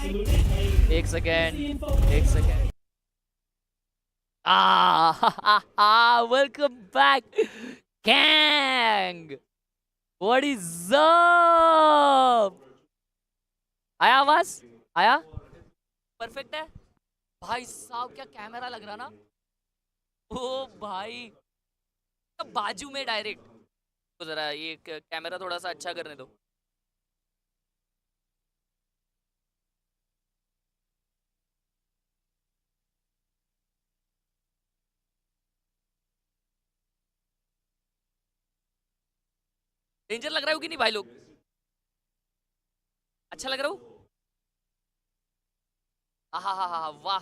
एक second welcome back gang, what is up? आया आवाज? आया? परफेक्ट है भाई साहब। क्या कैमरा लग रहा ना, ओ भाई बाजू में डायरेक्ट। तो जरा ये कैमरा थोड़ा सा अच्छा करने दो। डेंजर लग रहा है कि नहीं भाई लोग? अच्छा लग रहा हूँ? हा वाह,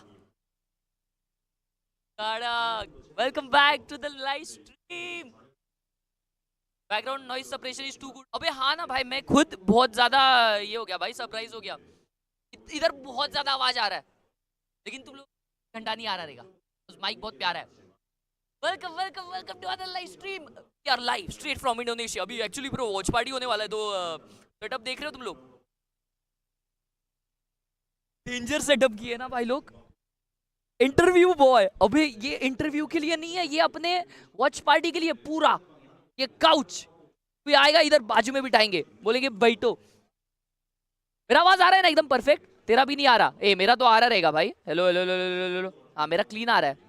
कड़क। Welcome back to the live stream. Background noise suppression is too good. अबे हाँ ना भाई, मैं खुद बहुत ज्यादा ये हो गया भाई, सरप्राइज हो गया। इधर बहुत ज्यादा आवाज आ रहा है, लेकिन तुम लोग घंटा नहीं आ रहा रहेगा। माइक बहुत प्यारा है। Welcome welcome welcome to other live stream यार, लाइव स्ट्रेट फ्रॉम इंडोनेशिया। अभी एक्चुअली ब्रो वॉच पार्टी होने वाला है, तो सेटअप देख रहे हो तुम लोग? डेंजर सेटअप किए ना भाई लोग। इंटरव्यू बॉय, अबे ये इंटरव्यू के लिए नहीं है, ये अपने वॉच पार्टी के लिए पूरा। ये काउच कोई आएगा इधर बाजू में बिठाएंगे, बोलेंगे बैठो। मेरा आवाज आ रहा है ना एकदम परफेक्ट? तेरा भी नहीं आ रहा? ए मेरा तो आ रहा रहेगा भाई। Hello hello hello hello hello. हाँ मेरा क्लीन आ रहा है।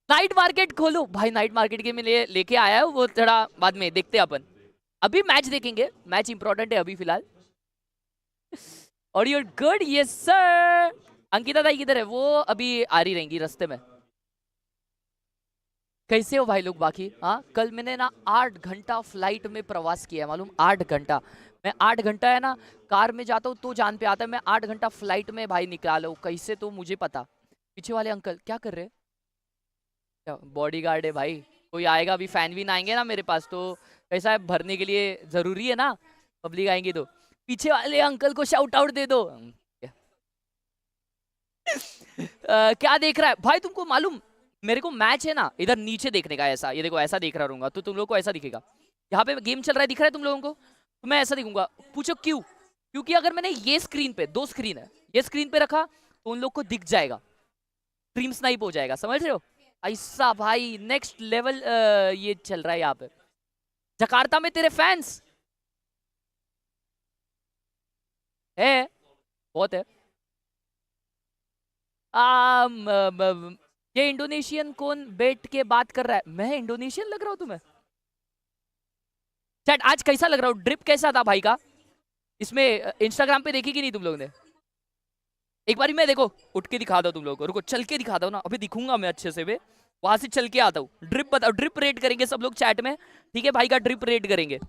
नाइट मार्केट खोलो भाई, नाइट मार्केट के में लेके आया है वो, थोड़ा बाद में देखते हैं अपन। अभी मैच देखेंगे, मैच इंपॉर्टेंट है अभी फिलहाल। और you're good, yes sir. Ankita दाई किधर है? वो अभी आ रही रहेंगी रास्ते में। कैसे हो भाई लोग बाकी? हाँ कल मैंने ना 8 घंटा फ्लाइट में प्रवास किया है, मालूम? 8 घंटा। मैं 8 घंटा है ना कार में जाता हूँ तो जान पे आता है, मैं 8 घंटा फ्लाइट में भाई निकाला हूँ कैसे, तो मुझे पता। पीछे वाले अंकल क्या कर रहे हैं? बॉडी गार्ड है भाई। कोई आएगा, अभी फैन भी ना आएंगे ना मेरे पास, तो कैसा है भरने के लिए जरूरी है ना, पब्लिक आएंगी तो। पीछे वाले अंकल को शाउट आउट दे दो। क्या देख रहा है भाई? तुमको मालूम मेरे को मैच है ना इधर नीचे देखने का, ऐसा ये देखो, ऐसा देख रहा रहूंगा तो तुम लोग को ऐसा दिखेगा। यहाँ पे गेम चल रहा है, दिख रहा है तुम लोगों को? तो मैं ऐसा दिखूंगा। पूछो क्यों? क्योंकि अगर मैंने ये स्क्रीन पे, 2 स्क्रीन है, ये स्क्रीन पे रखा तो उन लोग को दिख जाएगा, स्ट्रीम स्नाइप हो जाएगा, समझ रहे हो? ऐसा भाई नेक्स्ट लेवल ये चल रहा है यहाँ पे। जकार्ता में तेरे फैंस है, बहुत है। ये इंडोनेशियन कौन बैठ के बात कर रहा है? मैं इंडोनेशियन लग रहा हूँ तुम्हें? चैट आज कैसा लग रहा हूँ? ड्रिप कैसा था भाई का? इसमें इंस्टाग्राम पे देखी कि नहीं तुम लोगों ने? एक बार मैं देखो उठ के दिखा दो तुम लोगों को, रुको चल के दिखा दो ना, अभी दिखूंगा मैं अच्छे से। वे वहां से चल के आता हूँ। ड्रिप बताओ, ड्रिप रेट करेंगे सब लोग चैट में, ठीक है भाई का ड्रिप रेट करेंगे।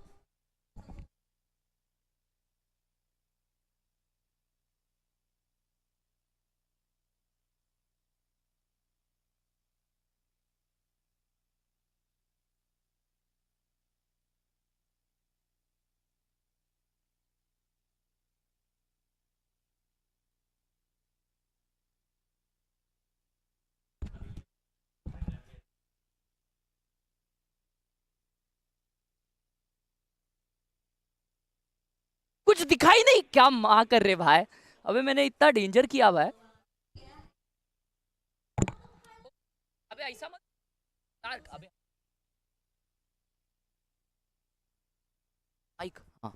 कुछ दिखाई नहीं, क्या माँ कर रहे भाई? अबे मैंने इतना डेंजर किया हुआ है। अबे ऐसा मत यार, अबे माइक, हाँ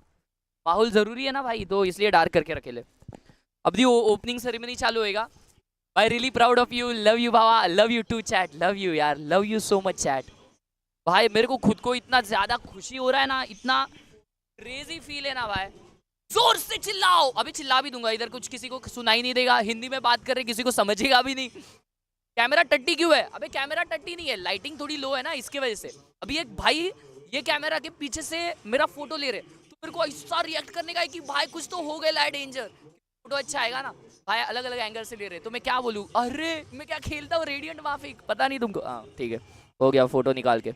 माहौल जरूरी है ना भाई, तो इसलिए डार्क करके रखे ले। अब दी ओपनिंग सेरेमनी चालू होएगा। भाई really proud of you, love you बाबा, love you too chat, love you यार, love you so much chat. भाई मेरे को खुद को इतना ज्यादा खुशी हो रहा है ना, इतना क्रेजी फील है ना भाई। जोर से चिल्लाओ, अभी चिल्ला भी दूंगा, इधर कुछ किसी को सुनाई नहीं देगा, हिंदी में बात कर रहे किसी को समझेगा भी नहीं। कैमरा टट्टी क्यों है? अबे कैमरा टट्टी नहीं है, लाइटिंग थोड़ी लो है ना इसके वजह से। अभी एक भाई ये कैमरा के पीछे से मेरा फोटो ले रहे, तो मेरे को ऐसा रिएक्ट करने का है कि भाई कुछ तो हो गया डेंजर, फोटो अच्छा आएगा ना भाई। अलग अलग एंगल से ले रहे, तो मैं क्या बोलूं? अरे मैं क्या खेलता हूँ रेडियंट माफिक, पता नहीं तुमको? हाँ ठीक है, हो गया फोटो निकाल के।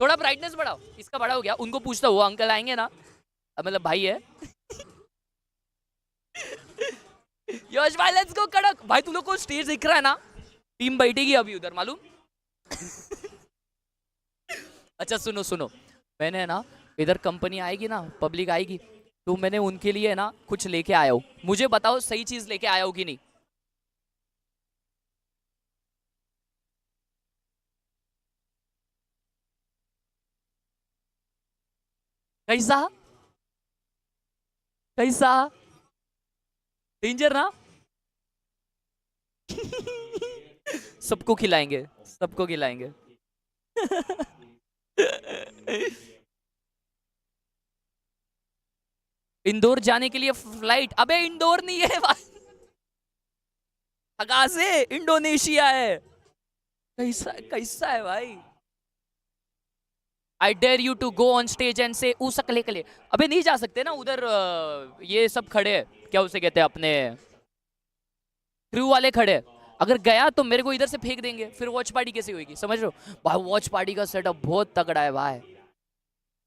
थोड़ा ब्राइटनेस बढ़ाओ, इसका बड़ा हो गया। उनको पूछता हुआ अंकल आएंगे ना, मतलब भाई है। यश भाई लेट्स गो कड़क। भाई तुम लोग को स्टेज दिख रहा है ना? टीम बैठेगी अभी उधर, मालूम? अच्छा सुनो सुनो, मैंने ना इधर कंपनी आएगी ना, पब्लिक आएगी, तो मैंने उनके लिए ना कुछ लेके आया हूँ। मुझे बताओ सही चीज लेके आया हूँ कि नहीं। कैसा? कैसा? डेंजर ना? सबको खिलाएंगे, सबको खिलाएंगे। इंदौर जाने के लिए फ्लाइट? अबे इंदौर नहीं है भाई, कहाँ से? इंडोनेशिया है। कैसा कैसा है भाई? I dare you to go on stage and say ऊ सकले कले। अबे नहीं जा सकते ना उधर, ये सब खड़े हैं, क्या उसे कहते हैं अपने, क्रू वाले खड़े हैं। अगर गया तो मेरे को इधर से फेंक देंगे, फिर वॉच पार्टी कैसे होगी, समझ रहे हो भाई? वॉच पार्टी का सेटअप बहुत तगड़ा है भाई।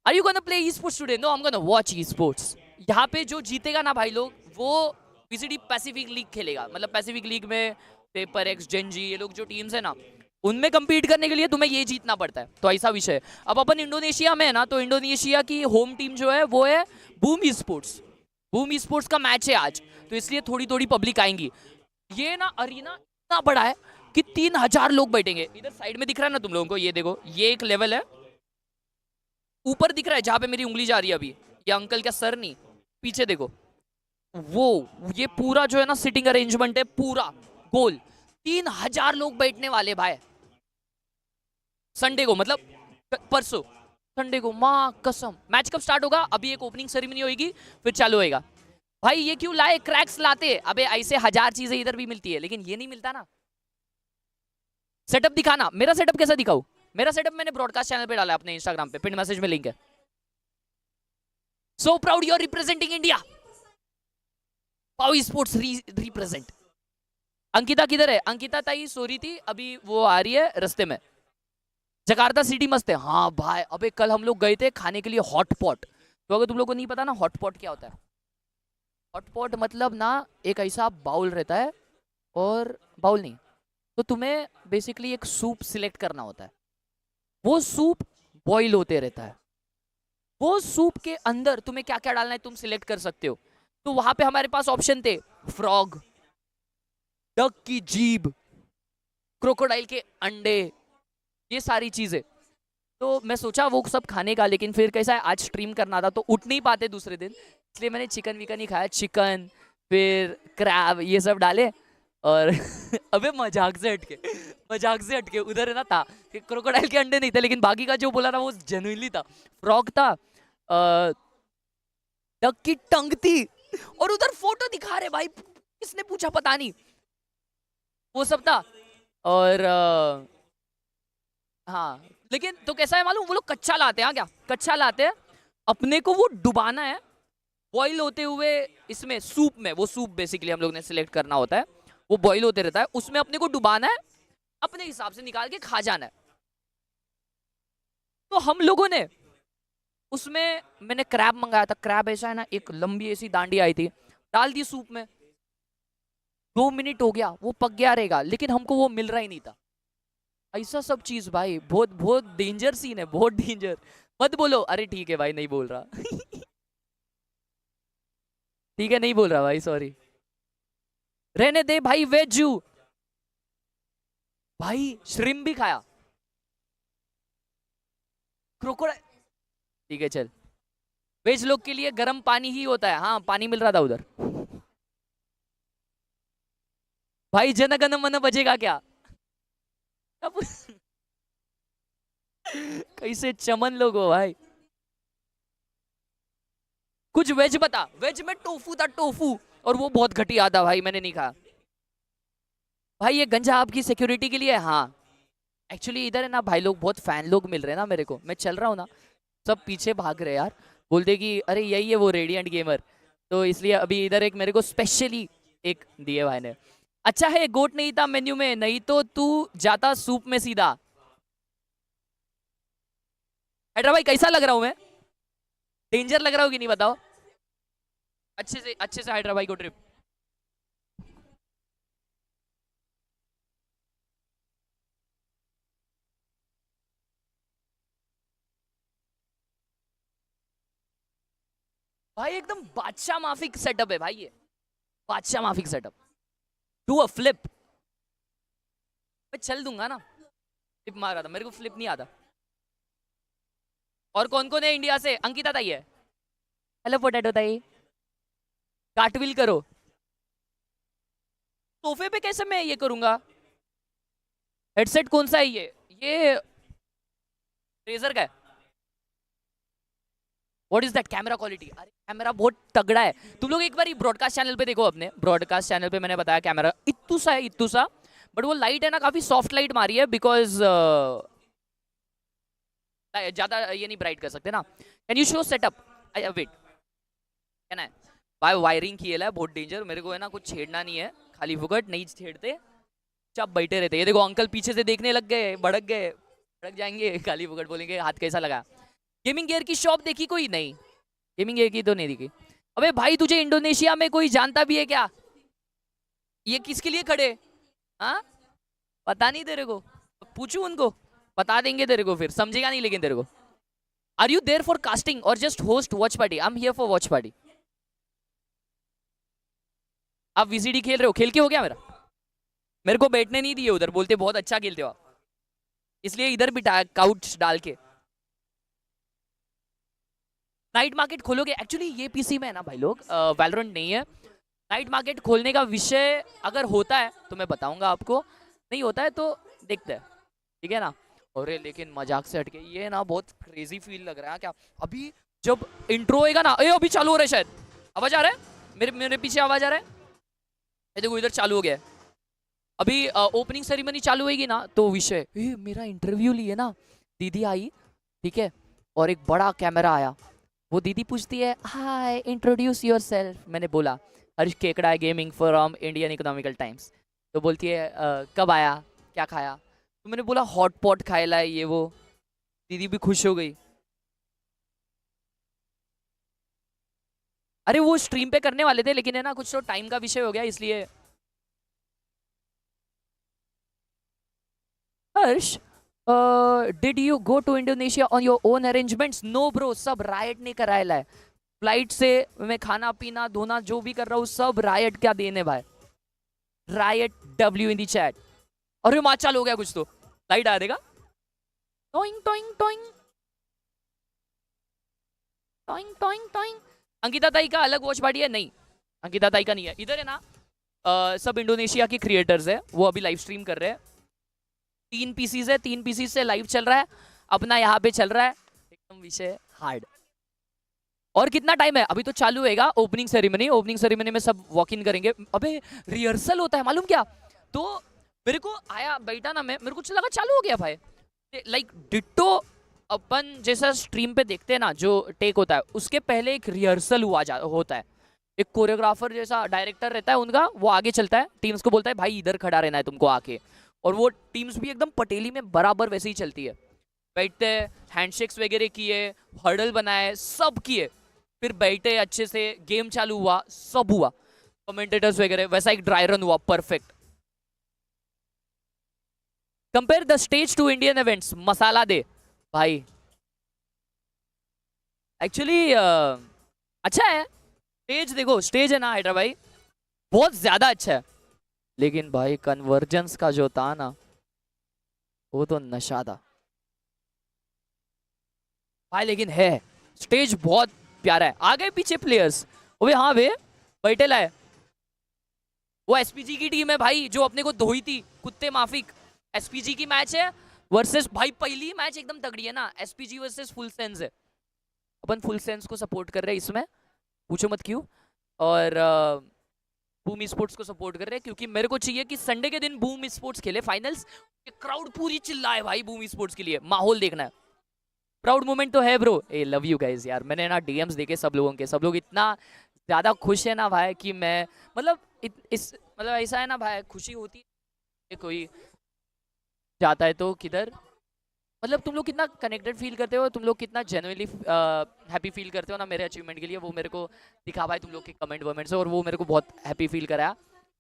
Are you gonna play esports today? No, I am gonna watch esports. यहाँ पे जो जीतेगा ना भाई लोग, वो वीसीटी पैसिफिक लीग खेलेगा। मतलब पैसिफिक लीग में पेपर एक्स, जेनजी, ये लोग जो टीम्स है ना, उनमें compete करने के लिए तुम्हें ये जीतना पड़ता है। तो ऐसा विषय है। अब अपन इंडोनेशिया में है ना, तो इंडोनेशिया की होम टीम जो है वो है boom e sports. Boom e sports का मैच है आज, तो इसलिए थोड़ी थोड़ी पब्लिक आएंगी। ये ना अरीना इतना बड़ा है कि 3,000 लोग बैठेंगे। इधर साइड में दिख रहा है ना तुम लोगों को, ये देखो, ये एक लेवल है। ऊपर दिख रहा है जहां पे मेरी उंगली जा रही है अभी, ये अंकल का सर नहीं, पीछे देखो, वो ये पूरा जो है ना सिटिंग अरेंजमेंट है पूरा गोल। 3,000 लोग बैठने वाले भाई, संडे को, मतलब परसों संडे को। माँ कसम। मैच कब स्टार्ट होगा? अभी एक ओपनिंग सेरेमनी होगी, फिर चालू होएगा। भाई ये क्यों लाए क्रैक्स लाते? अबे ऐसे 1,000 चीजें इधर भी मिलती है, लेकिन ये नहीं मिलता ना। सेटअप दिखाना, मेरा सेटअप कैसा दिखाऊं? मेरा सेटअप मैंने ब्रॉडकास्ट चैनल पे डाला है अपने इंस्टाग्राम पे, पिन मैसेज में लिंक है। So proud you are representing India. Power sports represent. Ankita किधर है? अंकिता ताई सो रही थी, अभी वो आ रही है रास्ते में। जकार्ता सिटी मस्त है। हाँ भाई, अबे कल हम लोग गए थे खाने के लिए हॉट पॉट। तो अगर तुम लोग को नहीं पता ना हॉट पॉट क्या होता है, हॉट पॉट मतलब ना एक ऐसा बाउल रहता है, और बाउल नहीं, तो तुम्हें बेसिकली एक सूप सिलेक्ट करना होता है। वो सूप बॉईल होते रहता है। वो सूप के अंदर तुम्हें क्या क्या डालना है तुम सिलेक्ट कर सकते हो। तो वहां पे हमारे पास ऑप्शन थे, फ्रॉग, डक की जीभ, क्रोकोडाइल के अंडे, ये सारी चीजें। तो मैं सोचा वो सब खाने का, लेकिन फिर कैसा है आज स्ट्रीम करना था तो उठ नहीं पाते दूसरे दिन, इसलिए मैंने चिकन विकन ही खाया। चिकन, फिर क्रैब, ये सब डाले। और अबे मजाक से हटके, मजाक से हटके उधर है ना था कि क्रोकोडाइल के अंडे नहीं थे, लेकिन बाकी का जो बोला ना वो जेन्युइनली था। फ्रॉग था, डक की टंग थी, और उधर फोटो दिखा रहे भाई, किसने पूछा पता नहीं, वो सब था। और हाँ, लेकिन तो कैसा है मालूम, वो लोग कच्चा लाते हैं। हाँ, क्या कच्चा लाते हैं, अपने को वो डुबाना है बॉईल होते हुए इसमें सूप में। वो सूप बेसिकली हम लोग ने सिलेक्ट करना होता है, वो बॉईल होते रहता है, उसमें अपने को डुबाना है, अपने हिसाब से निकाल के खा जाना है। तो हम लोगों ने उसमें, मैंने क्रैब मंगाया था। क्रैब ऐसा है ना, एक लंबी ऐसी डांडी आई थी, डाल दी सूप में, 2 मिनट हो गया वो पक गया रहेगा, लेकिन हमको वो मिल रहा ही नहीं था। ऐसा सब चीज भाई, बहुत बहुत डेंजर सीन है, बहुत डेंजर। मत बोलो। अरे ठीक है भाई, नहीं बोल रहा। ठीक है, नहीं बोल रहा भाई, सॉरी। रहने दे भाई, वेजू। भाई श्रिम भी खाया, क्रोकोडाइल। ठीक है चल, वेज लोग के लिए गर्म पानी ही होता है। हाँ, पानी मिल रहा था उधर। भाई जन गण मन बजेगा क्या? अब कैसे चमन लोग हो भाई। कुछ वेज बता। वेज में टोफू था, टोफू, और वो बहुत घटिया था भाई, मैंने नहीं खाया। भाई ये गंजा आपकी सिक्योरिटी के लिए है। हाँ, एक्चुअली इधर है ना भाई, लोग बहुत फैन लोग मिल रहे हैं ना मेरे को, मैं चल रहा हूँ ना, सब पीछे भाग रहे हैं यार। बोलते कि अरे यही है वो रेडियंट गेमर, तो इसलिए अभी इधर एक मेरे को स्पेशली एक दिए भाई ने। अच्छा है गोट नहीं था मेन्यू में, नहीं तो तू जाता सूप में सीधा। हैदरा भाई कैसा लग रहा हूँ मैं? डेंजर लग रहा हूँ कि नहीं बताओ? अच्छे से हैदरा भाई को ट्रिप। भाई एकदम बादशाह माफिक सेटअप है भाई, ये बादशाह माफिक सेटअप। डू अ फ्लिप, मैं चल दूंगा ना। फ्लिप मारा था, मेरे को फ्लिप नहीं आता। और कौन कौन है इंडिया से? अंकिता ताई है। हेलो पोटैटो ताई। कार्टविल करो। सोफे पे कैसे मैं ये करूंगा? हेडसेट कौन सा है ये रेजर का है। What is that? Camera quality, अरे कैमरा बहुत तगड़ा है। तुम लोग एक बार ब्रॉडकास्ट चैनल पे देखो, अपने ब्रॉडकास्ट चैनल पे मैंने बताया कैमरा इत्तू सा है, इत्तू सा। बट वो लाइट है ना, काफी सॉफ्ट लाइट मारी है, बिकॉज ज्यादा ये नहीं ब्राइट कर सकते ना। Can you show setup? Wait, क्या है भाई? वायरिंग की है बहुत डेंजर। मेरे को है ना कुछ छेड़ना नहीं है, खाली फुकट नहीं छेड़ते, चुप बैठे रहते। ये देखो अंकल पीछे से देखने लग गए, भड़क गए, भड़क जाएंगे, खाली फुकट बोलेंगे हाथ कैसा लगा। गेमिंग गियर की शॉप देखी कोई? नहीं, गेमिंग गियर की तो नहीं दिखी। अबे भाई तुझे इंडोनेशिया में कोई जानता भी है क्या? ये किसके लिए खड़े? हाँ, पता नहीं तेरे को? पूछू उनको, बता देंगे तेरे को, फिर समझेगा नहीं लेकिन तेरे को। Are you there for casting और just host watch party? I am here for watch party. आप वीसीडी खेल रहे हो? खेल के हो गया मेरा? मेरे को बैठने नहीं दिए उधर, बोलते बहुत अच्छा खेलते हो आप, इसलिए इधर बिठाया काउच डाल के। नाइट मार्केट खोलोगे? एक्चुअली ये पीसी में है ना भाई लोग, वैलोरेंट नहीं है। नाइट मार्केट खोलने का विषय अगर होता है तो मैं बताऊंगा आपको, नहीं होता है तो देखते हैं, ठीक है ना। अरे लेकिन मजाक से हटके ये ना बहुत क्रेजी फील लग रहा है क्या अभी, जब इंट्रो होएगा ना। ए अभी चालू हो रहा है शायद, आवाज आ रहा है? मेरे मेरे पीछे आवाज आ रहा है? ये देखो इधर चालू हो गया है। अभी ओपनिंग सेरेमनी चालू होगी ना तो विषय, मेरा इंटरव्यू लिए ना, दीदी आई, ठीक है, और एक बड़ा कैमरा आया। वो दीदी पूछती है हाय इंट्रोड्यूस योरसेल्फ। मैंने बोला हर्ष केकड़ा gaming from Indian economical times. तो बोलती है कब आया, क्या खाया? तो मैंने बोला हॉट पॉट खाएला है ये वो। दीदी भी खुश हो गई। अरे वो स्ट्रीम पे करने वाले थे, लेकिन है ना कुछ तो टाइम का विषय हो गया इसलिए। Harsh, did you go to Indonesia on your own arrangements? No bro, सब रायट ने करायला है। फ्लाइट से मैं खाना पीना धोना जो भी कर रहा हूँ सब रायट का देने भाई। Riot W in the chat. अरे माँ चालू हो गया कुछ तो, लाइट आ देगा। Towing towing towing towing towing towing. Ankita ताई का अलग वॉच पार्टी है? नहीं, अंकिता ताई का नहीं है। इधर है ना सब इंडोनेशिया के क्रिएटर्स है, वो अभी लाइव स्ट्रीम कर रहे हैं। 3 पीसीज है, 3 पीसीज से लाइव चल रहा है अपना, यहाँ पे चल रहा है एकदम विषय हार्ड। और कितना टाइम है? अभी तो चालू होएगा ओपनिंग सेरेमनी। ओपनिंग सेरेमनी में सब वॉक इन करेंगे। अबे रिहर्सल होता है मालूम क्या? तो मेरे को आया बैठा ना मैं, मेरे को लगा चालू हो गया भाई। लाइक डिट्टो अपन जैसा स्ट्रीम पे देखते हैं ना जो टेक होता है, उसके पहले एक रिहर्सल होता है। एक कोरियोग्राफर जैसा डायरेक्टर रहता है उनका, वो आगे चलता है, टीम्स को बोलता है भाई इधर खड़ा रहना है तुमको आके। और वो टीम्स भी एकदम पटेली में बराबर वैसे ही चलती है। बैठते हैं, हैंडशेक्स वगैरह किए, हर्डल बनाए, सब किए, फिर बैठे अच्छे से, गेम चालू हुआ, सब हुआ, कमेंटेटर्स वगैरह, वैसा एक ड्राई रन हुआ perfect. Compare the stage to Indian events, masala दे भाई। एक्चुअली अच्छा है स्टेज, देखो स्टेज है ना हाइड्रा भाई, बहुत ज्यादा अच्छा है। लेकिन भाई कन्वर्जेंस का जो था ना, वो तो नशा था भाई। लेकिन है स्टेज बहुत प्यारा है, आगे पीछे प्लेयर्स। ओए हाँ वे बैठे लाए, वो एसपीजी की टीम है भाई जो अपने को धोई थी कुत्ते माफिक। एसपीजी की मैच है वर्सेस, भाई पहली मैच एकदम तगड़ी है ना, एसपीजी वर्सेस फुल सेंस है। अपन फुल सेंस को सपोर्ट कर रहे हैं इसमें, पूछो मत क्यों। और बूम स्पोर्ट्स को सपोर्ट कर रहे हैं क्योंकि मेरे को चाहिए कि संडे के दिन बूम स्पोर्ट्स खेले फाइनल्स, क्राउड पूरी चिल्लाए भाई बूम स्पोर्ट्स के लिए, माहौल देखना है। प्राउड मोमेंट तो है bro. A love you guys यार, मैंने ना डीएम्स देखे सब लोगों के, सब लोग इतना ज्यादा खुश है ना भाई कि मैं मतलब इस मतलब ऐसा है ना भाई, खुशी होती है कोई जाता है तो किधर, मतलब तुम लोग कितना कनेक्टेड फील करते हो, तुम लोग कितना जेन्युइनली हैप्पी फील करते हो ना मेरे अचीवमेंट के लिए, वो मेरे को दिखा भाई तुम लोग के कमेंट वमेंट से। और वो मेरे को बहुत हैप्पी फील कराया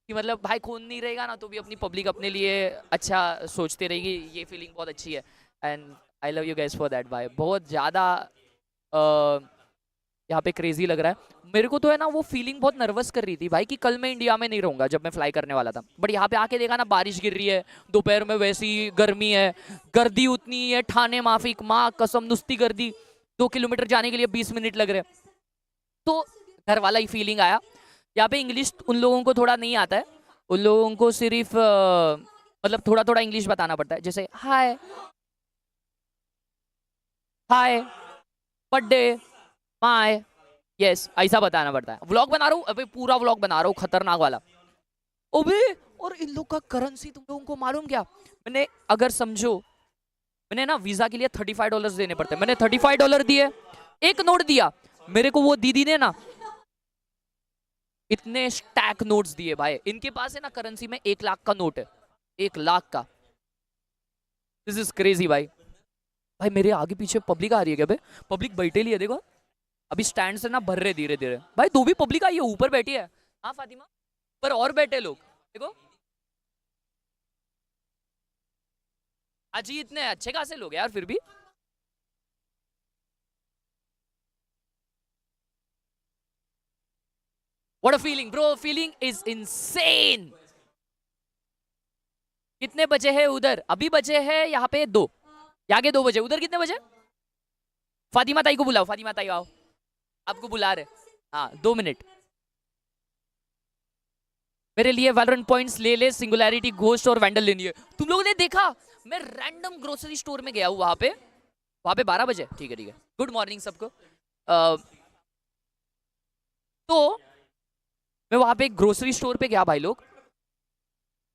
कि मतलब भाई खून नहीं रहेगा ना तो भी अपनी पब्लिक अपने लिए अच्छा सोचती रहेगी, ये फीलिंग बहुत अच्छी है। And I love you guys for that भाई, बहुत ज़्यादा यहाँ पे क्रेजी लग रहा है मेरे को। तो है ना वो फीलिंग बहुत नर्वस कर रही थी भाई कि कल मैं इंडिया में नहीं रहूंगा जब मैं फ्लाई करने वाला था। बट यहाँ पे आके देखा ना, बारिश गिर रही है, दोपहर में वैसी गर्मी है, गर्दी उतनी है, ठाणे माफिक माँ कसम नुस्ती गर्दी, 2 किलोमीटर जाने के लिए 20 मिनट लग रहे। तो घर वाला ही फीलिंग आया। यहाँ पे इंग्लिश उन लोगों को थोड़ा नहीं आता है, उन लोगों को सिर्फ मतलब थोड़ा थोड़ा इंग्लिश बताना पड़ता है, जैसे हाय हाय बर्थडे माय यस, ऐसा बताना पड़ता है। व्लॉग बना रहा हूँ, अबे पूरा व्लॉग बना रहा हूँ खतरनाक वाला। ओबे और इन लोग का करेंसी तुम लोगों को मालूम क्या? मैंने अगर समझो, मैंने ना वीजा के लिए $35 देने पड़ते, मैंने $35 दिए, एक नोट दिया मेरे को, वो दीदी ने ना इतने स्टैक नोट्स दिए भाई। इनके पास है ना करेंसी में 1 लाख का नोट है, 1 लाख का। दिस इज क्रेजी भाई। भाई मेरे आगे पीछे पब्लिक आ रही है क्या बे? पब्लिक बैठे ली है देखो, अभी स्टैंड से ना भर रहे धीरे धीरे। भाई दो भी पब्लिक आई है, ऊपर बैठी है। हाँ फातिमा, पर और बैठे लोग देखो। अजी इतने अच्छे खासे लोग यार फिर भी। What a feeling bro, feeling is insane. कितने बजे है उधर? अभी बजे है यहाँ पे 2, यहाँ के 2 बजे, उधर कितने बजे? फातिमा ताई को बुलाओ, फातिमा ताई आओ, आपको बुला रहे। हाँ 2 मिनट मेरे लिए वैलोरेंट पॉइंट्स ले ले, सिंगुलैरिटी घोस्ट और वैंडल लेनी है। तुम लोगों ने देखा मैं रैंडम ग्रोसरी स्टोर में गया हूँ, वहां पे 12 बजे, ठीक है ठीक है, गुड मॉर्निंग सबको। तो मैं वहां पे एक ग्रोसरी स्टोर पे गया भाई लोग,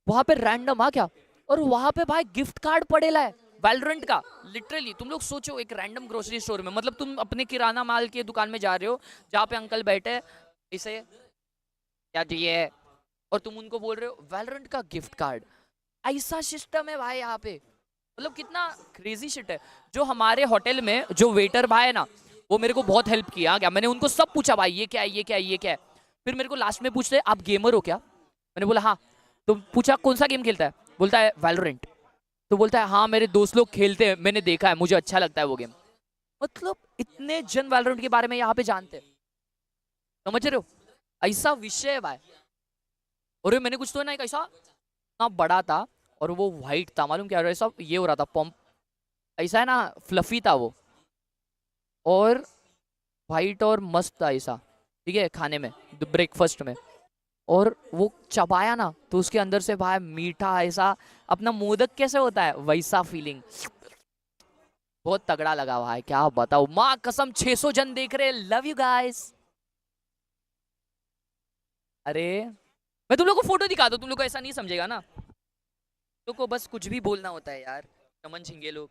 वहां पे रैंडम आ क्या, और वहां पे भाई गिफ्ट कार्ड पड़ेला है वैलोरेंट का। लिटरली तुम लोग सोचो, एक रैंडम ग्रोसरी स्टोर में, मतलब तुम अपने किराना माल की दुकान में जा रहे हो, जहाँ पे अंकल बैठे इसे क्या चाहिए, और तुम उनको बोल रहे हो वैलोरेंट का गिफ्ट कार्ड। ऐसा सिस्टम है भाई यहाँ पे, मतलब कितना क्रेजी शिट है। जो हमारे होटल में जो वेटर भाई है ना, वो मेरे को बहुत हेल्प किया क्या, मैंने उनको सब पूछा भाई ये क्या है ये क्या है ये क्या है। फिर मेरे को लास्ट में पूछते आप गेमर हो क्या, मैंने बोला हाँ। तो पूछा कौन सा गेम खेलता है, बोलता है वैलोरेंट। तो बोलता है हाँ मेरे दोस्त लोग खेलते हैं, मैंने देखा है, मुझे अच्छा लगता है वो गेम। मतलब इतने जन वैलोरेंट के बारे में यहाँ पे जानते हैं, समझ रहे हो? ऐसा विषय है भाई। और मैंने कुछ तो ना, एक ऐसा ना बड़ा था और वो व्हाइट था, मालूम क्या ऐसा ये हो रहा था, पंप ऐसा है ना, फ्लफी था वो, और वाइट और मस्त था ऐसा, ठीक है, खाने में ब्रेकफास्ट में। और वो चबाया ना तो उसके अंदर से भाई मीठा ऐसा, अपना मोदक कैसे होता है वैसा फीलिंग, बहुत तगड़ा लगा भाई, क्या बताओ माँ कसम। 600 जन देख रहे, लव यू गाइस। अरे मैं तुम लोग को फोटो दिखा दो, तुम लोग को ऐसा नहीं समझेगा ना, तुम लोग को बस कुछ भी बोलना होता है यार, चमन झिंगे लोग।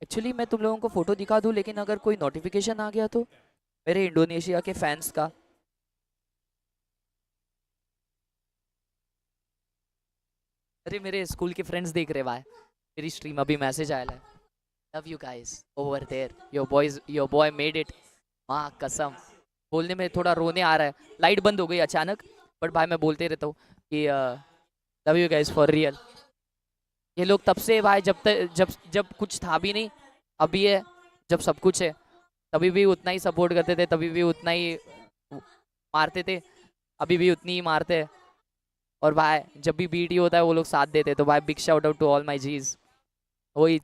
एक्चुअली मैं तुम लोगों को फोटो दिखा दूं, लेकिन अगर कोई नोटिफिकेशन आ गया तो, मेरे इंडोनेशिया के फैंस का। अरे मेरे स्कूल के फ्रेंड्स देख रहे भाई मेरी स्ट्रीम, अभी मैसेज आया है, love you guys over there, your boy made it. माँ कसम बोलने में थोड़ा रोने आ रहा है, लाइट बंद हो गई अचानक, बट भाई मैं बोलते रहता हूँ कि love you guys for real. ये लोग तब से भाई, जब तक जब जब कुछ था भी नहीं, अभी है, जब सब कुछ है तभी भी उतना ही सपोर्ट करते थे, तभी भी उतना ही मारते थे, अभी भी उतनी ही मारते हैं। और भाई जब भी बीटी होता है वो लोग साथ देते, तो भाई big shout out to all my Gs, वही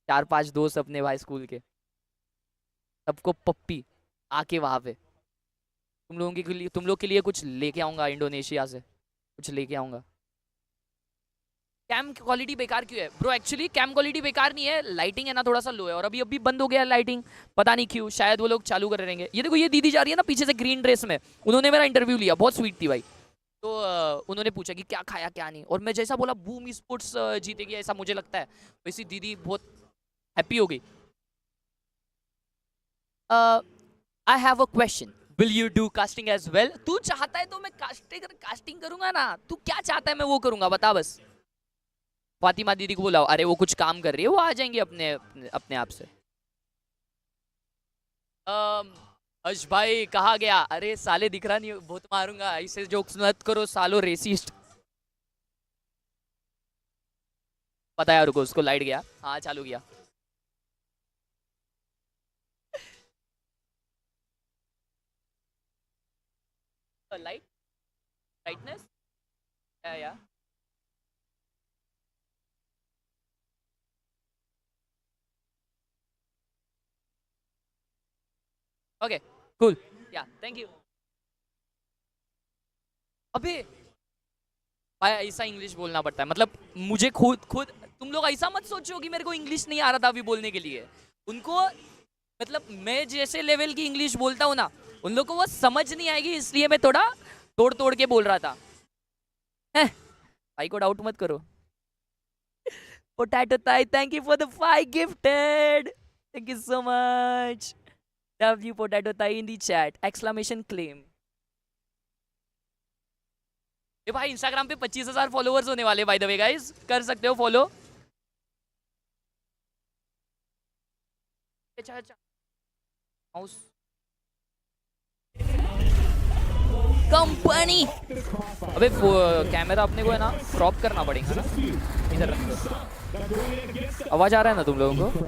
4-5 दोस्त अपने भाई स्कूल के, सबको पप्पी आके वहां पे तुम लोगों के लिए, तुम लोग के लिए कुछ लेके आऊंगा इंडोनेशिया से, कुछ लेके आऊंगा। कैम क्वालिटी बेकार क्यों है ब्रो? एक्चुअली कैम क्वालिटी बेकार नहीं है, लाइटिंग है ना थोड़ा सा लो है, और अभी अभी बंद हो गया लाइटिंग, पता नहीं क्यों, शायद वो लोग चालू कर रहेंगे। ये देखो ये दीदी जा रही है ना पीछे से ग्रीन ड्रेस में, उन्होंने मेरा इंटरव्यू लिया, बहुत स्वीट थी भाई। तो उन्होंने पूछा कि क्या खाया क्या नहीं, और मैं जैसा बोला बूम स्पोर्ट्स जीतेगी ऐसा मुझे लगता है, वैसी दीदी बहुत हैप्पी हो गई। I have a question, will you do casting as well? तू चाहता है तो मैं कास्टिंग करूंगा ना, तू क्या चाहता है मैं वो करूंगा, बता बस। फातिमा दीदी को बुलाओ, अरे वो कुछ काम कर रही है, वो आ जाएंगे अपने अपने, अपने आप से। अश भाई कहा गया? अरे साले दिख रहा नहीं, बहुत मारूंगा, ऐसे जोक्स मत करो सालो रेसिस्ट। पता है, रुको, उसको लाइट गया। हाँ चालू किया। लाइट, ब्राइटनेस, या ओके कूल, या थैंक यू। अबे भाई ऐसा इंग्लिश बोलना पड़ता है, मतलब मुझे खुद खुद तुम लोग ऐसा मत सोचो कि मेरे को इंग्लिश नहीं आ रहा था अभी बोलने के लिए। उनको मतलब मैं जैसे लेवल की इंग्लिश बोलता हूँ ना, उन लोग को वो समझ नहीं आएगी, इसलिए मैं थोड़ा तोड़ तोड़ के बोल रहा था। भाई को डाउट मत करो। पोटैटो ताई, thank you for the 5 gifted, thank you so much. Love you potato ताई इन दी चैट, एक्सक्लेमेशन क्लेम। ये भाई इंस्टाग्राम पे 25,000 फॉलोअर्स होने वाले, बाय द वे गाइस, कर सकते हो फॉलो। अच्छा अच्छा, माउस कंपनी। अबे कैमरा अपने को है ना क्रॉप करना पड़ेगा ना, इधर रख दो। आवाज आ रहा है ना तुम लोगों को?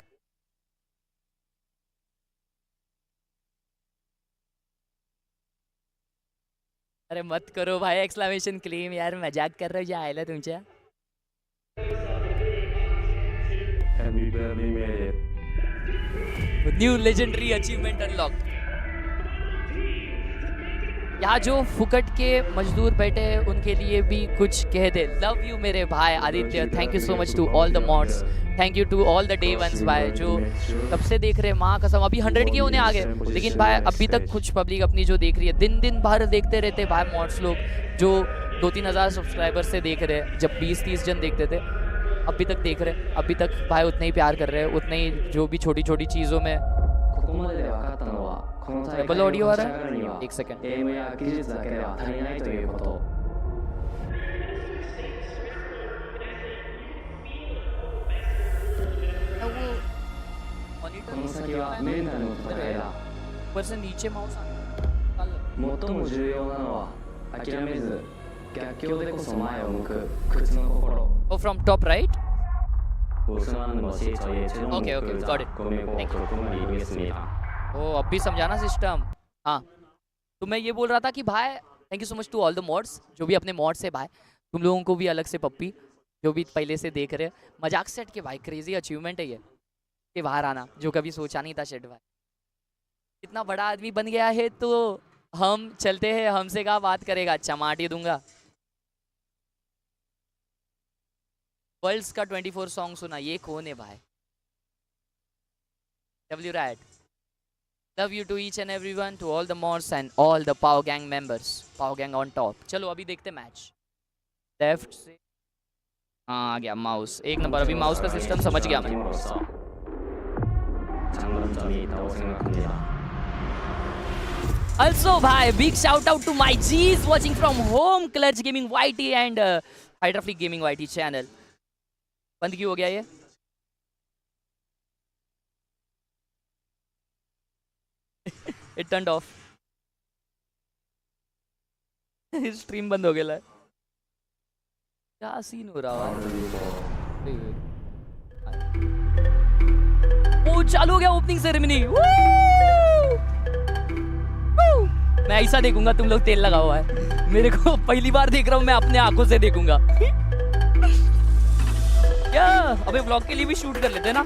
अरे मत करो भाई एक्सक्लेमेशन क्लेम यार, मजाक कर रहे हो, जायला तुमच्या। New legendary achievement unlock. यहाँ जो फुकट के मजदूर बैठे हैं उनके लिए भी कुछ कह दे। लव यू मेरे भाई Aditya, thank you so much to all the mods, thank you to all the day ones भाई जो तब से देख रहे हैं। माँ कसम अभी 100 के होने आ गए, लेकिन भाई अभी तक कुछ पब्लिक अपनी जो देख रही है, दिन दिन भर देखते रहते भाई मॉड्स लोग, जो 2-3 हज़ार सब्सक्राइबर से देख रहे हैं। जब 20-30 जन देखते थे, अभी तक देख रहे हैं, अभी तक भाई उतने ही प्यार कर रहे हैं, उतने ही जो भी छोटी छोटी चीज़ों में। डबल ऑडियो आ रहा है, एक सेकंड। ऊपर से नीचे mouse oh from top right. Okay okay got it, thank you. Oh अब भी समझाना सिस्टम। हाँ तो मैं ये बोल रहा था कि भाई thank you so much to all the mods, जो भी अपने मॉड्स है भाई, तुम लोगों को भी अलग से पप्पी, जो भी पहले से देख रहे हैं। मजाक सेट के भाई क्रेजी अचीवमेंट है ये, के बाहर आना, जो कभी सोचा नहीं था शेट भाई। इतना बड़ा आदमी बन गया है तो हम चलते हैं, हमसे कहा बात करेगा, अच्छा माटी दूंगा। वर्ल्ड्स का 24 सॉन्ग सुना, ये कौन है भाई? W Rat, love you to each and everyone, to all the mods and all the Power Gang members, Power Gang on top। चलो अभी देखते मैच। लेफ्ट से हाँ आ गया माउस, एक नंबर। अभी माउस का सिस्टम समझ गया मैं। Also bhai, big shout out to my G's watching from home, Clutch Gaming YT and Hydroflick Gaming YT channel। बंद क्यों हो गया ये? It turned off। स्ट्रीम बंद हो गया, क्या सीन हो रहा है? ओ चालू हो गया ओपनिंग सेरेमनी। मैं ऐसा देखूंगा, तुम लोग तेल लगा हुआ है, मेरे को पहली बार देख रहा हूँ मैं, अपने आंखों से देखूंगा। क्या अबे व्लॉग के लिए भी शूट कर लेते हैं ना।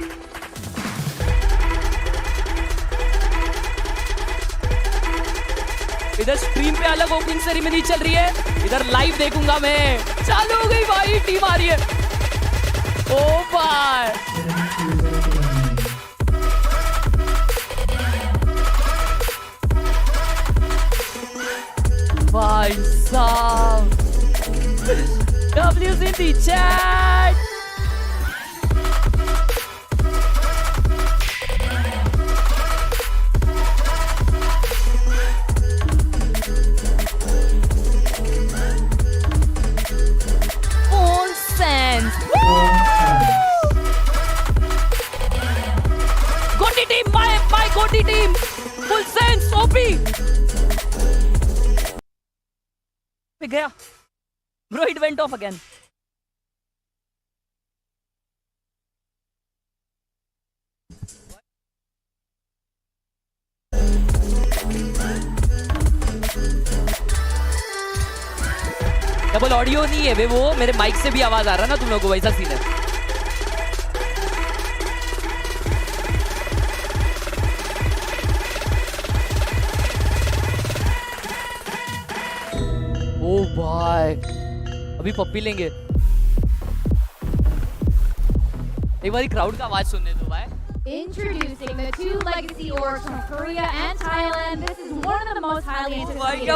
इधर स्ट्रीम पे अलग ओपनिंग सेरेमनी चल रही है, इधर लाइव देखूंगा मैं। चालू हो गई भाई, टीम आ रही है। ओ भाई भाई साहब, W's in the chat। गोटी टीम, my गोटी टीम Full sense, OP! गया. Bro, it went off again. Double audio नहीं है वे, वो मेरे माइक से भी आवाज आ रहा है ना तुम लोगों को, वैसा सीन है. ओ भाई, अभी पप्पी लेंगे. एक बार क्राउड का आवाज सुनने दो भाई. Introducing the two legacy orgs from Korea and Thailand. This is one of the most highly anticipated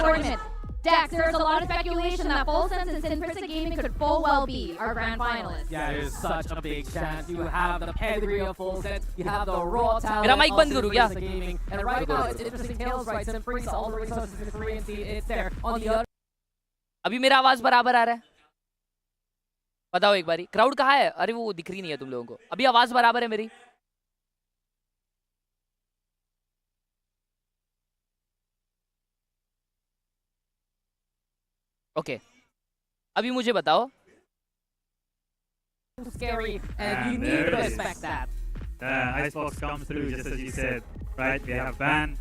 tournament. Dex, there's a lot of speculation that Full Sense and Sinprisa Gaming could full well be our grand finalists. Yeah, there's such a big chance. You have the pedigree of Full Sense, you have the raw talent मेरा mic बंद करूँ क्या? Gaming, and right now it's interesting tales, right? Sinprisa, all the resources in the Korean scene, it's there. On the other. अभी मेरा आवाज बराबर आ रहा है? बताओ एक बारी. क्राउड कहाँ है? अरे वो दिख रही नहीं है तुम लोगों को. अभी आवाज बराबर है मेरी? ओके. अभी मुझे बताओ. Scary, and you need to respect that. Icebox comes through just as you said, right? We have Vine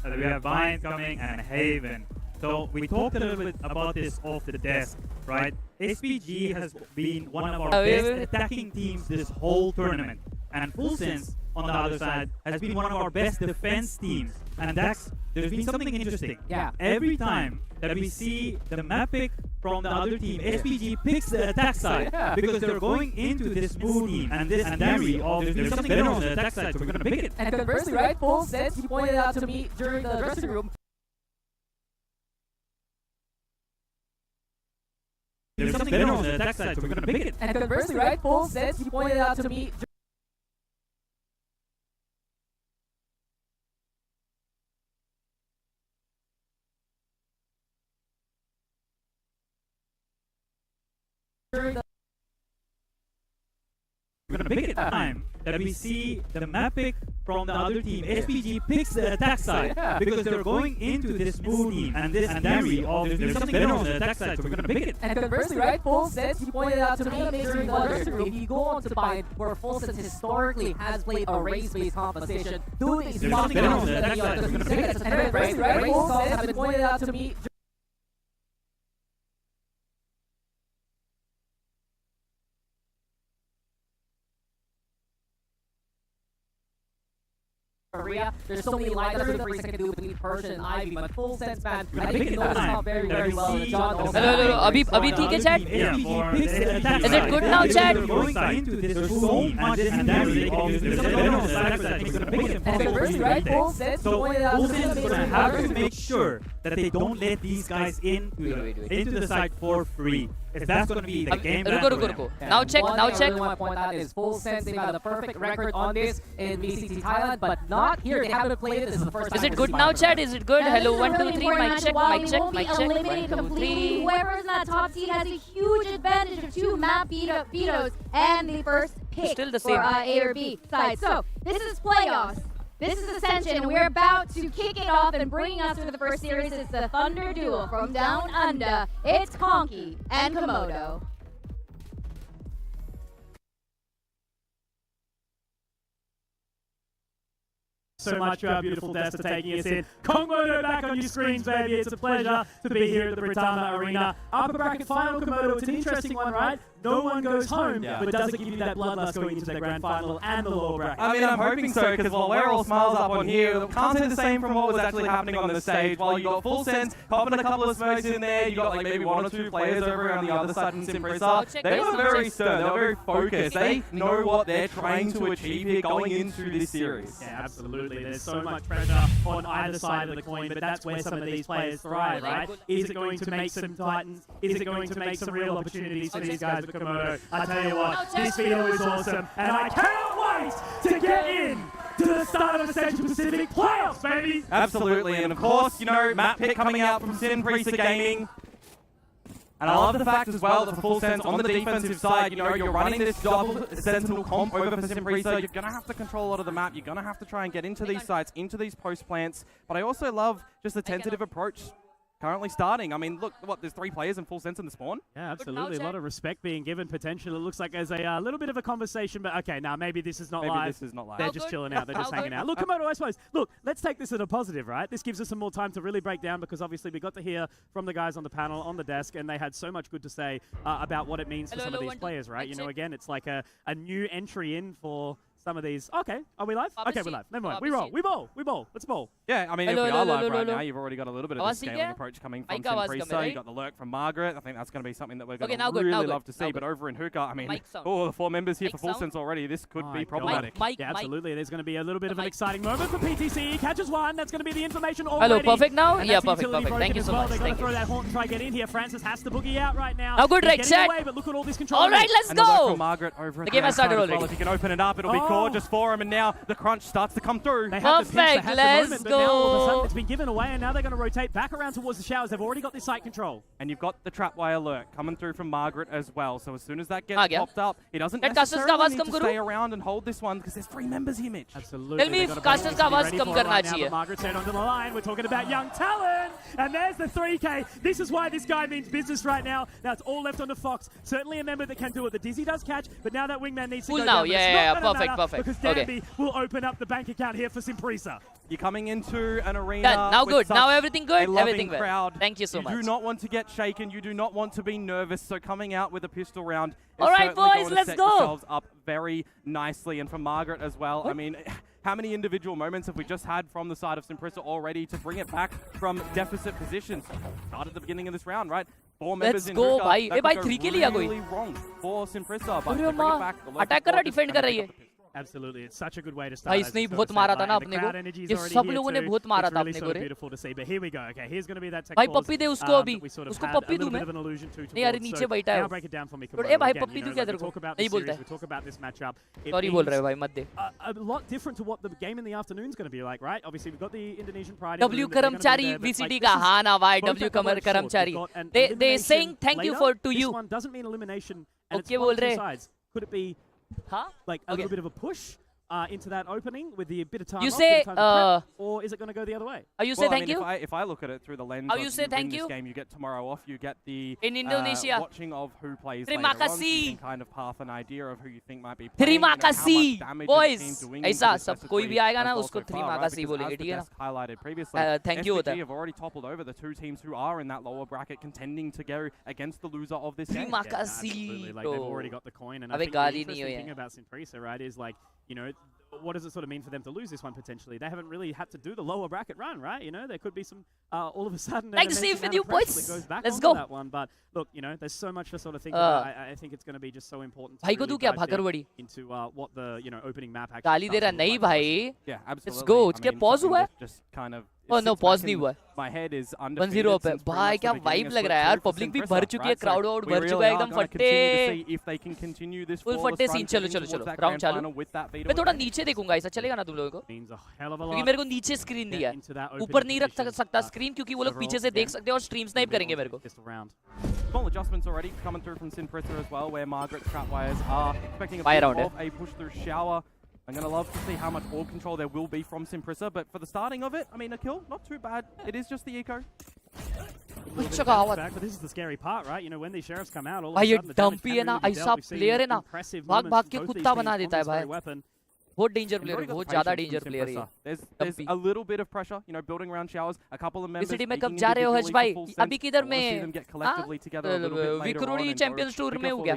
coming and Haven. So we talked a little bit about this off the desk, right? SPG has been one of our best attacking teams this whole tournament, and Full Sense on the other side has been one of our best defense teams. And there's been something interesting. Yeah. Every time that we see the map pick from the other team, SPG picks the attack side because they're going into this smooth team and this theory of there's something better on the attack side, so we're gonna pick it. And conversely, right? Full Sense, he pointed out to me during the dressing room. There's something better on the attack side, so we're gonna pick it. And conversely, right? Full Sense, he pointed out to me. We're gonna pick it time that we see the map pick from the other team. SPG picks the attack side because they're going into this smooth team and this theory of there's something better on the attack side, so we're gonna pick it. And conversely, right? Full Sense, he pointed out to me during the dressing room. If you go on to find where Full Sense historically has played a race-based competition, doing these something better on the attack side, so we're gonna pick it. And conversely, right? Full Sense has been pointed out to me. Korea. There's so many lines that Sinprisa can do between Persian and Ivy, but Full Sense, man, I think he knows this not very, very well. John also. Hello. अभी ठीक है chat? Is it good now, chat? There's so much theory of there's something better on the attack side, so we're gonna pick it. And conversely, right? Full Sense, So Full Sense is gonna have to make sure that they don't let these guys into the site for free. If that's gonna be the game plan. रुको. Now check. One thing I really want to point out is Full Sense, they've got a perfect record on this in VCT Thailand, but not here. They haven't played it. This is the first time. Is it good now, chat? Is it good? And Hello, this is a 1, 2, really 3. important Mic check. match. While Mic we check. won't Mic be check. eliminated 1, 2, completely, 3. whoever's in that top seed has a huge advantage of 2 map vetoes and the first pick Still the for same. A or B side. So this is playoffs. This is Ascension, and we're about to kick it off, and bringing us through the first series is the Thunder Duel from Down Under. It's Conky and Komodo. So much for our beautiful Desta taking us in. Komodo back on your screens, baby. It's a pleasure to be here at the Britama Arena. Upper bracket final, Komodo. It's an interesting one, right? No one goes home, but does it give you that bloodlust going into the grand final and the lower bracket? I mean, I'm hoping so, because while we're all smiles up on here, can't say the same from what was actually happening on the stage. While you got Full Sense, popping a couple of smokes in there, you got like maybe 1 or 2 players over on the other side in Sinprisa. They were very stern, they were very focused. They know what they're trying to achieve here going into this series. Yeah, absolutely. There's so much pressure on either side of the coin, but that's where some of these players thrive, right? Is it going to make some Titans? Is it going to make some real opportunities for these guys with Komodo? I tell you what, this video is awesome, and I cannot wait to get in to the start of Ascension Pacific playoffs, baby! Absolutely, and of course, you know, map pick coming out from Sinprisa Gaming. And I love the fact as well that for Full Sense on the defensive side, you know, you're running this double Sentinel comp over for Simprisa. You're going to have to control a lot of the map. You're going to have to try and get into these sites, into these post plants. But I also love just the tentative approach currently starting. I mean, look, what, there's 3 players in Full Sense in the spawn? Yeah, absolutely. A lot of respect being given potential. It looks like there's a little bit of a conversation, but okay, now maybe this is not live. Maybe this is not live. They're just chilling out. They're just hanging out. Look, Komodo, I suppose. Look, let's take this as a positive, right? This gives us some more time to really break down because obviously we got to hear from the guys on the panel, on the desk, and they had so much good to say about what it means for some of these players, right? You know, again, it's like a new entry in for some of these. Okay, are we live? Okay, we're live. Never mind. We roll. We bowl. Let's bowl. Yeah, I mean, if we are live right now, you've already got a little bit of the scaling approach coming from Simprisa. You got the lurk from Margaret. I think that's going to be something that we're going to really love to see. But over in Hookah, I mean, the 4 members here for Full Sense already. This could be problematic. Yeah, absolutely. There's going to be a little bit of an exciting moment for PTC. He catches one. That's going to be the information already. Hello, perfect now? And Yeah, perfect. Thank you so much. They're going to throw that horn and try to get in here. Francis has to boogie out right now. Now good, right, set. But look at all this control. All right, let's go. Margaret over the game has started already. If you can open it up, it'll be gorgeous for him. And now the crunch starts to come through. Perfect, let's go. Now all of a sudden it's been given away, and now they're going to rotate back around towards the showers. They've already got this site control. And you've got the trapwire alert coming through from Margaret as well. So as soon as that gets popped up, he doesn't necessarily need to stay around and hold this one because there's 3 members here, Mitch. Absolutely. Tell me if Casters ka आवाज कम करना चाहिए. Margaret's head onto the line. We're talking about young talent. And there's the 3K. This is why this guy means business right now. Now it's all left on the Fox. Certainly a member that can do it. The Dizzy does catch, but now that Wingman needs to go now. down. Yeah, perfect. Because Danby will open up the bank account here for Simprisa. You're coming into an arena. Done. Now good. Now everything good. Everything well. Crowd. Thank you so much. You do not want to get shaken. You do not want to be nervous. So coming out with a pistol round is all right, certainly boys, going to let's set go. yourselves up very nicely. And for Margaret as well. I mean, how many individual moments have we just had from the side of Simprisa already to bring it back from deficit positions? Start at the beginning of this round, right? 4 members in go, Hookah. भाई. That भाई could 3 go के लिए really wrong for Simprisa. But अरे to bring it back, the attack कर रहा defend कर रही है. Absolutely, it's such a good way to start. भाई इसने ही बहुत मारा था ना अपने को. ये सब लोगों ने बहुत मारा था अपने को रे. Beautiful to see, but here we go. Okay, here's going to be that tech भाई pause, पप्पी दे उसको अभी. उसको पप्पी दूं मैं. नहीं यार नीचे बैठा है. Now break it down for me. ए भाई पप्पी दूं क्या तेरे को? नहीं बोलता है. We talk about this matchup. Sorry बोल रहा है भाई मत दे. A lot different to what the game in the afternoon is going to be like, right? Obviously we've got the Indonesian pride. W कर्मचारी VCT का हाँ ना भाई W कर्मचारी. They saying thank you for to you. This one doesn't mean elimination. Okay बोल रहे. Could it be like a little bit of a push? Into that opening with the bit of time. You off, say, prep, or is it going to go the other way? You say thank you? If I look at it through the lens How of you say thank this you? game, you get tomorrow off. You get the in Indonesia watching of who plays Terima later on, so you kasih. can kind of half an idea of who you think might be playing. Terima you know, kasih, how much damage boys. is the team doing ऐसा into सब this कोई भी आएगा ना as well उसको so terima far, kasih right? बोलेंगे Because ठीक है as the desk highlighted previously, thank you होता SPG है. have already toppled over the 2 teams who are in that lower bracket contending to go against the loser of this game. Terima Absolutely. kasih. Like they've already got the coin, and I अबे think the गाली नहीं हो interesting thing ये. about Simprisa, right, is like, you know, what does it sort of mean for them to lose this one potentially? They haven't really had to do the lower bracket run, right? You know, there could be some all of a sudden. Thanks, Steve, with you boys. Let's go. go. That one, but look, you know, there's so much to sort of think about. I think it's going to be just so important. भाई को तू क्या भागरवड़ी? Into what the opening map actually. गाली दे रहा नहीं भाई. Yeah, absolutely. Let's go. क्या pause हुआ है? Just kind of. Oh no, pause नहीं हुआ है. My head is 1-0 up है. भाई क्या वाइब लग रहा है यार. पब्लिक भी भर चुकी है, क्राउड आउट भर चुका है एकदम फट्टे. फुल फट्टे सीन. चलो राउंड चालू. मैं थोड़ा नीचे देखूंगा, ऐसा चलेगा ना तुम लोगों को? क्योंकि मेरे को नीचे स्क्रीन दिया है. ऊपर नहीं रख सकता स्क्रीन क्योंकि वो लोग पीछे से देख सकते हैं और स्ट्रीम स्नाइप करेंगे मेरे को. Small adjustments already coming through from Simprisa as well, where Margaret's trapwires are expecting a bit of a push through shower. I'm going to love to see how much orb control there will be from Simprisa, but for the starting of it, I mean, a kill, not too bad. It is just the eco. But this is the scary part, right? You know, when these sheriffs come out, all of a भाई ये sudden the damage dumpy है ना, can really be ऐसा dealt. We've seen player है ना, impressive भाग moments के from both कुत्ता these बना teams देता है on this very भाई. weapon. बहुत डेंजर प्लेयर है, बहुत ज्यादा डेंजर प्लेयर है. There's a little bit of pressure, you know, building around showers. A couple of members. VCT में कब जा रहे हो हर्ष भाई? अभी किधर में? विक्रोडी चैंपियंस टूर में हो गया.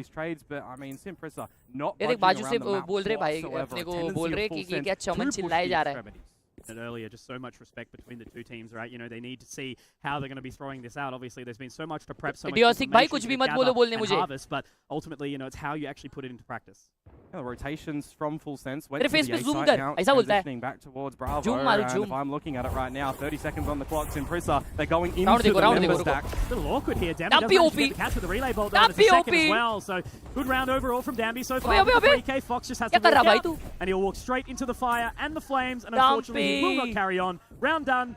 ये देख बाजू से बोल रहे भाई, अपने को बोल रहे कि क्या चमन चिल्लाए जा रहा है. Earlier, just so much respect between the two teams, right? You know, they need to see how they're going to be throwing this out. Obviously, there's been so much to prep, so much भाई कुछ भी मत बोलो बोलने मुझे. Harvest, but ultimately, you know, it's how you actually put it into practice. The rotations from Full Sense went तेरे to the face पे A zoom site कर, now, ऐसा बोलता है. transitioning back towards Bravo. Zoom मारो, And zoom. if I'm looking at it right now, 30 seconds on the clock. Simprisa, they're going into Round the देखो, round member देखो, stack. A little awkward here. Damby Damby doesn't manage to OP. get the catch with the relay bolt. Damby There's a second OP. as well. So good round overall from Damby so far. अबे, अबे. 3K Fox just has क्या to कर रहा walk भाई out, तू? and he'll walk straight into the fire and the flames, and unfortunately he will not carry on. Round done.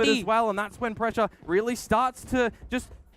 bit VCT. as well, and that's when pressure really starts to just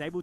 able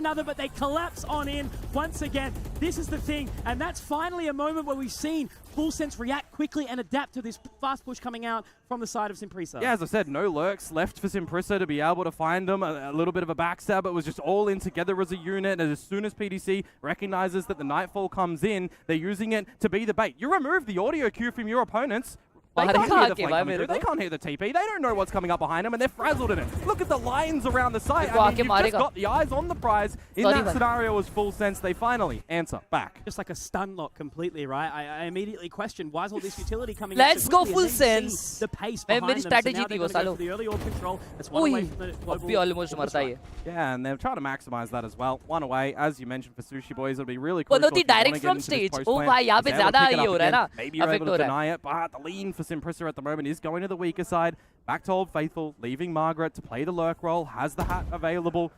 another, but they collapse on in once again. This is the thing, and that's finally a moment where we've seen Full Sense react quickly and adapt to this fast push coming out from the side of Simprisa. Yeah, as I said, no lurks left for Simprisa to be able to find them. A little bit of a backstab. It was just all in together as a unit. And as soon as PDC recognizes that the Nightfall comes in, they're using it to be the bait. You remove the audio cue from your opponents, They Mare can't kha hear the ke flank bhai coming mere through. They ko. can't hear the TP. They don't know what's coming up behind them, and they're frazzled in it. Look at the lines around the site. Mereko I aake mean, you've just marega. got the eyes on the prize. In Sorry, that bhai. scenario was full sense. They finally answer back. Just like a stun lock completely, right? I immediately questioned why is all this utility coming Let's in so go quickly, full and then you see sense. the pace मैं behind मेरी them. strategy So now थी they're वो going to go सालो. for the early orb control. That's one Oi, away from the अब भी global almost orbital मरता है ये. Yeah, and they're trying to maximize that as well. One away, as you mentioned, for Sushi Boys, it'll be really crucial. Bonoti if you wanna direct get from into this stage. post Oh plan. भाई यहाँ पे He's able to ज़्यादा pick it ये up हो रहा है again. ना. Maybe you're Affect able हो to रहा है. deny it, but the lean for Simprissa at the moment is going to the weaker side. Back to Old Faithful, leaving Margaret to play the lurk role, has the hat available.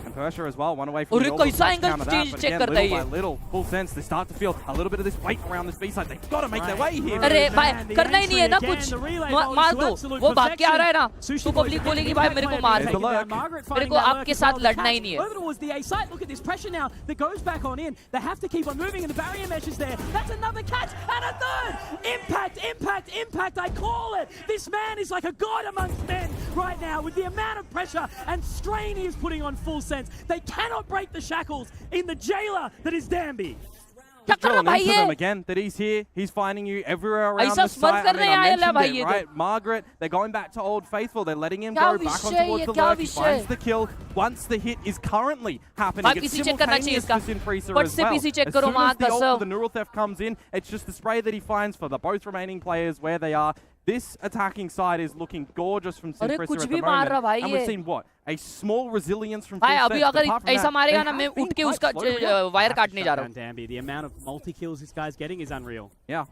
And Persha as well, one away from अरे the orbital कैसा touch angle counter change that, but check again, करता है little ये. by little, full sense, they start to feel a little bit of this weight around this B side. They've got to make their way here. अरे Man, भाई the करना ही नहीं है ना entry कुछ. again, the relay मार goes to दो. absolute वो भाग के आ रहा है ना. Sushi तो Boys पब्लिक again, बोलेगी भाई मेरे को impact मार. player There's the taken down. lurk. Margaret मेरे finding को that lurk आपके as well. साथ The लड़ना ही catch नहीं है. over towards the A site. Look at this pressure now that goes back on in. They have to keep on moving and the barrier mesh is there. That's another catch and a third. Impact. I call it. This man is like a god amongst men right now with the amount of pressure and strain he is putting on full sense. They cannot break the shackles in the jailer that is Danby. क्या कर रहा Drilling भाई into ये? them again, that he's here, he's finding you everywhere around ऐसा the smurf site. I करने mean, I आया है mentioned भाई it, ये तो. right? Margaret, they're going back to Old Faithful, they're letting him क्या go back on विषय towards ये, the क्या lurk, he विषय? finds the kill. Once the hit is currently happening, भाई it's PC check करना चाहिए simultaneous इसका. for Simprissa But as से well. PC check As करो soon माँ as the ult कसम. for the neural theft comes in, it's just the spray that he finds for the both remaining players where they are. This attacking side is looking gorgeous from अरे Simprissa कुछ at भी the मार रहा moment. भाई And we've ये. seen what? A small resilience from भाई full अभी sense, but अगर apart from ऐसा that, मारेगा they ना मैं have been उठ के quite उसका slow to react. वायर काटने जा रहा हूँ. Danby, the amount of multi-kills this guy's getting is unreal. Yeah.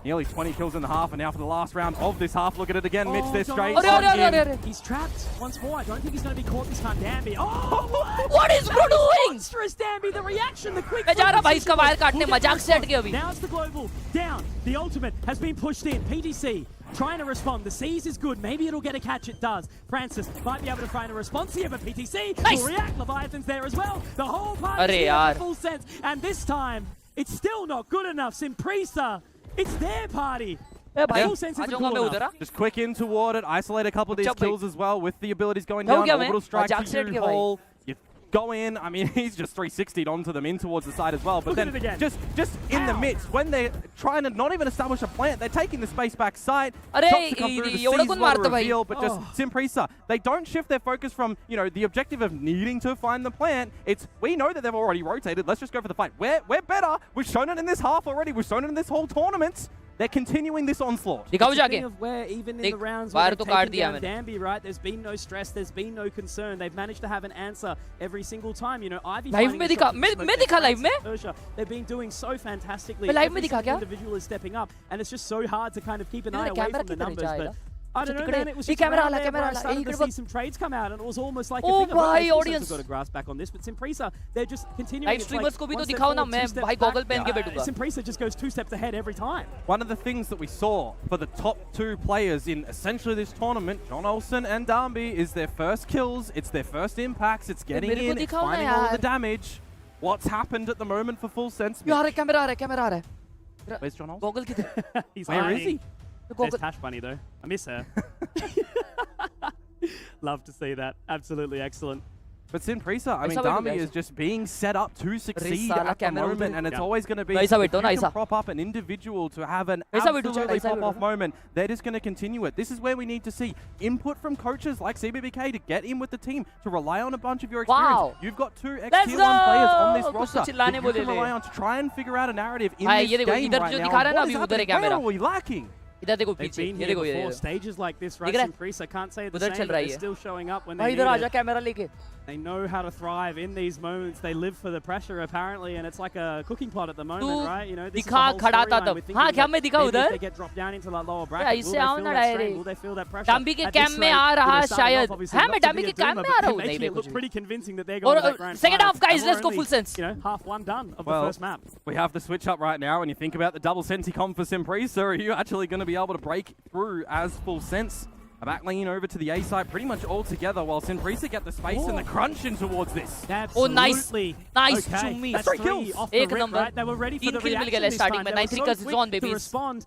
Nearly 20 kills in the half, and now for the last round of this half, look at it again, Mitch, they're John straight Olsen. on अरे, in. अरे, अरे. He's trapped once more. I don't think he's going to be caught this time. Danby. Oh, What is bro doing? monstrous, Danby. The reaction, the quick. मैं जा रहा भाई इसका wire We'll काटने get मजाक this से हट one. के अभी. Now it's the global down. The ultimate has been pushed in. PTC trying to respond. The C's is good. Maybe it'll get a catch. It does. Francis might be able to find a response here, but PTC Nice. will react. Leviathan's there as well. The whole party अरे is यार. in full sense. And this time, it's still not good enough. Simprissa, it's their party. ए भाई Full sense uh isn't जाऊंगा cool मैं enough. उधर आ. Just quick in toward it, isolate a couple of these Jump, mate. kills as well with the abilities going हो down. गया मैं. Orbital strike मजाक to से हट you, के भाई. Hall. You go in. I mean, he's just 360'd onto them in towards the side as well. But Look at then it again. just in the How? midst, when they're trying to not even establish a plant, they're taking the space back side. अरे, Shots to come through, the ये एवढं C's कोण want to मारतं भाई? reveal, but just Oh. Simprissa, they don't shift their focus from, you know, the objective of needing to find the plant. It's, we know that they've already rotated. Let's just go for the fight. We're better. We've shown it in this half already. We've shown it in this whole tournament. They're continuing this onslaught. दिखाओ It's the जाके. thing of where even in देख, the rounds wire where तो they've काट taken दिया down मैंने. Danby, right? There's been no stress, there's been no concern. They've managed to have an answer every single time. You know, Ivy Live finding में a दिखा- shot from मैं- smoke मैं there, दिखा live Francis, में? Ursha, they've been doing so fantastically. मैं live Every में दिखा single क्या? individual is stepping up, and it's just so hard to kind of keep an इधर eye away camera from the किधर numbers. जाएगा? But I don't know, तिकडे. man. It was ये just camera around आला, there where camera I आला. started इकडे to बघ. see some trades come out, and it was almost like Oh, a thing of, भाई, okay, Full audience. Sense have got a grasp back on this, but Simprissa, they're just continuing. Live It's streamers like को भी तो one step दिखाओ ना, forward, मैं two steps भाई back. Goggle पहन के बैठूंगा. Simprissa just goes 2 steps ahead every time. One of the things that we saw for the top two players in essentially this tournament, John Olsen and Darby, is their first kills, it's their first impacts, it's getting मेरे को in, it's दिखाओ ना finding all of the यार. damage. What's happened at the moment for Full Sense? यार एक camera आ रहा है, camera आ रहा है. Where's John Olsen? गॉगल किधर? He's Where is hiding. he? There's goggle. Tash Bunny though. I miss her. Love to see that. Absolutely excellent. But Simprissa, I mean, ऐसा बैठो, Darby ऐसा. is just being set up to succeed साला at the camera moment, उधर. and it's Yeah. always going to be ऐसा if बैठो you ना, can ऐसा. prop up an individual to have an ऐसा बैठो, absolutely ऐसा pop-off बैठो. moment. They're just going to continue it. This is where we need to see input from coaches like CBBK to get in with the team, to rely on a bunch of your experience. Wow. You've got two Let's ex-tier 1 players on this go! roster कुछ that चिल्लाने you बोले can ले. rely on to try and figure out a narrative in भाई, this ये देखो, game इधर right जो now. दिखा रहा है ना What is अभी उधर है happening? Where camera. are we lacking? इधर देखो They've पीछे. been ये here देखो ये before. देखो. Stages like this, right? दिख रहा है? Simprissa can't say the उधर same, चल but रहा they're है ये. still showing up when भाई they इधर need आजा it. कैमरा लेके. They know how to thrive in these moments. They live for the pressure apparently, and it's like a cooking pot at the moment, तू right? You know, this is the दिखा whole खड़ा था storyline. तब. We're thinking हाँ, क्या that मैं दिखा maybe if उधर? they get dropped down into that lower या bracket, will इससे they आओ feel ना that strain? Direct. Will they feel that pressure? डांबी के At कैम this में rate, आ you know, रहा started शायद. off obviously है not मैं to डांबी be के a कैम doomer, में but आ रहा they're हूँ. नहीं making बे it look कुछ भी. pretty convincing that they're going और to that grand second final. half guys, And let's we're go only full sense. You know, half one done of the Well, first map. we have the switch up right now, and you think about the double Sensi-Com for Simprissa. Are you actually going to be able to break through as Full Sense? A back lane over to the A side pretty much all together, while Simprissa get the space and the crunch in towards this. Oh, nice. Absolutely. Nice, Okay, Chumi. that's Three 3 kills. off the एक rip, number. right? They were ready for 3 the kill mill reaction गया this starting time. में. They were 93 so का is quick on to babies. respond.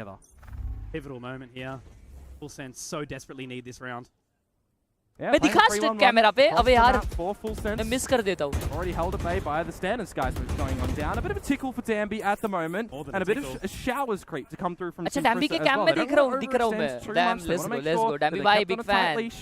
together. Pivotal moment here. Full Sense so desperately need this round. Yeah, मैं playing दिखा 3-1-1. State camera पे Cross अबे the यार map for Full Sense. मैं miss कर देता हूँ Already held at bay by the standard skies, which is going on down. A bit of a tickle for Danby at the moment, More than and a a bit of tickle. showers creep to come through from अच्छा Simprissa डैम्बी के as cam well. में They देख don't रहा wanna हूँ overextend मैं too dam much. They let's wanna go make sure डैम्बी that भाई they big kept on a tight fan leash.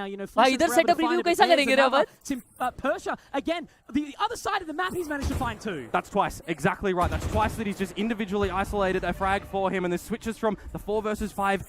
now. You know, भाई इधर setup review कैसा करेंगे रे अपन? Persha, again, the other side of the map he's managed to find too. That's twice, exactly right. That's twice that he's just individually isolated a frag for him, and this switches from the 4 versus 5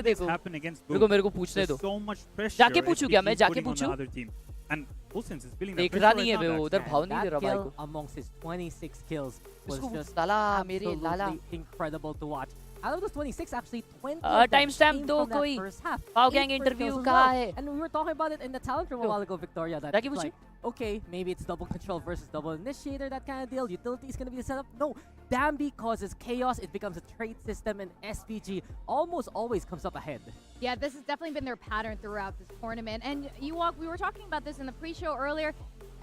से this देखो happen against मेरे को Boom? पूछने दो There's so much pressure जाके पूछूं क्या मैं? SPG is जाके putting on the पूछूं? other team. And Wilsons is feeling that देख pressure रहा right नहीं है now, बे वो guys. उधर भाव नहीं दे That रहा भाई kill को amongst his 26 kills was उसको just साला मेरे लाला absolutely incredible to watch. out of those 26, actually 20 of them timestamp came दो from that कोई. first half. Pao 8 Gang first interview kills as कहाँ well. है? And we were talking about it in the talent room a while ago, Victoria, that Jackie, it's पूछिए. like, okay, maybe it's double control versus double initiator, that kind of deal. Utility is going to be the setup. No, Bambi causes chaos. It becomes a trade system, and SPG almost always comes up ahead. Yeah, this has definitely been their pattern throughout this tournament. And we were talking about this in the pre-show earlier.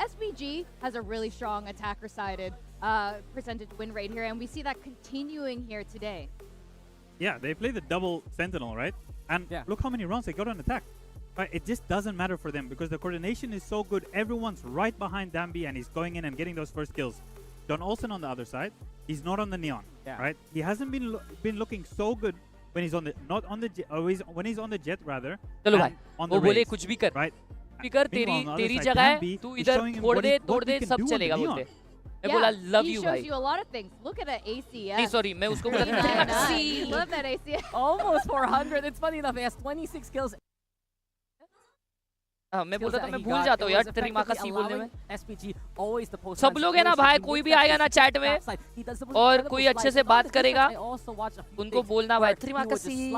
SPG has a really strong attacker-sided percentage win rate here, and we see that continuing here today. Yeah, they play the double sentinel, right? And Yeah. look how many rounds they got on attack. Right, it just doesn't matter for them because the coordination is so good. Everyone's right behind Dambi and he's going in and getting those first kills. Don Olsen on the other side, he's not on the neon, Yeah. right? He hasn't been looking so good when he's on the when he's on the jet rather. चलो and भाई, on वो the बोले race, कुछ भी कर. right? भी कर, Meanwhile, on the other तेरी side, जगह है, Dambi तू is इधर showing him छोड़ what दे, he तोड़ दे, can सब do on the चलेगा neon. बोलते. मैं बोला love he you shows भाई. you a lot of things. Look at that ACS. नहीं sorry, मैं उसको बोला था. 39. Love that ACS. Almost 400. It's funny enough, he has 26 kills. हाँ, मैं Skills बोलता था that मैं he भूल got, जाता हूँ it यार was तेरी माँ का effectively सी बोलने में. allowing SPG always the post सब लोग है ना भाई, कोई भी आएगा ना chat में और कोई अच्छे से बात करेगा, उनको बोलना भाई तेरी माँ का सी.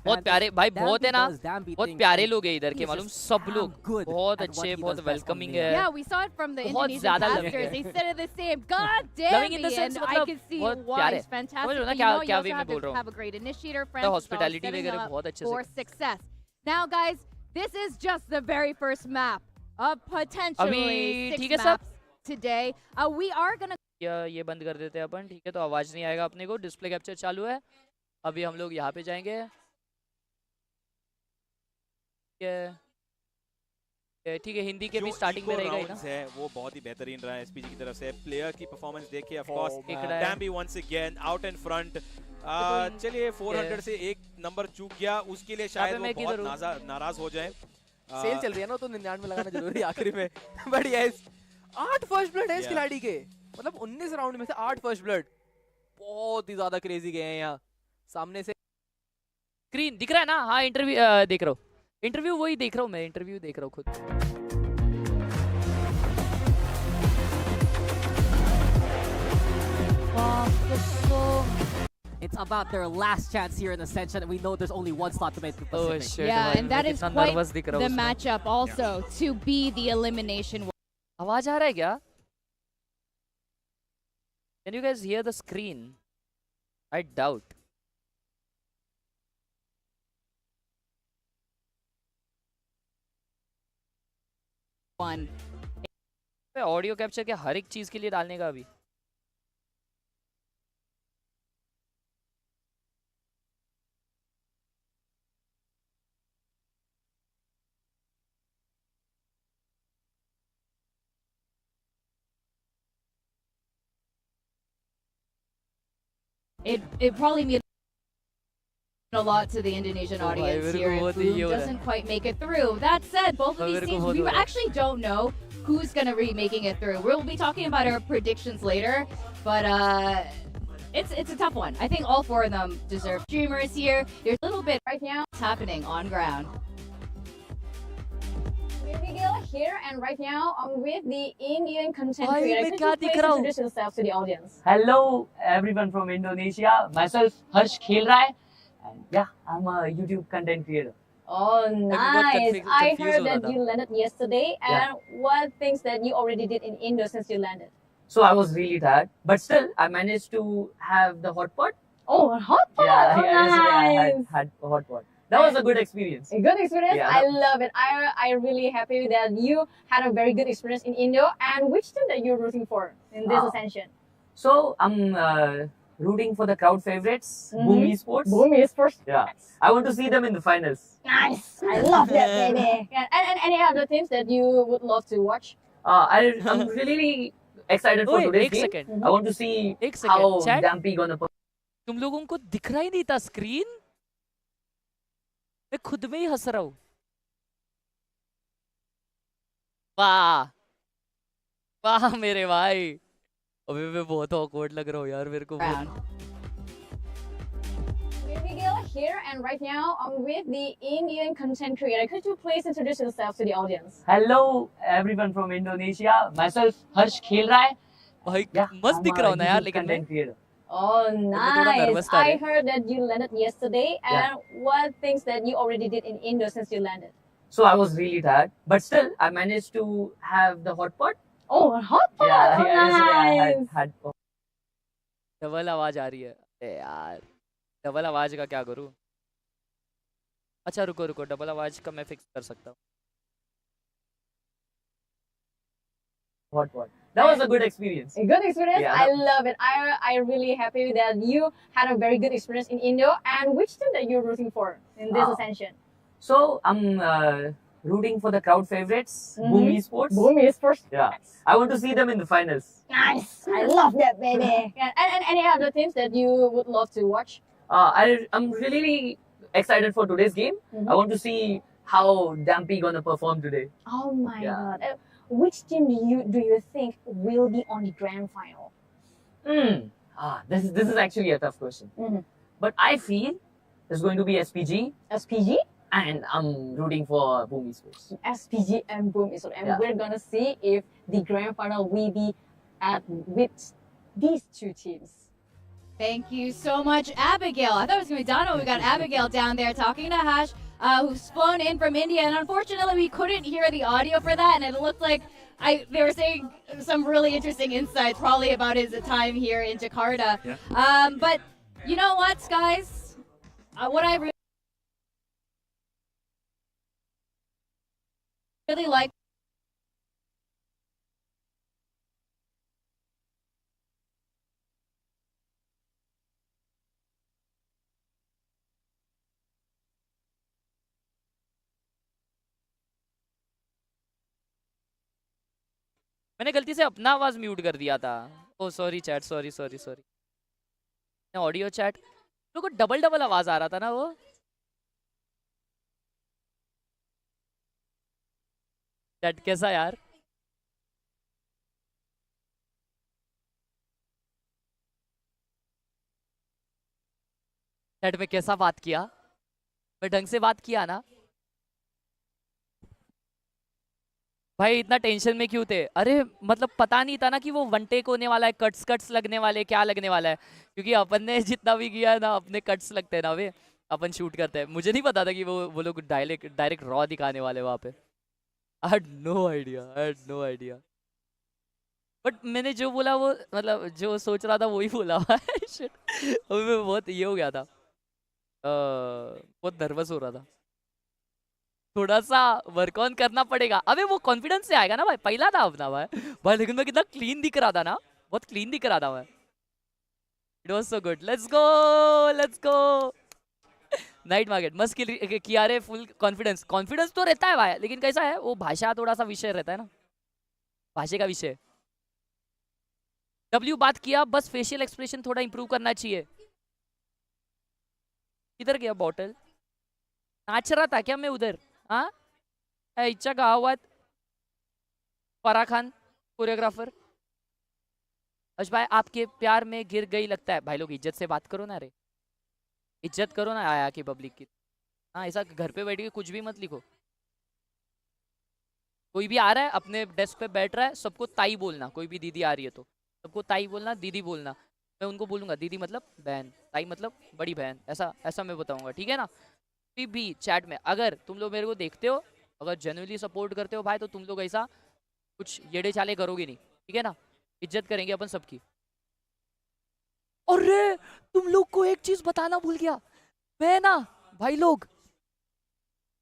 बहुत प्यारे भाई, बहुत है ना, बहुत प्यारे लोग हैं इधर के, मालूम सब लोग बहुत अच्छे, बहुत वेलकमिंग है. Yeah, we saw it from the बहुत Indonesian ज़्यादा casters. loving They है. said it the same. God damn Loving in the it, sense and I मतलब can see बहुत why प्यारे. it's fantastic. समझ रहे हो ना But क्या you know, क्या you वे also में बोल रहा हूँ. have a great initiator, The friends, hospitality setting वगैरह up बहुत अच्छे for से. success. Now, guys, this is just the very first map of potentially अभी 6 ठीक है सब? maps today. We are gonna ये बंद कर देते हैं अपन, ठीक है, तो आवाज नहीं आएगा अपने को. डिस्प्ले कैप्चर चालू है. अभी हम लोग यहाँ पे जाएंगे. ठीक है, हिंदी के भी स्टार्टिंग में रहेगा ही ना. है वो बहुत ही बेहतरीन रहा है एसपीजी की तरफ से. प्लेयर की परफॉर्मेंस देखिए, ऑफ कोर्स दिख रहा है. डैम्बी once again out in front. चलिए 400 से एक नंबर चूक गया, उसके लिए शायद वो बहुत नाराज हो जाए. सेल चल रही है ना, तो 99 में लगाना जरूरी है आखिरी में. बट यस 8 फर्स्ट ब्लड है इस खिलाड़ी के, मतलब 19 राउंड में से 8 फर्स्ट ब्लड. बहुत ही ज्यादा क्रेजी गए हैं यहाँ. सामने से स्क्रीन दिख रहा है ना? हाँ, इंटरव्यू देख रहा हूँ. इंटरव्यू वही देख रहा हूँ मैं, इंटरव्यू देख रहा हूँ खुद. It's about their last chance here in Ascension, and we know there's only one slot to make the Pacific. shit, yeah, भाई, and that मैं is कितना quite nervous दिख रहा the हूँ उसमें. matchup also to be the elimination. आवाज आ रहा है क्या? Can you guys hear the screen? I doubt. One. Audio capture के हर एक चीज के लिए डालने का अभी. It probably means a lot to the Indonesian audience मेरे here को if बहुत Boom ये हो रहा है. doesn't quite make it through. That said, both of मेरे these को teams, बहुत we हो रहा है. actually don't know who's going to be making it through. We'll be talking about our predictions later, but it's a tough one. I think all four of them deserve streamers here. There's a little bit right now happening on ground. Miguel here, and right now I'm with the Indian content भाई, creator. मैं Could क्या you दिख please रहा हूँ? introduce yourself to the audience? Hello, everyone from Indonesia. Myself, Khelraay, and yeah, I'm a YouTube content creator. Oh, nice! I heard that था. you landed yesterday, and what things that you already did in Indo since you landed? So I was really tired, but still, I managed to have the hot pot. Oh, a hot pot! Yeah, Oh, yesterday I nice! had a hot pot. That was a good experience. A good experience. Yeah. I love it. I'm really happy that you had a very good experience in Indo. And which team that you're rooting for in this Ascension? So I'm rooting for the crowd favorites, Boom Esports. Boom Esports. Yeah, I want to see them in the finals. Nice. I love that, baby. And any other teams that you would love to watch? I'm really excited for ओए, today's एक game. Second. I want to see एक how second. Chat, Dampy gonna perform. तुम लोगों को दिख रहा ही नहीं था स्क्रीन? मैं खुद में ही हंस रहा हूँ. वाह वाह मेरे भाई. अबे मैं बहुत awkward लग रहा हूँ यार मेरे को. Miguel here, and right now I'm with the Indian content creator. Could you please introduce yourself to the audience? Hello, everyone from Indonesia. Myself, Khelraay. भाई Yeah, मस्त I'm दिख a रहा हूँ ना यार, YouTube लेकिन content creator. Oh, थोड़ा nice. nervous था I रे। heard that you landed yesterday. Yeah. And what things that you already did in Indo since you landed? So I was really tired, but still I managed to have the hot pot. Oh, hot pot. Yeah, Oh, yeah, yesterday I nice. had double आवाज आ रही है। अरे यार double आवाज का क्या करूँ? अच्छा रुको रुको, डबल आवाज का मैं फिक्स कर सकता हूँ। hot pot. That was a good experience. A good experience. Yeah. I love it. I really happy that you had a very good experience in Indo. And which team that you're rooting for in this Ascension? So I'm rooting for the crowd favorites, Boom Esports. Boom Esports. Yeah, I want to see them in the finals. Nice. I love that, baby. Yeah. And any other teams that you would love to watch? I'm really excited for today's game. I want to see how Dampy gonna perform today. Oh my Yeah. God. Which team do you think will be on the grand final? This is actually a tough question. But I feel it's going to be SPG, SPG? and I'm rooting for Boom Esports. SPG and Boom Esports. And Yeah. we're gonna see if the grand final will be with these two teams. Thank you so much, Abigail. I thought it was going to be Donna. We got Abigail down there talking to Hash, who's flown in from India. And unfortunately, we couldn't hear the audio for that. And it looked like they were saying some really interesting insights, probably about his time here in Jakarta. Yeah. But you know what, guys? What I really like. मैंने गलती से अपना आवाज mute कर दिया था। Oh sorry chat, sorry sorry sorry. Audio chat लोगों को डबल डबल आवाज आ रहा था ना वो। चैट कैसा यार? चैट में कैसा बात किया? मैं ढंग से बात किया ना? भाई इतना टेंशन में क्यों थे? अरे मतलब पता नहीं था ना कि वो वन टेक होने वाला है, कट्स कट्स लगने वाले, क्या लगने वाला है, क्योंकि अपन ने जितना भी किया है ना अपने कट्स लगते हैं ना वे, अपन शूट करते हैं। मुझे नहीं पता था कि वो लोग डायरेक्ट रॉ दिखाने वाले वहाँ पे। I had no idea, I had no idea. But मैंने जो बोला वो मतलब जो सोच रहा था वही बोला हुआ है। Shit. अभी मैं बहुत ये हो गया था, बहुत नर्वस हो रहा था। थोड़ा सा वर्क ऑन करना पड़ेगा। अबे वो कॉन्फिडेंस से आएगा ना भाई, पहला था अपना भाई लेकिन मैं कितना क्लीन दिख रहा था ना, बहुत क्लीन दिख रहा था मैं। It was so good. Let's go let's go. Night market मस्त किया रे, फुल कॉन्फिडेंस तो रहता है भाई, लेकिन कैसा है वो भाषा थोड़ा सा विषय रहता है ना, भाषा का विषय। डब्ल्यू बात किया, बस फेशियल एक्सप्रेशन थोड़ा इंप्रूव करना चाहिए। किधर गया बॉटल? नाच रहा था क्या मैं उधर? हाँ इच्छा गावात फराह खान कोरियोग्राफर। अश भाई आपके प्यार में गिर गई लगता है। भाई लोग इज्जत से बात करो ना रे, इज्जत करो ना आया की पब्लिक की। हाँ ऐसा घर पे बैठ के कुछ भी मत लिखो। कोई भी आ रहा है अपने डेस्क पे बैठ रहा है, सबको ताई बोलना। कोई भी दीदी आ रही है तो सबको ताई बोलना, दीदी बोलना। मैं उनको बोलूंगा दीदी मतलब बहन, ताई मतलब बड़ी बहन, ऐसा मैं बताऊंगा, ठीक है ना? भी चैट में अगर तुम लोग मेरे को देखते हो, अगर जेन्युइनली सपोर्ट करते हो भाई, तो तुम लोग ऐसा कुछ येड़े चाले करोगे नहीं, ठीक है ना? इज्जत करेंगे अपन सबकी। अरे तुम लोग को एक चीज बताना भूल गया मैं ना भाई लोग,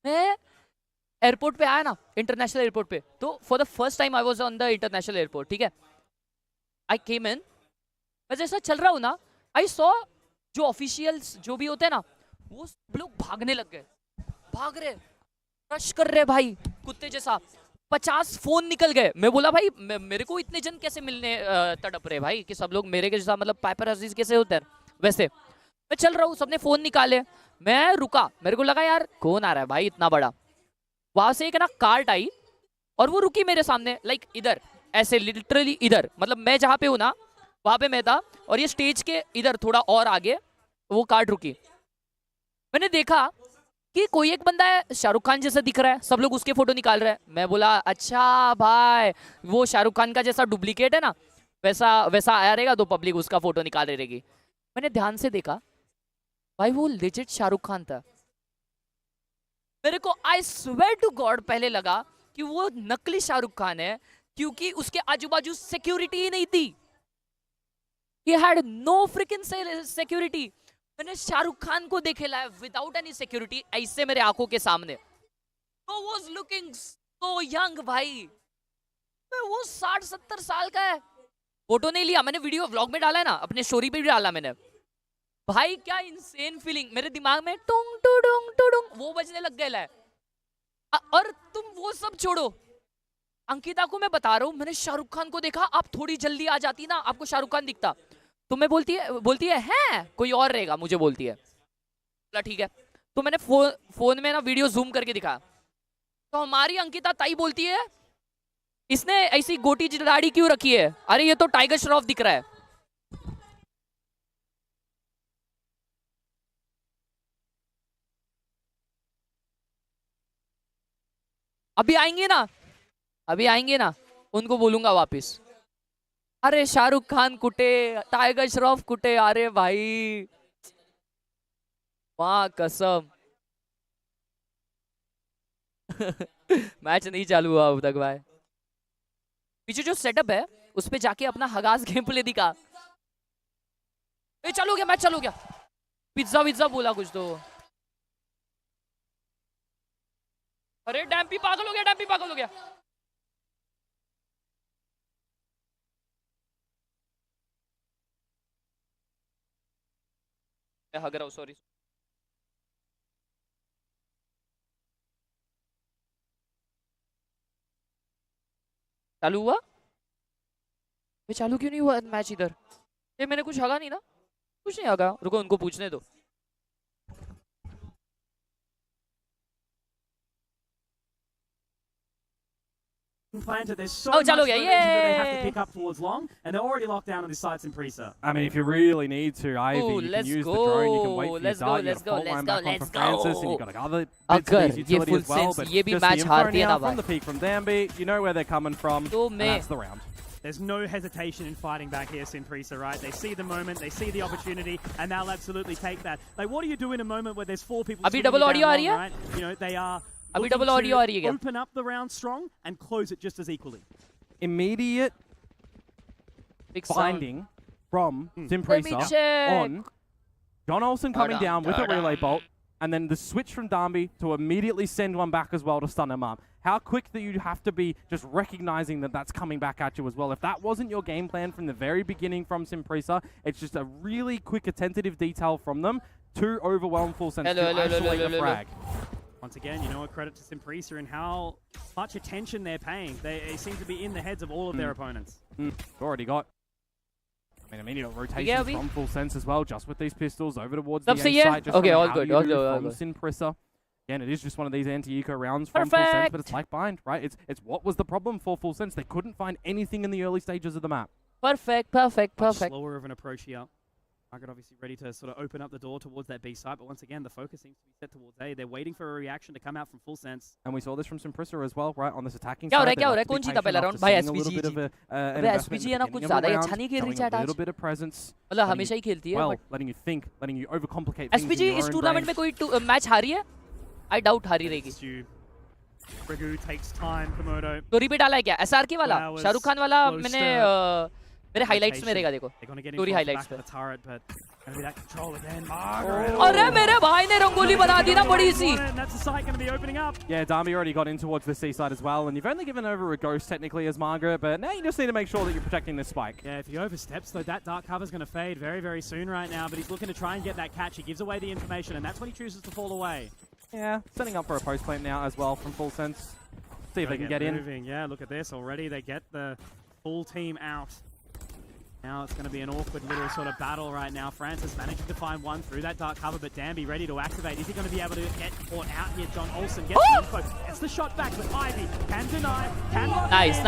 मैं एयरपोर्ट पे आया ना, इंटरनेशनल एयरपोर्ट पे, तो for the first time I was on the international airport, ठीक है? आई केम इन, मैं जैसा चल रहा हूँ ना, आई सॉ जो ऑफिशियल्स जो भी होते हैं ना, वो सब लोग भागने लग गए, भाग रहे, रश कर रहे भाई कुत्ते जैसा। 50 फोन निकल गए। मैं बोला भाई मेरे को इतने जन कैसे मिलने तड़प रहे भाई, कि सब लोग मेरे के जैसा मतलब पाइपराजीज कैसे होते हैं वैसे। मैं चल रहा हूँ, सबने फोन निकाले, मैं रुका, मेरे को लगा यार कौन आ रहा है भाई इतना बड़ा। वहां से एक ना कार्ट आई और वो रुकी मेरे सामने, लाइक इधर ऐसे लिटरली इधर, मतलब मैं जहाँ पे हूँ ना वहां पे मैं था, और ये स्टेज के इधर थोड़ा और आगे वो कार्ट रुकी। मैंने देखा कि कोई एक बंदा है शाहरुख खान जैसा दिख रहा है, सब लोग उसके फोटो निकाल रहे हैं। मैं बोला अच्छा भाई वो शाहरुख खान का जैसा डुप्लीकेट है ना, वैसा वैसा आया रहेगा तो पब्लिक उसका फोटो निकाल रहेगी। मैंने ध्यान से देखा भाई वो लेजिट शाहरुख खान था। मेरे को आई स्वेयर टू गॉड पहले लगा कि वो नकली शाहरुख खान है क्योंकि उसके आजू बाजू सिक्योरिटी ही नहीं थी। He had no freaking security। मैंने शाहरुख खान को देखे लाया विदाउट एनी सिक्योरिटी ऐसे मेरे आंखों के सामने। तो was looking so young भाई। वो 60-70 साल का है। फोटो नहीं लिया मैंने, वीडियो व्लॉग में डाला है ना, अपने स्टोरी पे भी डाला मैंने। भाई क्या इंसेन फीलिंग, मेरे दिमाग में टुंग टुडुंग टुडुंग वो बजने लग गया है। और तुम वो सब छोड़ो, अंकिता को मैं बता रहा हूँ मैंने शाहरुख खान को देखा, आप थोड़ी जल्दी आ जाती ना आपको शाहरुख खान दिखता। तो मैं बोलती है हैं कोई और रहेगा, मुझे बोलती है। बोला ठीक है। तो मैंने फोन में ना वीडियो जूम करके दिखाया तो हमारी अंकिता ताई बोलती है इसने ऐसी गोटी दाढ़ी क्यों रखी है? अरे ये तो टाइगर श्रॉफ दिख रहा है। अभी आएंगे ना उनको बोलूंगा वापस, अरे शाहरुख खान कुटे, टाइगर श्रॉफ कुटे। अरे भाई वाह कसम। मैच नहीं चालू हुआ अब तक भाई। पीछे जो सेटअप है उस पे जाके अपना हगास गेम प्ले दिखा। चलो गया मैच, चलो गया। पिज्जा विज्जा बोला कुछ तो। अरे डैम्पी पागल हो गया, डैम्पी पागल हो गया। मैं हग रहा हूं, सॉरी। चालू हुआ? ये चालू क्यों नहीं हुआ मैच इधर? ये मैंने कुछ हगा नहीं ना, कुछ नहीं हगा। रुको उनको पूछने दो। Planted. There's so Oh, much chalo gaya. momentum that they have to Yay! pick up towards long, and they're already locked down on this side Simpresa. I mean, if you really need to, Ivy, Ooh, you let's can use go. the drone, you can wait for Let's your go, dart, you let's got a go, fault let's line go, back on let's for Francis, and go. you got other bits of अगर these ये utility full as well, sense but ये भी just the match info हारती है now ना from भाई। the peak from Dambi, you know where they're coming from, तो and मैं that's the round. There's no hesitation in fighting back here, Simpresa, right? They see the moment, they see the opportunity, and they'll absolutely take that. Like, what do you do in a moment where there's 4 people अभी swinging double you audio down आ रही long, है? right? You know, they are अभी looking double audio to आ रही है क्या? open up the round strong and close it just as equally. Immediate Big finding from Simpresa on John Olsen coming down with a relay bolt, and then the switch from Darby to immediately send one back as well to stun him up. How quick that you have to be just recognizing that that's coming back at you as well. If that wasn't your game plan from the very beginning from Simpresa, it's just a really quick attentive detail from them to overwhelm full sense to isolate the frag. Once again, you know, a credit to Simpresa and how much attention they're paying. They seem to be in the heads of all of their opponents. Already got immediate rotation from full sense as well, just with these pistols over towards the A side. Just okay, all how good, you all do good, all from good. Simpresa. Again, it is just one of these anti-eco rounds from full sense, but it's like bind, right? It's what was the problem for full sense? They couldn't find anything in the early stages of the map. Perfect. Much slower of an approach here. Margaret obviously ready to sort of open up the door towards that B side, but once again, the focus seems to be set towards A. They're waiting for a reaction to come out from full sense. And we saw this from Simpresa as well, right? On this attacking क्या हो side. रहा है, क्या हो रहा है? कौन जीता पहला राउंड? भाई SPG जीती। अबे SPG है ना कुछ ज़्यादा ही अच्छा नहीं खेल रही चैट आज। A little bit of presence. मतलब हमेशा ही खेलती है। Well, letting you think, letting you overcomplicate things. SPG इस टूर्नामेंट में कोई मैच हारी है? I doubt हारी रहेगी। Ragu takes time, Komodo. Story पे डाला है क्या? SRK वाला? शाहरुख खान वाला मैंने मेरे हाइलाइट्स में रहेगा देखो। स्टोरी हाइलाइट्स पे। अरे मेरे भाई ने रंगोली बना दी ना बड़ी सी। Yeah, Darby already got in towards the seaside as well, and you've only given over a ghost technically as Margaret, but now you just need to make sure that you're protecting this spike. Yeah, if he oversteps though, that dark cover's going to fade very, very soon right now, but he's looking to try and get that catch. He gives away the information, and that's when he chooses to fall away. Yeah, setting up for a post plant now as well from full sense. See if they can get in. Yeah, look at this already. They get the full team out. Now it's going to be an awkward little sort of battle right now. Francis managing to find one through that dark cover, but Danby ready to activate. Is he going to be able to get caught out here? John Olsen gets the info, gets the shot back, but Ivy can deny, can lock Nice.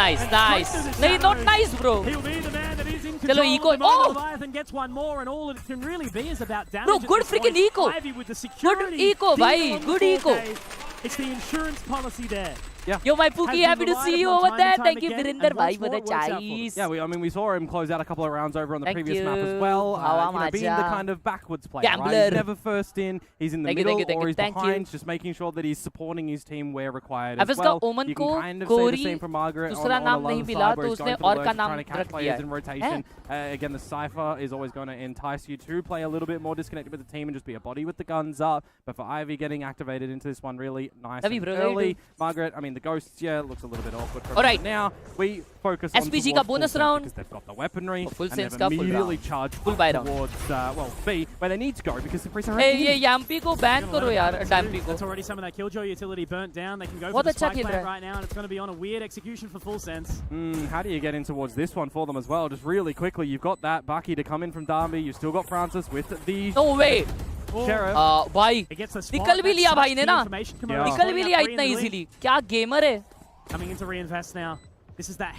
नहीं, not nice, bro. He'll be the man that is in control. चलो eco. Leviathan gets one more, and all it can really be is about damage. Bro, good freaking eco. Ivy with the security. Good eco, भाई. Good eco. It's the insurance policy there. Yeah. Yo, my Pookie, happy to see you over there. Thank you, Virinder bhai, for the chais. Yeah, we saw him close out a couple of rounds over on the Thank previous you. map as well. Being the Maja. kind of backwards player, Gambler. right? He's never first in. He's in the Thank you, middle thank you, thank or you, he's thank you. behind, just making sure that he's supporting his team where required अब as इसका well. ओमन You को can kind of say the Kori same for Margaret on दूसरा a नाम lot नहीं of the मिला side where तो he's उसने going for और the का lurk, नाम trying to catch रख players दिया in है। rotation. Again, the Cypher is always going to entice you to play a little bit more disconnected with the team and just be a body with the guns up. But for Ivy getting activated into this one really nice Love you, and bro, love you early. too. Margaret, I mean, the Ghosts, yeah, looks a little bit awkward for Alright. now. We focus on SPG towards का full bonus sense round. because they've got the weaponry Oh, full and sense they've का full immediately round. charged Full buy round. towards B, where they need to go because the Priests are Hey, already ये in. Yampy को ban करो यार, Dampy को. That's already some of that Killjoy utility burnt down. They can go बहुत for the अच्छा spike खेल plant रहा है। right now, and it's going to be on a weird execution for Full Sense. How do you get in towards this one for them as well? Just really quickly, you've got that Bucky to come in from Darby. You've still got Francis with the No way. Sheriff. भाई It gets the spot. निकल भी That लिया sucks भाई ने the ना information. Come on, Yeah. he's निकल putting भी up लिया three in इतना the lead. easily क्या गेमर है Coming into reinvest now. This is that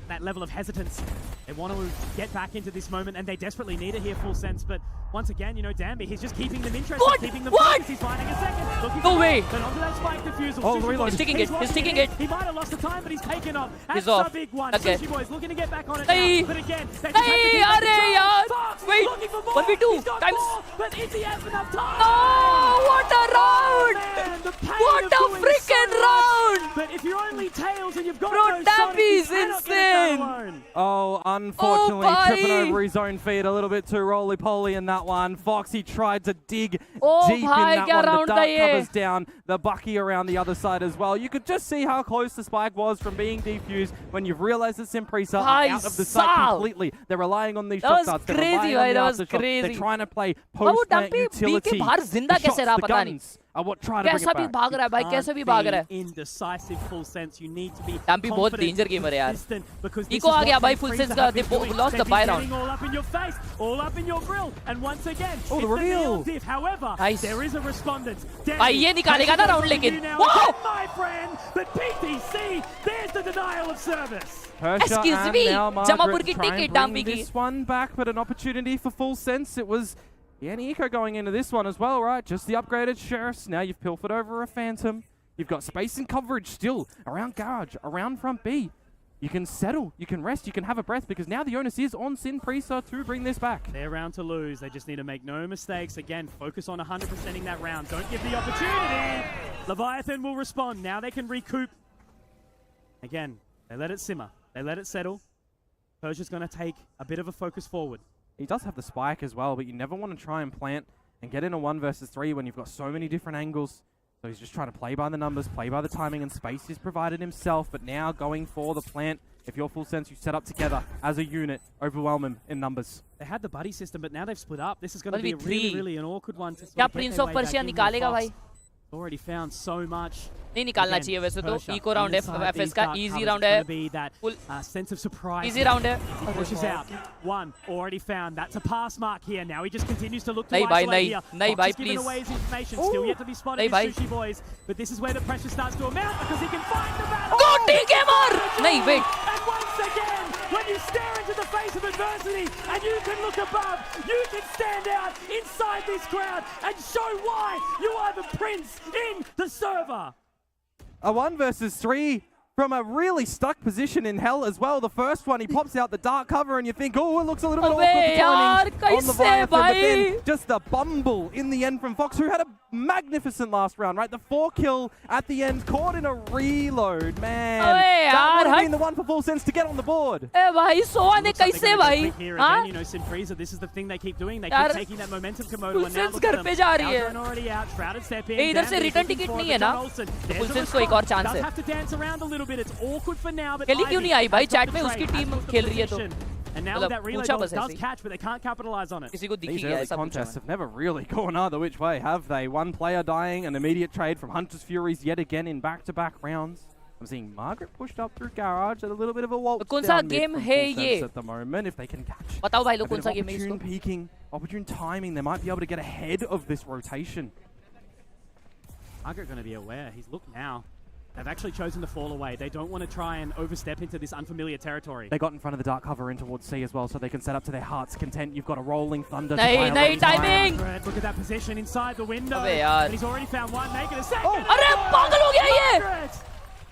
that level of hesitance. They want to get back into this moment, and they desperately need it here, Full Sense. But once again, you know, Danby, he's just keeping them interested, What? keeping them What? focused. He's finding a second. Looking No for way. But onto that spike defusal. Oh, Sushi the reload. Boy's He's taking it, he's locking taking in. it. He might have lost the time, but he's taken off. He's That's off. a big one. Okay. Sushi Boy's looking to get back on it Hey. now. But again, they just have to Hey, keep अरे control. यार. Fox Wait, looking for more. 1v2 He's got times. more, but is he have enough time? Oh, what a round! Man, the pain What of a doing freaking so much. round! But if you're only Tails and you've got Bro, no Sonic, Dampy you is cannot get it done insane. alone. Oh, unfortunately, Oh, tripping bhai. over his own feet a little bit too roly-poly in that one. Foxy tried to dig Oh, deep bhai, in that kya one. The round dart tha ye? covers down. The Bucky around the other side as well. You could just see how close the spike was from being defused when you've realized that Simpresa are Bhai out of the site sal. completely. They're relying on these That shot was starts. They're crazy, relying bhai, on the that was aftershot. They're crazy. trying to play वो post-plant Dampy B के utility. बाहर जिंदा The कैसे shots, रहा the पता नहीं guns are what try to bring कैसा it भी back. भाग रहा है भाई कैसे भी भाग रहा है Indecisive Full Sense. You need to be Dampy बहुत confident, danger gamer है यार consistent, because this Nico is uh what गया भाई these Full Freeza Sense have का been they doing. lost the They've buy been round getting all up in your face, all up in your grill, and once again, Oh, the it's reveal. diff. However, Nice. there is a respondent. भाई ये निकालेगा ना round लेकिन Wow! My friend, but PTC, there's the denial of service. Persha Excuse and me, now Jamapur Margaret की try and ticket bring Dampy की this one back, but an opportunity for Full Sense. It was Eco going into this one as well, right? Just the upgraded Sheriffs. Now you've pilfered over a Phantom. You've got space and coverage still around Garage, around front B. You can settle, you can rest, you can have a breath because now the onus is on Simpresa to bring this back. They're round to lose. They just need to make no mistakes. Again, focus on 100%ing that round. Don't give the opportunity. Leviathan will respond. Now they can recoup. Again, they let it simmer. They let it settle. Persia's going to take a bit of a focus forward. He does have the spike as well, but you never want to try and plant and get in a 1 versus 3 when you've got so many different angles. So he's just trying to play by the numbers, play by the timing, and space he's provided himself. But now going for the plant, if you're Full Sense, you set up together as a unit, overwhelm him in numbers. They had the buddy system, but now they've split up. This is going to Must be be really, three. really an awkward one. To sort क्या of get Prince their of way back Persia in with निकालेगा Fox. भाई Already found so much. नहीं निकालना Again, चाहिए वैसे तो Persia eco round है inside FS these का dark easy covers. Round It's है gonna be that full sense of surprise. easy round है He pushes out. One already found. That's a pass mark here. Now he just continues to look to नहीं भाई isolate नहीं here. नहीं Fox भाई has given please away his information. Still yet to be spotted नहीं is भाई Sushi Boys. But this is where the pressure starts to amount because he can find the battle. go TK मार नहीं wait And once again, when you stare into the face of adversity and you can look above, you can stand out inside this crowd and show why you are the prince in the server. A 1 versus 3 from a really stuck position in Hell as well. The first one, he pops out the dark cover and you think, oh, it looks a little bit awkward अबे for यार timing on the कैसे Viathan, but then भाई just the bumble in the end from Fox, who had a magnificent last round, right? The 4 kill at the end, caught in a reload, man. अबे That यार would have हट been the one for Full Sense to get on the board. ए भाई सोआ ने Looks like कैसे they're gonna भाई go quick here हाँ again, you know, Simpresa, this is the thing they keep doing. They यार, keep taking that momentum Komodo Full and now Sense look at घर them. पे जा रही है। Aldrin already out, Shrouded step in. ए, इधर से Danby's return looking ticket for it, नहीं है but ना? John Olsen, तो there's Full a Sense को एक और response. chance Does है। have to dance around a little bit. It's awkward for now, but केली क्यों नहीं आई भाई Ivy has चैट got में the उसकी trade, team has got the खेल रही है तो position. And now मतलब that relay पूछा goal बस does ऐसे ही। catch, but they can't capitalize on it. किसी को दिख ही These गया early ऐसा पूछा contests मैंने have never really gone either which way, have they? One player dying, an immediate trade from Hunter's Furies yet again in back-to-back rounds. I'm seeing Margaret pushed up through Garage at a little bit of a waltz कौन सा down mid game from है Full ये? Sense at the moment. If they can catch बताओ भाई a लोग bit कौन of सा game है opportune इसको peeking, opportune timing, they might be able to get ahead of this rotation. Margaret going to be aware. He's looked now. They've actually chosen to fall away. They don't want to try and overstep into this unfamiliar territory. They got in front of the dark cover in towards C as well, so they can set up to their heart's content. You've got a rolling thunder to नहीं play a नहीं long time. Timing Fred, look at that position inside the window. अबे यार And he's already found one. Make it a second. Oh. अरे पागल हो गया ये Margaret!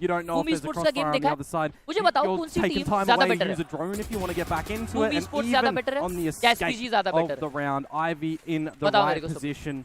You don't know if Boomy there's a Sports का crossfire game on the देखा other side. मुझे बताओ You're कौन सी taking टीम time ज्यादा away, बेटर use है? a drone if you want to get back into Boomy it. And Sports ज्यादा even better है? on the क्या SPG escape ज्यादा of better the round, Ivy in the बताओ मेरे right को सब। position.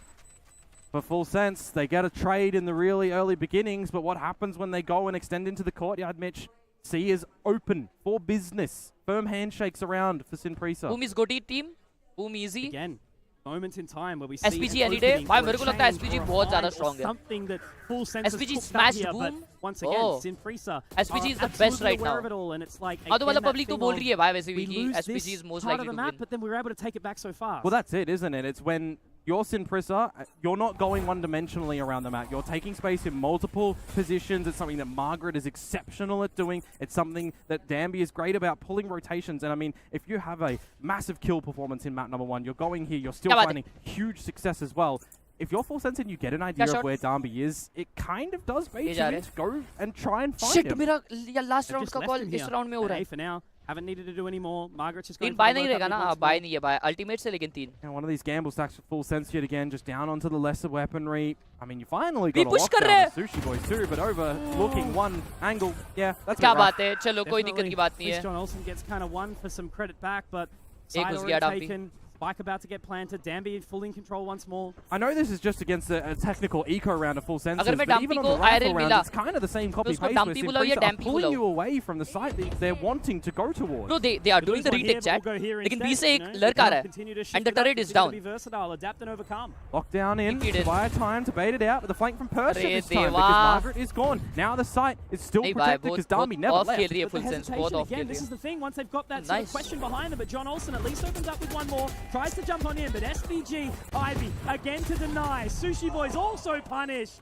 for Full Sense. They get a trade in the really early beginnings, but what happens when they go and extend into the courtyard, Mitch? C is open for business. Firm handshakes around for Sinprisa. Boom is goatee team. Boom easy. Again, moments in time where we see SPG any day. भाई मेरे को लगता है SPG बहुत ज़्यादा strong है. Something that Full Sense SPG smashed here, Boom. Once again, Sinprisa SPG is the best right now. And it's like, हाँ तो मतलब public तो बोल रही है भाई वैसे भी we कि lose SPG this is most part likely of the to map, win. but then we were able to take it back so fast. Well, that's it, isn't it? It's when you're Sinprisa, you're not going one-dimensionally around the map. You're taking space in multiple positions. It's something that Margaret is exceptional at doing. It's something that Danby is great about, pulling rotations. And I mean, if you have a massive kill performance in map number 1, you're going here, you're still finding huge success as well. If you're Full Sense and you get an idea of where Danby is, it kind of does bait you in to go and try and find him. Shit, मेरा last round का call इस round में हो रहा है. For now. Haven't needed to do any more. Margaret's just going तीन buy नहीं रहेगा ना. Buy नहीं है buy. Ultimate से लेकिन 3. And one of these gamble stacks for Full Sense yet again, just down onto the lesser weaponry. I mean, you finally got a lockdown of Sushi Boys too, but overlooking one angle. Yeah, that's क्या बात है. चलो कोई दिक्कत की बात नहीं है. John Olsen gets kind of one for some credit back, but एक side घुस गया already Danby. taken. Spike about to get planted. Danby full in control once more. I know this is just against a technical eco round of Full Senses, अगर मैं but even Dumpy on को the rifle IRL round, मिला, it's kind of the same copy उसको paste. Dumpy बुलाओ या Sinprisa are Dampy pulling बुलाओ. you away from the site that they're wanting to go towards. No, they are doing the retake chat. लेकिन B से एक लड़का आ रहा है, and the turret is down. Lockdown in. Fire time to bait it out with the flank from Persia अरे this time because Margaret is gone. Now the site is still protected because Danby never left. खेल रही है Full Sense, बहुत off खेल रही है. This is the thing. Once they've got that sort of question behind them, but John Olsen at least opens up with one more. Tries to jump on in, but SPG Ivy again to deny. Sushi Boys also punished.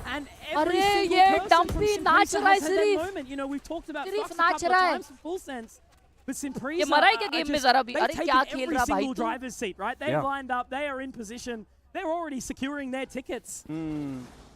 And every single person from Sinprisa has had that moment. You know, we've talked about Fox a couple of times from Full Sense. But Sinprisa ये मराई के game में जरा भी they've अरे क्या taken खेल every रहा भाई single तू driver's seat, right? They've lined up. They are in position. They're already securing their tickets.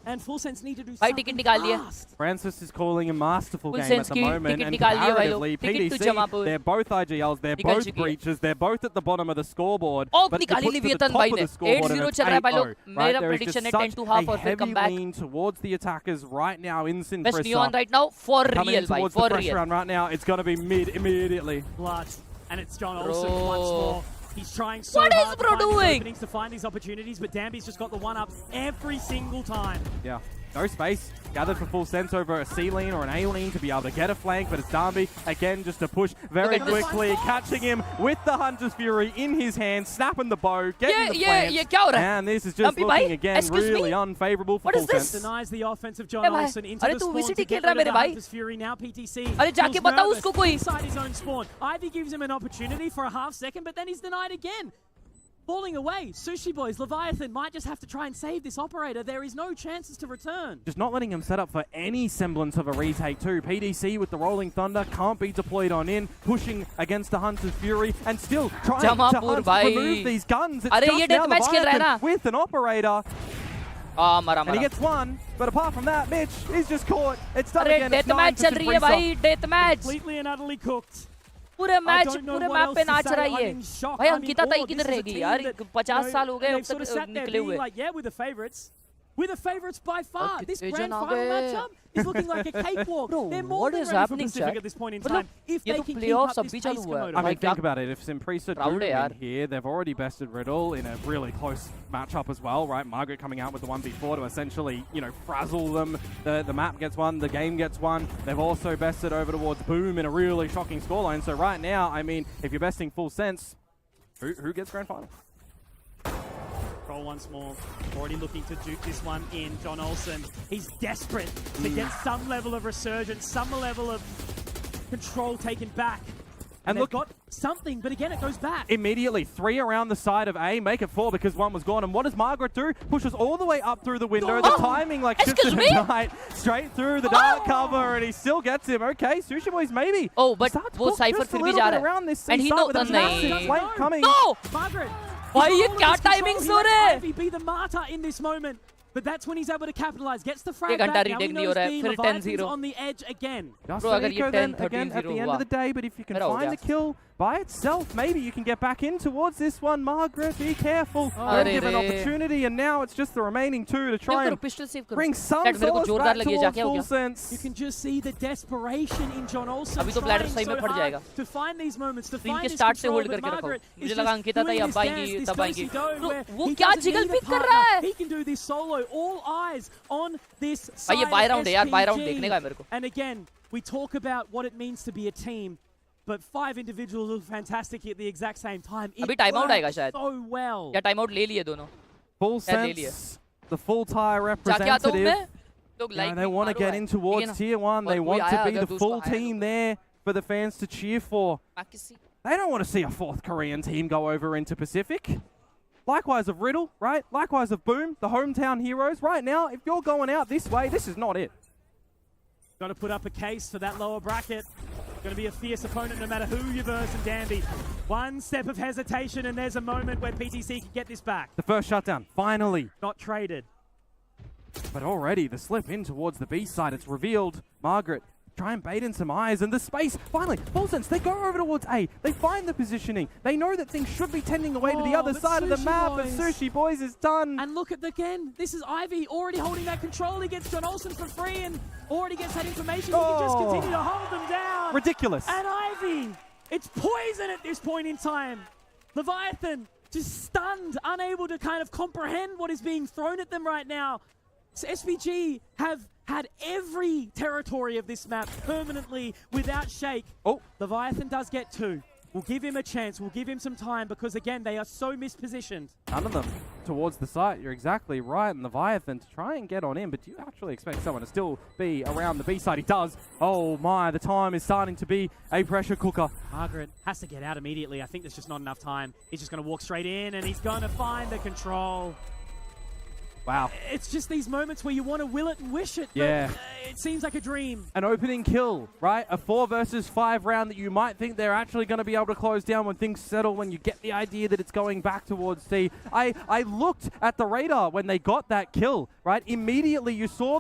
And Full Sense need to do something fast. Francis is calling a masterful Full game Sense at the moment, and comparatively, PDC, they're both IGLs, they're both breaches, they're both at the bottom of the scoreboard, but to put to the top of the scoreboard, and it's 8-0, right? There is just such a heavy lean towards the attackers right now in Sinprisa. Best Neon right now, for Coming real, towards the pressure run right now, it's going to be mid immediately. Blood. And it's John Olsen once more. He's trying so hard to bro find these doing? openings, to find these opportunities, but Danby's just got the one up every single time. Yeah. No space. Gathered for Full Sense over a C lean or an A lean to be able to get a flank, but it's Danby again just to push very quickly, catching him with the Hunter's Fury in his hand, snapping the bow, getting the plants, and this is just looking again really unfavorable for Full Sense. Denies the offense of John Olsen into the spawn to get rid of the Hunter's Fury. Now PTC inside his own spawn. Ivy gives him an opportunity for a half second, but then he's denied again. Falling away, Sushi Boys, Leviathan might just have to try and save this operator. There is no chances to return. Just not letting him set up for any semblance of a retake too. PDC with the Rolling Thunder can't be deployed on in, pushing against the Hunter's Fury, and still trying to remove these guns. It's just now Leviathan with an operator. And he gets one, but apart from that, Mitch is just caught. It's done again. It's 9 for Sinprisa. Completely and utterly cooked. पूरे match पूरे map पे नाच रहा है भाई अंकिता ताई किधर रह गई यार 50 साल हो गए अब तक निकले हुए yeah, we're the favorites by far. This grand final matchup is looking like a cakewalk. Bro, they're more than ready for Pacific at this point in time. If they can keep up this pace, Komodo. I mean, think about it. If Sinprisa do win here, they've already bested Riddle in a really close matchup as well, right? Margaret coming out with the 1v4 to essentially, you know, frazzle them. The map gets one, the game gets one. They've also bested over towards Boom in a really shocking scoreline. So right now, I mean, if you're besting Full Sense, who gets grand final? Control once more. Already looking to duke this one in. John Olsen, he's desperate to get some level of resurgence, some level of control taken back. And they've got something, but again, it goes back. Immediately, 3 around the side of A, make it 4 because 1 was gone. And what does Margaret do? Pushes all the way up through the window. The timing, like, shifts to the night. Straight through the dark cover, and he still gets him. Okay, Sushi Boys maybe. Oh, but वो Cypher फिर भी जा रहा है. And he knows नहीं. No! Margaret! भाई ये क्या timings हो रहे हैं? Be the martyr in this moment. But that's when he's able to capitalize. Gets the frag back. Now he knows the Leviathan's on the edge again. Bro, अगर ये 10-13 again at the end of the day, but if you can find the kill by itself, maybe you can get back in towards this one. Margaret, be careful. Don't give an opportunity, and now it's just the remaining 2 to try and bring some solace back towards Full Sense. You can just see the desperation in John Olsen अभी तो bladder सही में फट जाएगा. To find these moments, to find के this start से control, hold करके रखो. Margaret मुझे लगा अंकिता ताई अब आएंगी तब आएंगी. वो क्या जिगल पिक कर रहा है? He can do this solo. All eyes on this भाई side ये बाय of राउंड है यार, बाय राउंड SPG. देखने का है मेरे को. And again, we talk about what it means to be a team, but 5 individuals look fantastic at the exact same time. It अभी टाइम आउट आएगा works शायद. so well. या टाइम आउट ले लिए दोनों. Full ले लिए. sense, the full tire जाके आता हूँ representative. मैं. लोग Yeah, like they want to get in towards tier 1. They want to be the full team there for the fans to cheer for. They don't want to see a 4th Korean team go over into Pacific. Likewise of Riddle, right? Likewise of Boom, the hometown heroes. Right now, if you're going out this way, this is not it. Got to put up a case for that lower bracket. Going to be a fierce opponent no matter who you verse and Danby. One step of hesitation and there's a moment where PTC can get this back. The first shutdown, finally. Not traded. But already, the slip in towards the B side, it's revealed. Margaret, try and bait in some eyes, and the space, finally, full sense, they go over towards A. They find the positioning. They know that things should be tending away to the other side of the map, but Sushi Boys is done. And look at the again, this is Ivy already holding that control. He gets John Olsen for free and already gets that information. He can just continue to hold them down. Ridiculous. And Ivy, it's poison at this point in time. Leviathan just stunned, unable to kind of comprehend what is being thrown at them right now. So SPG have had every territory of this map permanently without shake. Oh, Leviathan does get 2. We'll give him a chance. We'll give him some time because, again, they are so mispositioned. None of them towards the site. You're exactly right. And Leviathan to try and get on in, but do you actually expect someone to still be around the B side? He does. Oh my, the time is starting to be a pressure cooker. Margaret has to get out immediately. I think there's just not enough time. He's just going to walk straight in and he's going to find the control. Wow. It's just these moments where you want to will it and wish it, but Yeah. It seems like a dream. An opening kill, right? A 4 versus 5 round that you might think they're actually going to be able to close down when things settle, when you get the idea that it's going back towards C. I looked at the radar when they got that kill, right? Immediately you saw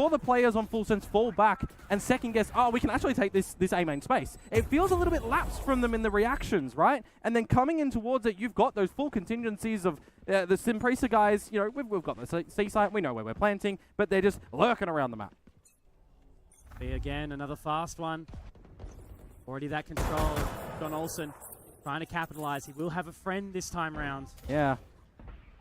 the players on full sense fall back and second guess, oh, we can actually take this A main space. It feels a little bit lapsed from them in the reactions, right? And then coming in towards it, you've got those full contingencies of the Simpresa guys. You know, we've got the C site, we know where we're planting, but they're just lurking around the map. B again, another fast one. Already that control. John Olsen trying to capitalize. He will have a friend this time round. Yeah.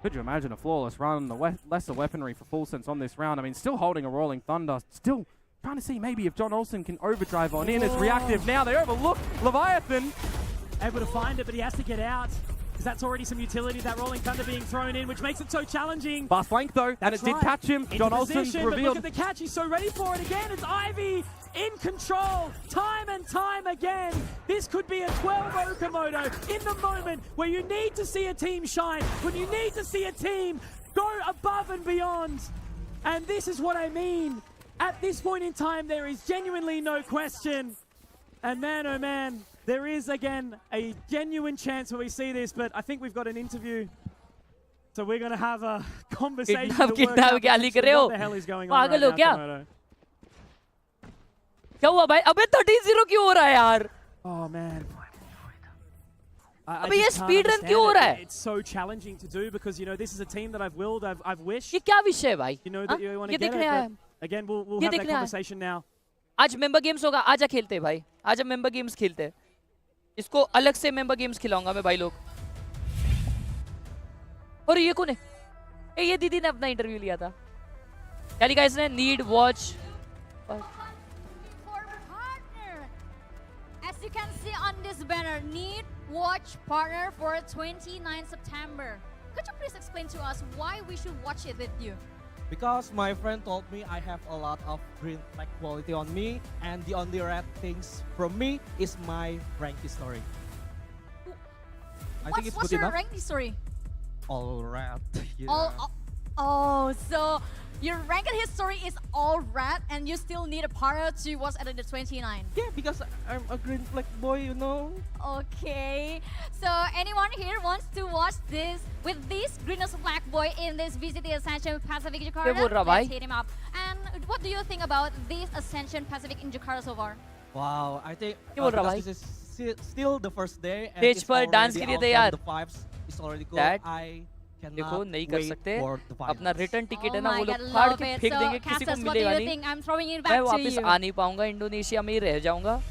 Could you imagine a flawless run, the lesser weaponry for full sense on this round? I mean, still holding a Rolling Thunder, still trying to see maybe if John Olsen can overdrive on in. It's reactive now. They overlook Leviathan. Able to find it, but he has to get out. Because that's already some utility, that Rolling Thunder being thrown in, which makes it so challenging. Fast flank though, and That's it did right. catch him. Into John Olsen's position, but revealed. look at the catch, he's so ready for it again. It's Ivy in control, time and time again. This could be a 12-0 Komodo in the moment where you need to see a team shine, when you need to see a team go above and beyond. And this is what I mean. At this point in time, there is genuinely no question. And man, oh man, there is again a genuine chance where we see this, but I think we've got an interview. So we're going to have a conversation to work out what the hell is going on right now, Komodo. क्या हुआ भाई? अबे 13-0 क्यों हो रहा है यार? Oh man. अबे ये speed run क्यों हो रहा है? It's so challenging to do because you know this is a team that I've willed, I've wished. ये क्या विषय है भाई? You know that you want ये to get देखने आया it. But again, we'll have that conversation now. आज member games होगा, आजा खेलते हैं भाई, आजा मेंबर गेम्स खेलते हैं. इसको अलग से मेंबर गेम्स खिलाऊंगा मैं भाई लोग. और ये कौन है? ये दीदी ने अपना इंटरव्यू लिया था. यानी गाइस ने need watch. As you can see on this banner, need watch partner for 29 September. Could you please explain to us why we should watch it with you? Because my friend told me I have a lot of green flag quality on me, and the only red things from me is my rank history. I think it's What's good your enough. rank history? All red. Yeah. Oh, so your ranked history is all red, and you still need a partner to watch at the 29. Yeah, because I'm a green flag boy, you know. Okay, so anyone here wants to watch this with this greenest flag boy in this VCT Ascension Pacific Jakarta? Let's hit him up. And what do you think about this Ascension Pacific in Jakarta so far? Wow, I think because this is still the first day, and Stage it's पर dance already के लिए out तैयार. from the vibes. It's already good. Dad, I देखो cannot नहीं कर wait सकते. for the finals. अपना return ticket है Oh ना my वो God, लोग फाड़ love के it. फेंक देंगे, So, किसी को Castus, what do मिलेगा you नहीं. think? I'm throwing it मैं back to वापस you. आ नहीं पाऊंगा इंडोनेशिया में ही रह जाऊंगा.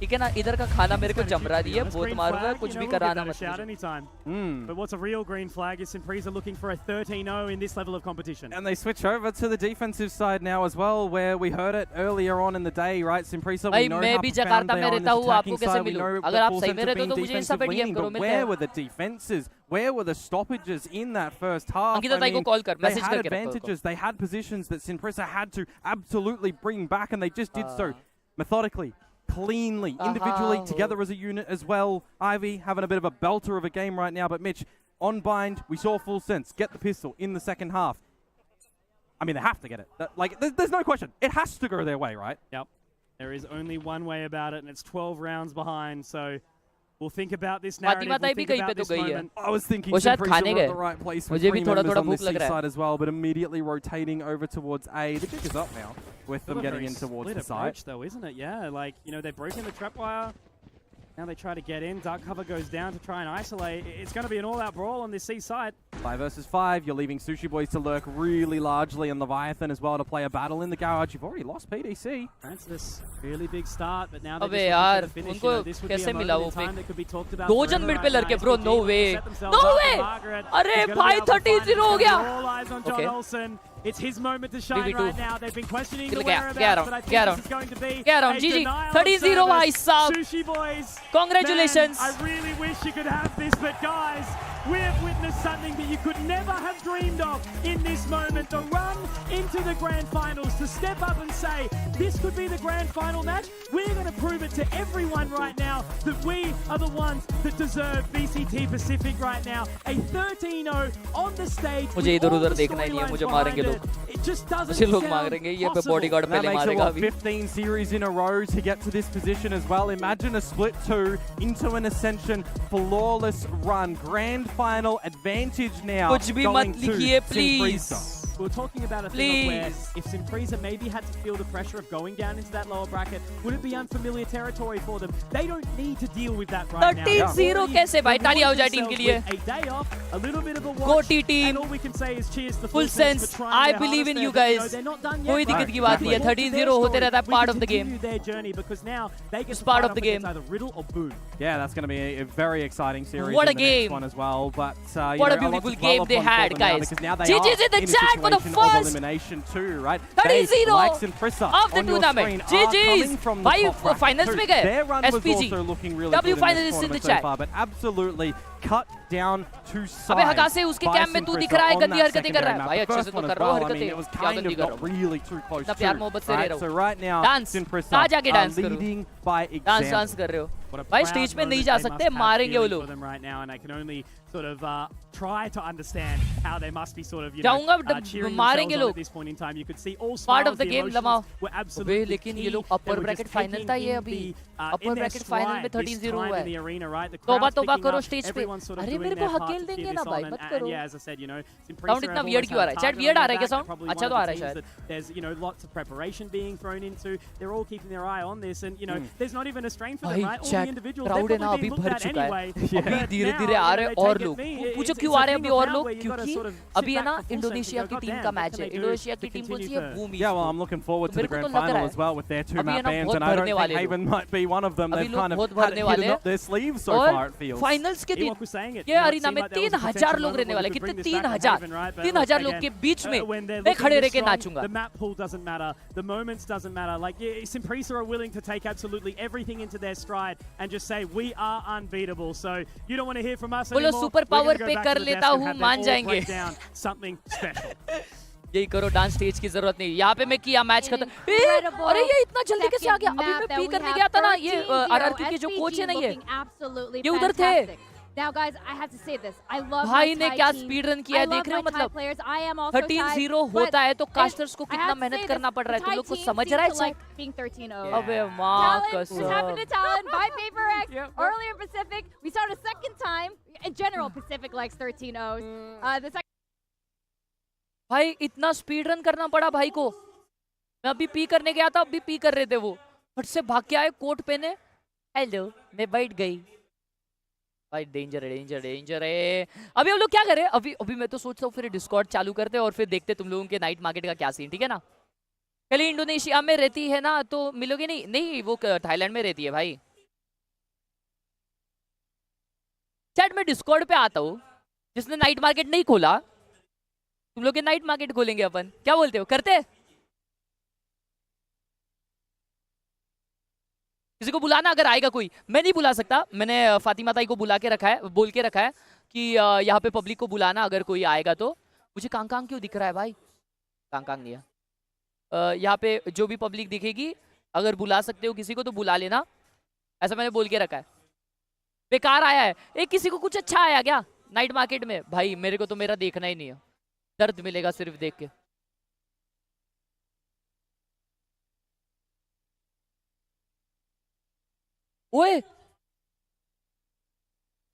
ठीक है ना, इधर का खाना मेरे को जम रहा नहीं है, बहुत मारूंगा, कुछ भी कराना मत मुझे। But what's a real green flag is Simpresa looking for a 13-0 in this level of competition. And they switch over to the defensive side now as well, where we heard it earlier on in the day, right? Simpresa, we know how profound they are on this attacking side. We know that full sense of being defensive leaning, but where were the defenses? Where were the stoppages in that first half? I mean, they had advantages, they had positions that Simpresa had to absolutely bring back, and they just did so methodically, cleanly, individually, together as a unit as well. Ivy having a bit of a belter of a game right now, but Mitch, on bind, we saw full sense get the pistol in the second half. I mean, they have to get it. Like, there's no question. It has to go their way, right? Yep. There is only one way about it, and it's 12 rounds behind, so we'll think about this narrative, we'll think about this moment. I was thinking Simpresa were at the right place with 3 members on the C side as well, but immediately rotating over towards A. The kick is up now with them getting in towards the side. Though, isn't it? Yeah, like, you know, they've broken the trap wire. Now they try to get in. Dark cover goes down to try and isolate. It's going to be an all-out brawl on this C side. 5 versus 5. You're leaving Sushi Boys to lurk really largely on Leviathan as well to play a battle in the garage. You've already lost PDC. Francis, really big start, but now अबे यार उनको कैसे मिला वो pick? 2 जन mid पे लड़के bro, no way, no way. अरे भाई 13-0 हो गया. Okay. It's his moment to shine right now. They've been questioning the whereabouts, but I think this is going to be a GG. 13-0 भाई साहब. Sushi Boys. Congratulations. Man, I really wish you could have this, but guys, we have witnessed something that you could never have dreamed of in this moment. The run into the grand finals, to step up and say, this could be the grand final match. We're going to prove it to everyone right now that we are the ones that deserve VCT Pacific right now. A 13-0 on the stage. मुझे इधर-उधर देखना ही नहीं है, मुझे मारेंगे लोग. मुझे लोग मारेंगे, ये पे बॉडीगार्ड पहले मारेगा अभी. 15 series in a row to get to this position as well. Imagine a split 2 into an Ascension flawless run. Grand final advantage now. कुछ भी मत लिखिए please. We're talking about a thing where if Simpresa maybe had to feel the pressure of going down into that lower bracket, would it be unfamiliar territory for them? They don't need to deal with that right now. 13-0 कैसे भाई? तालियां हो जाए team के लिए. A day off, a little bit of a watch, Go team. and all we can say is cheers to Full sense. I believe in you guys. कोई दिक्कत की बात नहीं है. 13-0 होते रहता है, part of the game. Their journey because now they get part of the game. Either riddle or boom. Yeah, that's going to be a very exciting series. What a in the game! Next one as well. But what a beautiful game they had, guys. GG's in the chat for the first elimination too, right? 13-0 like Simpresa of the tournament. GG's. भाई finals में गए. Their run SPG. was also looking really W good in this finalists in the tournament so chat. far, but absolutely cut down to size. अबे हका से उसके camp में तू दिख रहा है, गंदी हरकतें कर रहा है. भाई अच्छे से तो कर रहा हो हरकतें. It was kind of not really too close to. प्यार मोहब्बत से रह रहा हूँ. So right now, Simpresa कहाँ जाके डांस करूँ? leading by example. डांस कर रहे हो. भाई स्टेज पे नहीं जा सकते, मारेंगे वो लोग. Right now, and I can only sort of try to understand how they must be sort of, you जाऊंगा cheering मारेंगे themselves on लोग. at this point in time. You could see all Part smiles, of the game emotions लमाओ. were absolutely लेकिन ये key. लोग upper They were bracket just final taking था ये in अभी. the, upper in their bracket final में stride this 13-0 time हुआ in the है. arena, right? The तोबा crowd's तोबा picking करो up, स्टेज पे. everyone's sort of अरे doing मेरे their को part हकेल to cheer देंगे ना this भाई, on, मत and करो. yeah, as I said, you know, Simpresa Sound have इतना always weird क्यों आ had रहा है? a Chat target weird on uh their रहा है क्या back. sound? They're probably अच्छा one तो of आ the रहा है teams शायद. that there's, you know, lots of preparation being thrown into. They're all keeping their eye on this, and you know, there's not even a strain for them, भाई right? All the chat individuals, crowd they're है ना probably अभी being भर looked at चुका है. anyway. अभी धीरे धीरे आ रहे हैं और लोग. पूछो क्यों आ रहे हैं अभी और लोग? क्योंकि अभी है ना इंडोनेशिया की टीम का मैच है. इंडोनेशिया की टीम कौन सी है? बूमी. Yeah, well, I'm looking forward to the grand final as well with their 2 map bans, and I don't think Haven might be one of them. They've kind of had it hidden up their sleeves so far, it feels. Finals के दिन ये arena में 3000 लोग रहने वाले. कितने 3000 लोग के बीच में मैं खड़े रह के नाचूंगा. The map pool doesn't matter. The moments doesn't matter. Like Simpresa are willing to take absolutely everything into their stride and just say we are unbeatable. So you don't want to hear from us anymore. बोलो super power पे कर लेता हूँ, मान जाएंगे. Something special. यही करो, dance stage की जरूरत नहीं. यहाँ पे मैं किया मैच खत्म. अरे ये इतना जल्दी कैसे आ गया? अभी मैं पी करने गया था ना, ये आरआरक्यू के जो कोच है ना ये उधर थे. Now guys, I have to say this. I love भाई ने क्या स्पीड रन किया है देख रहे हो. मतलब 13-0 होता है तो कास्टर्स को कितना मेहनत करना पड़ रहा है. तुम लोग को समझ रहा है चेक? अबे माँ कसम. This happened to Talon by Paper X earlier Pacific. We saw it a second time. In general, Pacific likes 13-0s. The second. भाई इतना स्पीड रन करना पड़ा भाई को. मैं अभी पी करने गया था, अभी पी कर रहे थे वो. फट से भाग के आए कोट पहने. हेलो, मैं बैठ गई. भाई डेंजर है. अभी हम लोग क्या करें? अभी मैं तो सोचता हूँ फिर डिस्कॉर्ड चालू करते और फिर देखते तुम लोगों के नाइट मार्केट का क्या सीन. ठीक है ना? कल इंडोनेशिया में रहती है ना तो मिलोगे नहीं वो थाईलैंड में रहती है भाई. चैट में डिस्कॉर्ड पे आता हूँ, जिसने नाइट मार्केट नहीं खोला, तुम लोग के नाइट मार्केट खोलेंगे अपन, क्या बोलते हो, करते? किसी को बुलाना अगर आएगा कोई, मैं नहीं बुला सकता, मैंने फातिमा ताई को बुला के रखा है, बोल के रखा है कि यहाँ पे पब्लिक को बुलाना अगर कोई आएगा तो। मुझे कांग कांग क्यों दिख रहा है भाई? कांग कांग नहीं है। यहाँ पे जो भी पब्लिक दिखेगी, अगर बुला सकते हो किसी को तो बुला लेना, ऐसा मैंने बोल के रखा है। बेकार आया है एक, किसी को कुछ अच्छा आया क्या नाइट मार्केट में? भाई मेरे को तो मेरा देखना ही नहीं है, दर्द मिलेगा सिर्फ देख के। ओए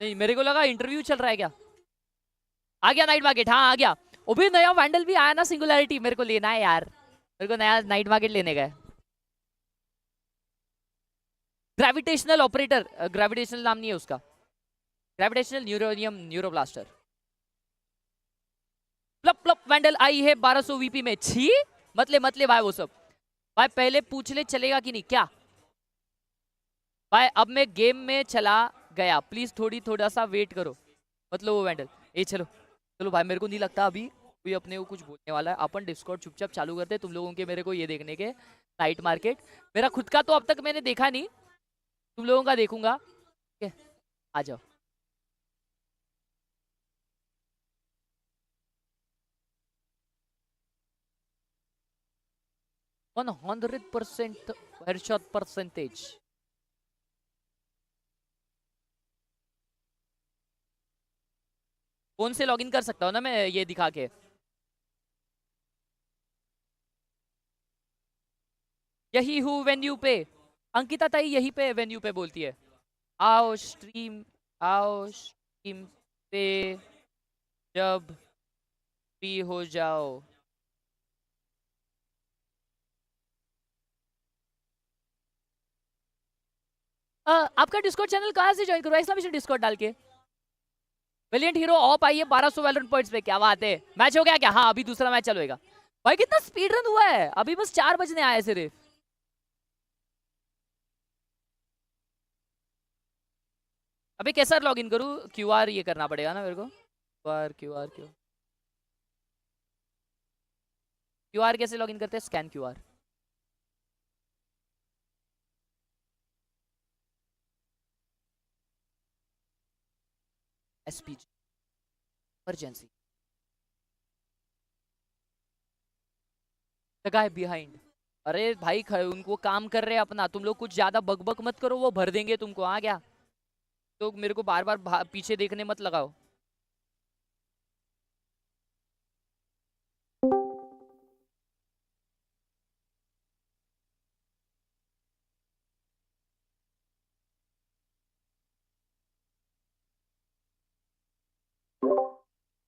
नहीं, मेरे को लगा इंटरव्यू चल रहा है क्या। आ गया नाइट मार्केट, हाँ आ गया। वो भी नया वैंडल भी आया ना, सिंगुलैरिटी, मेरे को लेना है यार, मेरे को नया नाइट मार्केट लेने का है। ग्रेविटेशनल ऑपरेटर, ग्रेविटेशनल नाम नहीं है उसका, ग्रेविटेशनल न्यूरोनियम न्यूरोब्लास्टर। प्लप प्लप वैंडल आई है 1200 वीपी में। छी मतले भाई वो सब भाई, पहले पूछ ले चलेगा कि नहीं क्या भाई। अब मैं गेम में चला गया, प्लीज थोड़ा सा वेट करो। मतलब वो वैंडल, ए चलो चलो भाई, मेरे को नहीं लगता अभी कोई अपने को कुछ बोलने वाला है। अपन डिस्कॉर्ड चुपचाप चालू करते, तुम लोगों के मेरे को ये देखने के नाइट मार्केट। मेरा खुद का तो अब तक मैंने देखा नहीं, तुम लोगों का देखूंगा। ठीक है, आ जाओ। One 100% headshot percentage. फोन से लॉगिन कर सकता हूँ ना मैं ये दिखा के। यही हूँ वेन्यू पे, अंकिता ताई यही पे वेन्यू पे बोलती है। आओ स्ट्रीम पे जब फ्री हो जाओ। आपका डिस्कॉर्ड चैनल कहाँ से ज्वाइन करो? एक्सक्लेमेशन डिस्कॉर्ड डाल के। वेलिएंट हीरो ऑप आई है 1200 वैलोरेंट पॉइंट्स पे, क्या बात है। मैच हो गया क्या? हाँ अभी दूसरा मैच चलेगा भाई। कितना स्पीड रन हुआ है, अभी बस 4 बजने आए सिर्फ। अबे कैसा लॉगिन करूँ? क्यूआर ये करना पड़ेगा ना मेरे को। क्यूआर कैसे लॉगिन करते हैं? Scan QR. SPG emergency, the guy behind. अरे भाई उनको काम कर रहे हैं अपना, तुम लोग कुछ ज्यादा बकबक मत करो, वो भर देंगे तुमको। आ गया तो मेरे को बार बार पीछे देखने मत लगाओ।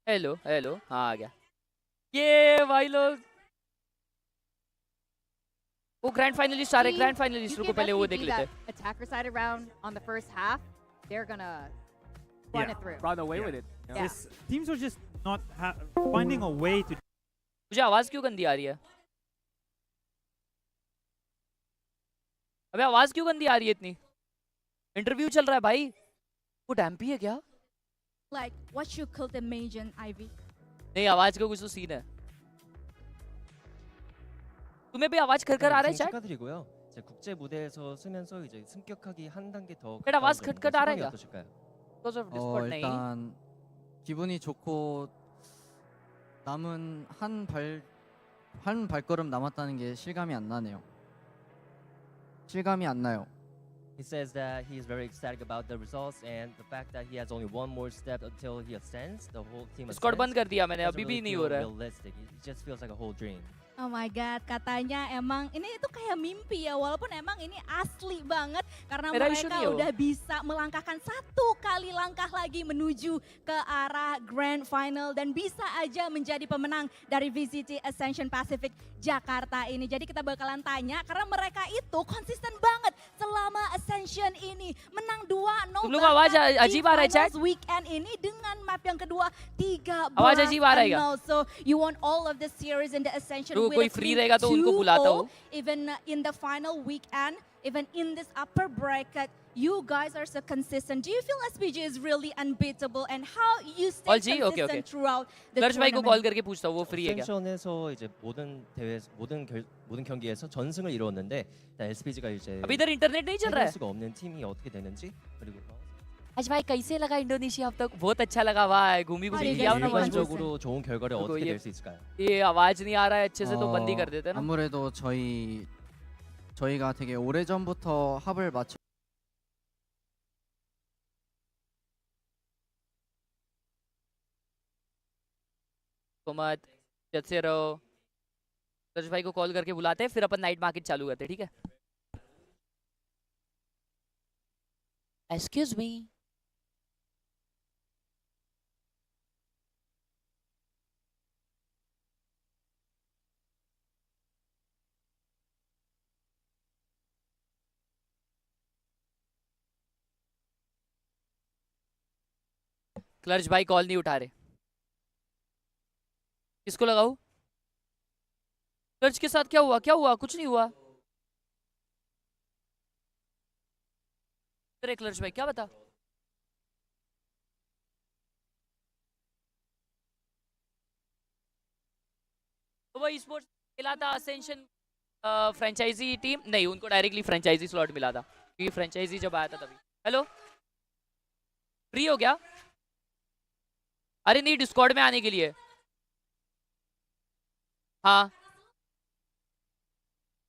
हेलो हेलो, हाँ आ गया। ये भाई लोग वो ग्रैंड फाइनलिस्ट आ रहे, ग्रैंड फाइनलिस्ट को पहले वो देख लेते हैं। Attacker side around on the first half, they're gonna run it through. Run away with it. Yeah. Yes, teams are just not finding a way to. मुझे आवाज क्यों गंदी आ रही है? अबे आवाज क्यों गंदी आ रही है इतनी? इंटरव्यू चल रहा है भाई। वो डैम्पी है क्या? Like what you call the Majan Ivy. नहीं, आवाज का कुछ तो सीन है। तुम्हें भी आवाज खरखर आ रहा है शायद? 축하드리고요. 국제 무대에서 쓰면서 이제 승격하기 한 단계 더 तेरा आवाज 가까워졌는데 खटखट आ रहा है 소감이 क्या? 어떠실까요? Because of Discord नहीं। 일단 기분이 좋고 남은 한 발걸음 남았다는 게 실감이 안 나네요. 실감이 안 나요. He says that he is very ecstatic about the results and the fact that he has only one more step until he ascends. The whole team Discord बंद कर दिया मैंने, doesn't अभी really भी नहीं feel हो रहा है। realistic. It just feels like a whole dream. Oh my god, katanya emang ini itu kayak mimpi ya, walaupun emang ini asli banget karena Merah isu mereka nih, yo. udah bisa melangkahkan satu kali langkah lagi menuju ke arah Grand Final dan bisa aja menjadi pemenang dari VCT Ascension Pacific Jakarta ini. Jadi kita bakalan tanya karena mereka itu konsisten banget selama Ascension ini, menang 2-0 तुम लोग को आवाज अजीब आ रहा है chat? weekend ini dengan map yang kedua 13-0. आवाज अजीब आ रहा है क्या? So you won all of the series in the Ascension तो with कोई a फ्री clean रहेगा तो उनको बुलाता 2-0. हूँ। Even in the final weekend, even in this upper bracket, you guys are so consistent. Do you feel SPG is really unbeatable, and how you stay All G? consistent Okay. throughout the कर्ष भाई को tournament? Call करके पूछता हूँ वो free है क्या? 어센션에서 이제 모든 경기에서 전승을 이루었는데 SPG가 이제 अभी इधर इंटरनेट नहीं चल रहा 해낼 है? 수가 없는 팀이 어떻게 되는지 그리고 आज भाई कैसे लगा इंडोनेशिया अब तक? बहुत अच्छा लगा भाई. घूमी घूमी किया ना मंच में. 일반적으로 좋은 결과를 어떻게 낼 수 있을까요? ये आवाज नहीं आ रहा है अच्छे से तो बंद ही कर देते ना. 아무래도 저희가 되게 오래 전부터 합을 맞춰. मत जैसे रहो. कर्ष भाई को कॉल करके बुलाते हैं फिर अपन नाइट मार्केट चालू करते हैं ठीक है? Excuse me. क्लर्च भाई कॉल नहीं उठा रहे. किसको लगाऊं? क्लर्च के साथ क्या हुआ? क्या हुआ? कुछ नहीं हुआ. अरे क्लर्च भाई क्या बता? तो वो स्पोर्ट्स खेला था असेंशन फ्रेंचाइजी टीम नहीं उनको डायरेक्टली फ्रेंचाइजी स्लॉट मिला था क्योंकि फ्रेंचाइजी जब आया था तभी. हेलो फ्री हो गया? अरे नहीं डिस्कॉर्ड में आने के लिए. हाँ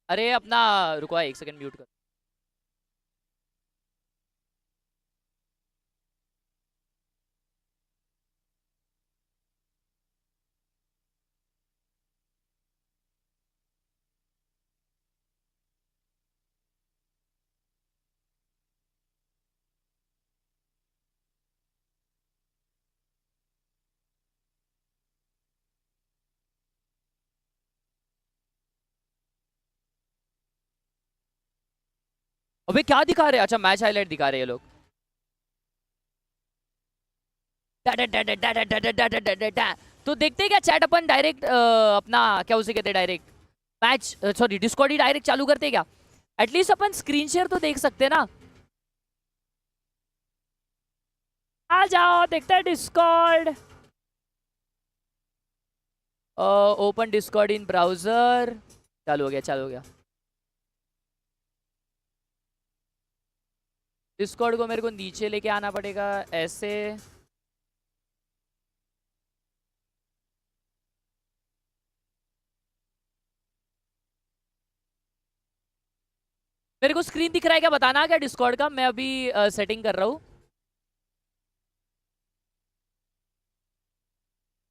अरे अपना रुको एक सेकंड म्यूट कर. अबे क्या दिखा रहे हैं? अच्छा मैच हाईलाइट दिखा रहे हैं ये लोग. तो देखते हैं क्या चैट अपन डायरेक्ट अपना क्या उसे कहते हैं डायरेक्ट मैच सॉरी डिस्कॉर्ड ही डायरेक्ट चालू करते हैं क्या? एटलीस्ट अपन स्क्रीन शेयर तो देख सकते हैं ना. आ जाओ देखते हैं डिस्कॉर्ड. ओपन डिस्कॉर्ड इन ब्राउजर. चालू हो गया चालू हो गया. डिस्कॉर्ड को मेरे को नीचे लेके आना पड़ेगा ऐसे. मेरे को स्क्रीन दिख रहा है क्या बताना क्या डिस्कॉर्ड का? मैं अभी सेटिंग कर रहा हूँ.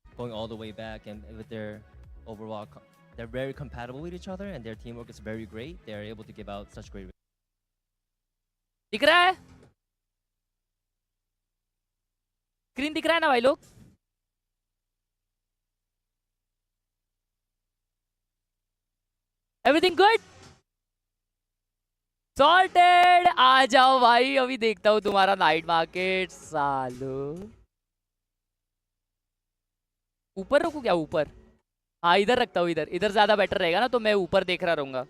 Going all the way back and with their overall they're very compatible with each other and their teamwork is very great. They are able to give out such great. दिख रहा है? Screen दिख रहा है ना भाई लोग? Everything good? सॉर्टेड. आ जाओ भाई अभी देखता हूँ तुम्हारा नाइट मार्केट. सालो ऊपर रखूं क्या? ऊपर हाँ इधर रखता हूँ. इधर इधर ज्यादा बेटर रहेगा ना तो मैं ऊपर देख रहा रहूंगा.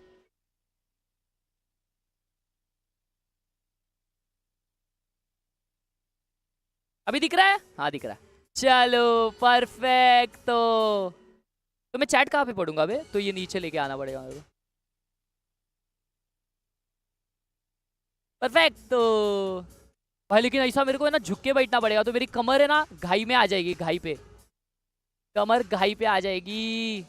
अभी दिख रहा है? हाँ दिख रहा है. चलो परफेक्ट. तो मैं चैट कहाँ पे पढ़ूंगा बे? तो ये नीचे लेके आना पड़ेगा मेरे को. परफेक्ट. तो भाई लेकिन ऐसा मेरे को है ना झुक के बैठना पड़ेगा तो मेरी कमर है ना घाई में आ जाएगी. घाई पे कमर घाई पे आ जाएगी.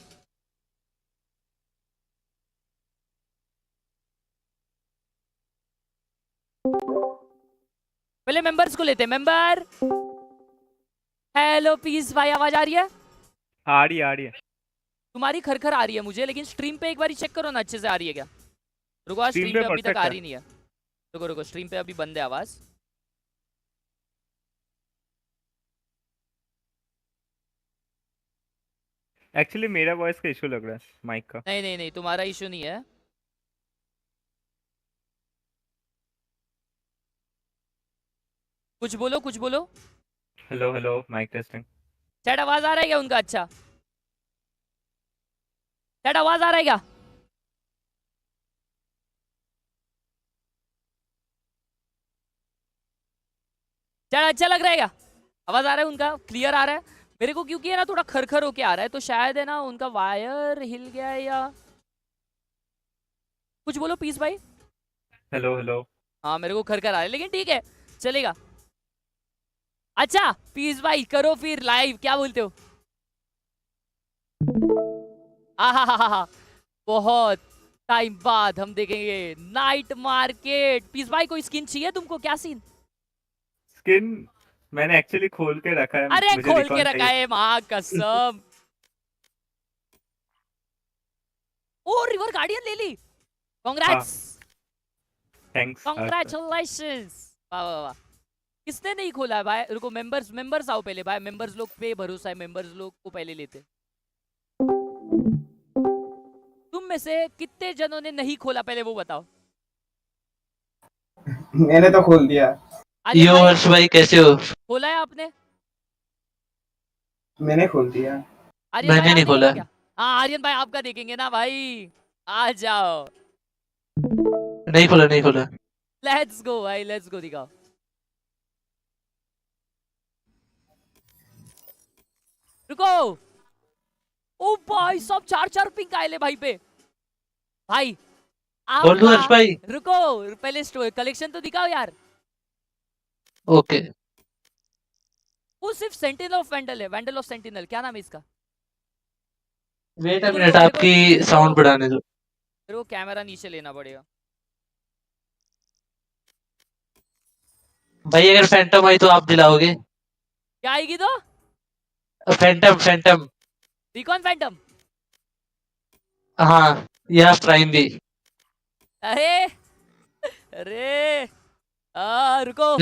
पहले मेंबर्स को लेते हैं. मेंबर हेलो पीस भाई आवाज आ रही है? आ रही है. तुम्हारी खरखर आ रही है मुझे लेकिन स्ट्रीम पे एक बार चेक करो ना अच्छे से आ रही है क्या? रुको स्ट्रीम पे अभी तक आ रही नहीं है. रुको रुको स्ट्रीम पे अभी बंद है आवाज. एक्चुअली मेरा वॉइस का इशू लग रहा है माइक का. नहीं नहीं नहीं तुम्हारा इशू नहीं है. कुछ बोलो कुछ बोलो. Hello hello mic testing. Chat आवाज आ रहा है क्या उनका? अच्छा चैट आवाज आ रहा है क्या? चल अच्छा लग रहा है क्या? आवाज आ रहा है उनका? क्लियर आ रहा है? मेरे को क्योंकि है ना थोड़ा खरखर होके आ रहा है, तो शायद है ना उनका वायर हिल गया है या कुछ। बोलो पीस भाई। Hello hello. हाँ मेरे को खरखर आ रहा है, लेकिन ठीक है चलेगा। अच्छा पीस भाई करो फिर लाइव, क्या बोलते हो? आहा, बहुत टाइम बाद हम देखेंगे नाइट मार्केट। पीस भाई कोई स्किन चाहिए तुमको? क्या सीन? स्किन मैंने एक्चुअली खोल के रखा है, अरे मुझे खोल के रिकॉन रखा चाहिए। है, माँ कसम। ओ रिवर गार्डियन ले ली, कांग्रेट्स। थैंक्स। कांग्रेचुलेशंस। वाह वाह वाह। किसने नहीं खोला है भाई? रुको, मेंबर्स आओ पहले भाई, मेंबर्स लोग पे भरोसा है, मेंबर्स लोग को पहले लेते। तुम में से कितने जनों ने नहीं खोला पहले वो बताओ। मैंने तो खोल दिया। आर्यन यो भाई हर्ष भाई कैसे हो? खोला है आपने? मैंने खोल दिया। आर्यन भाई मैंने आप नहीं देखेंगे खोला। क्या? हाँ आर्यन भाई आपका देखेंगे ना भाई, आ जाओ। नहीं खोला नहीं खोला। लेट्स गो भाई, लेट्स गो, दिखाओ। रुको, ओ भाई सब 4-4 पिंक आए ले भाई पे। भाई बोल दूं आपका, हर्ष भाई? रुको पहले कलेक्शन तो दिखाओ यार। ओके। वो सिर्फ सेंटिनल ऑफ वैंडल है, वैंडल ऑफ सेंटिनल, क्या नाम है इसका? वेट अ रुको मिनट, रुको, आपकी साउंड बढ़ाने दो। मेरे को कैमरा नीचे लेना पड़ेगा। भाई अगर फैंटम आई तो आप दिलाओगे? क्या आएगी तो? Phantom Phantom. Recon Phantom. हाँ, या प्राइम भी। अरे अरे रुको,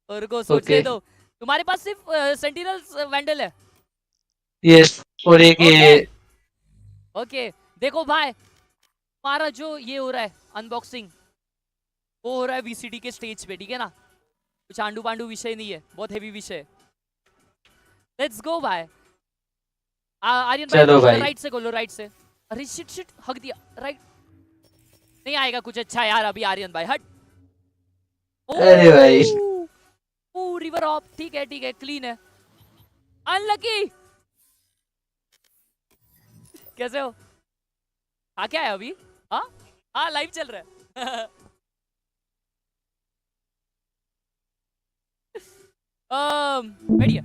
रुको सोचने ओके। दो। तुम्हारे पास सिर्फ सेंटिनल वैंडल है? यस, और एक ये। ओके देखो भाई, हमारा जो ये हो रहा है अनबॉक्सिंग, वो हो रहा है वीसीटी के स्टेज पे, ठीक है ना? कुछ आंडू पांडू विषय नहीं है, बहुत हेवी विषय। लेट्स गो भाई। आर्यन भाई चलो भाई। राइट से खोलो, राइट से। अरे शिट शिट, हक दिया। राइट नहीं आएगा कुछ अच्छा यार अभी। आर्यन भाई हट। अरे भाई ओ रिवर ऑफ, ठीक है क्लीन है। अनलकी। कैसे हो? हाँ क्या है अभी? हाँ लाइव चल रहा है। बढ़िया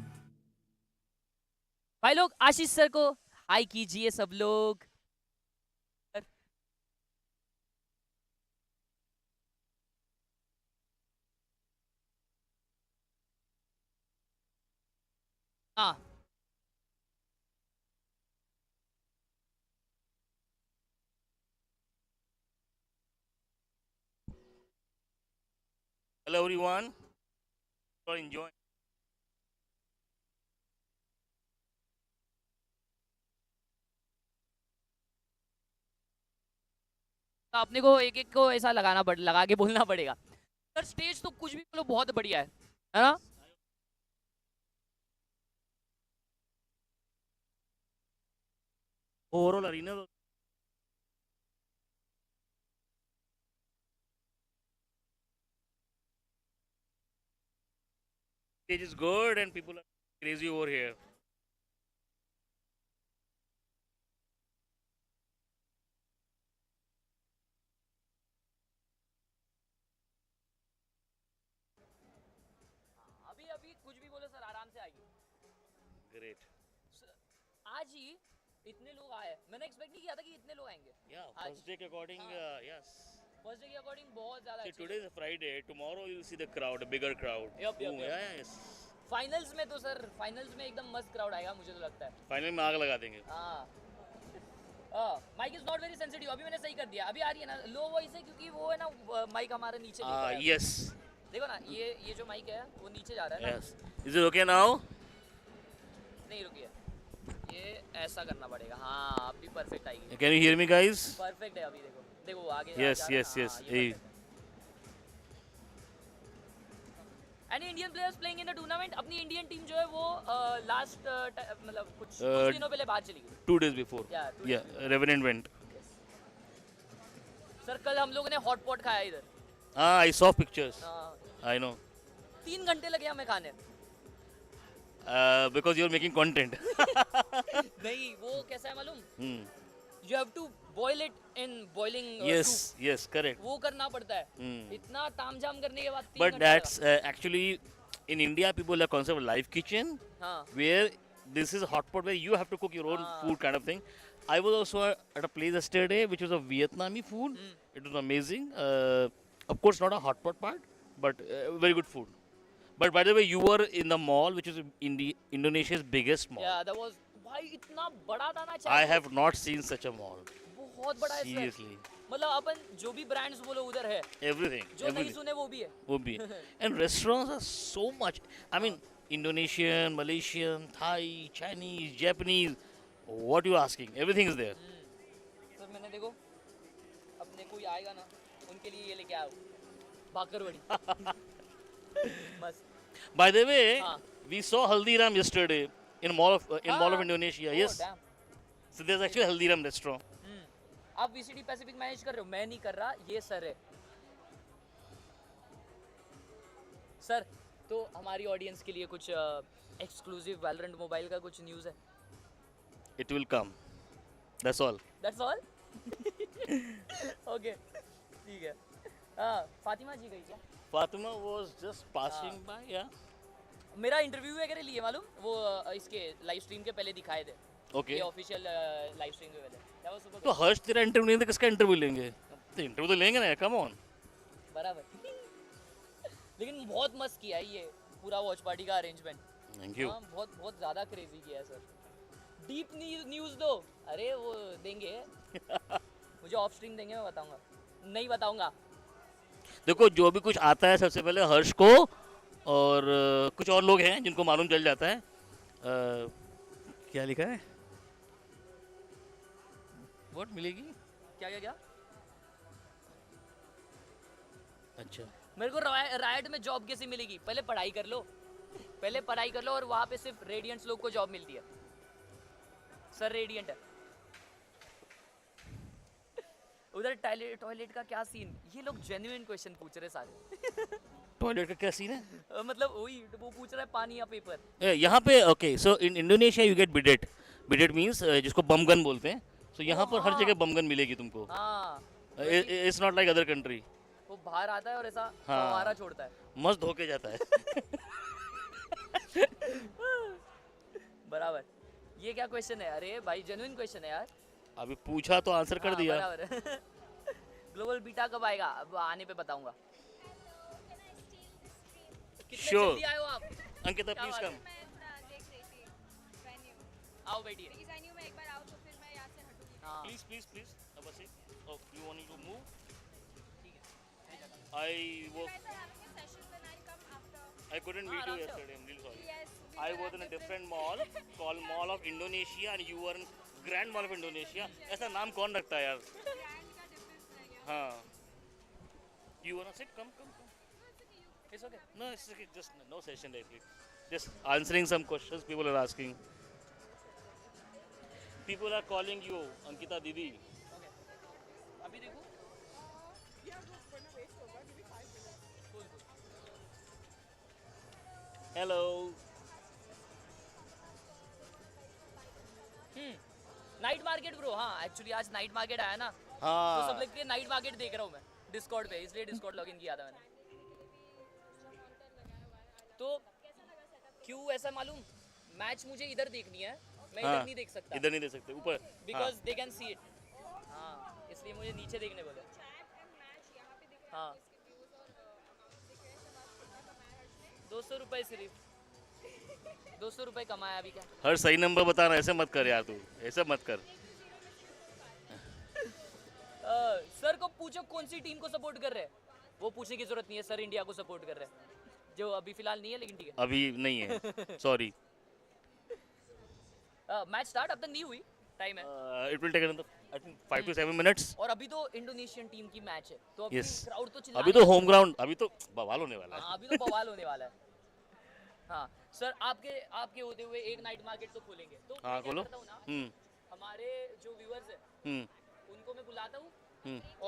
भाई लोग, आशीष सर को हाई कीजिए सब लोग। हाँ Hello everyone, for enjoying. तो अपने को एक एक को ऐसा लगा के बोलना पड़ेगा। सर स्टेज तो कुछ भी बोलो बहुत बढ़िया है ना? Overall arena stage is good and people are crazy over here. अभी कुछ भी बोलो सर, आराम से आइए। Great. आज ही इतने लोग आए, मैंने एक्सपेक्ट नहीं किया था कि इतने लोग आएंगे। Yeah, first day के according, yes. फर्स्ट डे के अकॉर्डिंग बहुत ज्यादा। See, today is a Friday. Tomorrow you'll see the crowd, a bigger crowd. Yup. Yeah, yes. Finals में तो सर, फाइनल्स में एकदम मस्त क्राउड आएगा मुझे तो लगता है। फाइनल में आग लगा देंगे। Mic is not very sensitive, अभी मैंने सही कर दिया। अभी आ रही है ना लो वॉइस है, क्योंकि वो है ना माइक हमारे नीचे लेके आया। Yes. देखो ना, ये जो माइक है वो नीचे जा रहा है ना। Yes. Is it okay now? नहीं रुकिए, ये ऐसा करना पड़ेगा। हाँ अभी परफेक्ट आएगी। Can you hear me, guys? Perfect है अभी, देखो आगे। Yes. Any Indian players playing in the tournament? अपनी इंडियन टीम जो है वो लास्ट मतलब कुछ दिनों पहले बाहर चली गई। 2 days before. Yeah, Revenant went. Sir कल हम लोगों ने हॉट पॉट खाया इधर। I saw pictures. I know. 3 घंटे लगे हमें खाने। Because you're making content. नहीं, वो कैसा है मालूम? You have to boil it in boiling Yes, soup. yes, correct. वो करना पड़ता है। इतना तामझाम करने के बाद 3 But घंटे that's actually in India people have concept of live kitchen, हाँ। where this is a hot pot where you have to cook your own food kind of thing. I was also at a place yesterday which was a Vietnamese food. It was amazing. Of course, not a hot pot part, but very good food. But by the way, you were in the mall, which is Indonesia's biggest mall. Yeah, that was भाई इतना बड़ा था ना। I have not seen such a mall. बहुत बड़ा है sir. Seriously. मतलब अपन जो भी ब्रांड्स बोलो उधर है। Everything. जो नहीं सुने वो भी है। वो भी है. And restaurants are so much. I mean, Indonesian, Malaysian, Thai, Chinese, Japanese. What you asking? Everything is there. Sir मैंने देखो अपने कोई आएगा ना उनके लिए ये लेके आओ बाकरवड़ी। मस्त। By the way, we saw Haldiram yesterday in Mall of Indonesia. Yes. Damn. So there's actually a Haldiram restaurant. आप VCT पैसिफिक मैनेज कर रहे हो, मैं नहीं कर रहा, ये सर है। सर तो हमारी ऑडियंस के लिए कुछ एक्सक्लूसिव वैलोरेंट मोबाइल का कुछ न्यूज़ है? It will come. That's all. That's all? Okay, ठीक है। फातिमा जी गई क्या? Fatima was just passing by, yeah. मेरा इंटरव्यू वगैरह लिए मालूम? वो इसके लाइव स्ट्रीम के पहले दिखाए थे। Okay. ये ऑफिशियल लाइव स्ट्रीम के पहले। That was super तो हर्ष तेरा इंटरव्यू नहीं, तो किसका इंटरव्यू लेंगे? तो इंटरव्यू तो लेंगे ना, कम ऑन। बराबर। लेकिन बहुत मस्त किया है ये पूरा वॉच पार्टी का अरेंजमेंट। Thank you. हाँ, बहुत बहुत ज़्यादा क्रेजी किया है सर। डीप न्यूज़ दो। अरे वो देंगे। मुझे ऑफ स्ट्रीम देंगे, मैं बताऊंगा। नहीं बताऊंगा। देखो जो भी कुछ आता है सबसे पहले हर्ष को और कुछ और लोग हैं जिनको मालूम चल जाता है। क्या लिखा है? व्हाट मिलेगी? क्या क्या क्या? अच्छा। मेरे को रायट में जॉब कैसे मिलेगी? पहले पढ़ाई कर लो। पहले पढ़ाई कर लो और वहाँ पे सिर्फ रेडियंट्स लोग को जॉब मिलती है। सर रेडियंट है। उधर टॉयलेट का क्या सीन? ये लोग जेन्युइन क्वेश्चन पूछ रहे सारे। टॉयलेट का क्या सीन है? मतलब वही वो पूछ रहा है, पानी या पेपर? यहाँ पे okay, so in Indonesia you get बिडेट। बिडेट means जिसको बम गन बोलते हैं। सो यहाँ पर हर जगह बम गन मिलेगी तुमको। It's not like other country. वो बाहर आता है और ऐसा फव्वारा छोड़ता है। मस्त होके जाता है। बराबर। ये क्या क्वेश्चन है? अरे भाई जेन्युइन क्वेश्चन है यार। अभी पूछा तो आंसर कर दिया। बराबर। ग्लोबल बीटा कब आएगा? अब आने पे बताऊंगा। कितने जल्दी आए हो आप? Ankita please come. आओ बैठिए। Please please please. अब बस you want to move? I couldn't meet you yesterday. I'm really sorry. I was in a different mall called Mall of Indonesia and you were in Grand Mall of Indonesia. ऐसा नाम कौन रखता है यार? हाँ. You wanna sit? Come. It's okay. No, it's okay. Just no session lately. Just answering some questions people are asking. People are calling you, Ankita Didi. Okay. अभी देखो. Hello. Night market bro. हाँ actually आज night market आया ना। हाँ। तो सब लोग के नाइट मार्केट देख रहा हूँ मैं डिस्कॉर्ड पे, इसलिए डिस्कॉर्ड लॉगिन किया था मैंने। तो क्यों ऐसा मालूम? मैच मुझे इधर देखनी है, मैं इधर नहीं देख सकता। इधर नहीं देख सकते, ऊपर। Because they can see it. हाँ इसलिए मुझे नीचे देखने बोले। हाँ 200 रुपए सिर्फ। 200 रुपए कमाया अभी क्या? हर सही नंबर बताना, ऐसे मत कर यार तू, ऐसे मत कर। सर को पूछो कौन सी टीम को सपोर्ट कर रहे हैं। वो पूछने की जरूरत नहीं है, सर इंडिया को सपोर्ट कर रहे हैं, जो अभी फिलहाल नहीं है लेकिन ठीक है। अभी नहीं है, सॉरी। मैच स्टार्ट अब तक नहीं हुई, टाइम है। It will take another I think 5 to 7 minutes। और अभी तो इंडोनेशियन टीम की मैच है, तो अभी क्राउड तो चिल्ला। अभी तो होम ग्राउंड, अभी तो बवाल होने वाला है। हाँ अभी तो बवाल होने वाला है। हाँ सर आपके होते हुए एक नाइट मार्केट तो खोलेंगे, तो हाँ खोलो। हमारे जो व्यूअर्स हैं उनको मैं बुलाता हूँ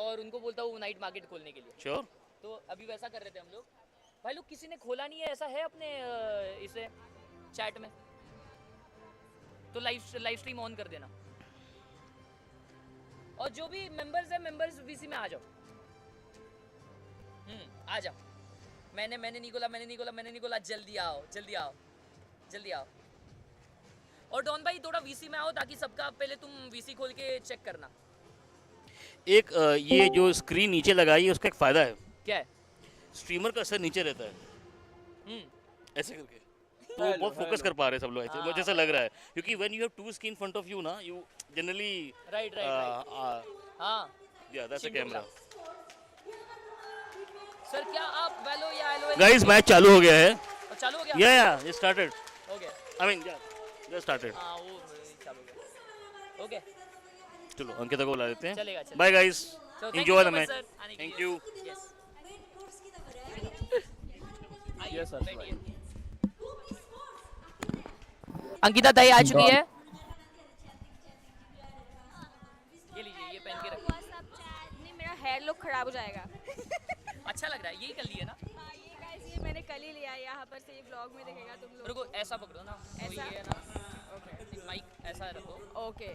और उनको बोलता हूँ नाइट मार्केट खोलने के लिए। श्योर। तो अभी वैसा कर रहे थे हम लोग भाई लोग किसी ने खोला नहीं है, ऐसा है अपने इसे चैट में, तो लाइव स्ट्रीम ऑन कर देना। और जो भी मेंबर्स है, मेंबर्स वीसी में आ जाओ। आ जाओ। मैंने नहीं खोला, जल्दी आओ। और डॉन भाई थोड़ा वीसी में आओ, ताकि सबका पहले तुम वीसी खोल के चेक करना। एक ये जो स्क्रीन नीचे लगाई है उसका एक फायदा है। क्या है? स्ट्रीमर का सर नीचे रहता है, ऐसे करके, तो बहुत फोकस कर पा रहे हैं सब लोग ऐसे, मुझे ऐसा लग रहा है, क्योंकि when you have to screen front of you ना, यू जनरली राइट हाँ या दैट्स अ कैमरा। सर क्या आप वेलो या एलओएल? गाइस मैच चालू हो गया है। चालू हो गया? या it started. Okay, I mean just started. हां वो चालू हो गया। ओके चलो अंकिता को बुला लेते हैं। चलेगा। Bye guys, enjoy the match. Thank you. Yes sir. Ankita tai आ चुकी है। ये लीजिए, ये पहन के रखिए। नहीं, मेरा हेयर लुक खराब हो जाएगा। अच्छा लग रहा है, यही कर लिए ना? ये मैंने कल ही लिया है, यहाँ पर से ये ब्लॉग में दिखेगा तुम लोग। रुको, ऐसा पकड़ो ना, तो ऐसा? ये है ना, ओके, माइक ऐसा रखो। ओके,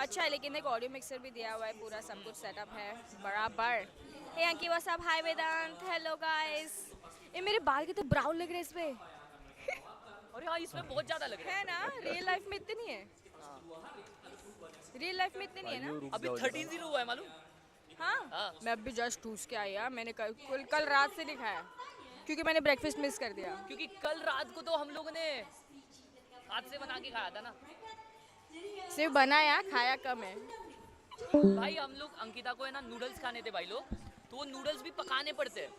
अच्छा है, लेकिन एक ऑडियो मिक्सर भी दिया हुआ है, पूरा सब कुछ सेटअप है बराबर। हे अंकी, व्हाट्स अप? हाय वेदांत, हेलो गाइस। ये मेरे बाल कितने ब्राउन लग रहे हैं इसमें। अरे हाँ, इसमें बहुत ज्यादा लग रहा है ना, रियल लाइफ में इतने नहीं है। रियल लाइफ में इतने नहीं है ना। अभी 13-0 हुआ है मालूम? हाँ, मैं अभी जस्ट ठूस के आई यार, मैंने कल रात से दिखाया, क्योंकि मैंने ब्रेकफास्ट मिस कर दिया। क्योंकि कल रात को तो हम लोगों ने हाथ से बना के खाया था ना। सिर्फ बनाया, खाया कम है। भाई हम लोग, अंकिता को है ना नूडल्स खाने थे भाई लोग, तो वो नूडल्स भी पकाने पड़ते हैं,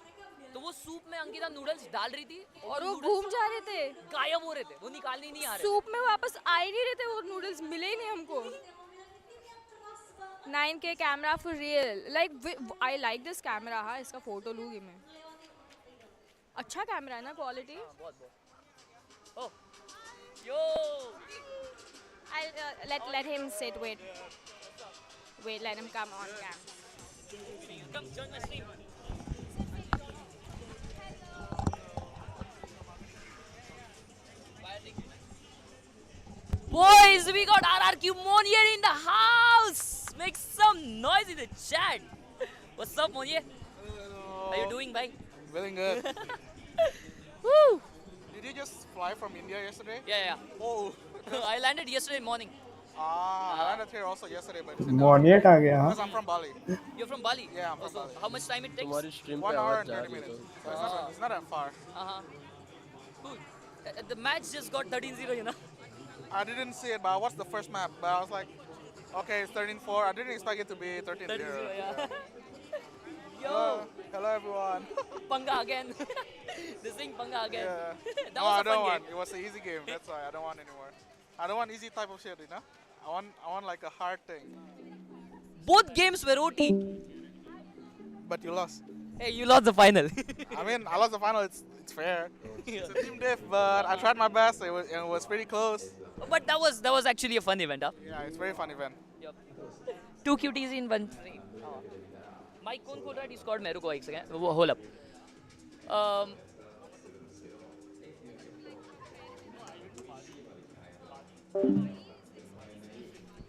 तो वो सूप में अंकिता नूडल्स डाल रही थी और वो घूम जा रहे थे, गायब हो रहे थे, वो निकालने नहीं आ रहे। सूप में वापस आ ही नहीं रहे थे, वो नूडल्स मिले ही नहीं हमको। 9K camera for real, like I like this camera. हाँ, इसका फोटो लूंगी मैं। अच्छा कैमरा है ना, क्वालिटी। बहुत। ओह यो, let him sit. Wait, let him come on cam. Come join my stream. Boys, we got RRQ Monier in the house. Make some noise in the chat. What's up, Monier? How you doing, bhai? Feeling good. Woo! Did you just fly from India yesterday? Yeah. Oh. I landed yesterday morning. I landed here also yesterday, but Moniet आ गया हाँ? because I'm from Bali. You're from Bali? Yeah, I'm from Also, Bali. how much time it takes? 1 hour and 30 minutes. So it's not that far. Cool. The match just got 13-0, you know. I didn't see it, but I watched the first map. But I was like, okay, it's 13-4. I didn't expect it to be 13-0. 13-0, yeah. Hello everyone. Panga again. This thing Panga again. Yeah. That No, was I a fun don't want. game. It was an easy game. That's why I don't want anymore. I don't want easy type of shit, you know. I want like a hard thing. Both games were OT. But you lost. Hey, you lost the final. I mean, I lost the final. It's fair. It's a team diff, but I tried my best. It was pretty close. But that was actually a fun event, huh? Yeah, it's a very fun event. Yep. 2 QTs in one frame. Mike कौन खोल रहा है? Discord में रुको एक second. वो hold up.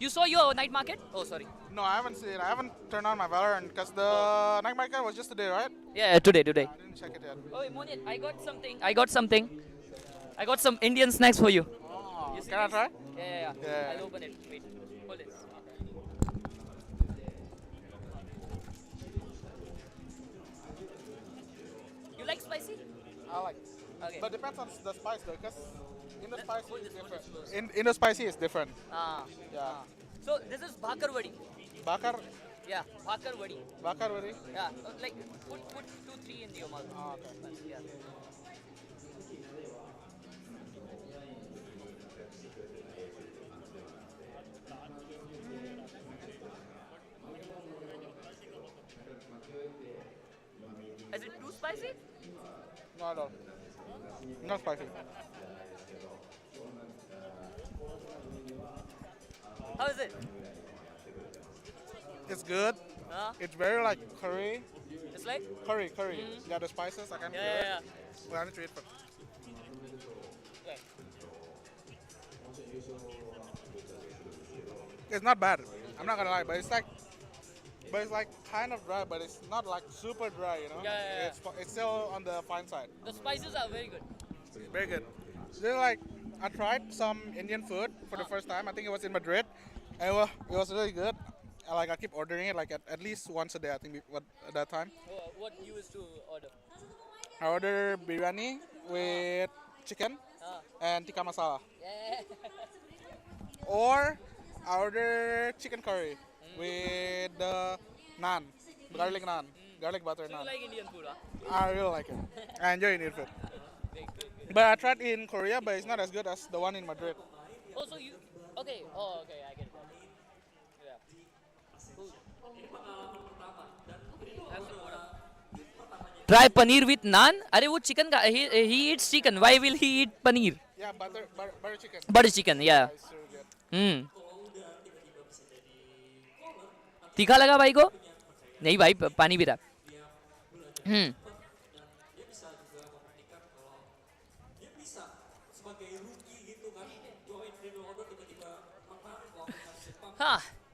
You saw your night market? Oh, sorry. No, I haven't seen it. I haven't turned on my Valorant because the night market was just today, right? Yeah, today. I didn't check it yet. Oh, Moniet, I got something. I got some Indian snacks for you. Oh, can I try? Yeah. Yeah. I'll open it. Wait, hold it. You like spicy? I like. Okay. But depends on the spice though, because Indo spicy is different. Indo spicy is different. Yeah. So this is bhakar vadi. Bakar? Yeah, bhakar vadi. Bakar vadi? Yeah, like put 2-3 in your mouth. Oh, okay. Yeah. Is it too spicy? No, I don't. Not spicy. How is it? It's good. Huh? It's very like curry. It's like? Curry. Yeah, the spices, I can feel it. Yeah. Well, I need to eat first. It's not bad. I'm not gonna lie, but it's like kind of dry, but it's not like super dry, you know. Yeah. It's still on the fine side. The spices are very good. Very good. Then like I tried some Indian food for the first time. I think it was in Madrid, and it was really good. I keep ordering it like at least once a day. I think at that time. What you used to order? I order biryani with chicken and tikka masala. Yeah. Or I order chicken curry with the naan, garlic naan, garlic butter So naan. you like Indian food, huh? I really like it. I enjoy Indian food. But I tried in Korea, but it's not as good as the one in Madrid. Oh, so you... Okay. Oh, okay. I get it. Yeah. Cool. Try paneer with naan. अरे वो chicken का he eats chicken. Why will he eat paneer? Yeah, butter chicken. Butter chicken, yeah. It's really good. तीखा लगा भाई को? नहीं भाई पानी भी रहा.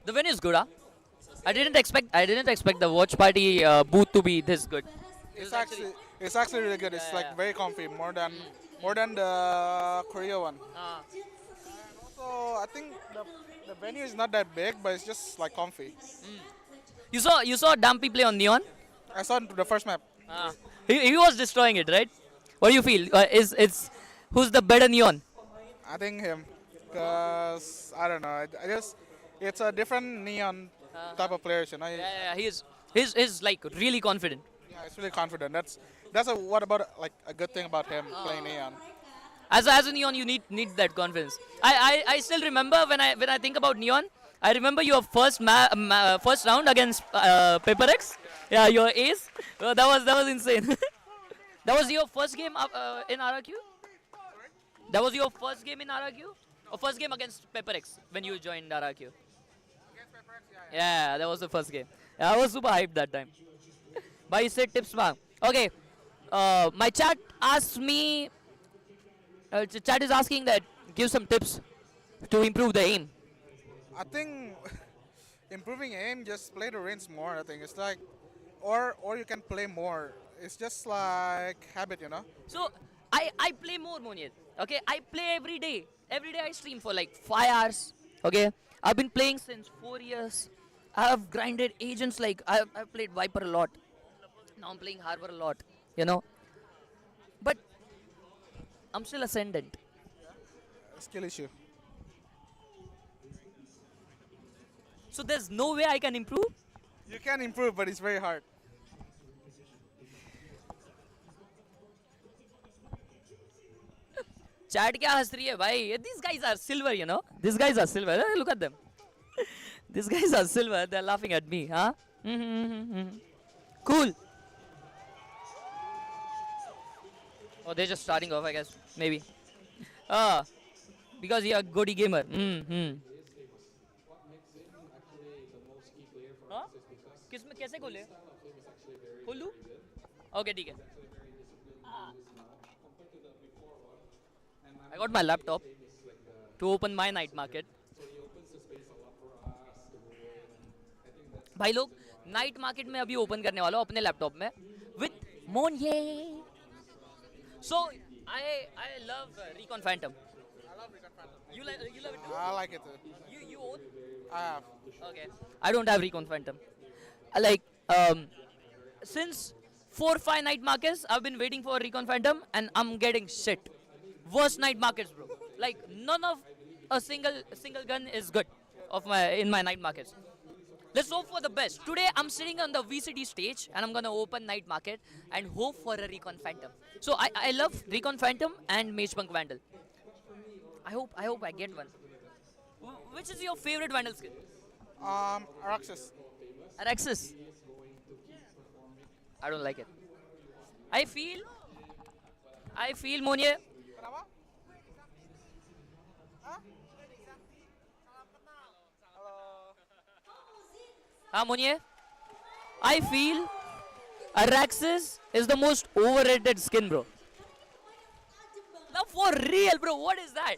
The venue is good, huh? I didn't expect the watch party booth to be this good. It's actually really good. It's like very comfy, more than the Korea one. And also, I think the venue is not that big, but it's just like comfy. You saw Dampy play on Neon? I saw the first map. He was destroying it, right? What do you feel? Who's the better Neon? I think him, cause I don't know. I just it's a different Neon type of players, you know. Yeah, he's like really confident. Yeah, he's really confident. That's what about like a good thing about him playing Neon. As a Neon, you need that confidence. I still remember when I think about Neon, I remember your first round against Paper X. Yeah, your ace. That was insane. That was your first game in RRQ? That was your first game in RRQ? Or first game against Paper X when you joined RRQ? Yeah, that was the first game. Yeah, I was super hyped that time. Bhai said tips ma. Okay. My chat asked me. Chat is asking that give some tips to improve the aim. I think improving aim, just play the range more. I think it's like, or you can play more. It's just like habit, you know. So I play more, Moniet. Okay, I play every day. Every day I stream for like 5 hours. Okay, I've been playing since 4 years. I have grinded agents like I've played Viper a lot. Now I'm playing Harbor a lot. You know, but I'm still ascendant. Skill issue. So there's no way I can improve? You can improve, but it's very hard. Chat क्या हंस रही है भाई? These guys are silver, you know. These guys are silver. Look at them. These guys are silver. They're laughing at me, huh? Cool. Oh, they're just starting off, I guess. Maybe. Because you're a goody gamer. हाँ? किसमें कैसे खोले? खोल लूँ? Okay, ठीक है. I got my laptop to open my night market. भाई लोग नाइट मार्केट में अभी ओपन करने वाला हूँ अपने लैपटॉप में with Monye. So I love Recon Phantom. I love Recon Phantom. You love it too? I like it too. You own? I have. Okay. I don't have Recon Phantom. Since 4-5 night markets, I've been waiting for Recon Phantom and I'm getting shit. Worst night markets, bro. Like none of a single gun is good in my night markets. Let's hope for the best. Today I'm sitting on the VCT stage and I'm gonna open night market and hope for a Recon Phantom. So I love Recon Phantom and Magepunk Vandal. I hope I get one. Which is your favorite Vandal skin? Araxis. Araxis. I don't like it. I feel Monye. Monye. I feel Araxis is the most overrated skin, bro. No, for real, bro. What is that?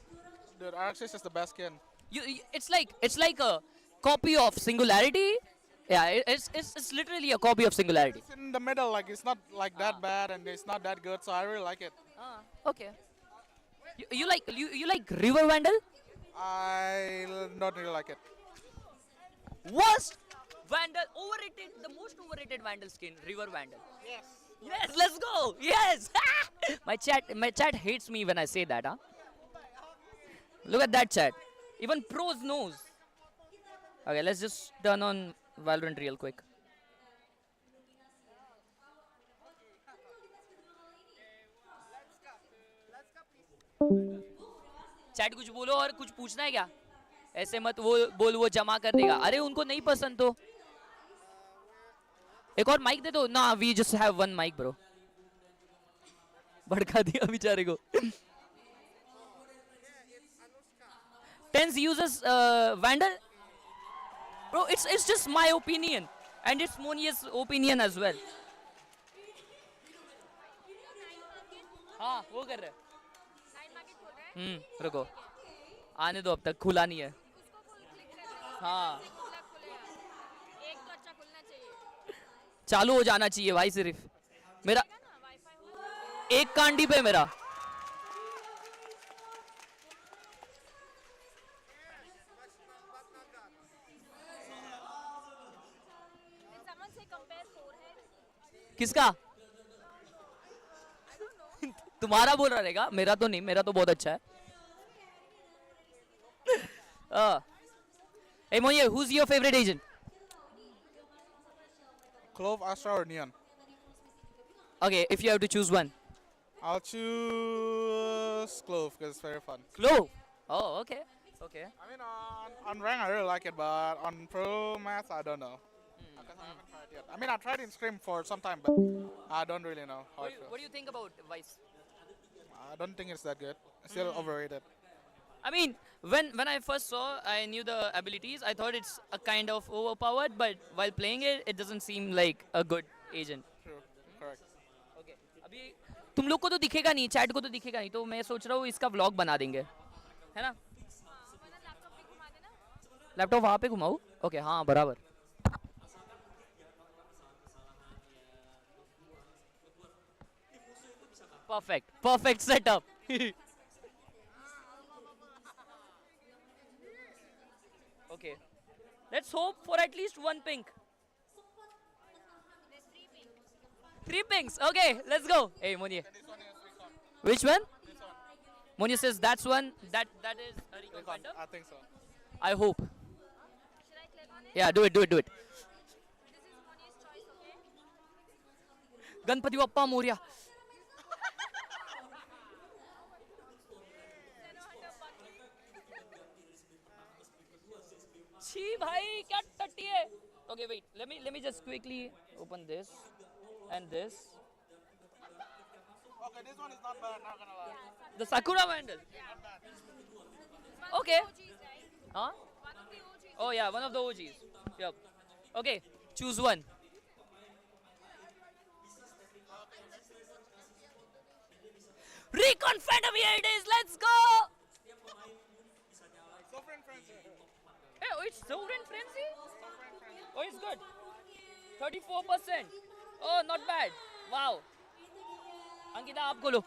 Dude, Arxis is the best skin. It's like a copy of Singularity. Yeah, it's literally a copy of Singularity. It's in the middle, like it's not like that bad and it's not that good, so I really like it. Okay. You like River Vandal? I don't really like it. Worst Vandal, overrated, the most overrated Vandal skin, River Vandal. Yes. Yes, let's go. Yes. my chat hates me when I say that, huh? Look at that chat. Even pros knows. Okay, let's just turn on Valorant real quick. Chat कुछ बोलो और कुछ पूछना है क्या? ऐसे मत वो बोल वो जमा कर देगा. अरे उनको नहीं पसंद तो एक और माइक दे दो ना. We just have one mic bro. भड़का दिया बेचारे को. Tens uses Vandal. Bro, it's just my opinion and it's Monier's opinion as well. हाँ वो कर रहे हैं. रुको आने दो, अब तक खुला नहीं है. हाँ चालू हो जाना चाहिए भाई. सिर्फ मेरा एक कांडी पे मेरा. किसका? तुम्हारा बोल रहा रहेगा, मेरा तो नहीं. मेरा तो बहुत अच्छा है. Hey Moye, who's your favorite agent? Clove, Astra, or Neon? Okay, if you have to choose one. I'll choose Clove because it's very fun. Clove? Oh, okay. Okay. I mean, on rank I really like it, but on pro math I don't know. Because I haven't tried yet. I mean, I tried in Scrim for some time, but I don't really know how it feels. What do you think about Vice? I don't think it's that good. It's still overrated. I mean, when I first saw, I knew the abilities. I thought it's a kind of overpowered, but while playing it, it doesn't seem like a good agent. True. Correct. Okay. अभी तुम लोग को तो दिखेगा नहीं, chat को तो दिखेगा नहीं, तो मैं सोच रहा हूँ इसका व्लॉग बना देंगे, है ना? लैपटॉप वहाँ पे घुमाऊँ? ओके, हाँ बराबर. Perfect setup. Okay, let's hope for at least one pink. Three pinks. Okay, let's go. Hey Monia. Which one? Monia says that's one. That is a recon fighter. I think so. I hope. Yeah, do it. Ganpati Bappa Moria. छी भाई क्या टट्टी है. Okay, wait. Let me just quickly open this and this. Okay, this one is not bad. Not gonna lie. The Sakura Vandal. Okay. Huh? Oh yeah, one of the OGs. Yep. Okay, choose one. Recon Phantom, here it is. Let's go. Hey, oh, it's Sovereign Frenzy? Oh, it's good. 34%. Oh, not bad. Wow. Ankita, आप खोलो.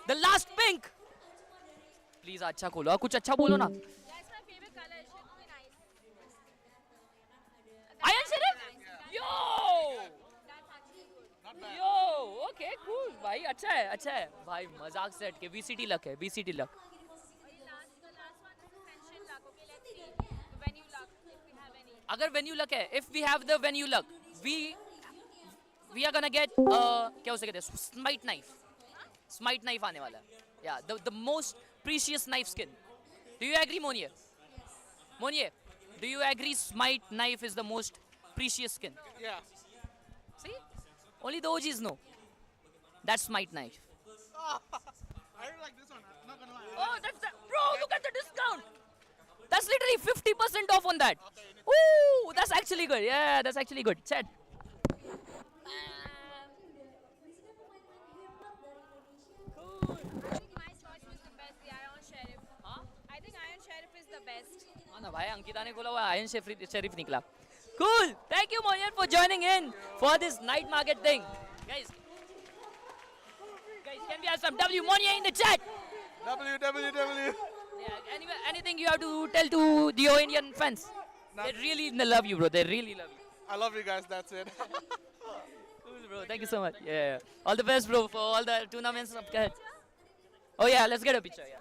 The last pink. Please, अच्छा खोलो. कुछ अच्छा बोलो ना. Iron Sheriff? Yo. Okay, cool. भाई अच्छा है. भाई मजाक से हटके VCT luck है. VCT luck. अगर venue luck है, if we have the venue luck, we are gonna get क्या उसे कहते हैं, smite knife आने वाला है. Yeah, the most precious knife skin. Do you agree, Monier? Do you agree smite knife is the most precious skin? Yeah. See, only the OGs know. That's smite knife. I really like this one. I'm not gonna lie. Oh, bro, look at the discount. That's literally 50% off on that. Ooh, that's actually good. Yeah, that's actually good. Chat. best. हाँ ना भाई, अंकिता ने बोला हुआ ion शरीफ निकला. Cool. Thank you Moyan for joining in for this night market thing. Guys, can we have some W Monia in the chat? W. Yeah, anything you have to tell to the Indian fans? They really love you, bro. They really love you. I love you guys, that's it. Cool, bro. Thank you so much. Yeah. All the best, bro, for all the tournaments. Oh yeah, let's get a picture. Yeah.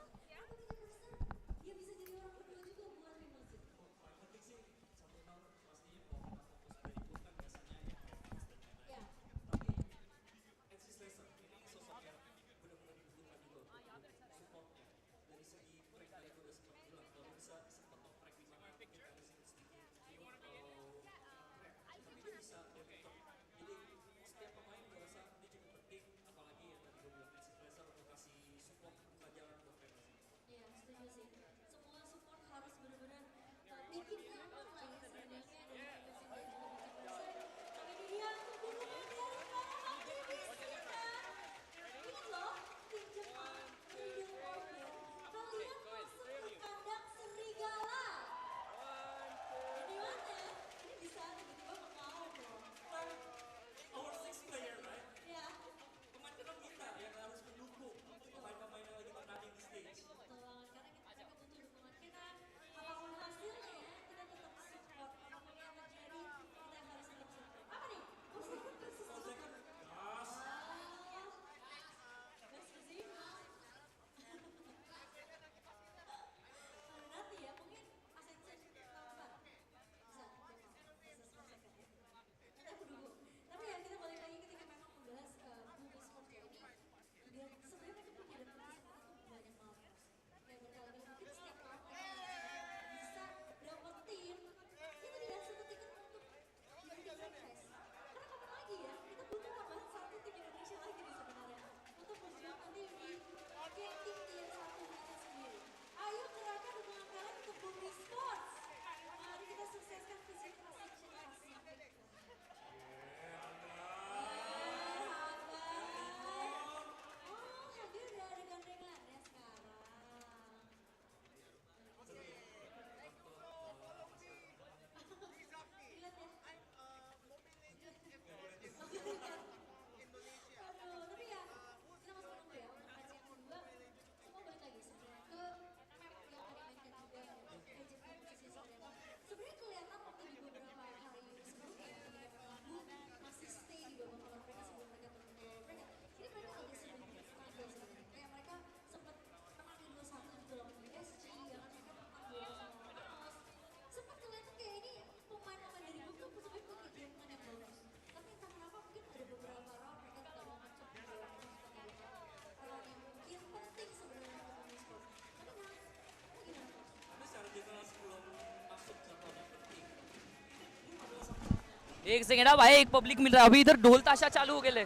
एक second है भाई, एक public मिल रहा है अभी इधर. ढोल ताशा चालू हो गए,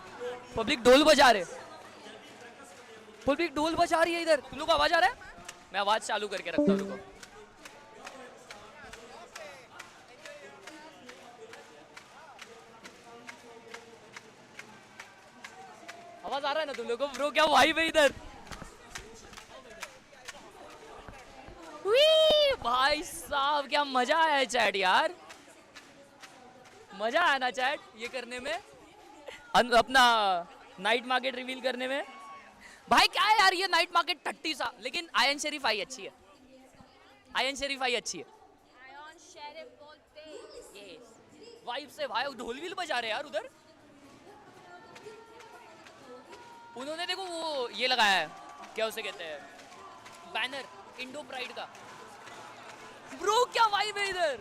पब्लिक ढोल बजा रहे, पब्लिक ढोल बजा रही है इधर. तुम लोग को आवाज आ रहा है? मैं आवाज चालू करके रखता हूँ. रुको. आवाज आ रहा है ना तुम लोगों को? ब्रो क्या वाइब है इधर. भाई साहब क्या मजा आया है चैट यार, मजा आया ना चैट ये करने में, अपना नाइट मार्केट रिवील करने में. भाई क्या है यार ये नाइट मार्केट 30 सा, लेकिन आयन शरीफ आई अच्छी है, आयन शरीफ आई अच्छी है. आयन शरीफ बोलते वाइब से भाई ढोल व्हील बजा रहे यार उधर. उन्होंने देखो वो ये लगाया है, क्या उसे कहते हैं, बैनर इंडो प्राइड का. ब्रो क्या वाइब है इधर.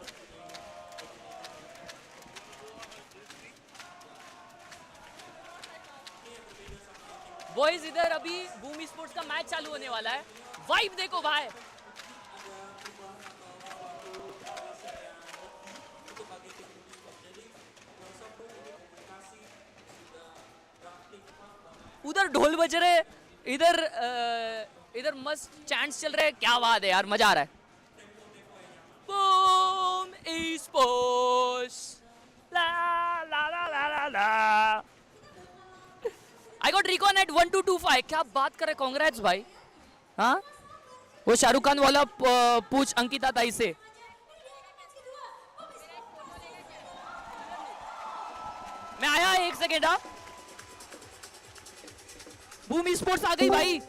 बॉयज इधर अभी बूम स्पोर्ट्स का मैच चालू होने वाला है. वाइब देखो भाई. उधर ढोल बज रहे, इधर इधर मस्त चैंट्स चल रहे. क्या बात है यार, मजा आ रहा है. बूम स्पोर्ट्स ला ला ला ला ला ला. I got recon at 1225. क्या बात कर रहे, कांग्रेट्स भाई. हाँ वो शाहरुख खान वाला पूछ अंकिता ताई से. मैं आया 1 सेकेंड. हाँ, बूम स्पोर्ट्स आ गई भाई.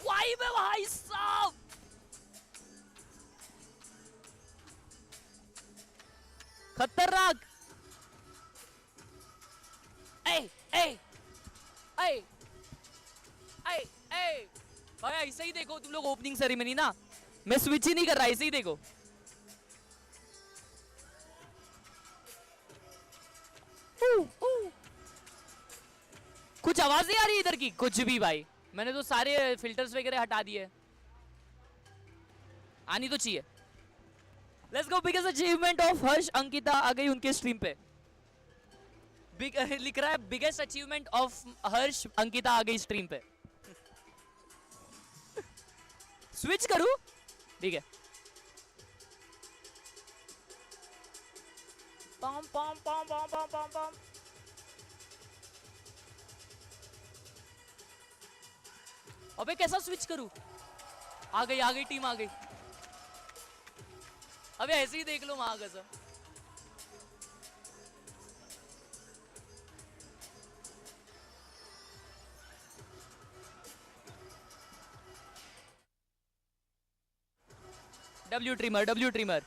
वाई में भाई साहब. खतरनाक. ए भाई ऐसे ही देखो तुम लोग ओपनिंग सेरेमनी ना. मैं स्विच ही नहीं कर रहा, ऐसे ही देखो. कुछ आवाज नहीं आ रही इधर की कुछ भी भाई. मैंने तो सारे फिल्टर्स वगैरह हटा दिए. आनी तो चाहिए. Let's go. Biggest achievement of Harsh Ankita आ गई उनके स्ट्रीम पे. लिख रहा है biggest achievement of Harsh Ankita आ गई स्ट्रीम पे. स्विच करूं? ठीक है. पम पम पम पम पम पम पम. अबे कैसा स्विच करूं? आ गई टीम आ गई. अबे ऐसे ही देख लो वहां का सब. W trimmer.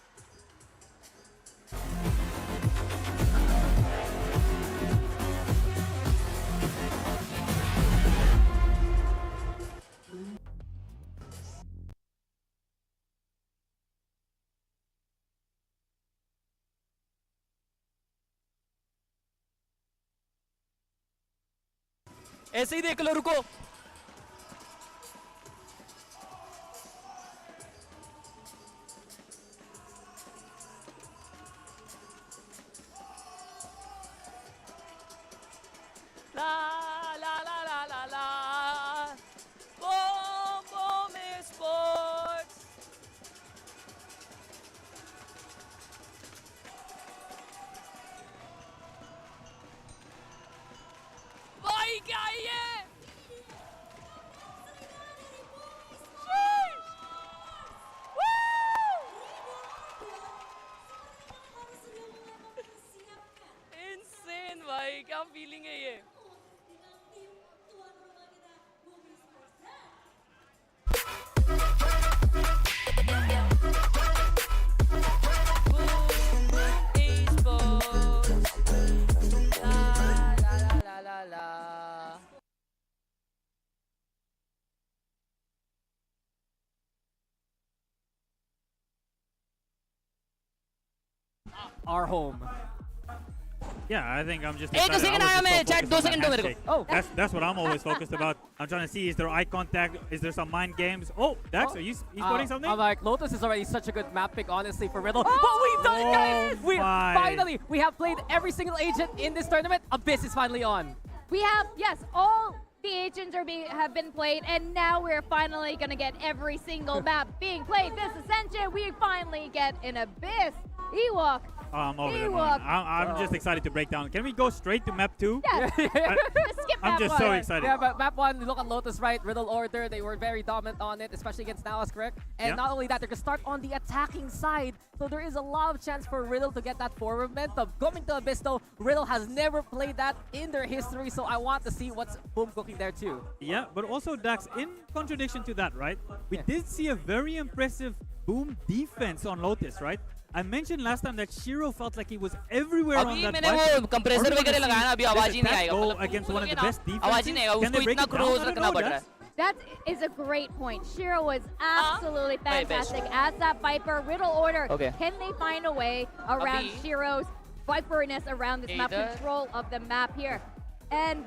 ऐसे ही देख लो. रुको. ला ला ला ला ला ला. Boom Sports. भाई क्या है ये? इनसेन भाई, क्या फीलिंग है ये? Our home. Yeah, I think I'm just. एक सेकंड आया मैं. चैट 2 सेकंड दो मेरे को. Oh, that's what I'm always focused about. I'm trying to see, is there eye contact? Is there some mind games? Oh, Dax, are you spotting something? I'm like, Lotus is already such a good map pick, honestly, for Riddle. But we've done it, guys! Finally, we have played every single agent in this tournament. Abyss is finally on. We have, yes, all the agents have been played, and now we're finally going to get every single map being played. This Ascension, we finally get an Abyss. Ewok. Oh, I'm over the moon. I'm just excited to break down. Can we go straight to map 2? Yes. Skip I'm just so excited. Yeah, but map 1, look at Lotus, right? Riddle Order, they were very dominant on it, especially against Nalas, correct? And not only that, they're going to start on the attacking side. So there is a lot of chance for Riddle to get that forward momentum. Coming to Abyss, though, Riddle has never played that in their history, so I want to see what's Boom cooking there, too. Yeah, but also, Dax, in contradiction to that, right? We did see a very impressive Boom defense on Lotus, right? I mentioned last time that Shiro felt like he was everywhere on that मैंने वो compressor वगैरह लगाया ना, अभी आवाज ही नहीं आएगा. Go against one of the best defenses. आवाज ही नहीं आएगा. उसको इतना क्लोज रखना पड़ रहा है. That is a great point. Shiro was absolutely fantastic as that Viper. Riddle Order, can they find a way around Shiro's Viperness around this map, control of the map here? And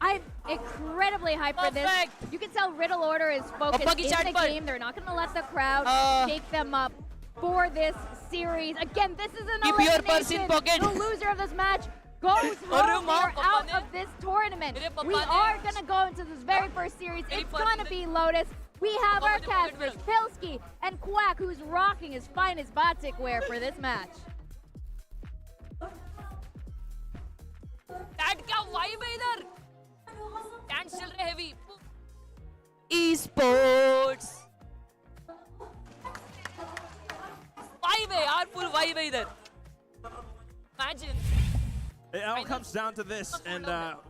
I'm incredibly hyped for this. You can tell Riddle Order is focused in the game. They're not going to let the crowd take them up for this series. Again, this is an elimination. The loser of this match goes home. They're out of this tournament. We are going to go into this very first series. It's going to be Lotus. We have our casters, Pilsky and Quack, who's rocking his finest batik wear for this match. टैट क्या vibe है इधर, TET चल रहे heavy e-sports vibe है यार, full vibe है इधर. Imagine. It all comes down to this, and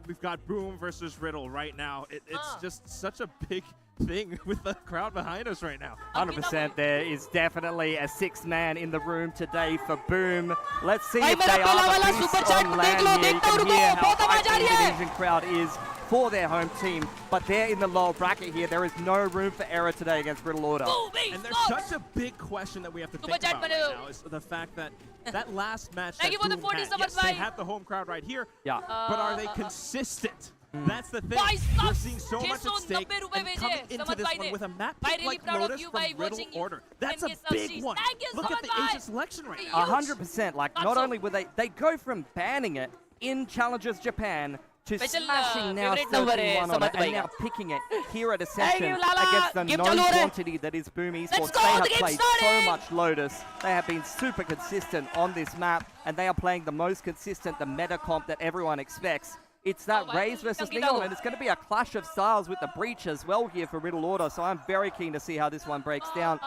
we've got Boom versus Riddle right now. It's just such a big thing with the crowd behind us right now. 100%. There is definitely a six-man in the room today for Boom. Let's see if they are the beasts on land here. You can hear how hyped the Indonesian crowd is for their home team, but they're in the lower bracket here. There is no room for error today against Riddle Order. And there's such a big question that we have to think about right now is the fact that that last match that Boom had, yes, they have the home crowd right here, but are they consistent? That's the thing. We're seeing so much at stake, and coming into this one with a map pick like Lotus from Riddle Order. That's a big one. Look at the Asia selection right now. 100%. Like, not only were they go from banning it in Challengers Japan to smashing now 31 on it and now picking it here at Ascension against the known quantity that is Boom Esports. They have played so much Lotus. They have been super consistent on this map, and they are playing the most consistent, the meta comp that everyone expects. It's that Raze versus Neon, and it's going to be a clash of styles with the Breach as well here for Riddle Order, so I'm very keen to see how this one breaks down.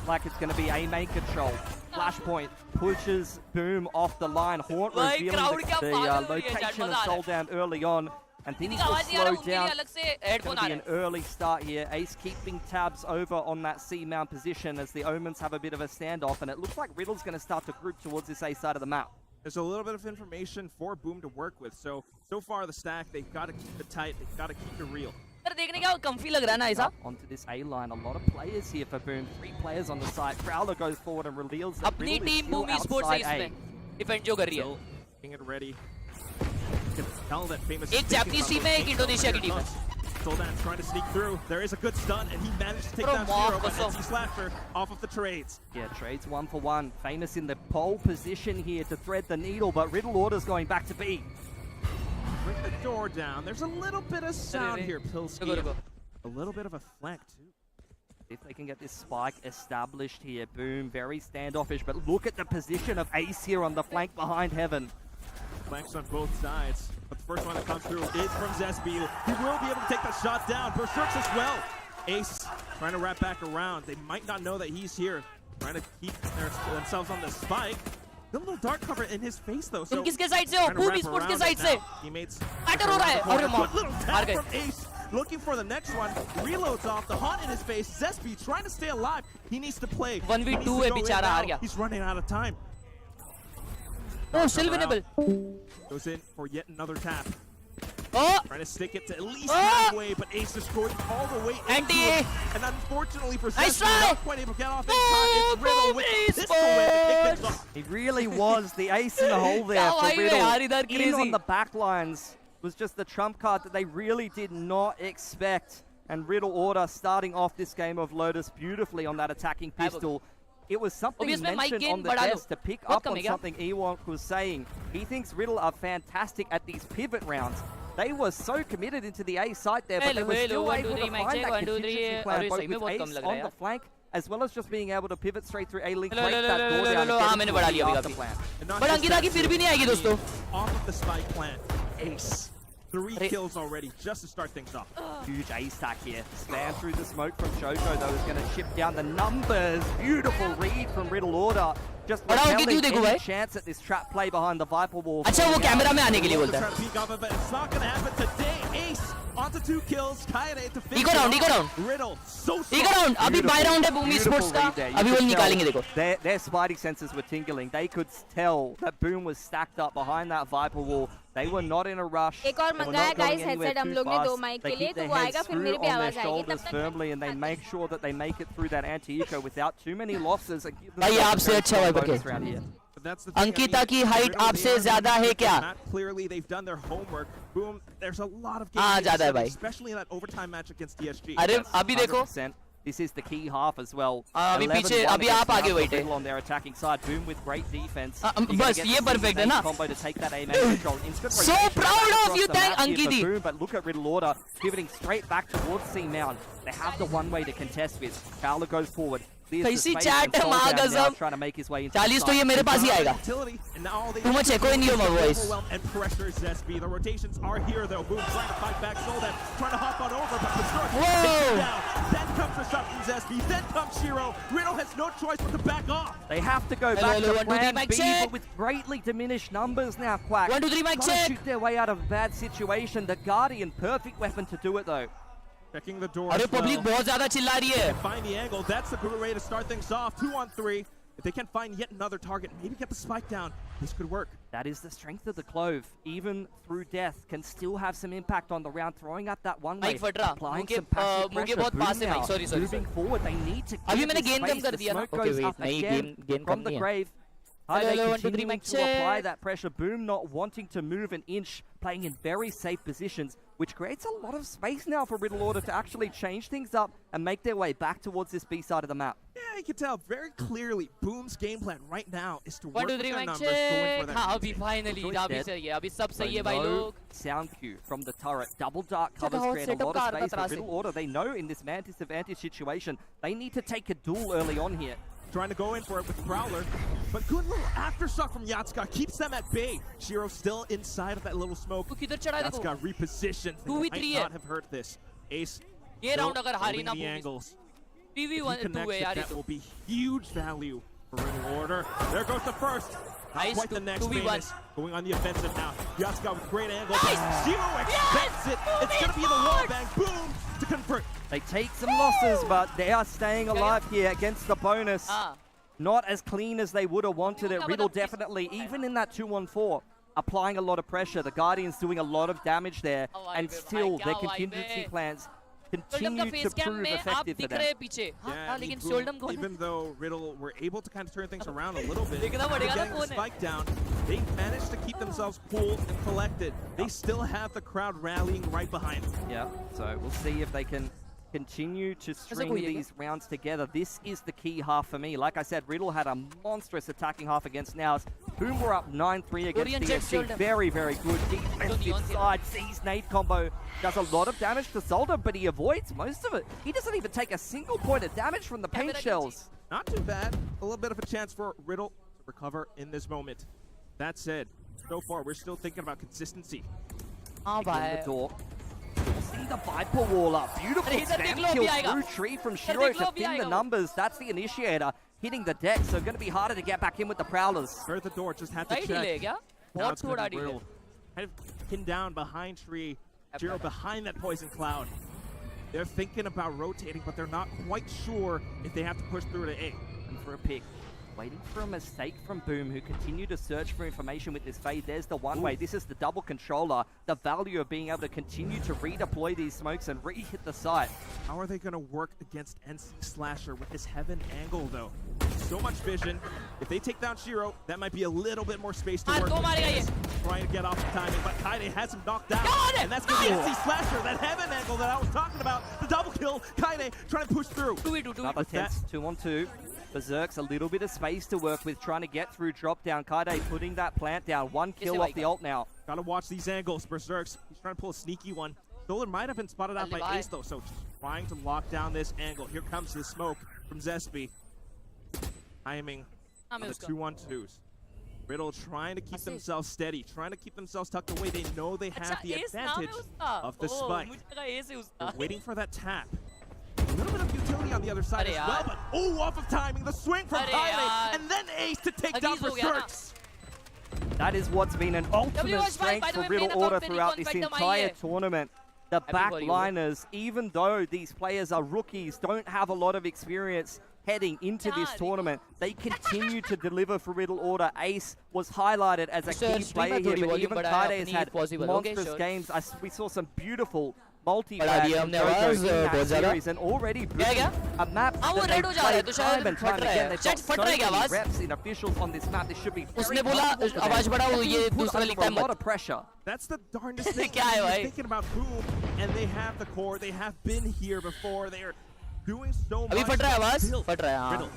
Like it's going to be A main control. Flashpoint pushes Boom off the line. Haunt revealing the location of Soul Down early on, and things will slow down. It's going to be an early start here. Ace keeping tabs over on that C-mount position as the Omens have a bit of a standoff, and it looks like Riddle's going to start to group towards this A side of the map. There's a little bit of information for Boom to work with. So far the stack, they've got to keep it tight. They've got to keep it real. Onto this A line, a lot of players here for Boom. 3 players on the side. Prowler goes forward and reveals that Riddle is still outside A. Still getting it ready. You can tell that famous. एक Japanese team है, एक Indonesia की team है. Soldan's trying to sneak through. There is a good stun, and he managed to take down Zero, but NC Slasher off of the trades. Yeah, trades 1-for-1. Famous in the pole position here to thread the needle, but Riddle Order's going back to B. Bring the door down. There's a little bit of sound here, Pilski. A little bit of a flank, too. If they can get this spike established here, Boom, very standoffish, but look at the position of Ace here on the flank behind Heaven. Flanks on both sides. But the first one that comes through is from Zesby. He will be able to take that shot down. Berserks as well. Ace trying to wrap back around. They might not know that he's here. Trying to keep themselves on the spike. A little dark cover in his face though. So किसके side से हो? Boom Esports के side से. Teammates. Matter हो रहा है. अरे Good little tap from Ace. Looking for the next one. Reloads off. The haunt in his face. Zesby trying to stay alive. He needs to play. 1v2 है बेचारा हार गया. He's running out of time. Oh, still winnable. Goes in for yet another tap. Oh! Trying to stick it to at least halfway, but Ace destroyed all the way into it. And unfortunately for Zesby, not quite able to get off in time. It's Riddle with the pistol win to kick things off. He really was the ace in the hole there for Riddle. In on the back lines was just the trump card that they really did not expect. And Riddle Order starting off this game of Lotus beautifully on that attacking pistol. It was something mentioned on the desk to pick up on something Ewok was saying. He thinks Riddle are fantastic at these pivot rounds. They were so committed into the A side there, but they were still able to find that contingency plan both with Ace on the flank, as well as just being able to pivot straight through A-Link, break that door down, and get into the plan. But Ankita की फिर भी नहीं आएगी दोस्तों. Off of the spike plant, Ace. 3 kills already, just to start things off. Huge ace stack here. Spam through the smoke from Shoujo, though, is going to chip down the numbers. Beautiful read from Riddle Order. Just repelling any chance at this trap play behind the Viper Wall. अच्छा वो camera में आने के लिए बोलता है. It's not going to happen today. Ace onto 2 kills. Khelraay to finish. Eco round. Riddle so strong. Eco round. अभी buy round है Boom Esports का. अभी वो निकालेंगे देखो. Their spidey senses were tingling. They could tell that Boom was stacked up behind that Viper Wall. They were not in a rush. एक और मंगाया guys headset हम लोग ने 2 mic के लिए तो वो आएगा फिर मेरे पे आवाज आएगी तब तक firmly and they make sure that they make it through that anti-eco without too many losses. भाई आपसे अच्छा है बके. अंकिता की हाइट आपसे ज्यादा है क्या? Clearly they've done their homework. Boom, there's a lot of games, especially in that overtime match against DSG. अरे अभी देखो. This is the key half as well. अभी पीछे अभी आप आगे wait है. On their attacking side, Boom with great defense. बस ये perfect है ना. Combo to take that aim and control. So proud of you, thank Ankiti. Boom, but look at Riddle Order pivoting straight back towards C Mount. They have the one way to contest with. Fowler goes forward. कैसी chat है महागजब 40 तो ये मेरे पास ही आएगा too much echo in your voice and pressure Zesby. The rotations are here though. Boom trying to fight back Soldan, trying to hop on over, but the down. Then comes the shot from Zesby, then comes Shiro. Riddle has no choice but to back off. They have to go back to plan B, but with greatly diminished numbers now, Quack. 1, 2, 3, mic check. Shoot their way out of a bad situation. The Guardian, perfect weapon to do it though. Checking the door. अरे public बहुत ज़्यादा चिल्ला रही है. Find the angle. That's the good way to start things off. 2 on 3. If they can find yet another target, maybe get the spike down, this could work. That is the strength of the Clove. Even through death, can still have some impact on the round. Throwing up that one way, applying some passive pressure. Boom now, moving forward, they need to अभी मैंने give gain कम space. कर The दिया ना. smoke goes up again from the grave. They continuing to apply that pressure. Boom not wanting to move an inch, playing in very safe positions, which creates a lot of space now for Riddle Order to actually change things up and make their way back towards this B side of the map. Yeah, you can tell very clearly Boom's game plan right now is to 1, work 2, with 3 their mic numbers, going for check. that. हाँ अभी finally अभी सही है अभी सब सही है भाई लोग. Sound cue from the turret. Double dark covers create a lot of space for Riddle Order. They know in this man disadvantage situation, they need to take a duel early on here. Trying to go in for it with Prowler, but good little aftershock from Yatsuka keeps them at bay. Shiro still inside of that little smoke. Yatsuka repositioned. They might not have hurt this. Ace still holding the angles. 3v1 2 है यार that will be huge value for Riddle Order. There goes the first. Not quite the next famous. Going on the offensive now. Yatsuka with great angle. Shiro expects it. It's going to be the wall bang. Boom to convert. They take some losses, but they are staying alive here against the bonus. Not as clean as they would have wanted it. Riddle definitely, even in that 2-on-4, applying a lot of pressure. The Guardians doing a lot of damage there, and still their contingency plans continue to prove effective for them. Yeah, even though Riddle were able to kind of turn things around a little bit, getting the spike down, they managed to keep themselves cool and collected. They still have the crowd rallying right behind them. Yeah, so we'll see if they can continue to string these rounds together. This is the key half for me. Like I said, Riddle had a monstrous attacking half against Naus. Boom were up 9-3 against DSC. Very, very good defensive side. Sees nade combo. Does a lot of damage to Zolda, but he avoids most of it. He doesn't even take a single point of damage from the paint shells. Not too bad. A little bit of a chance for Riddle to recover in this moment. That said, so far we're still thinking about consistency. The door. See the Viper wall up. Beautiful spam kill through tree from Shiro to thin the numbers. That's the initiator hitting the deck, so going to be harder to get back in with the Prowlers. Where's the door? Just had to check. Now it's gonna be Riddle. Kind of pinned down behind tree. Shiro behind that poison cloud. They're thinking about rotating, but they're not quite sure if they have to push through to A. And for a pick. Waiting for a mistake from Boom, who continue to search for information with this fade. There's the one way. This is the double controller. The value of being able to continue to redeploy these smokes and re-hit the site. How are they going to work against NC Slasher with this heaven angle, though? So much vision. If they take down Shiro, that might be a little bit more space to work with. Trying to get off the timing, but Kaide has him knocked down. And that's going to be NC Slasher, that heaven angle that I was talking about. The double kill. Kaide trying to push through. Another tense 2-on-2. Berserk's a little bit of space to work with, trying to get through drop down. Kaide putting that plant down. One kill off the ult now. Gotta watch these angles. Berserk's, he's trying to pull a sneaky one. Solar might have been spotted out by Ace though, so trying to lock down this angle. Here comes the smoke from Zesby. Timing on the 2-on-2s. Riddle trying to keep themselves steady, trying to keep themselves tucked away. They know they have the advantage of the spike. They're waiting for that tap. A little bit of utility on the other side as well, but off of timing, the swing from Khelraay, and then Ace to take down Berserks. That is what's been an ultimate strength for Riddle Order throughout this entire tournament. The backliners, even though these players are rookies, don't have a lot of experience heading into this tournament, they continue to deliver for Riddle Order. Ace was highlighted as a key player here, but even Kaide has had monstrous games. We saw some beautiful multi-flash series and already a map that they've played time and time again. They've got so many reps in officials on this map. This should be very a lot of pressure. That's the darndest thing. Thinking about Boom, and they have the core. They have been here before. They're doing so much. अभी फट रहा है आवाज still, फट रहा है हाँ Riddle.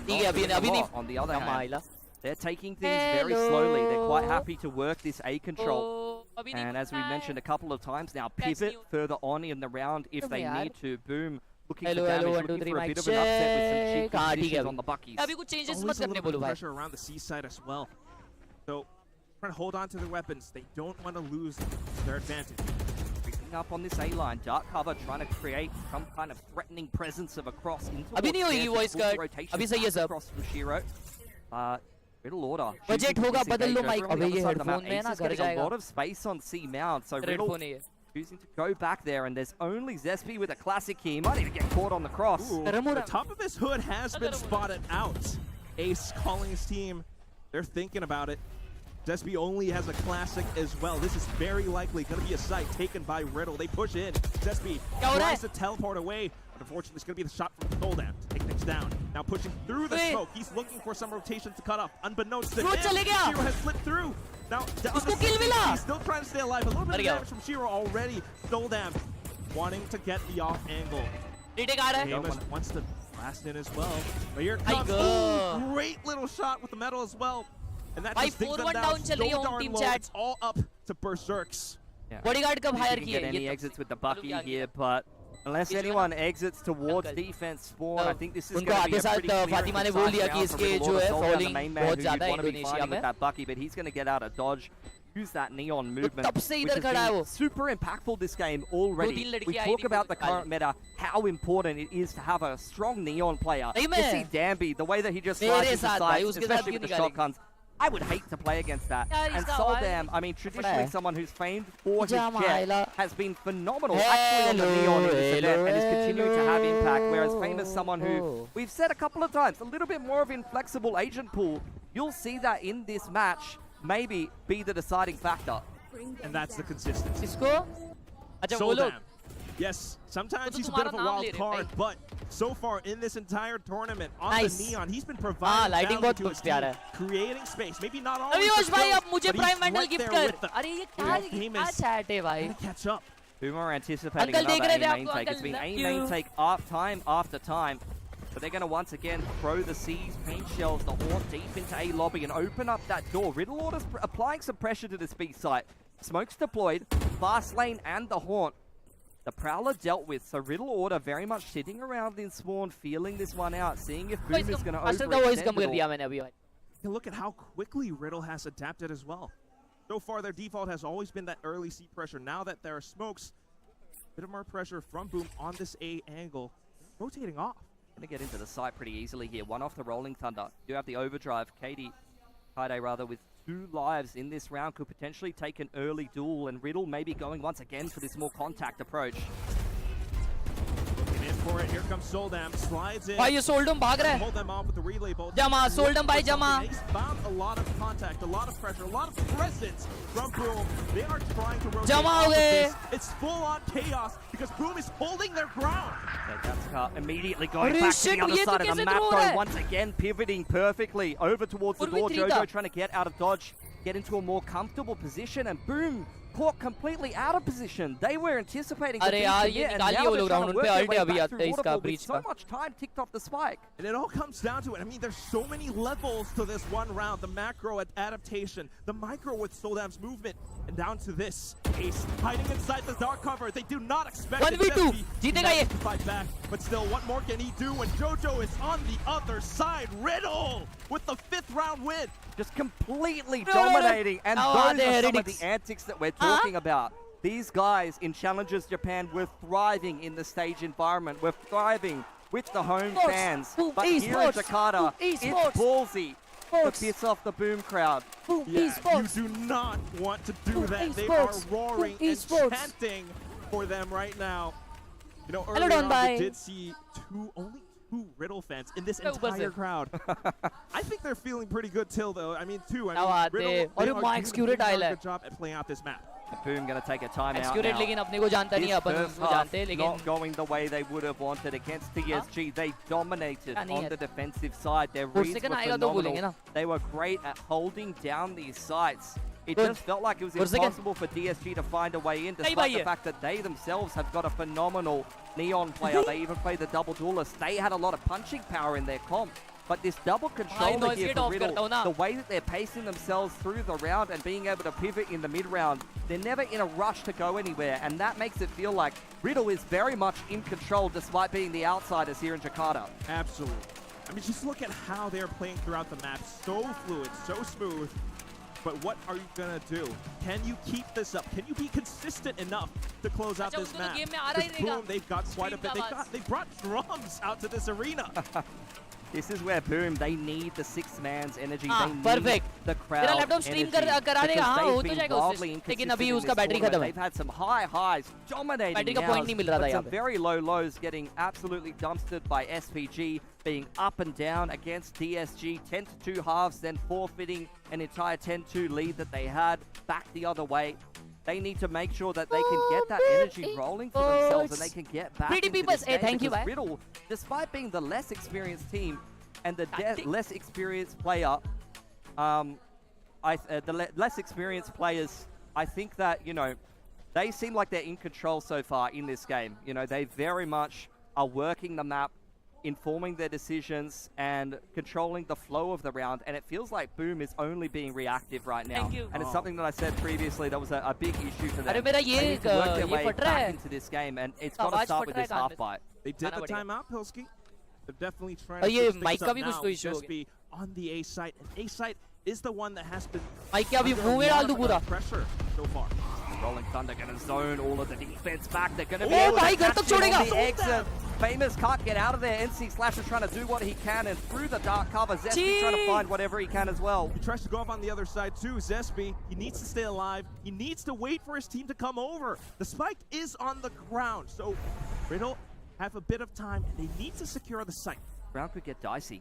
ठीक है अभी नहीं On the other come hand, Ayla they're taking things very slowly. They're quite happy to work this A control. अभी नहीं And as we mentioned a couple of times now, Catch pivot you. further on in the round if they यार। need to. Boom, looking Hello, for hello, damage, 1 2 looking 3 for a mic bit of an upset with some check cheeky हाँ ठीक है finishes on the buckies. अभी कुछ changes Always मत a करने little bit बोलो of भाई pressure around the C side as well. So, trying to hold on to their weapons. They don't want to lose their advantage. Picking up on this A line, dark cover, trying to create some kind of threatening presence of a cross into अभी नहीं होगी voice cut अभी सही है सब cross from Shiro. Riddle order. Budget होगा बदल लो mic अबे ये हेडफोन में ना घर A जाएगा lot of space on C mount, so Riddle headphone है ये choosing to go back there, and there's only Zespi with a classic here. He might even get caught on the cross. Ooh, the top of his hood has been spotted out. Ace calling his team. They're thinking about it. Zespi only has a classic as well. This is very likely going to be a site taken by Riddle. They push in. Zespi tries to teleport away, but unfortunately it's going to be the shot from Soldam to take things down. Now pushing through the smoke. He's looking for some rotation to cut off. Unbeknownst to him, Shiro has slipped through. Now, he's still trying to stay alive. A little bit of damage from Shiro already. Soldam wanting to get the off angle. Amos wants to blast in as well. But here it comes. Ooh, great little shot with the metal as well. And that just takes them down so darn low. It's all up to Berserks. Bodyguard कब hire Didn't किए get any ये exits with the Bucky here, but unless anyone exits towards defense spawn, I think this is उनको going to be आधे a साथ pretty clear Fatima ने and बोल concise दिया round कि for इसके Riddle जो Order. है Soldam, the falling main man बहुत who ज्यादा you'd है want to be Indonesia fighting में with that Bucky, but he's going to get out of dodge. Use that neon movement, तब से which इधर has खड़ा है been वो super impactful this game already. We talk about the current meta, how important it is to have a strong neon player. You see Danby, the way that he just slices the sides, especially with the shotguns. I would hate to play against that. And Soldam, I mean, traditionally someone who's famed for his jet, has been phenomenal actually on the neon in this event and is continuing to have impact, whereas famous someone who, we've said a couple of times, a little bit more of inflexible agent pool. You'll see that in this match maybe be the deciding factor. And that's the consistency. अच्छा वो Soldam. लोग Yes, sometimes तो he's a bit of a तुम्हारा नाम wild ले रहे card, भाई। but so far in this entire tournament on Nice. the neon, he's been हाँ providing लाइटिंग value बहुत to his प्यारा team, है creating space. Maybe not all. अभियोश भाई अब मुझे प्राइम मेडल गिफ्ट कर कर अरे ये क्या चैट है भाई catch up. Boomer anticipating Uncle another देख रहे A थे main आपको, take. It's Uncle, been love A you. main take time after time. But they're going to once again throw the C's, paint shells, the Haunt deep into A lobby and open up that door. Riddle Order's applying some pressure to this B site. Smoke's deployed, fast lane and the Haunt. The Prowler dealt with, so Riddle Order very much sitting around in spawn, feeling this one out, seeing if Boom is going to overextend it all. Look at how quickly Riddle has adapted as well. So far, their default has always been that early C pressure. Now that there are smokes, a bit of more pressure from Boom on this A angle, rotating off. Going to get into the site pretty easily here. One off the Rolling Thunder. Do have the overdrive. Khelraay rather with 2 lives in this round could potentially take an early duel, and Riddle maybe going once again for this more contact approach. Looking in for it. Here comes Soldam. Slides in. भाई ये Soldam भाग रहा है Hold them off with the relay bolt. जमा Soldam भाई जमा He's found a lot of contact, a lot of pressure, a lot of presence from Boom. They are trying to rotate जमा off हो of गए this. It's full-on chaos because Boom is holding their ground. That's immediately going back to the other side of the map, though, once again pivoting perfectly over towards the door. Jojo trying to get out of dodge, get into a more comfortable position, and Boom caught completely out of position. They were anticipating अरे यार ये निकालिए वो लोग round पे alt अभी आता है इसका breach so much time ticked off the spike. And it all comes down to it. I mean, there's so many levels to this one round. The macro adaptation, the micro with Soldam's movement, and down to this. Ace hiding inside the dark cover. They do not expect 1v2 जीतेगा ये to fight back. But still, what more can he do when Jojo is on the other side? Riddle with the 5th round win. Just completely dominating. And those are some of the antics that we're talking about. These guys in Challengers Japan were thriving in the stage environment. We're thriving with the home fans. But here in Jakarta, it's ballsy to piss off the Boom crowd. You do not want to do that. They are roaring and chanting for them right now. You know, earlier on we did see only two Riddle fans in this entire crowd. I think they're feeling pretty good till though. I mean, Riddle, they are doing a good job at playing out this map. Boom going to take a timeout Execute लेकिन अपने को जानता नहीं अपन उसको जानते हैं लेकिन not going the way they would have wanted against TSG. They dominated on the defensive side. Their reads were phenomenal. They were great at holding down these sites. It just felt like it was impossible for DSG to find a way in, despite the fact that they themselves have got a phenomenal Neon player. They even play the double duelist. They had a lot of punching power in their comp. But this double controller here for Riddle, the way that they're pacing themselves through the round and being able to pivot in the mid-round, they're never in a rush to go anywhere, and that makes it feel like Riddle is very much in control despite being the outsiders here in Jakarta. Absolutely. I mean, just look at how they're playing throughout the map. So fluid, so smooth. But what are you going to do? Can you keep this up? Can you be consistent enough to close out this map? Because Boom, they've got quite a bit. They brought drums out to this arena. This is where Boom, they need the six man's energy. Perfect. Need the crowd तेरा laptop stream करा देगा हाँ हो तो जाएगा उससे लेकिन अभी उसका बैटरी खत्म है They've had some high highs, dominating battery का पॉइंट नहीं मिल रहा था यहाँ some very low lows getting absolutely dumpstered by SPG, being up and down against DSG, 10-2 halves, then forfeiting an entire 10-2 lead that they had back the other way. They need to make sure that they can get that energy rolling for themselves and they can get back into this game. Thank you, Riddle, despite being the less experienced team and the less experienced player, less experienced players, I think that, you know, they seem like they're in control so far in this game. You know, they very much are working the map, informing their decisions and controlling the flow of the round, and it feels like Boom is only being reactive right now. Thank you. And it's something that I said previously, that was a big issue for them. अरे मेरा They need to work their way फट रहा back है into this game, and it's got to start with this half bite. They did the timeout, Pilski. They're definitely trying और to ये switch mic things का up भी now. कुछ तो issue हो Just be on the A site, and A site is the one that has been mic क्या अभी under मुंह में a डाल lot दूं पूरा of pressure so far. Rolling Thunder going to zone all of the defense back. They're going to be Oh able भाई to घर catch तक him on छोड़ेगा the exit. Famous can't get out of there. NC Slasher trying to do what he can, and through the dark cover, Zesty trying to find whatever he can as well. He tries to go up on the other side too, Zespi. He needs to stay alive. He needs to wait for his team to come over. The spike is on the ground, so Riddle have a bit of time, and they need to secure the site. Round could get dicey.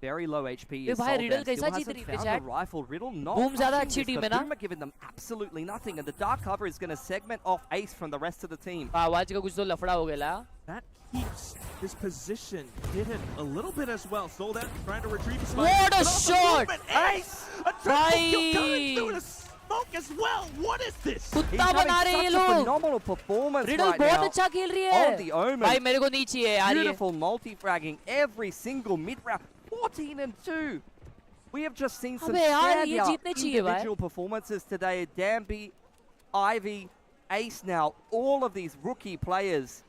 Very low HP ये is भाई Soul Riddle Dance. कैसा Still जीत hasn't रही थी found chat? the rifle. Riddle not Boom ज़्यादा touching अच्छी this, team but है ना? Boom are giving them absolutely nothing, and the dark cover is going to segment off Ace from the rest of the team. आवाज का कुछ तो लफड़ा हो गया ला That keeps his position hidden a little bit as well. Soldat trying to retrieve his What a shot! Ace! A triple kill coming through the smoke as well. What is this? He's having such a phenomenal performance Riddle right बहुत now. अच्छा खेल रही है On the Omen. भाई मेरे को नहीं चाहिए यार ये Beautiful multi-fragging every single mid-round. 14-2. We have just seen some अबे यार, ये standout जीतने चाहिए भाई। individual performances today. Danby, Ivy, Ace now, all of these rookie players,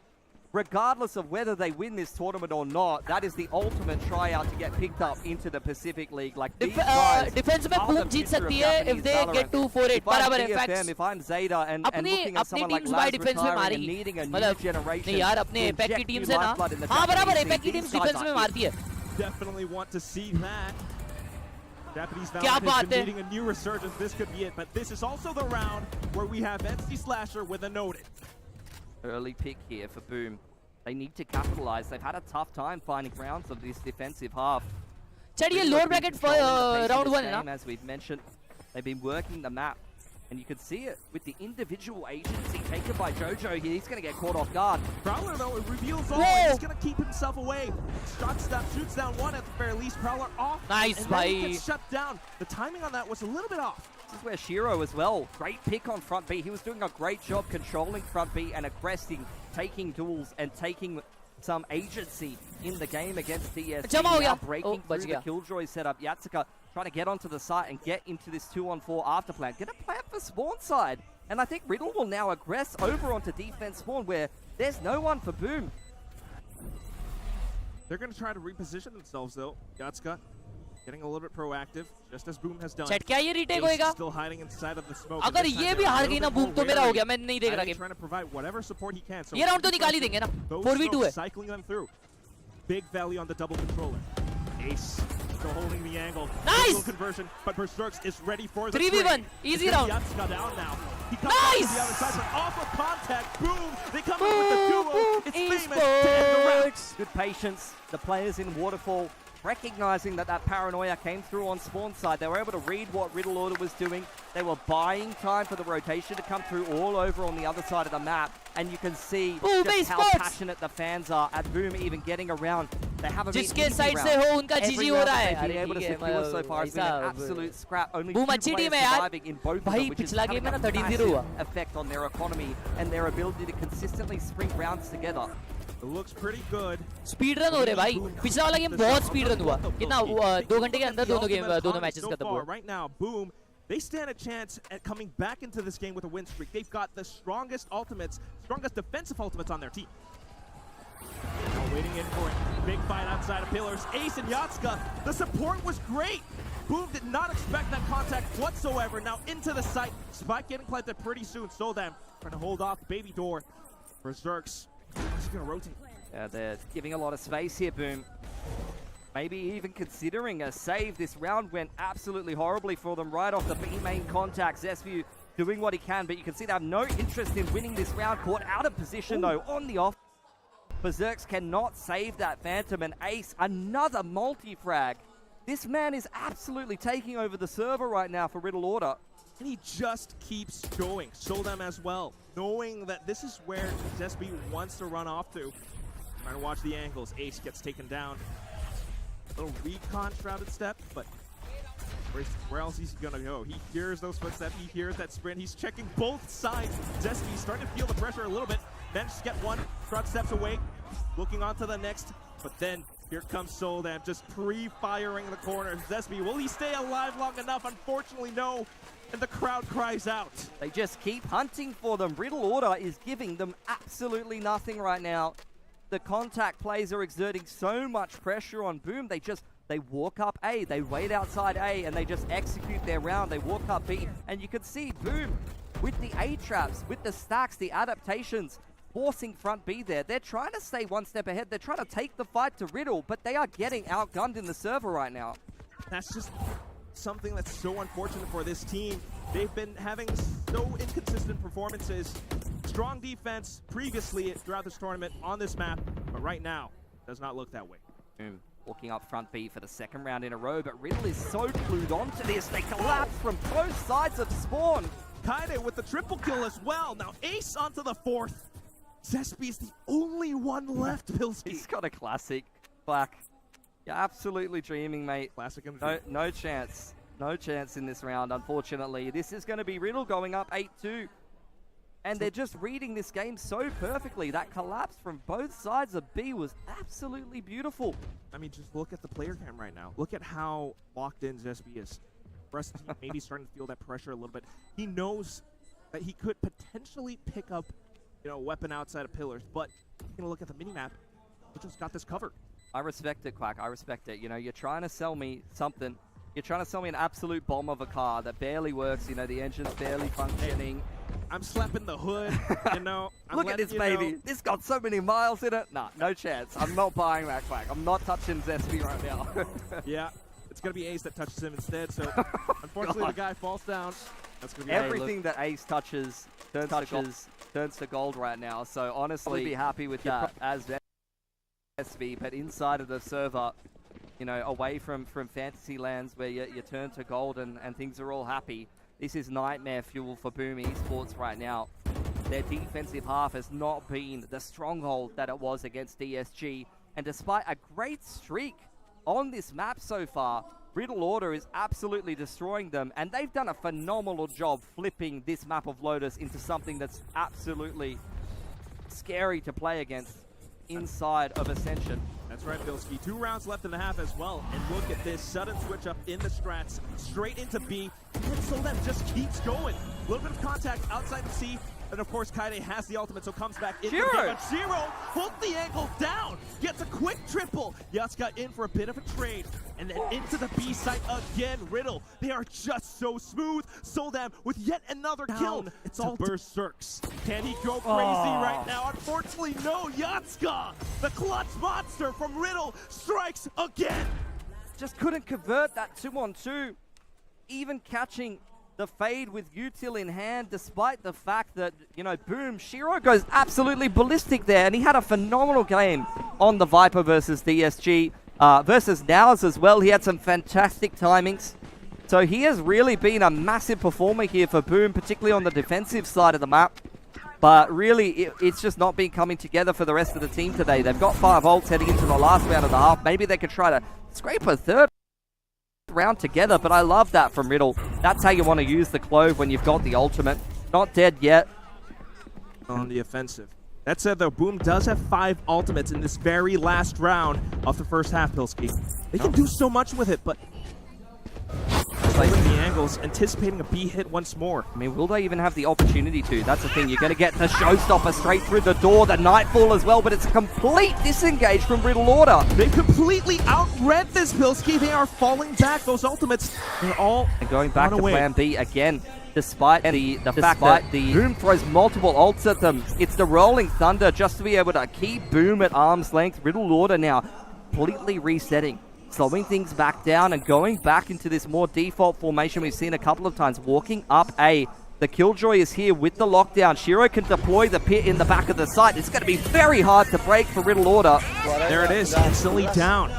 regardless of whether they win this tournament or not, that is the ultimate tryout to get picked up into the Pacific League. Like these guys defence में are the boom Jeet future of सकती है Japanese if they get Valorant. 2-4-8 If I'm बराबर है DFM, facts if I'm Zeta and अपनी looking at अपनी someone like teams by Laz defence में retiring मारी and needing a new मतलब generation नहीं यार to अपने पैक की inject टीम new से ना lifeblood in the हाँ बराबर है Japanese पैक की scene, team these defence guys में are मारती है Definitely want to see that. Japanese क्या Valorant has बात been है? needing a new resurgence. This could be it, but this is also the round where we have NC Slasher with a noted. Early pick here for Boom. They need to capitalize. They've had a tough time finding rounds of this defensive half. चलिए Riddle lower have been bracket controlling the for pace of round this 1 है ना game, as we've mentioned. They've been working the map. And you can see it with the individual agency taken by Jojo here. He's going to get caught off guard. Prowler, though, it reveals all. Whoa. He's going to keep himself away. Shoots down one at the very least. Prowler off. Nice, and then he bhai. gets shut down. The timing on that was a little bit off. This is where Shiro as well. Great pick on front B. He was doing a great job controlling front B and aggressing, taking duels and taking some agency in the game against DSG. जमा हो Now गया। breaking बच through the गया। Killjoy setup. Yatsuka trying to get onto the site and get into this 2-on-4 after plan. Get a plan for spawn side. And I think Riddle will now aggress over onto defense spawn where there's no one for Boom. They're going to try to reposition themselves, though. Yatsuka getting a little bit proactive, just as Boom has done. Chat क्या ये retake Ace होएगा? still hiding inside of the smoke. अगर ये भी हार गई ना Boom तो मेरा हो गया मैं नहीं देख रहा Trying to provide whatever support he can. So ये round तो निकाल ही देंगे ना 4v2 है cycling them through. Big value on the double controller. Ace still holding the angle. Nice! Little conversion, but Berserks is ready for the 3v1 trade. easy It's round Yatsuka down now. He comes Nice! to the other side, but off of contact. Boom! They come up with the duo. It's famous to end the round. Good patience. The players in Waterfall recognizing that paranoia came through on spawn side. They were able to read what Riddle Order was doing. They were buying time for the rotation to come through all over on the other side of the map. And you can see just how passionate the fans are at Boom even getting around They haven't been जिसके easy side से rounds. हो उनका Every जीजी हो round रहा that है. they've been अरे able to ठीक है, secure so far has been an ऐसा absolute scrap. Only Boom, 2 अच्छी players team है यार. surviving in both of भाई them, which is पिछला having गेम में a ना 13-0 हुआ. massive effect on their economy and their ability to consistently string rounds together. It looks pretty good. Speed run हो रहे भाई. पिछला वाला गेम बहुत स्पीड रन हुआ. कितना 2 घंटे के अंदर दोनों मैचेस खत्म हुए. Right now, Boom, they stand a chance at coming back into this game with a win streak. They've got the strongest ultimates, strongest defensive ultimates on their team. Now waiting in for it. Big fight outside of pillars. Ace and Yatska, the support was great. Boom did not expect that contact whatsoever. Now into the site. Spike getting planted pretty soon. Soldam trying to hold off baby door for Zerks. How's he going to rotate? Yeah, they're giving a lot of space here, Boom. Maybe even considering a save. This round went absolutely horribly for them right off the B main contact. Zesview doing what he can, but you can see they have no interest in winning this round. Caught out of position, though, on the off. Berserks cannot save that Phantom, and Ace, another multi-frag. This man is absolutely taking over the server right now for Riddle Order. And he just keeps going. Soldam as well, knowing that this is where Zesby wants to run off to. Trying to watch the angles. Ace gets taken down. Little recon shrouded step, but where else is he gonna go? He hears those footsteps, he hears that sprint, he's checking both sides. Zesby starting to feel the pressure a little bit. Managed to get one, shroud steps away, looking on to the next, but then here comes Soldam, just pre-firing the corner. Zesby, will he stay alive long enough? Unfortunately, no. And the crowd cries out. They just keep hunting for them. Riddle Order is giving them absolutely nothing right now. The contact plays are exerting so much pressure on Boom. They walk up A, they wait outside A, and they just execute their round. They walk up B, and you can see Boom with the A traps, with the stacks, the adaptations, forcing front B there. They're trying to stay one step ahead. They're trying to take the fight to Riddle, but they are getting outgunned in the server right now. That's just something that's so unfortunate for this team. They've been having so inconsistent performances. Strong defense previously throughout this tournament on this map, but right now does not look that way. Walking up front B for the second round in a row, but Riddle is so glued onto this. They collapse from both sides of spawn. Kaide with the triple kill as well. Now Ace onto the fourth. Zesby is the only one left, Pilsky. He's got a classic. Black. You're absolutely dreaming, mate. Classic and no chance. No chance in this round, unfortunately. This is going to be Riddle going up 8-2. And they're just reading this game so perfectly. That collapse from both sides of B was absolutely beautiful. I mean, just look at the player cam right now. Look at how locked in Zesby is. Rest of the team maybe starting to feel that pressure a little bit. He knows that he could potentially pick up, weapon outside of pillars, but you're going to look at the minimap. He just got this covered. I respect it, Quack. I respect it. You're trying to sell me something. You're trying to sell me an absolute bomb of a car that barely works. The engine's barely functioning. I'm slapping the hood, Look at this baby. This got so many miles in it. Nah, no chance. I'm not buying that, Quack. I'm not touching Zesby right now. Yeah, it's going to be Ace that touches him instead, so unfortunately the guy falls down. That's gonna be everything that Ace touches turns to gold right now. So honestly, be happy with that as Zesby, but inside of the server, away from fantasy lands where you turn to gold and things are all happy. This is nightmare fuel for Boom Esports right now. Their defensive half has not been the stronghold that it was against DSG. And despite a great streak on this map so far, Riddle Order is absolutely destroying them. And they've done a phenomenal job flipping this map of Lotus into something that's absolutely scary to play against inside of Ascension. That's right, Bilski. 2 rounds left in the half as well. And look at this sudden switch up in the strats. Straight into B. And Soldam just keeps going. A little bit of contact outside the C. And of course, Kaide has the ultimate, so comes back into the game. But Zero pulled the angle down. Gets a quick triple. Yatska in for a bit of a trade. And then into the B site again. Riddle, they are just so smooth. Soldam with yet another kill. It's all Berserks. Can he go crazy right now? Unfortunately, no. Yatska, the clutch monster from Riddle, strikes again. Just couldn't convert that 2-on-2. Even catching the fade with util in hand, despite the fact that, Boom, Shiro goes absolutely ballistic there, and he had a phenomenal game on the Viper versus DSG, versus Nows as well. He had some fantastic timings. So he has really been a massive performer here for Boom, particularly on the defensive side of the map. But really, it's just not been coming together for the rest of the team today. They've got 5 ults heading into the last round of the half. Maybe they could try to scrape a third round together, but I love that from Riddle. That's how you want to use the Clove when you've got the ultimate. Not dead yet. On the offensive. That said, though, Boom does have 5 ultimates in this very last round of the first half, Pilski. They can do so much with it, but like the angles, anticipating a B hit once more. I mean, will they even have the opportunity to? That's the thing. You're going to get the showstopper straight through the door, the Nightfall as well, but it's a complete disengage from Riddle Order. They've completely outread this, Pilski. They are falling back. Those ultimates, they're all and going back to away. Plan B again. Despite the fact that the Boom throws multiple ults at them, it's the Rolling Thunder just to be able to keep Boom at arm's length. Riddle Order now completely resetting, slowing things back down and going back into this more default formation we've seen a couple of times, walking up A. The Killjoy is here with the lockdown. Shiro can deploy the pit in the back of the site. It's going to be very hard to break for Riddle Order. There it is, instantly down.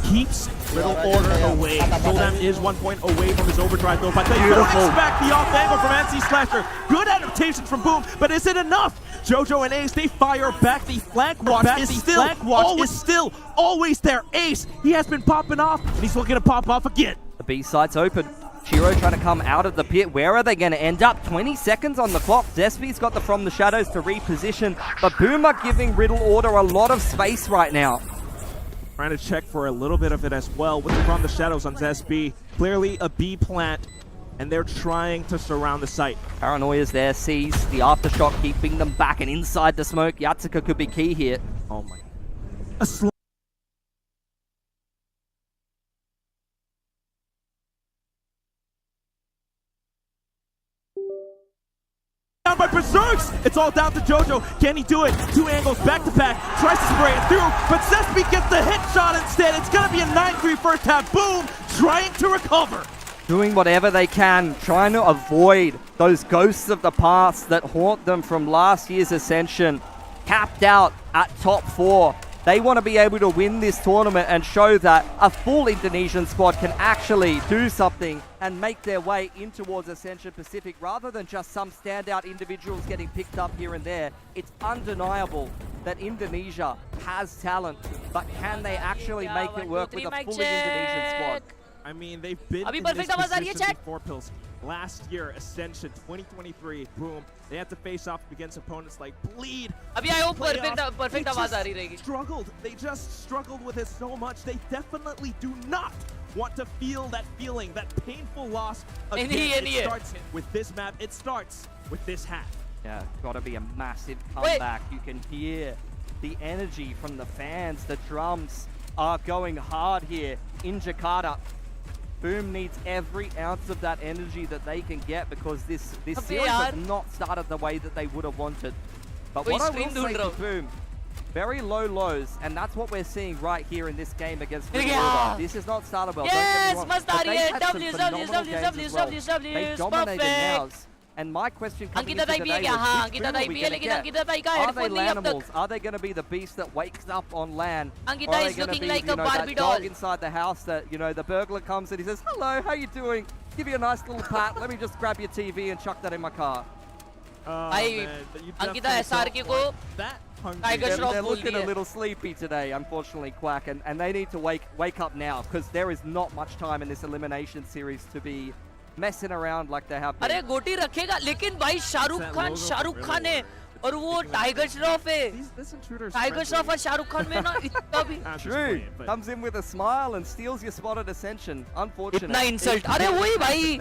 Keeps Riddle Order away. Soldam is 1 point away from his overdrive though, but they don't expect the off angle from NC Slasher. Good adaptation from Boom, but is it enough? Jojo and Ace, they fire back. The flank watch is still always there. Ace, he has been popping off, and he's looking to pop off again. The B site's open. Shiro trying to come out of the pit. Where are they going to end up? 20 seconds on the clock. Zespi's got the From the Shadows to reposition, but Boom are giving Riddle Order a lot of space right now. Trying to check for a little bit of it as well with the From the Shadows on Zesp. Clearly a B plant, and they're trying to surround the site. Paranoia's there, sees the aftershock keeping them back, and inside the smoke, Yatsuka could be key here. Oh my. Down by Berserks! It's all down to Jojo. Can he do it? 2 angles back to back. Tries to spray it through, but Zesp gets the hit shot instead. It's gonna be a 9-3 first half. Boom! Trying to recover. Doing whatever they can, trying to avoid those ghosts of the past that haunt them from last year's Ascension. Capped out at top 4. They want to be able to win this tournament and show that a full Indonesian squad can actually do something and make their way in towards Ascension Pacific rather than just some standout individuals getting picked up here and there. It's undeniable that Indonesia has talent, but can they actually make it work with a fully Indonesian squad? I mean, they've been in this position before, Pills. Last year, Ascension 2023, Boom. They had to face off against opponents like Bleed. I hope perfect आवाज आ रही रहेगी. Struggled. They just struggled with it so much. They definitely do not want to feel that feeling, that painful loss. Again, it starts with this map. It starts with this hat. Yeah, got to be a massive comeback. You can hear the energy from the fans. The drums are going hard here in Jakarta. Boom needs every ounce of that energy that they can get because this series has not started the way that they would have wanted. But what I will say to Boom, very low lows, and that's what we're seeing right here in this game against Riddle Order. This has not started well. Yes, must start here. They dominated nows. And my question coming into today was, which Boom are we going to get? Are they Lanimals? Are they going to be the beast that wakes up on LAN? Or are they going to be, that dog inside the house that, the burglar comes and he says, hello, how you doing? Give you a nice little pat. Let me just grab your TV and chuck that in my car. Ankita SRK को Tiger Shroff They're looking a little sleepy today, unfortunately, Quack, and they need to wake up now because there is not much time in this elimination series to be messing around like they have been. अरे गोटी रखेगा लेकिन भाई शाहरुख खान है और वो tiger Shroff है. Tiger Shroff और शाहरुख खान में ना इतना भी. True. Comes in with a smile and steals your spot at Ascension. Unfortunate. इतना इंसल्ट. अरे वही भाई.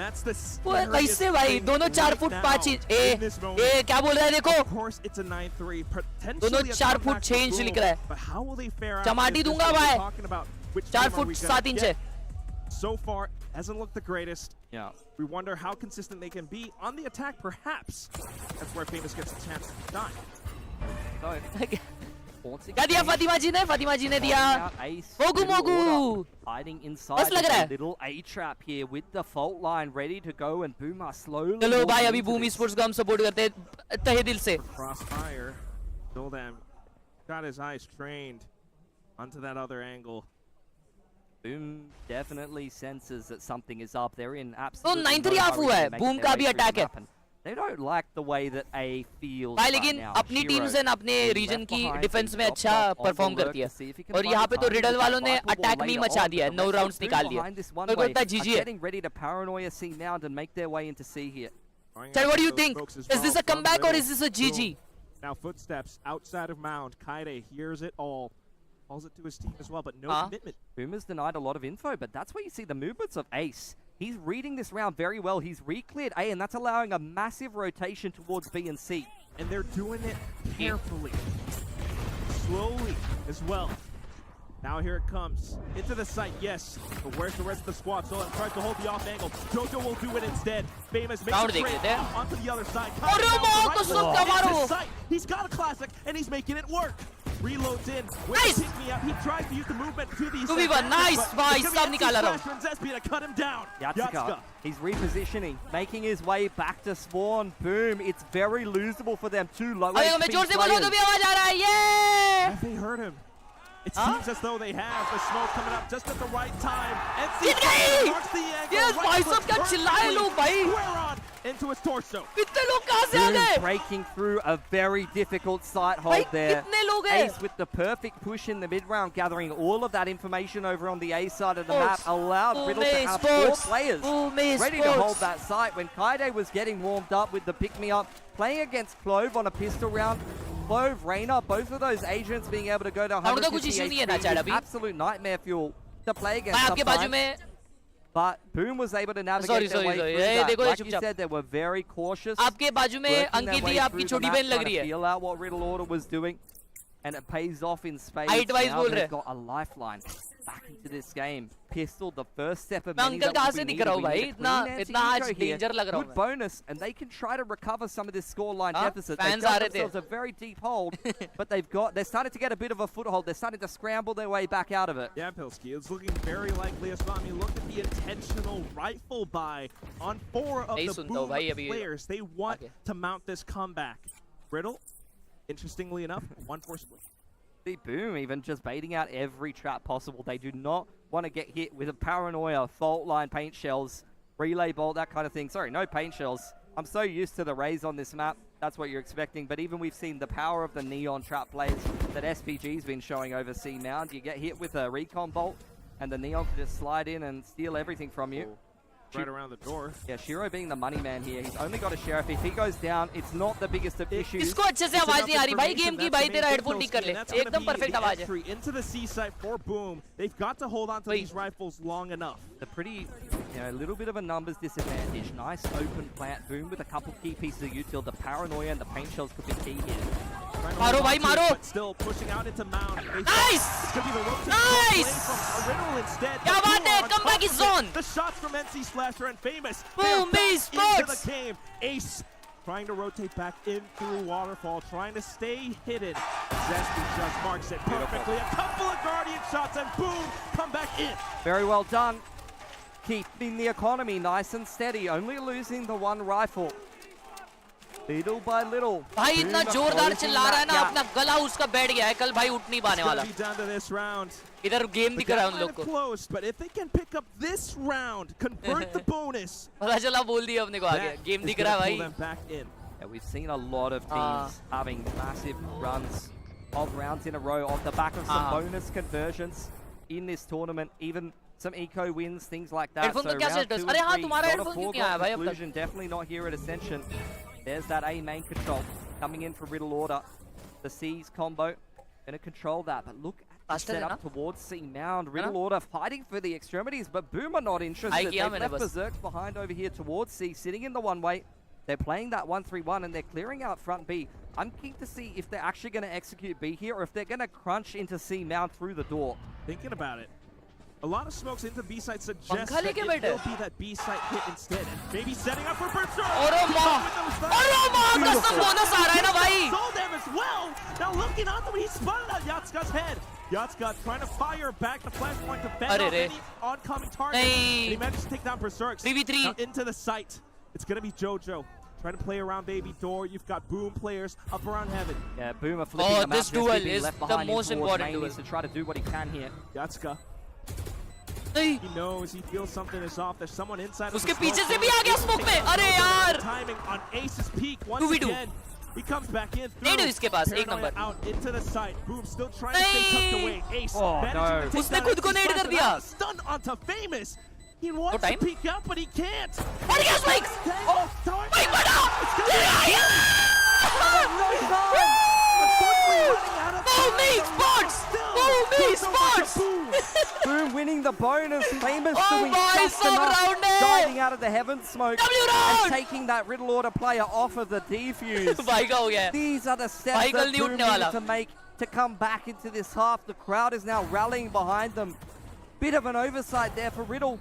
वो कैसे भाई दोनों 4 फुट 5 इंच. ए क्या बोल रहा है देखो. दोनों 4 फुट 6 इंच लिख रहा है. चमाटी दूंगा भाई. 4 फुट 7 इंच है. So far, hasn't looked the greatest. Yeah. We wonder how consistent they can be on the attack, perhaps. That's where Famous gets a chance to shine. क्या दिया फातिमा जी ने दिया. मोगू. Hiding inside the little A trap here with the fault line ready to go and Boom are slowly. चलो भाई अभी Boom Esports को हम support करते हैं तहे दिल से. Crossfire. Soldam got his eyes trained onto that other angle. Boom definitely senses that something is up. They're in absolute. तो 9-3 ऑफ हुआ है. Boom का भी अटैक है. They don't like the way that A feels भाई right लेकिन now. अपनी Shiro teams and अपने being रीजन left की behind, डिफेंस being में dropped अच्छा off on the perform lurk करती है to see if he can और find यहाँ the पे तो time to रिडल get वालों that ने rifle ball अटैक नहीं later मचा on, दिया है but 9 the rest of rounds the निकाल crew दिए behind this one मेरे को way लगता है are जीजी है getting ready to paranoia C Mound and make their way into C here. Chad, what do you think? Is this a comeback or is this a GG? Now footsteps outside of Mound. Kaide hears it all. Calls it to his team as well, but no commitment. Boomer's denied a lot of info, but that's where you see the movements of Ace. He's reading this round very well. He's re-cleared A, and that's allowing a massive rotation towards B and C. And they're doing it carefully, slowly as well. Now here it comes. Into the site, yes. But where's the rest of the squad? So tries to hold the off angle. Jojo will do it instead. Famous makes a trade onto the other side. He's got a classic, and he's making it work. Reloads in. Nice! Me up. He tries to use the movement to the 2v1, nice! भाई सब निकाला रहा हूँ. Zespi to cut him down. Yatsuka, he's repositioning, making his way back to spawn. Boom, it's very losable for them. Two low अरे मैं जोर से बोलूँ तो भी आवाज आ रहा है. Yeah! Have they heard him? It seems as though they have. The smoke coming up just at the right time. And marks the angle. Yes, भाई सब क्या चिल्लाए लोग भाई. Into his torso. कितने लोग कहाँ से आ गए? Breaking through a very difficult sight hold there. कितने लोग हैं? Ace with the perfect push in the mid round, gathering all of that information over on the A side of the map, allowed Riddle to have 4 players ready to hold that site. When Kaide was getting warmed up with the pick-me-up, playing against Clove on a pistol round, Clove, Reina, both of those agents being able to go to 158 is absolute nightmare fuel to play against sometimes. But Boom was able to navigate their way through that. Like you said, they were very cautious. आपके बाजू में अंकित ही आपकी छोटी बहन लग रही है. Feel out what Riddle Order was doing, and it pays off in spades. Height-wise Now बोल they've रहे. got a lifeline back into this game. Pistol, the first step of मैं many अंकल that कहाँ will से be दिख रहा हूँ needed. भाई? We need a clean इतना आज anti-eco here. danger लग रहा हूँ Good मैं. bonus, and they can try to recover some of this scoreline deficit. They've Fans got आ रहे थे. themselves a very deep hold, but they're starting to get a bit of a foothold. They're starting to scramble their way back out of it. Yeah, Pilsky, it's looking very likely as well. I mean, look at the intentional rifle buy on 4 of the Boom players. They want to mount this comeback. Riddle, interestingly enough, 1-4 split. The Boom even just baiting out every trap possible. They do not want to get hit with a paranoia, fault line, paint shells, relay bolt, that kind of thing. Sorry, no paint shells. I'm so used to the rays on this map. That's what you're expecting. But even we've seen the power of the neon trap plays that SPG's been showing over C Mound. You get hit with a recon bolt, and the neon can just slide in and steal everything from you. Right around the door. Yeah, Shiro being the money man here. He's only got a sheriff. If he goes down, it's not the biggest of issues. इसको अच्छे से आवाज नहीं आ रही भाई game की भाई तेरा हेडफोन ठीक कर ले एकदम परफेक्ट आवाज है. Into the C site for Boom. They've got to hold on to these rifles long enough. A pretty, a little bit of a numbers disadvantage. Nice open plant. Boom with a couple key pieces of util. The paranoia and the paint shells could be key here. मारो भाई मारो. Still pushing out into Mound. Nice. Nice. क्या बात है? Comeback is on. The shots from NC Slasher and Famous. Boom, into the game. Ace trying to rotate back in through Waterfall, trying to stay hidden. Zespi just marks it perfectly. A couple of Guardian shots and boom, come back in. Very well done. Keeping the economy nice and steady. Only losing the one rifle. Little by little. भाई इतना जोरदार चिल्ला रहा है ना अपना गला उसका बैठ गया है कल भाई उठ नहीं पाने वाला. इधर गेम दिख रहा है उन लोग को. Close, but if they can pick up this round, convert the bonus. पता चला बोल दिया अपने को आगे. गेम दिख रहा है भाई. Yeah, we've seen a lot of teams having massive runs of rounds in a row off the back of some bonus conversions in this tournament. Even some eco wins, things like that. So round 2 and 3, not a foregone conclusion. Definitely not here at Ascension. There's that A main control coming in for Riddle Order. The C's combo gonna control that, but look at the setup towards C Mound. Riddle Order fighting for the extremities, but Boom are not interested. They've left Berserks behind over here towards C, sitting in the one-way. They're playing that 1-3-1 and they're clearing out front B. I'm keen to see if they're actually going to execute B here or if they're going to crunch into C Mound through the door. Thinking about it. A lot of smokes into B site suggest that it will be that B site hit instead. And maybe setting up for Berserk. bonus आ रहा है ना भाई. Sold them as well. Now looking on them, he spun it at Yatsuka's head. Yatsuka trying to fire back the flashpoint to fend off any oncoming target. And he managed to take down Berserk. 3v3. Now into the site. It's going to be Jojo. Trying to play around baby door. You've got Boom players up around heaven. Yeah, Boom are flipping the map. This duel is the most important duel. He needs to try to do what he can here. Yatsuka He knows, he feels something is off. There's someone inside. उसके पीछे से भी आ गया smoke में. अरे यार. Timing on Ace's peak once 2v2. again. He comes back in. नहीं नहीं इसके पास एक number. Out into the side. Boom, still trying to stay tucked away. Ace managing to take उसने खुद को नेड कर दिया. Stun onto Famous. He wants to peek out, but he can't. और क्या spikes? Oh, Spike बना. Boom me spots. Boom me spots. Boom winning the bonus. Famous Oh doing my, just enough, rounded. diving out of the heaven smoke W and round. taking that Riddle Order player off of the defuse. भाई का हो गया है. These are the steps भाई that कल नहीं Boom उठने वाला. needed to make to come back into this half. The crowd is now rallying behind them. Bit of an oversight there for Riddle.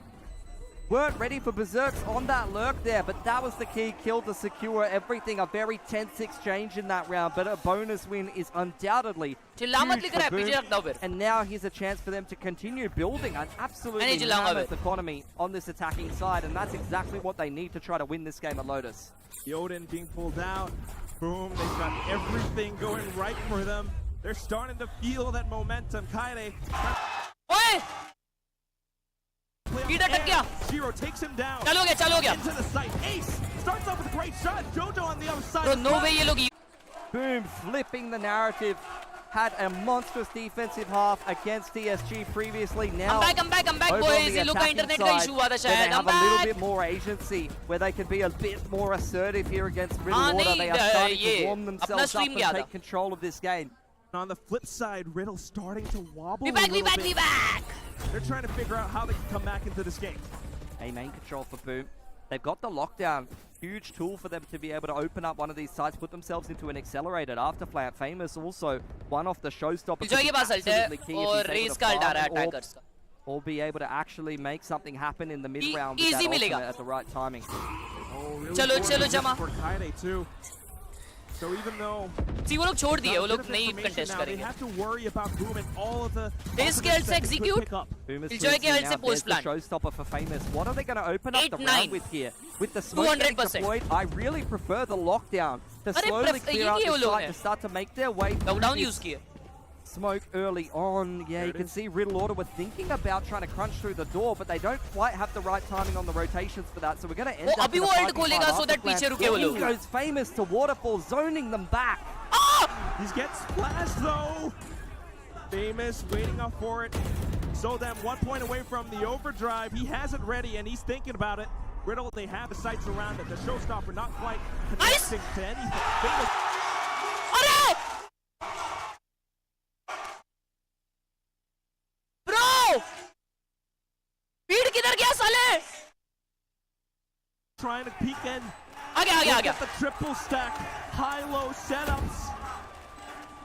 Weren't ready for Berserks on that lurk there, but that was the key kill to secure everything. A very tense exchange in that round, but a bonus win is undoubtedly huge for Boom. And now here's a chance for them to continue building an absolutely mammoth economy on this attacking side, and that's exactly what they need to try to win this game at Lotus. Yoden being pulled out. Boom, they've got everything going right for them. They're starting to feel that momentum. Khelraay. Shiro takes him down. चलो गया. Into the site. Ace starts off with a great shot. Jojo on the other side. Bro, no way ये लोग. Boom flipping the narrative. Had a monstrous defensive half against TSG previously. Now, I'm back, boys. ये लोग का internet का issue हुआ था शायद. They have a little bit more agency, where they can be a bit more assertive here against Riddle Order. They are starting to warm themselves up and take control of this game. On the flip side, Riddle starting to wobble We back! They're trying to figure out how they can come back into this game. A main control for Boom. They've got the lockdown. Huge tool for them to be able to open up one of these sites, put themselves into an accelerated afterflank. Famous also one off the showstopper. Or be able to actually make something happen in the mid round with that ultimate at the right timing. Oh, really Jama. For Khelraay too. So even though See वो लोग छोड़ दिए, वो लोग नहीं contest they करेंगे. have to worry about Boom and all of the Scale से execute. Enjoy के health से post plan. Showstopper for Famous. What are they going to open up the 8-9. round with here? With the smoke getting 200%. deployed, I really prefer the lockdown to slowly clear out the site to start to make their way through Lockdown this use किए. smoke early on. Yeah, you can see Riddle Order were thinking about trying to crunch through the door, but they don't quite have the right timing on the rotations for that. So we're going to end up अभी वो ult खोलेगा so that पीछे रुके वो लोग. He goes Famous to Waterfall, zoning them back. He's getting splashed though. Famous waiting up for it. Zoldan 1 point away from the overdrive. He has it ready and he's thinking about it. Riddle, they have the sights around it. The showstopper not quite connecting to anything. Famous. Bro! Speed किधर गया साले? Trying to peek in. आ गया. The triple stack, high-low setups.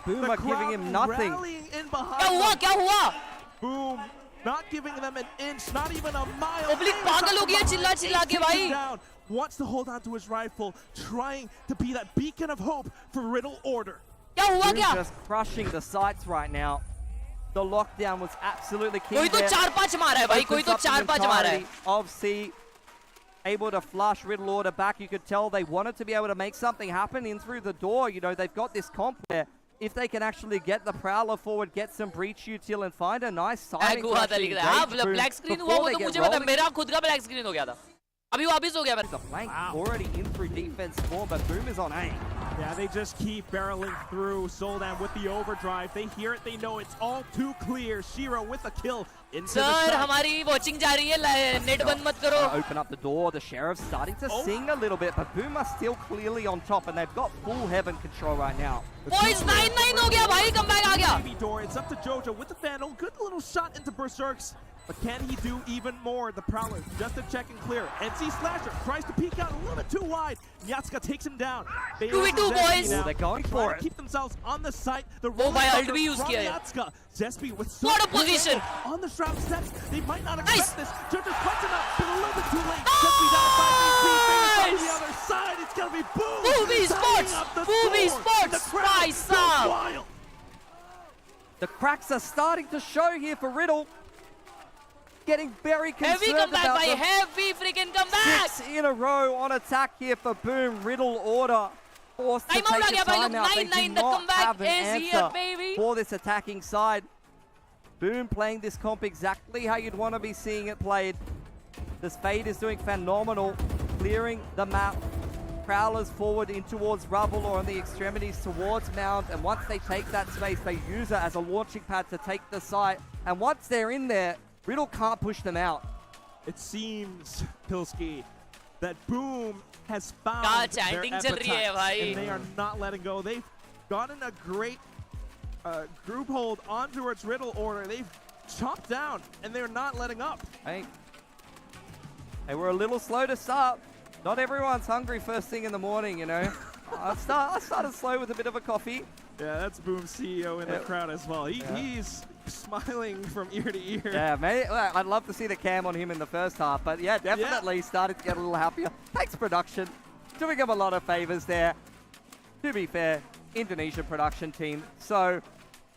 Boom are giving him nothing. Rallying in behind. क्या हुआ? Boom, not giving them an inch, not even a mile. Oblique पागल हो गया चिल्ला के भाई. Wants to hold on to his rifle, trying to be that beacon of hope for Riddle Order. Boom just crushing the sights right now. The lockdown was absolutely key. कोई तो 4-5 मारा है भाई, कोई तो 4-5 मारा है. Of C able to flush Riddle Order back. You could tell they wanted to be able to make something happen in through the door. You know, they've got this comp there. If they can actually get the Prowler forward, get some breach util and find a nice timing to actually engage Boom black screen हुआ before वो they तो get मुझे पता rolling. मेरा खुद का black screen हो गया था. अभी वापस हो गया मेरा. The flank already in through defense form, but Boom is on A. Yeah, they just keep barreling through. Soldan with the overdrive. They hear it, they know it's all too clear. Shiro with a kill into the Sir, side. हमारी watching जा रही है. Net बंद मत करो. Open up the door. The Sheriff's starting to sing a little bit, but Boom are still clearly on top, and they've got full heaven control right now. Boys, 9-9 हो गया भाई. Comeback आ गया. Baby door. It's up to Jojo with the Vandal. Good little shot into Berserks. But can he do even more? The Prowler just to check and clear. NC Slasher tries to peek out a little bit too wide. Nyatska takes him down. 2v2 boys. They're going for it. Keep themselves on the site. The भाई ult भी use किया है. Nyatska. Zespi with so What a position. on the shroud steps. They might not expect this. Jojo's punching up, but a little bit too late. Zespi down 5 on the other side. It's gonna be Boom. Movie sports. Movie sports. Nice up. The cracks are starting to show here for Riddle. Getting very concerned heavy comeback about by the heavy freaking comeback. 6 in a row on attack here for Boom. Riddle Order forced to take a timeout. They do not have an answer for this attacking side. Boom playing this comp exactly how you'd want to be seeing it played. This Fade is doing phenomenal, clearing the map. Prowlers forward in towards rubble or on the extremities towards Mount, and once they take that space, they use it as a launching pad to take the site. And once they're in there, Riddle can't push them out. It seems, Pilski, that Boom has found their chanting appetite, चल रही है भाई. and they are not letting go. They've gotten a great group hold on towards Riddle order. They've chopped down, and they're not letting up. Hey, they were a little slow to start. Not everyone's hungry first thing in the morning, you know. I started slow with a bit of a coffee. Yeah, that's Boom's CEO in the crowd as well. He's smiling from ear to ear. Yeah, mate. I'd love to see the cam on him in the first half, but yeah, definitely started to get a little happier. Thanks, production. Doing him a lot of favors there. To be fair, Indonesian production team, so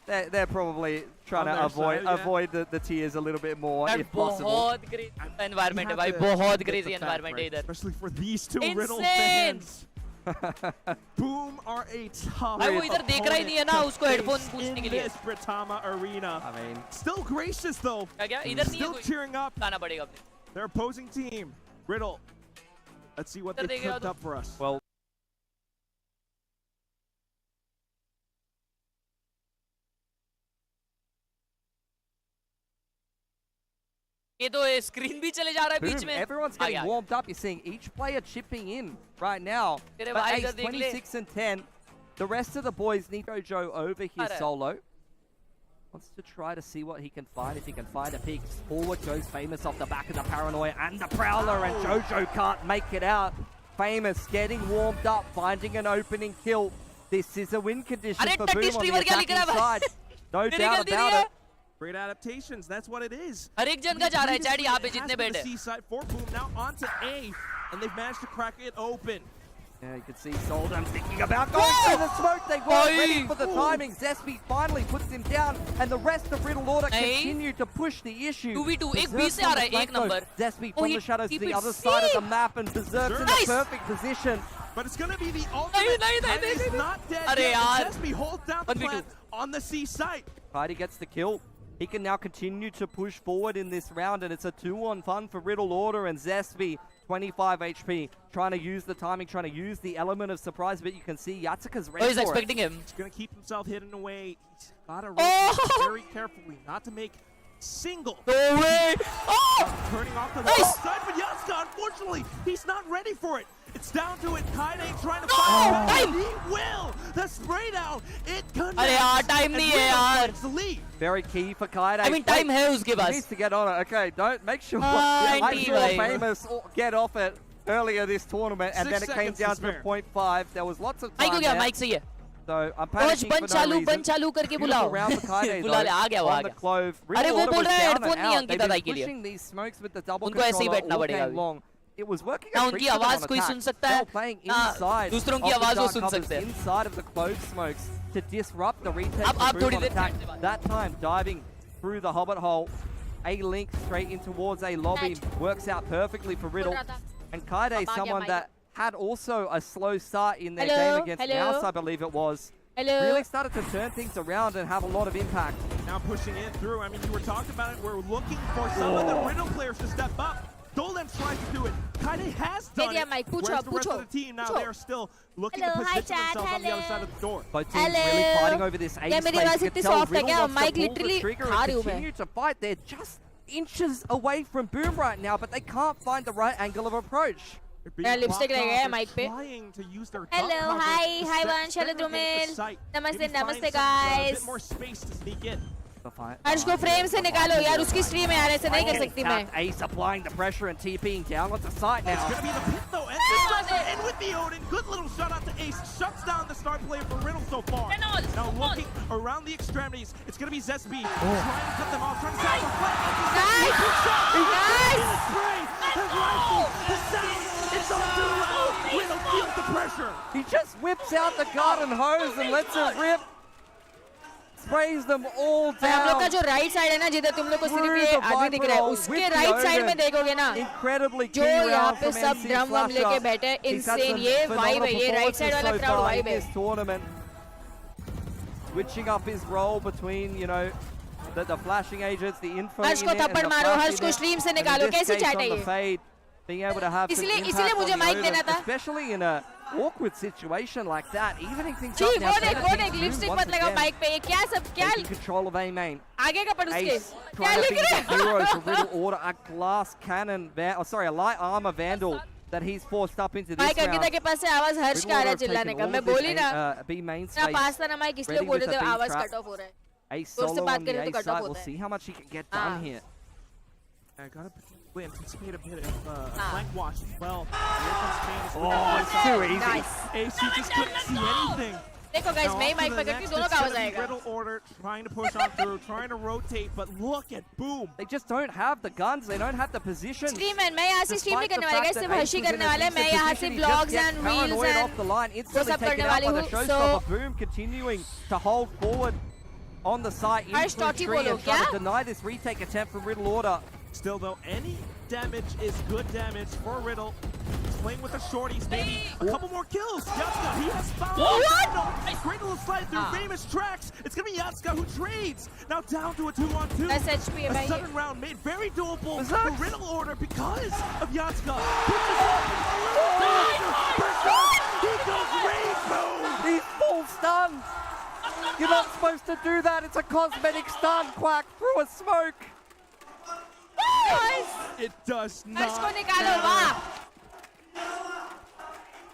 they're probably trying to avoid the tears a little bit more if possible. बहुत crazy environment है भाई, बहुत crazy environment है इधर. Especially for these two Riddle fans. Boom are a tough भाई वो इधर देख रहा ही नहीं है ना उसको हेडफोन पूछने के लिए. This Britama arena. I mean, still gracious though. क्या इधर नहीं है Still कोई. cheering up. गाना पड़ेगा अपने. Their opposing team, Riddle. Let's see what they cooked up for us. Well, ये तो स्क्रीन भी चले जा रहा है बीच में. Everyone's getting warmed up. You're seeing each player chipping in right now. तेरे But भाई Ace इधर देख ले. 26 and 10. The rest of the boys need Jojo over here solo. Wants to try to see what he can find. If he can find a peek forward, goes Famous off the back of the Paranoia and the Prowler, and Jojo can't make it out. Famous getting warmed up, finding an opening kill. This is a win condition for Boom on the attacking side. No doubt about it. Great adaptations, that's what it is. हर एक जन का जा रहा है chat यहाँ पे जितने बैठ बैठे. Seaside for Boom now onto A, and they've managed to crack it open. Yeah, you can see Soldam thinking about going for the smoke. They weren't ready for the timing. Zespi finally puts him down, and the rest of Riddle Order continue to push the issue. 2v2, एक B से आ रहा है, एक number. Zespi from the shadows to the other side of the map, and Berserk's in the perfect position. But it's going to be the ultimate, and he's not dead yet. Zespi holds down the plant on the C site. Heidi gets the kill. He can now continue to push forward in this round, and it's a 2-on-1 for Riddle Order and Zespi. 25 HP, trying to use the timing, trying to use the element of surprise, but you can see Yatsuka's ready he's expecting him. He's going to keep himself hidden away. He's got to rotate very carefully, not to make single. No way! Turning off to the left side, but Yatsuka, unfortunately, he's not ready for it. It's down to it. Kaide trying to find him. He will. The spray down. It connects. अरे यार time नहीं है यार. The lead. Very key for Kaide. I mean time है उसके पास. He needs to get on it. Okay, don't make sure. I saw Famous get off it earlier this tournament, and then it came down to 0.5. There was lots of time. Mike हो गया, Mike सही है. So I'm panicking for no reason. बंद चालू करके बुलाओ. Round for Kaide बुला ले, आ गया वो आ गया. Clove. अरे वो बोल रहा है हेडफोन नहीं They've अंकिता दाई been के लिए. pushing these smokes with the double उनको ऐसे ही controller बैठना all पड़ेगा game long. It was working ना a उनकी treat for them आवाज on कोई attack. सुन सकता They है were playing ना inside दूसरों की of the आवाज वो dark सुन covers, सकते हैं. inside of the clove smokes to disrupt the retake अब for Boom थोड़ी on there attack. That time diving through the Hobbit hole, a link straight in towards a lobby works out perfectly for Riddle. And Kaide, someone that had also a slow start in their game against Mouse, I believe it was. Really started to turn things around and have a lot of impact. Now pushing in through. I mean, you were talking about it. We're looking for some of the Riddle players to step up. Dolem's trying to do it. Kaide has done it. Whereas the rest of the team now, they are still looking to position themselves on the other side of the door. Both teams really fighting over this ace space. You can tell Riddle wants to pull the trigger and continue to fight. They're just inches away from Boom right now, but they can't find the right angle of approach. Lipstick रह गया है mic पे. Hello, hi Vansh, hello Drumil. नमस्ते नमस्ते guys. हर्ष को frame से निकालो यार, उसकी स्ट्रीम है यार, ऐसे नहीं कर सकती मैं. Ace applying the pressure and TPing down onto site now. It's going to be the pit though, and this does in with the Odin. Good little shot out to Ace. Shuts down the star player for Riddle so far. Now looking around the extremities, it's going to be Zespi trying to cut them off, trying to set up the flank. Nice! Spray, his rifle, the sound, it's all too loud. Riddle feels the pressure. He just whips out the garden hose and lets it rip. Sprays them all down. हम लोग का जो right side है ना, जिधर तुम लोग को सिर्फ ये आदमी दिख रहा है, उसके राइट साइड में देखोगे ना, जो यहाँ पे सब ड्रम वम लेके बैठे, इंसेन ये वाइब है, ये राइट साइड वाला क्राउड वाइब है. Switching up his role between, you know, the flashing agents, the info हर्ष को थप्पड़ मारो, हर्ष को स्ट्रीम से निकालो, कैसी चैट है ये? Being able to have some इसीलिए मुझे माइक देना था, especially in a awkward situation like that, evening things ji up now. वो देख लिपस्टिक मत लगाओ माइक पे, ये क्या सब क्या Taking control of A main. आगे का पढ़ उसके Ace क्या trying to लिख be रहे the hero for Riddle Order, a glass cannon, a light armor vandal that he's forced up into this mic round. Ankita के पास से आवाज हर्ष का आ रहा है चिल्लाने का, मैं बोली ना B main ना space. पास था ना माइक इसलिए बोल रहे थे आवाज कट ऑफ हो रहा है, Ace जोर से solo बात on the करें A तो कट side. ऑफ We'll होता है. see how much he can get done here. I gotta anticipate a bit of flank watch as well. It's too easy. Nice. AC just couldn't see anything. देखो guys मैं ही mic पकड़ती हूँ, दोनों का आवाज आएगा. Riddle Order trying to push on through, trying to rotate, but look at Boom. They just don't have the guns. They don't have the position. Stream मैं यहाँ से स्ट्रीम नहीं करने वाला गाइस, सिर्फ हर्ष ही करने वाला है. मैं यहाँ से ब्लॉग्स एंड रील्स एंड वो सब करने वाली हूँ. So Boom continuing to hold forward on the site in Harsh, full Totti tree bolo, and trying to kya? deny this retake attempt from Riddle Order. Still though, any damage is good damage for Riddle. He's playing with the shorties, maybe a couple more kills. Yatska, he has found What? Great little slide through famous tracks. It's gonna be Yatska who trades. Now down to a 2-on-2. SHP A है भाई. sudden round made very doable for Riddle Order because of Yatska. He goes rainbow. These full stuns. You're not supposed to do that. It's a cosmetic stun, Quack, through a smoke. It does हर्ष को not. निकालो, वाह.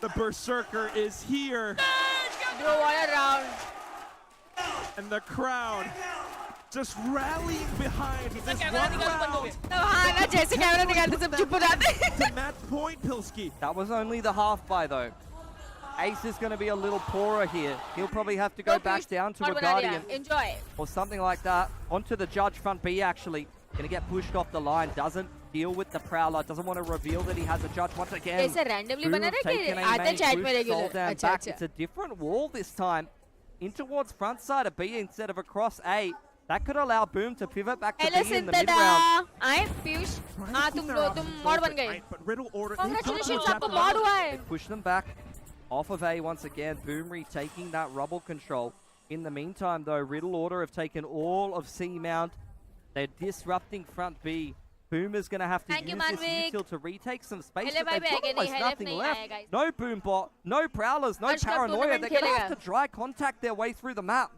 The Berserker is here. Bro, what a round. And the crowd just rallying behind this one round. तो हाँ ना जैसे camera निकालते सब चुप हो जाते. To match point, Pilski. That was only the half buy, though. Ace is going to be a little poorer here. He'll probably have to go back down to a Guardian. Enjoy. Or something like that. Onto the Judge front B, actually. Going to get pushed off the line. Doesn't deal with the Prowler. Doesn't want to reveal that he has a Judge once again. ऐसे randomly बना रहे कि Taken a आते main chat में push, regular. sold down अच्छा back. अच्छा. It's a different wall this time. In towards front side of B instead of across A. That could allow Boom to pivot back to Hello B in the mid-round. आए पीयूष. हाँ तुम mod बन गए. But Riddle Order. Congratulations आपको mod हुआ है. Push them back off of A once again. Boom retaking that rubble control. In the meantime, though, Riddle Order have taken all of C Mount. They're disrupting front B. Boom is going to have to use this util to retake some space, but they've got almost nothing left. No Boom bot, no Prowlers, no Paranoia. They're going to have to dry contact their way through the map.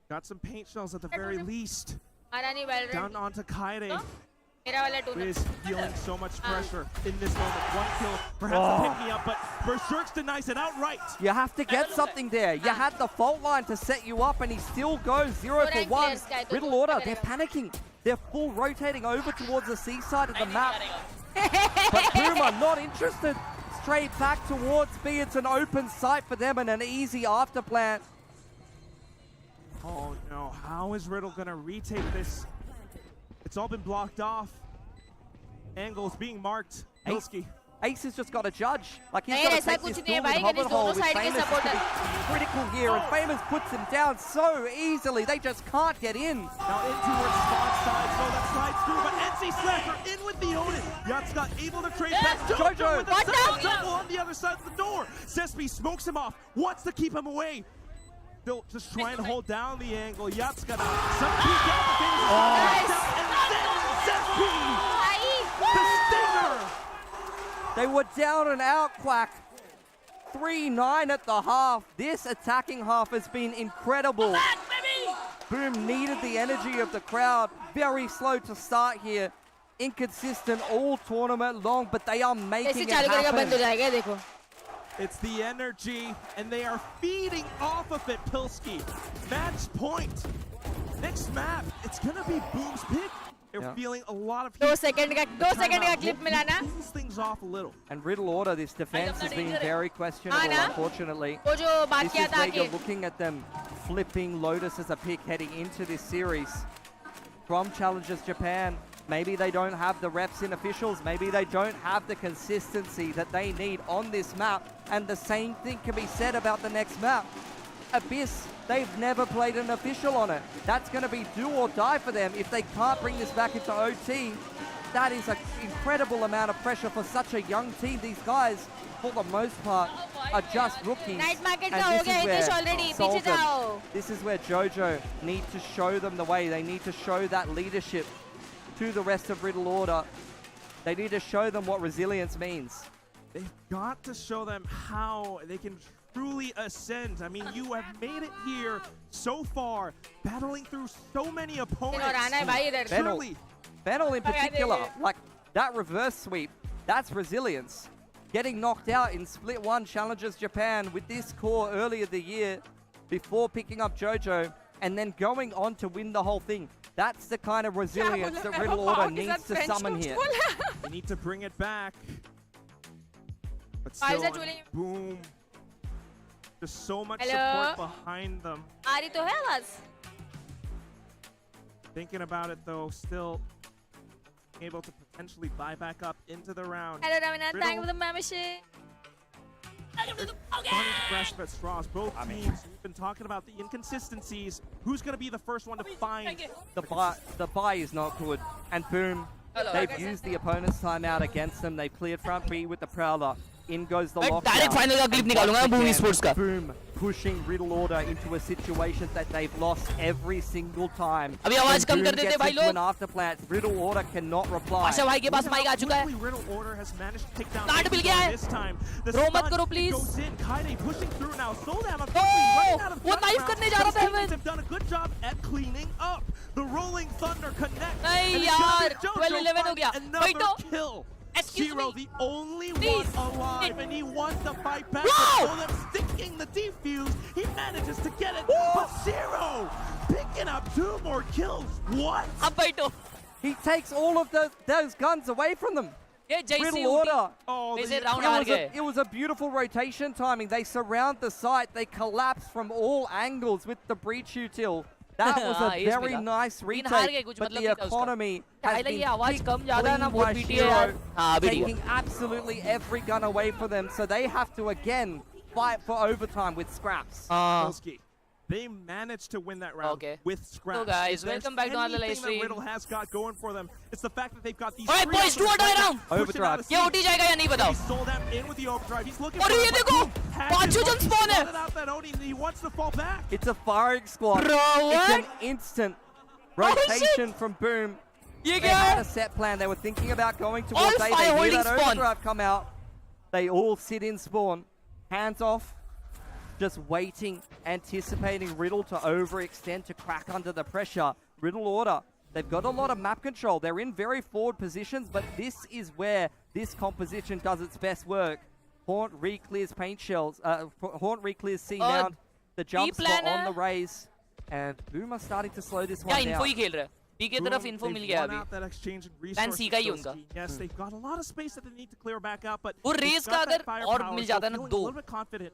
Got some paint shells at the very least. हमारा नहीं बैल Down onto Khelraay. मेरा वाला Who tuna. is feeling so much pressure in this moment. One kill, perhaps a pick me up, but Berserks denies it outright. You have to get something there. You had the fault line to set you up, and he still goes 0 for 1. Riddle Order, they're panicking. They're full rotating over towards the seaside of the map. But Boom are not interested. Straight back towards B. It's an open sight for them and an easy afterplant. Oh no, how is Riddle gonna retake this? It's all been blocked off. Angles being marked. Pilski. Ace has just got a judge. Like he's नहीं, got to ऐसा take कुछ this नहीं है duel with भाई, Hobbit Ganesh Hole दोनों with side के Famous supporter. critical here, and Famous puts him down so easily. They just can't get in. Now in towards spawn side, so that slides through, but NC Slasher in with the Odin. Yatska able to trade back. Jojo with a second double on the other side of the door. Sespi smokes him off, wants to keep him away. Still just trying to hold down the angle. Yatska now. Some peek out the things. And then Sespi! The stinger! They were down and out, Quack. 3-9 at the half. This attacking half has been incredible. Boom needed the energy of the crowd. Very slow to start here. Inconsistent all tournament long, but they are making it happen. It's the energy, and they are feeding off of it, Pilski. Match point. Next map, it's gonna be Boom's pick. They're feeling a lot of heat. 2 second का clip मिला ना. Cools things off a little. And Riddle Order, this defense has been very questionable, unfortunately. वो जो बात This किया is था where कि you're looking at them flipping Lotus as a pick heading into this series. From Challengers Japan, maybe they don't have the reps in officials, maybe they don't have the consistency that they need on this map, and the same thing can be said about the next map. Abyss, they've never played an official on it. That's going to be do or die for them if they can't bring this back into OT. That is an incredible amount of pressure for such a young team. These guys, for the most part, are just rookies. Night market and का हो this गया is where Hitesh already. solve पीछे them. जाओ. This is where Jojo need to show them the way. They need to show that leadership to the rest of Riddle Order. They need to show them what resilience means. They've got to show them how they can truly ascend. I mean, you have made it here so far, battling through so many opponents. Fennel, Fennel in particular, like that reverse sweep, that's resilience. Getting knocked out in Split 1 challenges Japan with this core earlier the year before picking up Jojo and then going on to win the whole thing. That's the kind of resilience that Riddle Order needs to summon here. They need to bring it back. But Files still, are truly- boom. There's so much Hello? support behind them. आ रही तो है आवाज. Thinking about it though, still able to potentially buy back up into the round. Hello Ravina, Riddle- thank you for the membership. Funny fresh but straws. Both teams, we've been talking about the inconsistencies. Who's going to be the first one to find The buy is not good. And boom, they've used the opponent's timeout against them. They cleared front B with the Prowler. In goes the lockdown. direct final का clip निकालूंगा मैं BME Sports का. Boom, pushing Riddle Order into a situation that they've lost every single time. अभी आवाज कम When कर Boom देते gets भाई into लोग. an afterplant, Riddle Order cannot reply. आशा भाई के पास माइक आ चुका है. Riddle Order has managed to take down card मिल गया है. this time. The Throw मत stun करो please. goes in. Khelraay pushing through now. Soldam वो knife करने जा रहा था Heaven. Have done a good job at cleaning up. The Rolling Thunder connect. नहीं And it's gonna be यार, Jojo 12-11 हो गया. finding वही तो. Another kill. Excuse Zero, me. the only Please. one alive, and he wants to fight back. No! Soldam sticking the defuse. He manages to get it, but Zero picking up 2 more kills. What? अब बैठो. He takes all of those guns away from them. ये जैसी Riddle Order. वैसे round हार गए. It was a beautiful rotation timing. They surround the site. They collapse from all angles with the breach util. That was a हाँ, very मिला. nice तीन हार गए, retake, कुछ but मतलब the नहीं था उसका. economy क्या has लगी been ये आवाज picked कम ज्यादा ना clean बहुत by पीटी है यार. Shiro, हाँ अभी ठीक है. taking absolutely every gun away from them, so they have to again fight for overtime with scraps. Polsky. They managed to win that round with scraps. So guys, If there's welcome back to another live anything that stream. Riddle has got going for them, it's the fact that they've got these. Alright, three boys, 2 opponents order right round. now, pushing out Overdrive. a ये seed. OT जाएगा या नहीं बताओ. He sold them in with the overdrive. He's looking और for ये it, but देखो, boom, has पांचों his जन luck. He spawn है. spotted out that Oni, and he wants to fall back. It's a firing squad. Bro, it's what? an instant Oh, rotation from Boom. ये They क्या had है? a set plan. They were thinking about going All towards A. fire They hear holding that spawn. overdrive come out. They all sit in spawn. Hands off. Just waiting, anticipating Riddle to overextend, to crack under the pressure. Riddle Order, they've got a lot of map control. They're in very forward positions, but this is where this composition does its best work. Haunt re-clears paint shells. Haunt re-clears C mound. The jump spot on the raise. And Boom are starting to slow this क्या one info down. ही खेल रहा है. B की तरफ Boom, info मिल they've गया won अभी. out that exchange in Plan C resources, का ही उनका. Polsky. Yes, they've got a lot of space that they need to clear back out, but वो they've रेस got का that अगर firepower, और मिल so जाता है ना feeling a 2. little bit confident.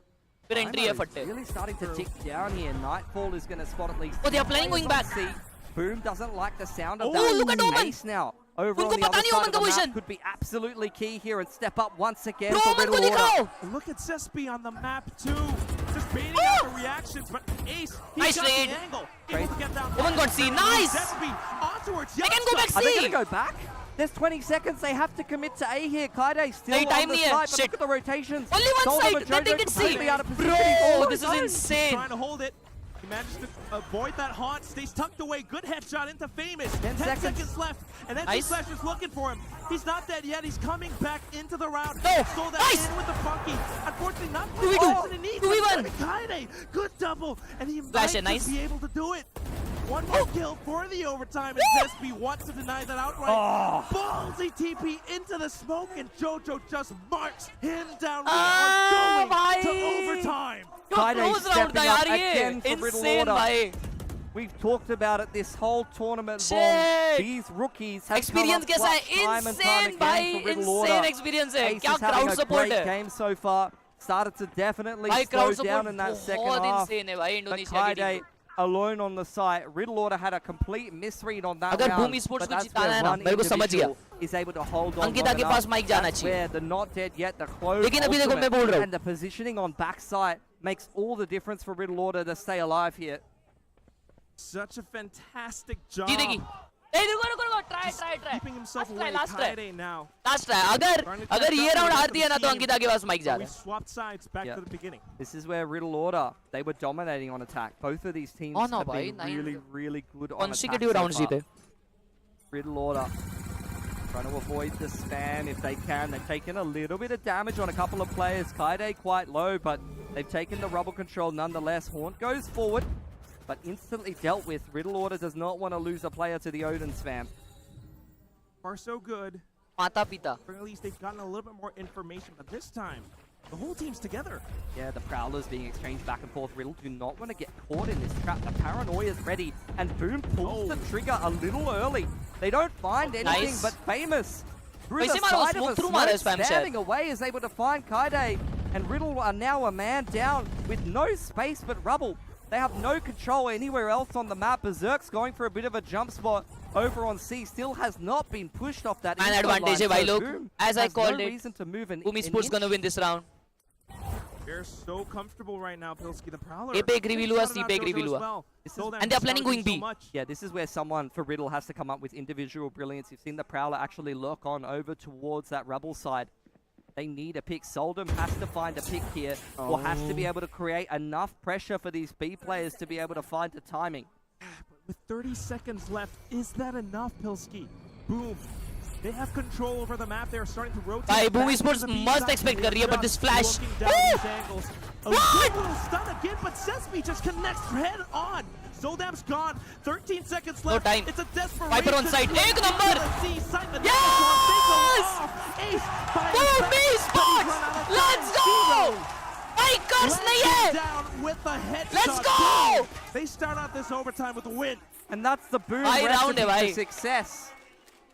फिर एंट्री है It's फट्टे. really starting to tick down here. Nightfall is going to spot at least. Oh, they are playing players going on back. C. Boom doesn't like the sound of Oh, that. look at Omen. Ace now. Over उनको on the पता other नहीं side Omen of the का map position. could be absolutely key here and step up once again Bro, for Omen Riddle को दिखाओ. Order. Look at Cespi on the map too, just baiting out the reactions, but Ace, he's Nice got trade. the angle, Trade. able to get down. Omen got C. Nice. Cespi ontowards. They can go back Are they going C. to go back? There's 20 seconds. They have to commit to A here. Khelraay still नहीं, on time the नहीं है. side, but Shit. look at the rotations. Only one Soldam side. and Then they Jojo can see. completely out of position. Bro, Oh, this is no. insane. Trying to hold it. He managed to avoid that haunt, stays tucked away. Good headshot into Famous. 10 seconds left, and then Nice. Slash is looking for him. He's not dead yet. He's coming back into the round. No. Stole that Nice. in with the funky. Unfortunately, not the 2v2. person he needs. 2v1. Khelraay, good double, and he Flash might it, nice. just be able to do it. One more kill for the overtime, and Zespi wants to deny that outright. Oh. Ballsy TP into the smoke, and Jojo just marks him down. We Ah, are going to bhai. overtime. Khelraay close round stepping था up यार ये. again for Riddle Insane Order. भाई. We've talked about it this whole tournament long. Shit. These rookies have Experience come up कैसा है? clutch time and time Insane again भाई. for Riddle Insane Order. experience है. Ace क्या is having crowd a support great है. game so far. Started to definitely भाई slow crowd down support in that second बहुत half. insane है भाई But Indonesia की Khelraay team. alone on the site. Riddle Order had a complete misread on that अगर round. BME Sports but को that's जिताना where है ना, one मेरे को समझ गया. individual is able to hold on Ankita long के enough. पास माइक जाना That's चाहिए. where the not dead yet, the close लेकिन अभी देखो मैं बोल रहा ultimate हूँ. and the positioning on backside makes all the difference for Riddle Order to stay alive here. Such a fantastic job. जीतेगी. रुको try Keeping himself away. Last Khelraay now. अगर ये राउंड हारती है ना तो अंकिता के पास माइक जा We रहा है swapped sides back to the beginning. This is where Riddle Order, they were dominating on attack. Both of these teams Oh, no, have bhai, been really, really good on attack consecutive so rounds far. जीते Riddle Order trying to avoid the spam if they can. They've taken a little bit of damage on a couple of players. Khelraay quite low, but they've taken the rubble control nonetheless. Haunt goes forward, but instantly dealt with. Riddle Order does not want to lose a player to the Odin spam. Far so good. माता पिता Or at least they've gotten a little bit more information, but this time, the whole team's together. Yeah, the Prowlers being exchanged back and forth. Riddle do not want to get caught in this trap. The Paranoia's ready, and Boom pulls the trigger a little early. They don't find anything, Nice. but Famous, through the वैसे मारो, side of smoke a through मारा है smoke, spam standing शायद. away, is able to find Khelraay, and Riddle are now a man down with no space but rubble. They have no control anywhere else on the map. Berserk's going for a bit of a jump spot over on C. Still has not been pushed off that Man info advantage line, है भाई so लोग. Boom As I has called no it. reason to move an Boom an Esports inch. gonna win this round. They're so comfortable right now, Pilsky. The Prowler. A पे एक reveal हुआ, Shouted C out पे एक Jojo reveal as हुआ. well. Soldam And they're planning starting going so B. much. Yeah, this is where someone for Riddle has to come up with individual brilliance. You've seen the Prowler actually lock on over towards that Rebel side. They need a pick. Soldam has to find a pick here, or has to be able to create enough pressure for these B players to be able to find the timing. With 30 seconds left, is that enough, Pilsky? Boom. They have control over the map. They're starting to rotate. भाई Boom back Esports to the B must side. expect कर रही है, but this Just flash. looking down these angles. A good little stun again, but Sesame just connects head on. Soldam's gone. 13 seconds No left. time. It's a desperation. Viper on site. एक number. Yes! Boom Esports. Let's go. भाई कर्स नहीं है. Down with a headshot. Let's go. They start out this overtime with a win. And that's the Boom High round recipe है for भाई. success.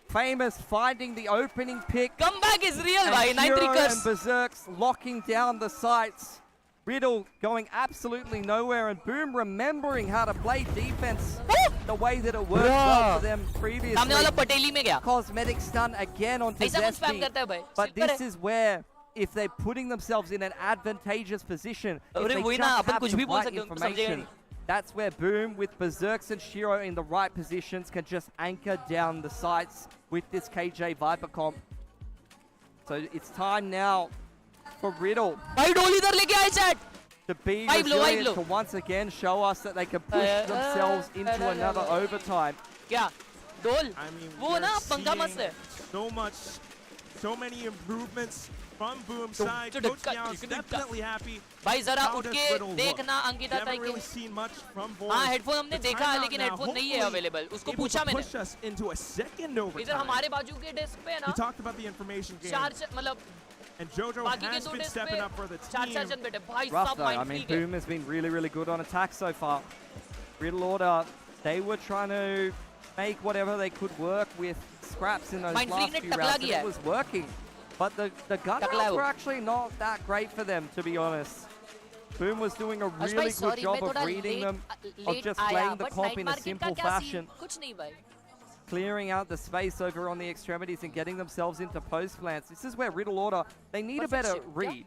Famous finding the opening pick. Comeback is real and भाई. 9-3 Hero curse. and Berserk's locking down the sights. Riddle going absolutely nowhere, and Boom remembering how to play defense the way that it worked well for them previously. सामने वाला पटेली में गया. Cosmetic stun again onto ऐसा कौन spam Zesty. करता है भाई? But Super this है. is where, if they're putting themselves in an advantageous position, if अरे they वही just ना, अपन have कुछ the भी बोल right सकते हैं, उनको समझेगा information, नहीं. that's where Boom, with Berserks and Shiro in the right positions, can just anchor down the sights with this KJ Viper comp. So it's time now for Riddle भाई डोल इधर लेके आए chat. to be Five low, resilient, five to low. once again show us that they can push themselves into another overtime. क्या? डोल. I mean, वो we're ना पंखा मस्त seeing है. so much, so many improvements from Boom's Dum, side. chuduk, Coach Meow's chuduk, definitely happy. भाई जरा How उठ does के Riddle look? देखना अंकिता We haven't ताई के. really seen much from Boom. हाँ हेडफोन हमने The देखा timeout लेकिन now, हेडफोन नहीं है hopefully अवेलेबल. उसको able पूछा to मैंने. push us into a second इधर overtime. हमारे बाजू के डेस्क पे है He ना. talked about the information game. चार मतलब And Jojo बाकी के has दो been डेस्क stepping पे up for the चार team. चार जन बैठे. भाई Rough सब though. I mind mean, freak है. Boom has been really, really good on attack so far. Riddle Order, they were trying to make whatever they could work with scraps in those Mind last freak ने few टकला rounds, and किया it है. was working. But the gun टकला है rounds वो. were actually not that great for them, to be honest. Boom was doing a भाई really good sorry job मैं of थोड़ा reading them, of late just आया, playing the but comp night in a market का simple क्या fashion, scene? कुछ नहीं भाई. clearing out the space over on the extremities and getting themselves into post plants. This is where Riddle Order, they need a better read.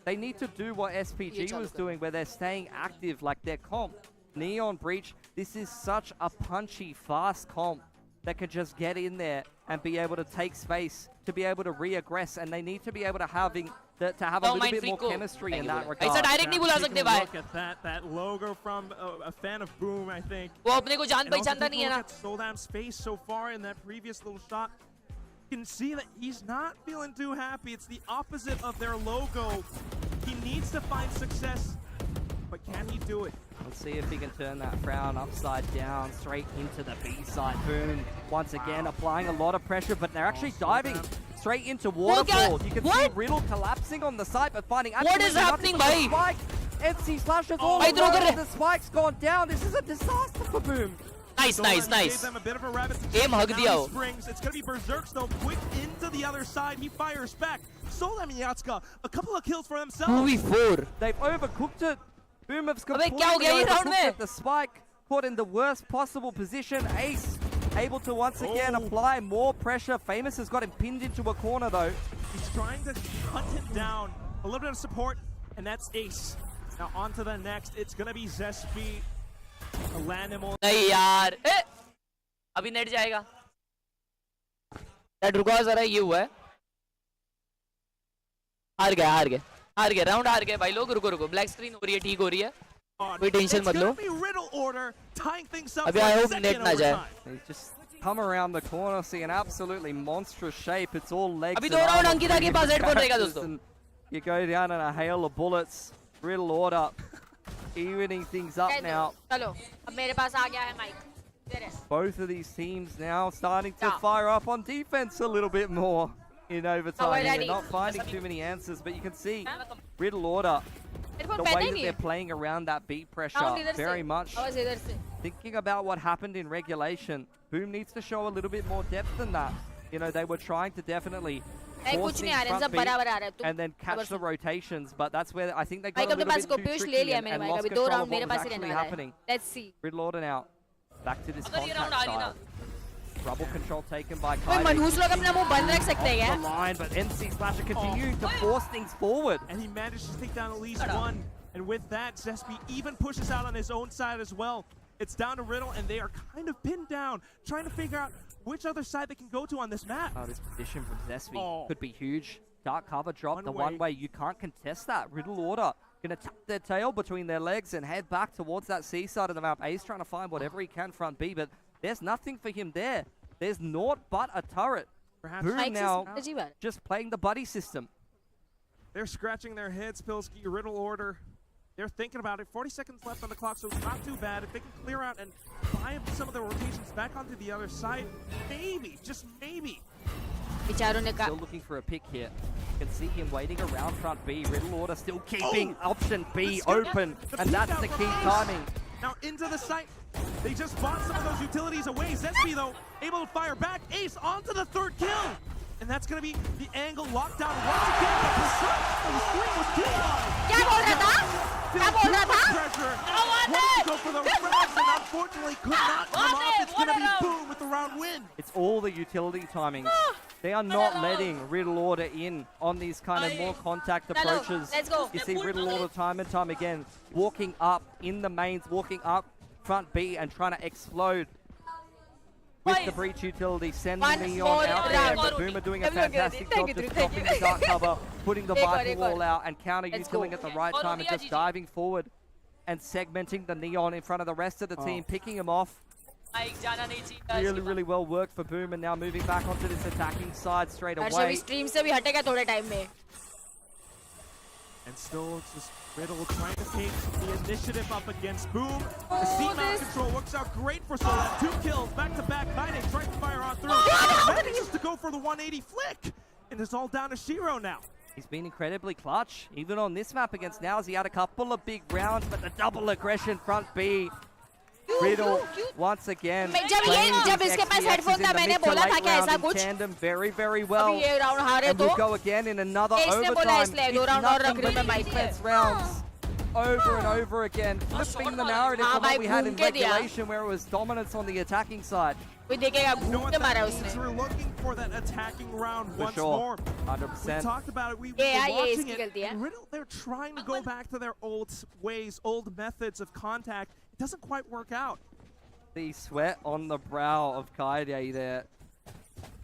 They need to do what SPG was doing, where they're staying active like their comp. Neon Breach, this is such a punchy, fast comp that can just get in there and be able to take space, to be able to re-aggress, and they need to be able to have a little bit more chemistry in that regard. ऐसा direct नहीं बुला सकते भाई. Look at that logo from a fan of Boom, I think. वो अपने को जान And also पहचानता take a नहीं है look ना. at Soldam's face so far in that previous little shot. You can see that he's not feeling too happy. It's the opposite of their logo. He needs to find success, but can he do it? Let's see if he can turn that frown upside down, straight into the B side. Boom, once again, applying a lot of pressure, but they're actually diving straight into waterfalls. You can see Riddle collapsing on the site, but finding absolutely is happening, nothing but bhai? the spike. MC slashes all भाई throw कर around, रहे. the spike's gone down. This is a disaster for Boom. Nice, nice, nice. Gave them a bit of a rabbit Game hug now दिया he वो. springs. It's going to be Berserks though, quick into the other side. He fires back. Soldam and Yatska, a couple of kills for themselves. 2v4. They've overcooked it. Boom have अबे completely क्या हो गया ये round overcooked में? it. The spike caught in the worst possible position. Ace able to once again apply more pressure. Famous has got him pinned into a corner though. He's trying to hunt him down. A little bit of support, and that's Ace. Now on to the next. It's going to be Zespi. A Lanimal. नहीं यार. अभी net जाएगा। रुको जरा, ये हुआ है, हार गए राउंड, हार गए भाई लोग। रुको ब्लैक स्क्रीन हो रही है, ठीक हो रही है, कोई टेंशन मत लो। अभी आई होप नेट ना जाए। Come around the corner, see an absolutely monstrous shape. It's all legs. अभी 2 राउंड अंकिता के पास हेडफोन रहेगा दोस्तों। You go down in a hail of bullets. Riddle order, evening things up now. चलो, अब मेरे पास आ गया है mic. Both of these teams now starting to fire up on defense a little bit more in overtime. They're not finding too many answers, but you can see Riddle order, the way that they're playing around that beat pressure, very much thinking about what happened in regulation. Boom needs to show a little bit more depth than that. You know, they were trying to definitely force things front beat and then catch the rotations, but that's where I think they got a little bit too tricky and lost control of what was actually happening. Let's see. Riddle order now, back to this contact style. Trouble control taken by Kai. मनहूस लोग अपना मुंह बंद रख सकते हैं क्या? The line, but NC Splasher continuing to force things forward. And he managed to take down at least one. And with that, Zespi even pushes out on his own side as well. It's down to Riddle, and they are kind of pinned down, trying to figure out which other side they can go to on this map. Oh, this position from Zespi could be huge. Dark cover drop, the one way you can't contest that. Riddle order gonna tuck their tail between their legs and head back towards that C side of the map. Ace trying to find whatever he can front B, but there's nothing for him there. There's naught but a turret. Perhaps Boom now just playing the buddy system. They're scratching their heads, Pilsky. Riddle order. They're thinking about it. 40 seconds left on the clock, so it's not too bad. If they can clear out and buy up some of the rotations back onto the other side, maybe, just maybe. Still looking for a pick here. You can see him waiting around front B. Riddle order still keeping option B open, and that's the key timing. Now into the site. They just bought some of those utilities away. Zespi, though, able to fire back. Ace onto the 3rd kill. And that's going to be the angle locked down once again. But the shot from the screen was too wide. क्या बोल रहा था? क्या बोल रहा था? Wanted to go for the frags and unfortunately could not come off. It's going to be Boom with the round win. It's all the utility timings. They are not letting Riddle order in on these kind of more contact approaches. Let's go. You see Riddle order time and time again walking up in the mains, walking up front B and trying to explode with the breach utility, sending Neon out there. But Boomer doing a fantastic job just dropping the dark cover, putting the Viper wall out and counter-utiling at the right time and just diving forward and segmenting the Neon in front of the rest of the team, picking him off. Really, really well worked for Boom, and now moving back onto this attacking side straight away. And still just Riddle trying to take the initiative up against Boom. The C-mount control works out great for Solar. 2 kills, back-to-back, Nine trying to fire on through. Manages to go for the 180 flick. And it's all down to Shiro now. He's been incredibly clutch. Even on this map against Nows, he had a couple of big rounds, but the double aggression front B. Riddle once again जब इसके पास headphone था मैंने बोला था क्या ऐसा कुछ tandem very, very well. अभी ये राउंड हारे and we'll go again in another overtime. It's nothing but defense rounds over and over again, flipping the narrative from what we had in regulation where it was dominance on the attacking side. कोई देखेगा घूम के मारा उसने. We're looking for that attacking round for once sure. more. 100%. We talked about it. We were watching it. And Riddle, they're trying to go back to their old ways, old methods of contact. It doesn't quite work out. The sweat on the brow of Khelraay there.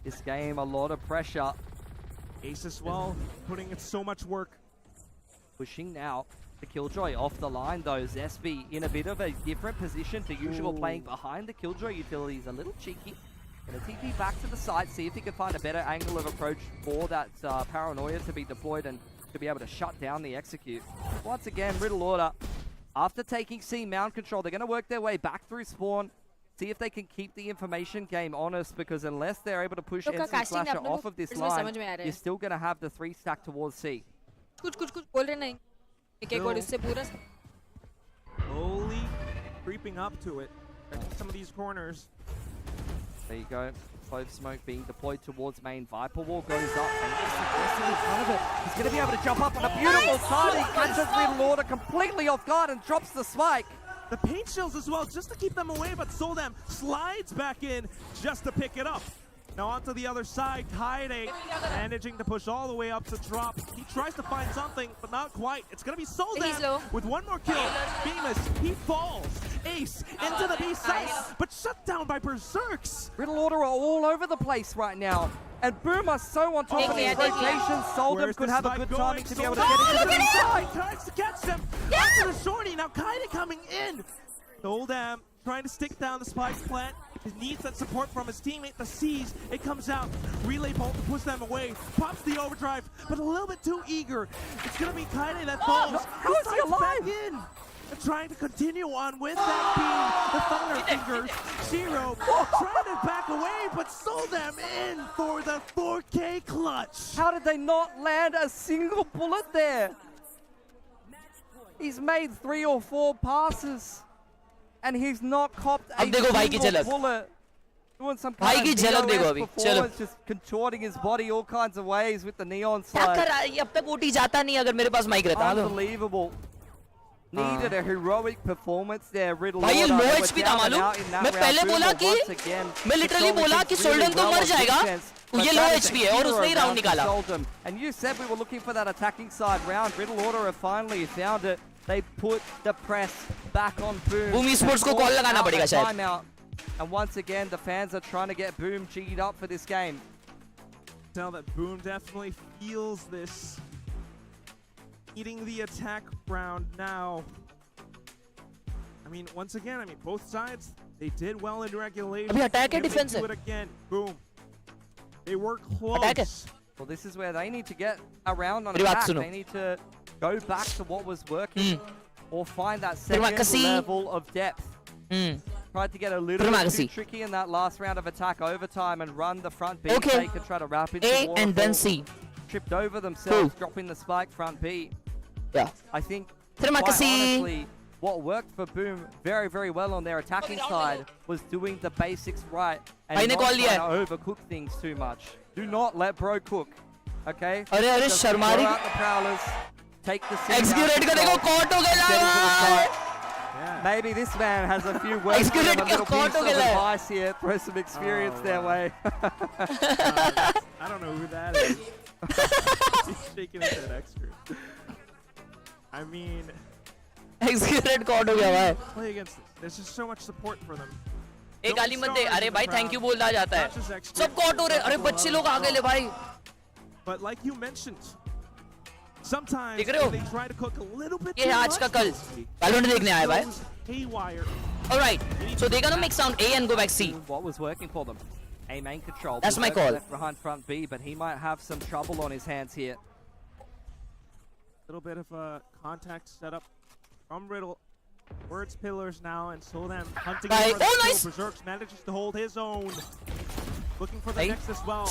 This game, a lot of pressure. Ace as well, putting in so much work. Pushing now. The Killjoy off the line though. Zespi in a bit of a different position to usual, playing behind the Killjoy utilities. A little cheeky. Gonna TP back to the side, see if he can find a better angle of approach for that Paranoia to be deployed and to be able to shut down the execute. Once again, Riddle order. After taking C mount control, they're gonna work their way back through spawn. See if they can keep the information game honest, because unless they're able to push NC Slasher off of this line, you're still gonna have the 3 stack towards C. कुछ बोल रहे नहीं. एक और इससे पूरा slowly creeping up to it. Some of these corners. There you go. Clove smoke being deployed towards main. Viper wall goes up. And in front of it. He's going to be able to jump up on a beautiful side. He catches Riddle order completely off guard and drops the spike. The paint shells as well, just to keep them away, but Soldam slides back in just to pick it up. Now onto the other side, Khelraay managing to push all the way up to drop. He tries to find something, but not quite. It's going to be Soldam with one more kill. Bemis, he falls. Ace into the B site, but shut down by Berserks. Riddle Order are all over the place right now. And Boom are so on top of these rotations. Soldem could have a good timing to be able to get into the B side. Tries to catch them. After the shorty, now Kaide coming in. Soldem trying to stick down the spike plant. He needs that support from his teammate. The Siege, it comes out. Relay bolt to push them away. Pops the overdrive, but a little bit too eager. It's gonna be Kaide that falls. How is he alive? Back in. And trying to continue on with that beam. The Thunder Fingers. Zero trying to back away, but Soldem in for the 4K clutch. How did they not land a single bullet there? He's made 3 or 4 passes. And he's not copped a single bullet. Doing some kind of performance, just contorting his body all kinds of ways with the neon slide. Unbelievable. Needed a heroic performance there, Riddle Order. भाई ये लो HP था मालूम? मैं पहले बोला कि मैं literally बोला कि Soldem तो मर जाएगा. ये लो HP है और उसने ही round निकाला. And you said we were looking for that attacking side round. Riddle Order have finally found it. They put the press back on Boom. Boom Esports को call लगाना पड़ेगा शायद. And once again, the fans are trying to get Boom G'd up for this game. Tell that Boom definitely feels this. Eating the attack round now. I mean, once again, both sides, they did well in regulation. अभी attack है defense do it again. Boom. They were close. Well, this is where they need to get around on attack. They need to go back to what was working or find that second level of depth. Tried to get a little bit too tricky in that last round of attack overtime and run the front B fake and try to wrap into A and then C. Tripped over themselves, dropping the spike front B. Yeah. I think, quite honestly, what worked for Boom very, very well on their attacking side was doing the basics right and not trying to overcook things too much. Do not let bro cook, okay? Just throw out the prowlers, take the siege out, maybe this man has a few words for them, a little piece of advice here, throw some experience their way. I don't know who that is. He's shaking his head extra. I mean, executed caught हो गया भाई. Play against this. There's just so much support for them. एक गाली मत दे. अरे भाई thank you बोलना जाता है. सब caught हो रहे. अरे बच्चे लोग आगे ले भाई. But like you mentioned, sometimes they try to cook a little bit too ये much. आज का कल. Valorant देखने आए भाई. Haywire. All right. So they're gonna mix down A and go back C. What was working for them? A main control. That's my call. Left behind front B, but he might have some trouble on his hands here. Little bit of a contact setup from Riddle. Words pillars now, and Soldem hunting over the nice. Berserks manages to hold his own. Looking for the next as well.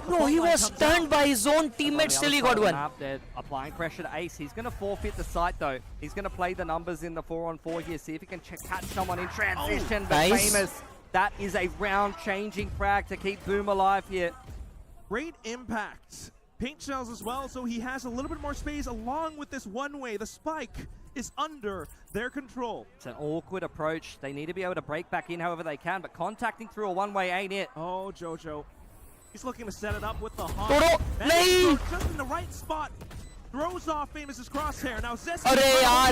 No, he was stunned by his own teammate, still he got one. They're applying pressure to Ace. He's going to forfeit the site though. He's going to play the numbers in the 4-on-4 here, see if he can catch someone in transition. Nice. Famous. That is a round-changing frag to keep Boom alive here. Great impact. Paint shells as well, so he has a little bit more space along with this one-way. The spike is under their control. It's an awkward approach. They need to be able to break back in however they can, but contacting through a one-way ain't it. Oh, Jojo. He's looking to set it up with the hawk. Just in the right spot. Throws off Famous's crosshair. Now Zesty on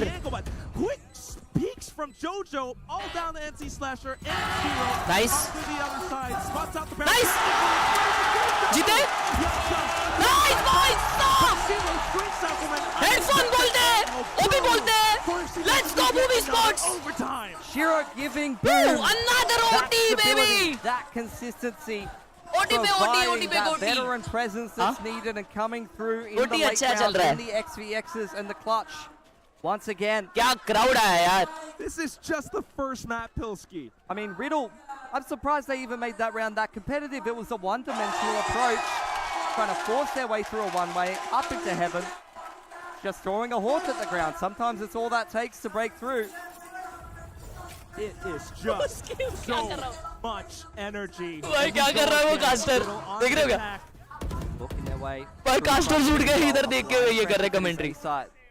the angle, but quick peeks from Jojo all down the NC Slasher and Zero. Nice. To the other side. Spots out the barrel. Nice. जीते? Nice boys. Stop. Headphone बोलते हैं. वो भी बोलते हैं. Let's go movie sports. Overtime. Shiro giving Boom another OT baby. That consistency. OT providing that veteran presence that's needed and coming through in the late round in the XVXs and the clutch. Once again. क्या crowd आया यार. This is just the first map, Pilski. I mean, Riddle, I'm surprised they even made that round that competitive. It was a one-dimensional approach, trying to force their way through a one-way up into heaven. Just throwing a horse at the ground. Sometimes it's all that takes to break through. It is just so much energy. भाई क्या कर रहा है वो caster? देख रहे हो क्या? Looking their way. भाई casters उठ गए इधर देख के ये कर रहे commentary.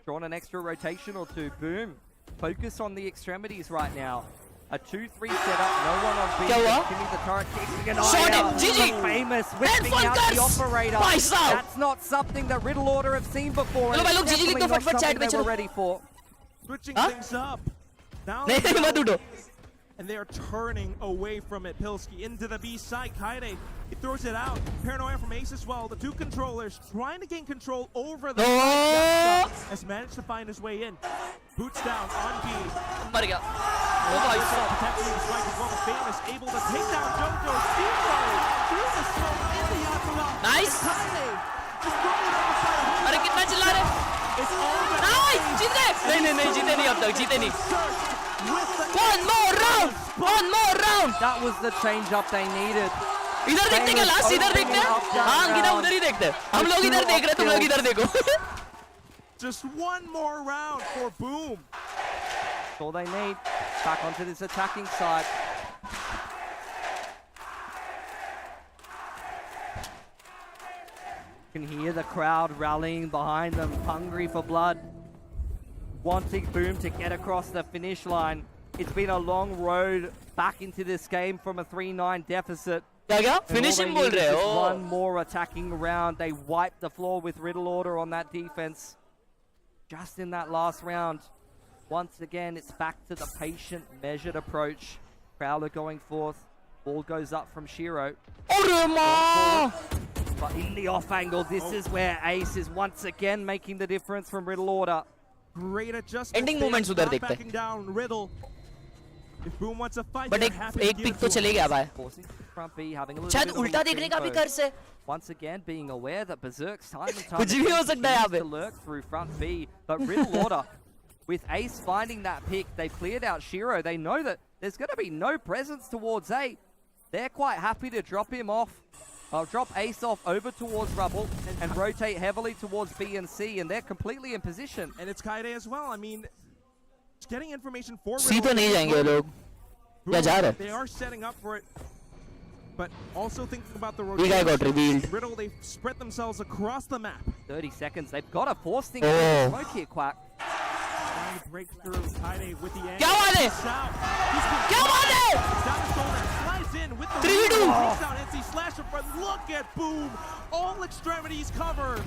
Drawn an extra rotation or two. Boom. Focus on the extremities right now. A 2-3 setup. No one on B. Kimmy the turret kicking an eye out. GG. Famous whipping out the operator. That's not something that Riddle Order have seen before. And it's definitely not something they were ready for. Switching things up. Now नहीं मत उठो. and they are turning away from it. Pilski into the B side. Khelraay, he throws it out. Paranoia from Ace as well. The two controllers trying to gain control over the has managed to find his way in. Boots down on B. मर गया. Protecting the spike as well. The Famous able to take down Jojo. Zero through the smoke in the Yatala. Nice. Khelraay just throwing it on the side. अरे कितना चिल्ला रहे? Nice. जीत गए. नहीं जीते नहीं अब तक जीते नहीं. One more round. That was the change up they needed. इधर देखते क्या लास्ट इधर देखते हैं? हाँ अंकिता उधर ही देखते हैं. हम लोग इधर देख रहे हैं तुम लोग इधर देखो. Just one more round for Boom. That's all they need. Back onto this attacking side. You can hear the crowd rallying behind them, hungry for blood, wanting Boom to get across the finish line. It's been a long road back into this game from a 3-9 deficit. Finishing बोल रहे हो? One more attacking round. They wiped the floor with Riddle Order on that defense. Just in that last round. Once again, it's back to the patient, measured approach. Prowler going forth. Ball goes up from Shiro. But in the off angle, this is where Ace is once again making the difference from Riddle Order. Great adjustment. Ending moments उधर देखते हैं. Backing down Riddle. If Boom wants a fight, But एक pick तो चले गया भाई. शायद उल्टा देखने का भी कर से. Once again, being aware that Berserk's time and time कुछ भी हो सकता है यहाँ पे. to lurk through front B, but Riddle Order, with Ace finding that pick, they cleared out Shiro. They know that there's going to be no presence towards A. They're quite happy to drop him off. I'll drop Ace off over towards Rubble and rotate heavily towards B and C, and they're completely in position. And it's Khelraay as well. I mean, just getting information for C तो नहीं जाएंगे लोग. क्या जा रहे? They are setting up for it, but also thinking about the Big guy got revealed. Riddle, they spread themselves across the map. 30 seconds. They've got to force things Oh. to smoke here, Quack. Trying to break through. Khelraay with the end. क्या बात है? क्या बात है? Slides in with the 3-2. takes down NC Slasher, but look at Boom. All extremities covered.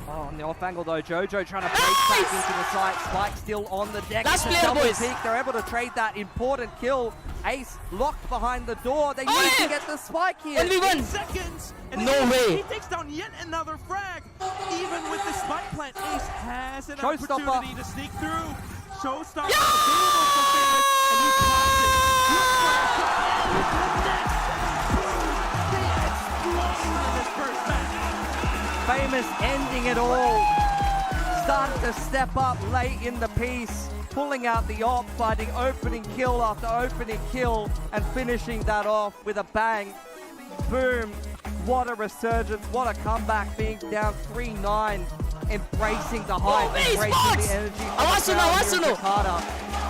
Oh, on the off angle though, Jojo trying to break back into the site. Spike still on the deck. Last It's a player, double boys. peek. They're able to trade that important kill. Ace locked behind the door. They need to get the spike here. 1v1. Seconds. And No he way. takes down yet another frag. Even with the spike plant, Ace has an Showstopper. opportunity to sneak through. Showstopper available for Famous, and he pops it. He flashes up with the next. They explode in this first match. Famous ending it all. Started to step up late in the piece, pulling out the op, finding opening kill after opening kill, and finishing that off with a bang. Boom. What a resurgence, what a comeback, being down 3-9, embracing the hype, embracing the energy. Jakarta.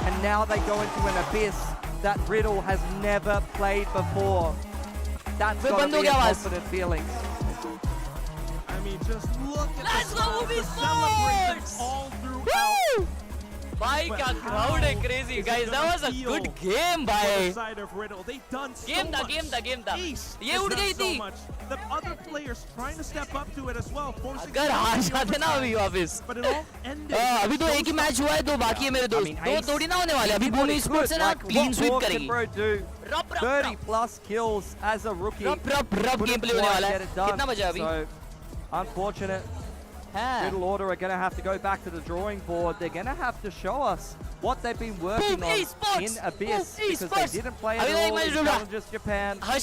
And now they go into an abyss that Riddle has never played before. That's got to be a confident feeling. I mean, just look at the celebrations all throughout. भाई क्या crowd है crazy guys. That was a good game भाई. Game था. ये उड़ गई थी. The other players trying to step up to it as well. अगर हार जाते ना अभी वापस. But it all ended. अभी तो एक ही मैच हुआ है, दो बाकी है मेरे दोस्त. दो थोड़ी ना होने वाले. अभी BME Sports है ना clean sweep करेगी. 30 plus kills as a rookie. रब gameplay होने वाला है. कितना बजा अभी? So, unfortunate. Riddle Order are going to have to go back to the drawing board. They're going to have to show us what they've been working on in Abyss, because they didn't play at all in Challenges Japan. That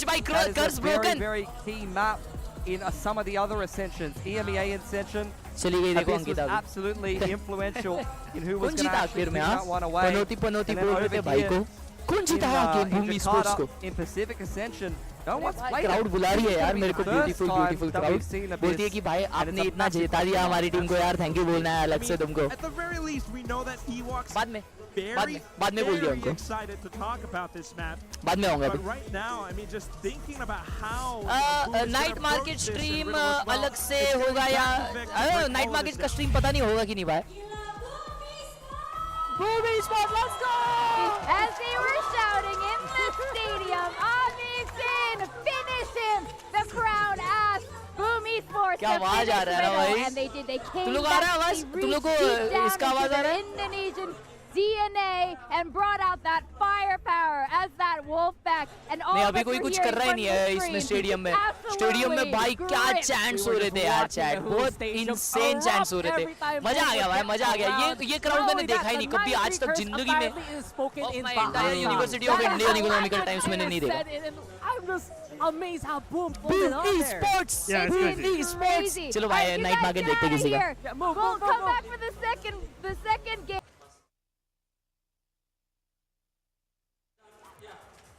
is a very, very key map in some of the other Ascensions. EMEA Ascension. Abyss was absolutely influential in who was going to actually take that one away. And then over here, in Jakarta, in Pacific Ascension, no one's played crowd बुला रही है यार मेरे को beautiful crowd बोलती है कि भाई आपने इतना जिता दिया हमारी टीम को यार थैंक यू बोलना है अलग से तुमको At the very least, we know that Ewoks बाद में बोल दिया उनको excited to talk about this map. बाद में आऊंगा But right now, I mean, just thinking about how night market stream अलग से होगा या नाइट मार्केट का स्ट्रीम पता नहीं होगा कि नहीं भाई BME Sports, let's go! As they were shouting in the stadium, Amixin, finish him! The crowd asked BME Sports to finish Riddle, and they did. They came back, they reached down into the Indonesian DNA and brought out that firepower as that wolf back. And all नहीं of अभी us कोई were कुछ hearing कर रहा ही from नहीं the है इसमें screen. Stadium में भाई क्या Absolutely चैंट्स हो We were रहे थे just यार watching चैट the whole बहुत stage इंसेन चैट्स हो रहे every थे time मजा आ गया भाई Boom मजा आ गया around. ये क्राउड Not मैंने only देखा that, ही नहीं the कभी आज 9-3 तक curse जिंदगी में apparently is spoken of in my Bahrain. entire University of Indian Economical Times मैंने नहीं देखा Said it, and I'm just amazed how Boom pulled it Boom on there. esports Yeah, it's Boom crazy. esports चलो भाई You night guys market get देखते out of किसी का here. Yeah, move, We'll move, move, come move. back for the second game.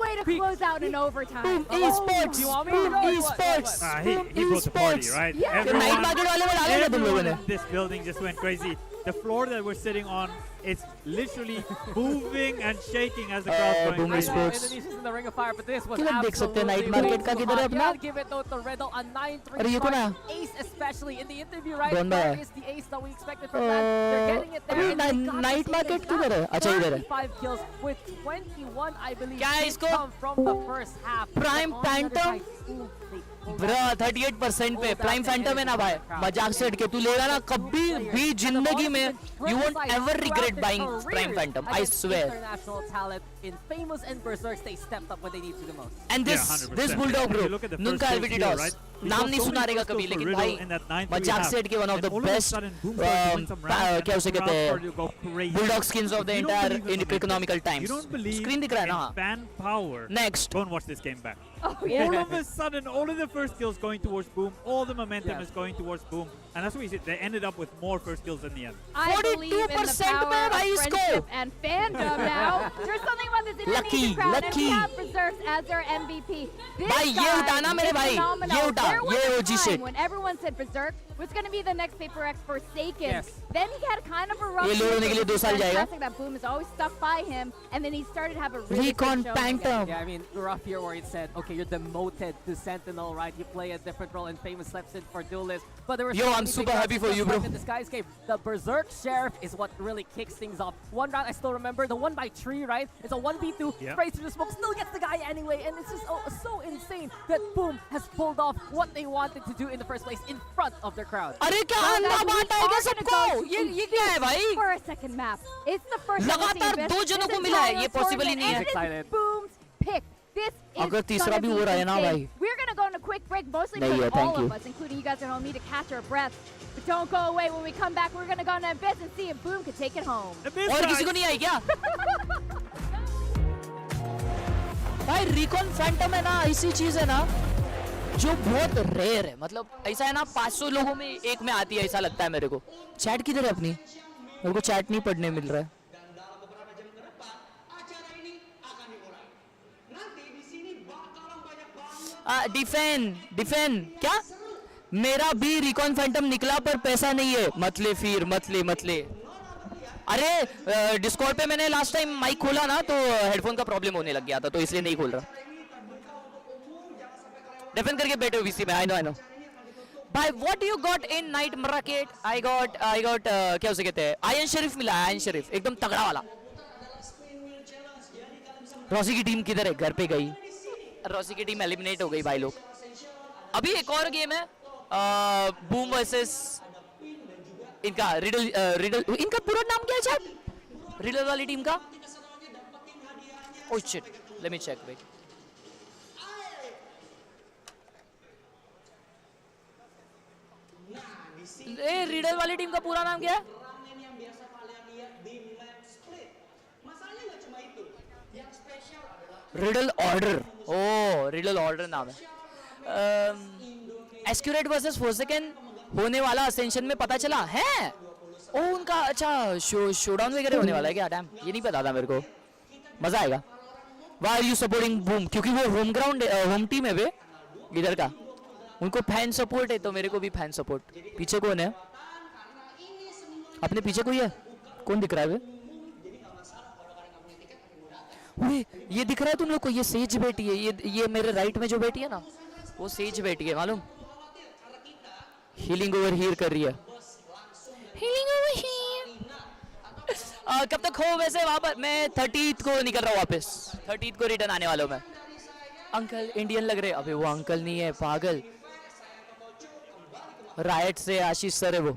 Way to close out in overtime. Boom esports You want me to Boom go? esports He Boom brought the party, esports right? Yeah. Everyone, night market वाले में डाले थे तुम लोगों everyone ने in this building just went crazy. The floor that we're sitting on is literally moving and shaking as the crowd's going Boom crazy. esports. Indonesia's in the ring of fire, but this was क्यों देख सकते हैं night absolutely market का way किधर है too अपना hot. Give it though to Riddle, a 9-3 अरे ये कौन है start. Ace especially in the interview, right? कौन That है is the ace that we expected from that. They're getting it there. अभी and they got night this market game किधर है back. अच्छा इधर है 35 kills with 21, I believe, क्या है did इसको? come from the first half. Prime But on the other Phantom? side, ooh, they pulled bro out 38% पे प्राइम फैंटम है ना भाई मजाक से हट के तू लेगा ना कभी भी जिंदगी में you won't ever regret buying prime Phantom I swear international talent in famous and berserks, they stepped up when they need to the most. and this 100%. bulldog If bro you look at the first nunca kills LVD here, toss right? We नाम saw नहीं so सुना many रहेगा first कभी kills for लेकिन Riddle भाई in that 9-3 मजाक half. से हट के one of And the all of a best sudden, Boom started doing some rounds क्या and उसे the कहते crowd हैं started to go crazy. bulldog skins of the You don't entire believe in momentum. economical You times don't believe screen दिख रहा है in ना fan power. Next. Go and watch this game back. Oh, yeah. All of a sudden, all of the first kills going towards Boom. All the momentum Yes. is going towards Boom. And that's what you see. They ended up with more first kills in the end. I believe in the 42% power पे of भाई इसको friendship and fandom now. There's something about this Indonesian crowd, and we have Berserks as their MVP. This भाई, ये guy उठाना मेरे is भाई, phenomenal. ये उठा, There was ये a OG time shit. when everyone said Berserk was going to be the next Paper X Forsaken. Yes. Then he had kind of a rough ये load होने के लिए 2 साल जाएगा fantastic that Boom is always stuck by him, and then he started to have a really Recon good showing again. Phantom Yeah, I mean, rough here where it said, okay, you're demoted to Sentinel, right? You play a different role, and Famous steps in for Duelist. But there was Yo, so I'm many super big happy rounds for you, just bro. like in this guy's game. The Berserk Sheriff is what really kicks things off. One round, I still remember, the one by Tree, right? It's a 1v2, Yeah. sprays through the smoke, still gets the guy anyway, and it's just so insane that Boom has pulled off what they wanted to do in the first place in front of their crowd. अरे क्या So अंधा guys, we बांटा है are क्या gonna सबको go to ये क्या है भाई for a second map. It's the first time we've seen लगातार this- 2 जनों this को मिला है entire ये possible ही tournament, नहीं and है Excited. this is Boom's pick. This is अगर तीसरा gonna भी be हो रहा है ना insane. भाई We're gonna go on a quick break, mostly नहीं because है, thank all you. of us, including you guys at home, need to catch our breath. But don't go away. When we come back, we're gonna go on Abyss and see if Boom can take it home. और किसी को नहीं आई क्या भाई recon Phantom है ना ऐसी चीज है ना जो बहुत रेयर है मतलब ऐसा है ना 500 लोगों में एक में आती है ऐसा लगता है मेरे को चैट किधर है अपनी मेरे को चैट नहीं पढ़ने मिल रहा है डिफेन क्या मेरा भी रिकॉन फैंटम निकला पर पैसा नहीं है मत ले अरे डिस्कॉर्ड पे मैंने लास्ट टाइम माइक खोला ना तो हेडफोन का प्रॉब्लम होने लग गया था तो इसलिए नहीं खोल रहा डिफेंड करके बैठे हो वीसी में आई नो भाई what you got in night market I got क्या उसे कहते हैं आयन शरीफ मिला है आयन शरीफ एकदम तगड़ा वाला रॉसी की टीम किधर है घर पे गई रॉसी की टीम एलिमिनेट हो गई भाई लोग अभी एक और गेम है बूम वर्सेस इनका रिडल इनका पूरा नाम क्या है चैट रिडल वाली टीम का oh shit let me check wait a Riddle वाली टीम का पूरा नाम क्या है Riddle Order oh Riddle Order नाम है एस्क्यूरेट वर्सेस फोर्सेकन होने वाला असेंशन में पता चला है ओ उनका अच्छा शोडाउन वगैरह होने वाला है क्या टाइम ये नहीं पता था मेरे को मजा आएगा why are you supporting boom क्योंकि वो होम ग्राउंड होम टीम है वे इधर का उनको फैन सपोर्ट है तो मेरे को भी फैन सपोर्ट पीछे कौन है अपने पीछे कोई है कौन दिख रहा है वे ये दिख रहा है तुम लोग को ये सेज बेटी है ये मेरे राइट में जो बेटी है ना वो सेज बेटी है मालूम हीलिंग ओवर हीयर कर रही है हीलिंग ओवर हीयर कब तक हो वैसे वहां पर मैं 30th को निकल रहा हूँ वापस 30th को रिटर्न आने वाला हूँ मैं अंकल इंडियन लग रहे अबे वो अंकल नहीं है पागल राइट से आशीष सर है वो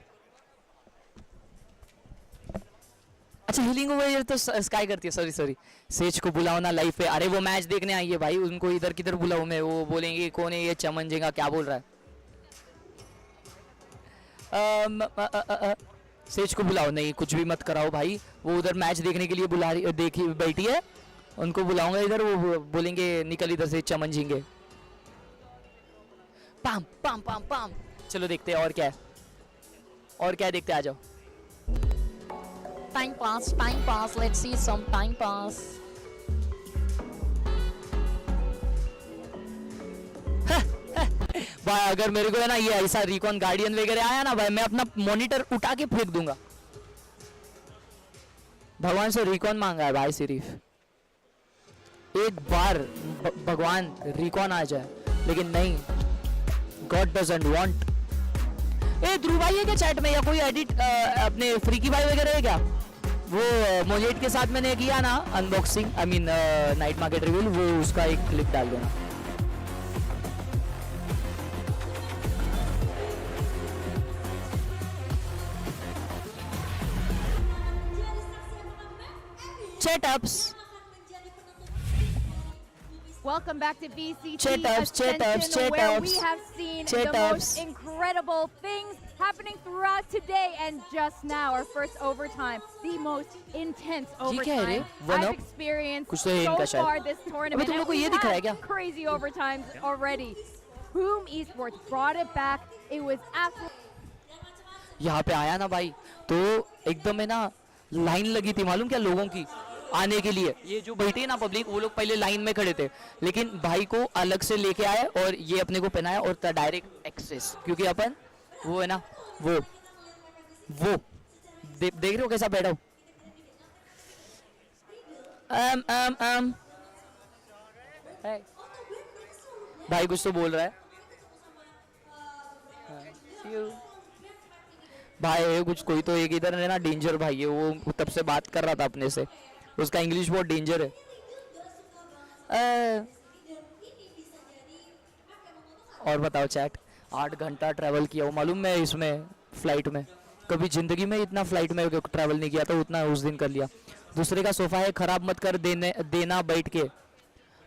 अच्छा हीलिंग ओवर तो स्काई करती है, सॉरी सॉरी। सेज को बुलाओ ना लाइव पे, अरे वो मैच देखने आई है भाई, उनको इधर किधर बुलाऊं मैं, वो बोलेंगे कौन है ये चमन जेगा, क्या बोल रहा है। सेज को बुलाओ, नहीं कुछ भी मत कराओ भाई, वो उधर मैच देखने के लिए बुला रही देखी बैठी है, उनको बुलाऊंगा इधर, वो बोलेंगे निकल इधर से चमन झिंगे। पाम पाम पाम पाम। चलो देखते हैं और क्या है, और क्या देखते आ जाओ। Time pass, let's see some time pass. भाई अगर मेरे को है ना ये ऐसा रिकॉन गार्डियन वगैरह आया ना भाई, मैं अपना मॉनिटर उठा के फेंक दूंगा। भगवान से रिकॉन मांगा है भाई, सिर्फ एक बार भगवान रिकॉन आ जाए, लेकिन नहीं, गॉड डजंट वांट। ए ध्रुव भाई है क्या चैट में, या कोई एडिट अपने फ्रीकी भाई वगैरह है क्या? वो मोजेट के साथ मैंने किया ना unboxing, I mean night market review, वो उसका एक क्लिप डाल देना। Chat-ups. Welcome back to VCT Chat-ups, Ascension, where we have seen the Chat-ups. most incredible things happening throughout today, and just now, our first overtime, the most intense overtime I've experienced कुछ तो है इनका so far शायद। this अबे tournament. तुम लोग And को we ये दिख रहा है had क्या? crazy overtimes already. Boom Esports brought it back. It was absolutely. यहाँ पे आया ना भाई, तो एकदम है ना लाइन लगी थी, मालूम क्या लोगों की आने के लिए। ये जो बैठे ना पब्लिक, वो लोग पहले लाइन में खड़े थे, लेकिन भाई को अलग से लेके आए और ये अपने को पहनाया और डायरेक्ट एक्सेस, क्योंकि अपन वो है ना वो देख रहे हो कैसा बैठा हूँ। भाई कुछ तो बोल रहा है भाई, कुछ कोई तो एक इधर है ना डेंजर भाई है, वो तब से बात कर रहा था अपने से, उसका इंग्लिश बहुत डेंजर है। और बताओ चैट, 8 घंटा ट्रैवल किया हो मालूम, मैं इसमें फ्लाइट में कभी जिंदगी में इतना फ्लाइट में ट्रैवल नहीं किया था, उतना उस दिन कर लिया। दूसरे का सोफा है, खराब मत कर देना बैठ के।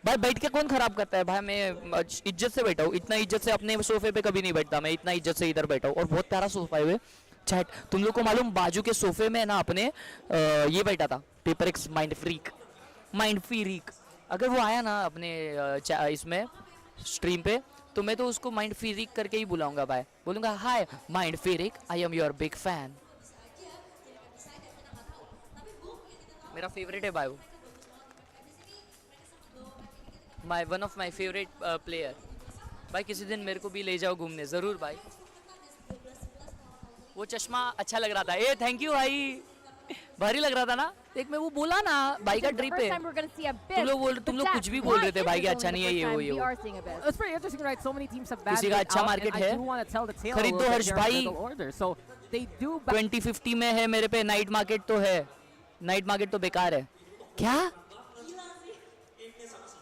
भाई बैठ के कौन खराब करता है भाई, मैं इज्जत से बैठा हूँ, इतना इज्जत से अपने सोफे पे कभी नहीं बैठता मैं, इतना इज्जत से इधर बैठा हूँ, और बहुत प्यारा सोफा है। चैट तुम लोग को मालूम, बाजू के सोफे में ना अपने ये बैठा था पेपर एक्स माइंड फ्रीक। अगर वो आया ना अपने इसमें स्ट्रीम पे, तो मैं तो उसको माइंड फ्रीक करके ही बुलाऊंगा भाई, बोलूंगा hi Mindfreak, I am your big fan. मेरा फेवरेट है भाई वो, one of my favourite player भाई। किसी दिन मेरे को भी ले जाओ घूमने जरूर भाई। वो चश्मा अच्छा लग रहा था, ए थैंक यू भाई, भारी लग रहा था ना। देख मैं वो बोला ना भाई का ट्रिप है, तुम लोग कुछ भी बोल रहे थे भाई कि अच्छा नहीं है ये वो। किसी का अच्छा मार्केट है, खरीद दो हर्ष भाई। 2050 में है मेरे पे, नाइट मार्केट तो है, नाइट मार्केट तो बेकार है।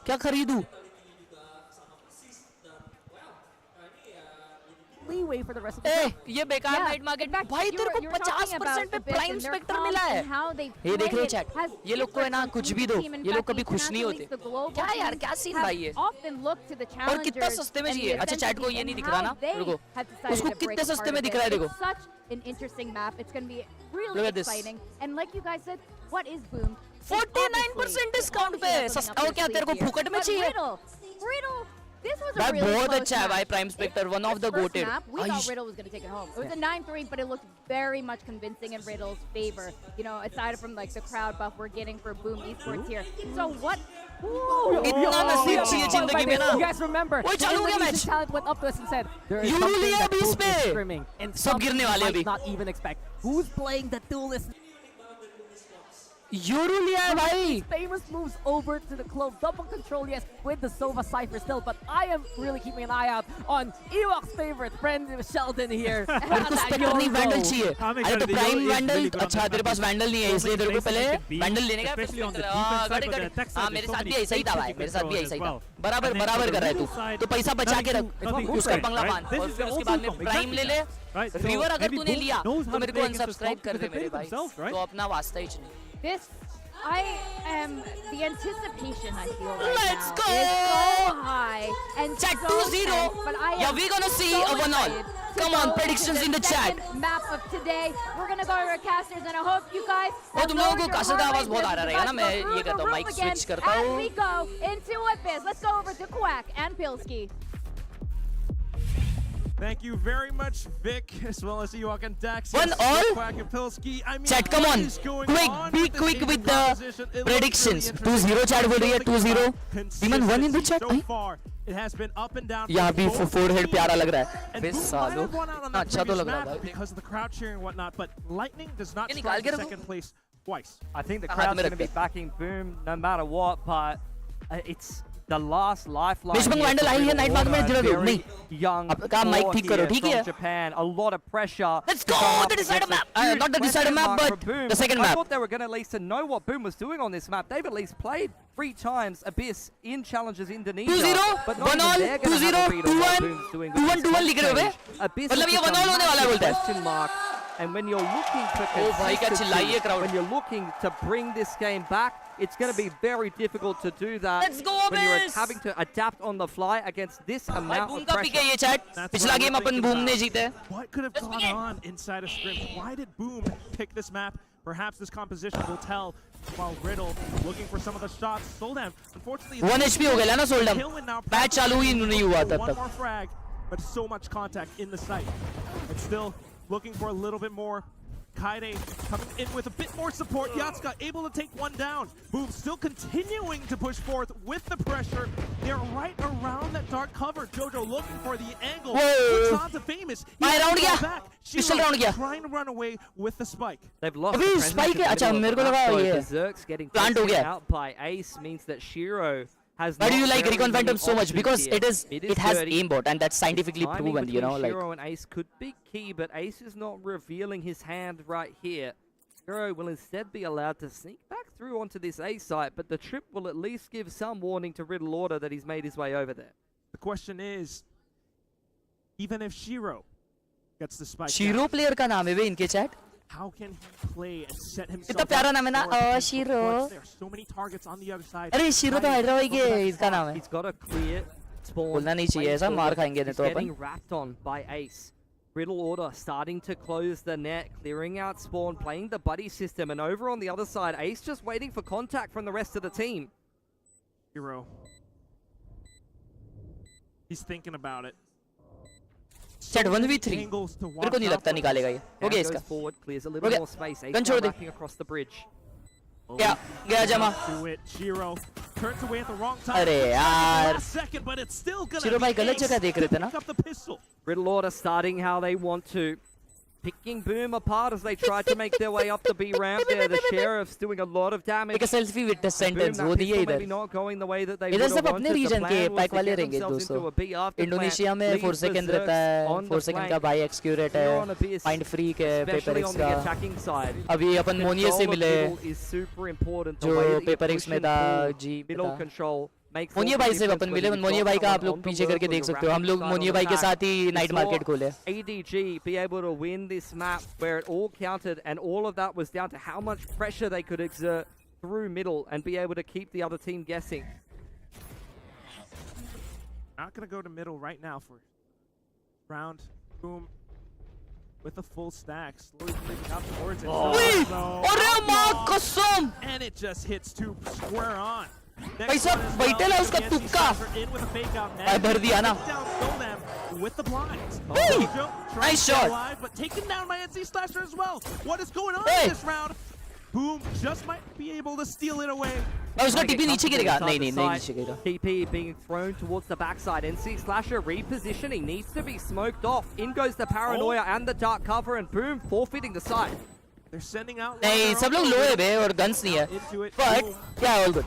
क्या खरीदूं? ये बेकार नाइट मार्केट भाई, तेरे को 50% पे प्राइम स्पेक्टर मिला है। ये देख रहे हो चैट, ये लोग को है ना कुछ भी दो, ये लोग कभी खुश नहीं होते। क्या यार, क्या सीन भाई है, और कितना सस्ते में चाहिए। अच्छा चैट को ये नहीं दिख रहा ना, रुको, उसको कितने सस्ते में दिख रहा है, देखो। An interesting map. It's going to be really Look at this. exciting. And like you guys said, what is Boom? 49% discount पे सस्ता हो क्या, तेरे को फुकट में चाहिए? Riddle, this was a भाई really बहुत close अच्छा है map. भाई, prime spectre one of the goated. We thought Riddle was going to take it home. It was a 9-3, but it looked very much convincing in Riddle's favor. You know, aside from like the crowd buff we're getting for Boom Esports here. So what? इतना नसीब चाहिए जिंदगी में ना। You guys remember? वो चालू हो गया match. Talent went up to us and said, "There is euro something लिया that अभी इस Boom पे। is streaming, and सब something गिरने you वाले might अभी। not even expect." Who's playing the duelist? Euro लिया है भाई। Famous moves over to the clove, double control, yes, with the Sova Cypher still, but I am really keeping an eye out on Ewok's favorite friend Sheldon here. मेरे को Spectre नहीं, vandal चाहिए। अरे तो prime vandal, अच्छा तेरे पास vandal नहीं है, इसलिए तेरे को पहले वैंडल लेने का। हाँ मेरे साथ भी ऐसा ही था भाई, मेरे साथ भी ऐसा ही था। बराबर कर रहा है तू, तो पैसा बचा के रख, उसका बंगला बांध, और फिर उसके बाद में प्राइम ले ले। रिवर अगर तूने लिया तो मेरे को अनसब्सक्राइब कर दे मेरे भाई, तो अपना वास्ता ही नहीं। The anticipation I feel right Let's now go! is so high and Chat so 2-0. tense, but I Yeah, am we're gonna see so a 1-all. excited to Come on, go predictions to in the chat. second map of today. We're gonna go to our casters, and I hope you guys. वो तुम लोगों को कासर का आवाज बहुत आ रहा रहेगा ना, मैं ये करता हूँ, mic switch करता As हूँ. we go into Abyss, let's go over to Quack and Pilski. Thank you very much, Vic, as well as Ewok and Dax. 1-all? Quack and Pilski. I mean, Chat, come what on. is going Quick, on be with this quick team with the composition? It looks predictions. really 2-0 chat बोल रही है, 2-0. Demon 1 in the chat. So far, it has been up and down. यहाँ भी forehead प्यारा लग रहा है. And bay Boom might सालो. have won out on ना that अच्छा तो previous लग रहा map था. because of the crowd cheering and whatnot, but Lightning does not ये strike निकाल के in रखो. second place twice. I think the हाथ crowd's में going to रख be के. backing Boom no matter what, but it's the last lifeline. Bishop here Vandal for आई है, Riddle night mark में Order, जरा दो. very नहीं. young अब काम mic core ठीक करो, here ठीक from है? Japan, a lot of pressure. Let's to go, come up the decided against map. a huge Not the decided question map, mark but for Boom. the second I map. thought they were going to at least know what Boom was doing on this map. They've at least played 3 times Abyss in Challenges Indonesia. 2-0, but not 1-all, even they're going to have a 2-0, read on what 2-1, Boom's doing with 2-1, this 2-1 लिख रहे हो बे? change. Abyss मतलब is ये just 1-all a होने वाला है massive बोलता है. question mark. And when you're looking for Oh, भाई क्या चिल्लाई है crowd. when you're looking to bring this game back, it's going to be very difficult to do that. Let's go, when you're Abyss! having to adapt on the fly against this भाई amount boom of का pick है pressure. ये chat. That's पिछला what game we're upon thinking boom about. ने जीते. What could have gone on inside of Scrims? Why did Boom pick this map? Perhaps this composition will tell. While Riddle looking for some of the shots. Soldam, unfortunately, 1 HP हो गया ना Soldam. Match चालू ही नहीं हुआ तब one तक. more frag, but so much contact in the site. And still looking for a little bit more. Kaide coming in with a bit more support. Yatsuka able to take one down. Boom still continuing to push forth with the pressure. They're right around that dark cover. Jojo looking for the angle. Whoa. Puts on to Famous. He Bye, round goes गया. back. Pistol round गया. Trying to run away with the spike. They've lost अभी the presence spike in the है. अच्छा middle of मेरे को the लगा map, though. ये Berserk's getting plant हो taken गया. out by Ace means that Shiro has Why do not you like very Recon many Phantom so much? options Because here. it has dirty. aimbot and that's scientifically Timing proven, you know, between like. Shiro and Ace could be key, but Ace is not revealing his hand right here. Shiro will instead be allowed to sneak back through onto this A site, but the trip will at least give some warning to Riddle Order that he's made his way over there. The question is, even if Shiro gets the spike Shiro down, player का नाम है बे इनके chat. how can he play and set himself कितना प्यारा up नाम है ना? for potential Shiro. points? There are so many targets on the other side. अरे Shiro तो हैदराबाद के इसका नाम है. He's got a clear spawn. बोलना नहीं चाहिए ऐसा, मार खाएंगे नहीं He's तो अपन. getting wrapped on by Ace. Riddle Order starting to close the net, clearing out spawn, playing the buddy system, and over on the other side, Ace just waiting for contact from the rest of the team. Shiro. He's thinking about it. Chat 1v3. मेरे को नहीं लगता निकालेगा ये. हो गया Goes इसका. forward, clears a हो little गया. more space. Ace gun now छोड़ दे. wrapping across the bridge. गया जमा. Do it. Shiro turns away at the wrong time. अरे यार. Last second, but it's still gonna Shiro भाई be गलत Ace जगह देख रहे थे ना. pick up the pistol. Riddle Order starting how they want to. Picking Boom apart as they try to make their way up the B ramp there. The Sheriff's doing a lot of damage. एक selfie with the sentence Boom, वो that दिए pistol इधर. maybe not going the way that they इधर would सब have अपने wanted. The reason के plan was pack to वाले get रहेंगे themselves into दोस्तों. a B after Indonesia plant, में leave 4 सेकंड Berserk रहता है. on the 4 सेकंड का flank. बाई एक्सक्यूरेट Here है. on Abyss, फाइंड फ्री के paper especially x on the का. attacking side. अभी अपन मोनिये से Control of मिले. middle is super important. The जो way that you paper push x में and था pull जी middle था. control makes all मोनिये the भाई से difference अपन when मिले. you've मोनिये got भाई का आप someone लोग on the पीछे verge करके or देख you're सकते हो. हम wrapping लोग side मोनिये on भाई के attack. साथ ही नाइट We मार्केट saw खोले. ADG be able to win this map where it all counted, and all of that was down to how much pressure they could exert through middle and be able to keep the other team guessing. Not gonna go to middle right now for round. Boom. With a full stack, slowly creeping up towards it. अरे माँ कसम. And it just hits two square on. भाई साहब बैठे ला उसका तुक्का. भाई भर दिया ना. With the blinds. Hey! Jojo Nice shot. alive, but taken down by NC Slasher as well. What is going on Hey! in this round? Boom just might be able to steal it away. उसका TP नीचे गिरेगा. नहीं नहीं नहीं Side. नीचे गिरेगा. TP being thrown towards the backside. NC Slasher repositioning needs to be smoked off. In goes the paranoia and the dark cover, and Boom forfeiting the side. They're sending out. नहीं सब लोग लो है बे और guns नहीं है. But yeah, all good.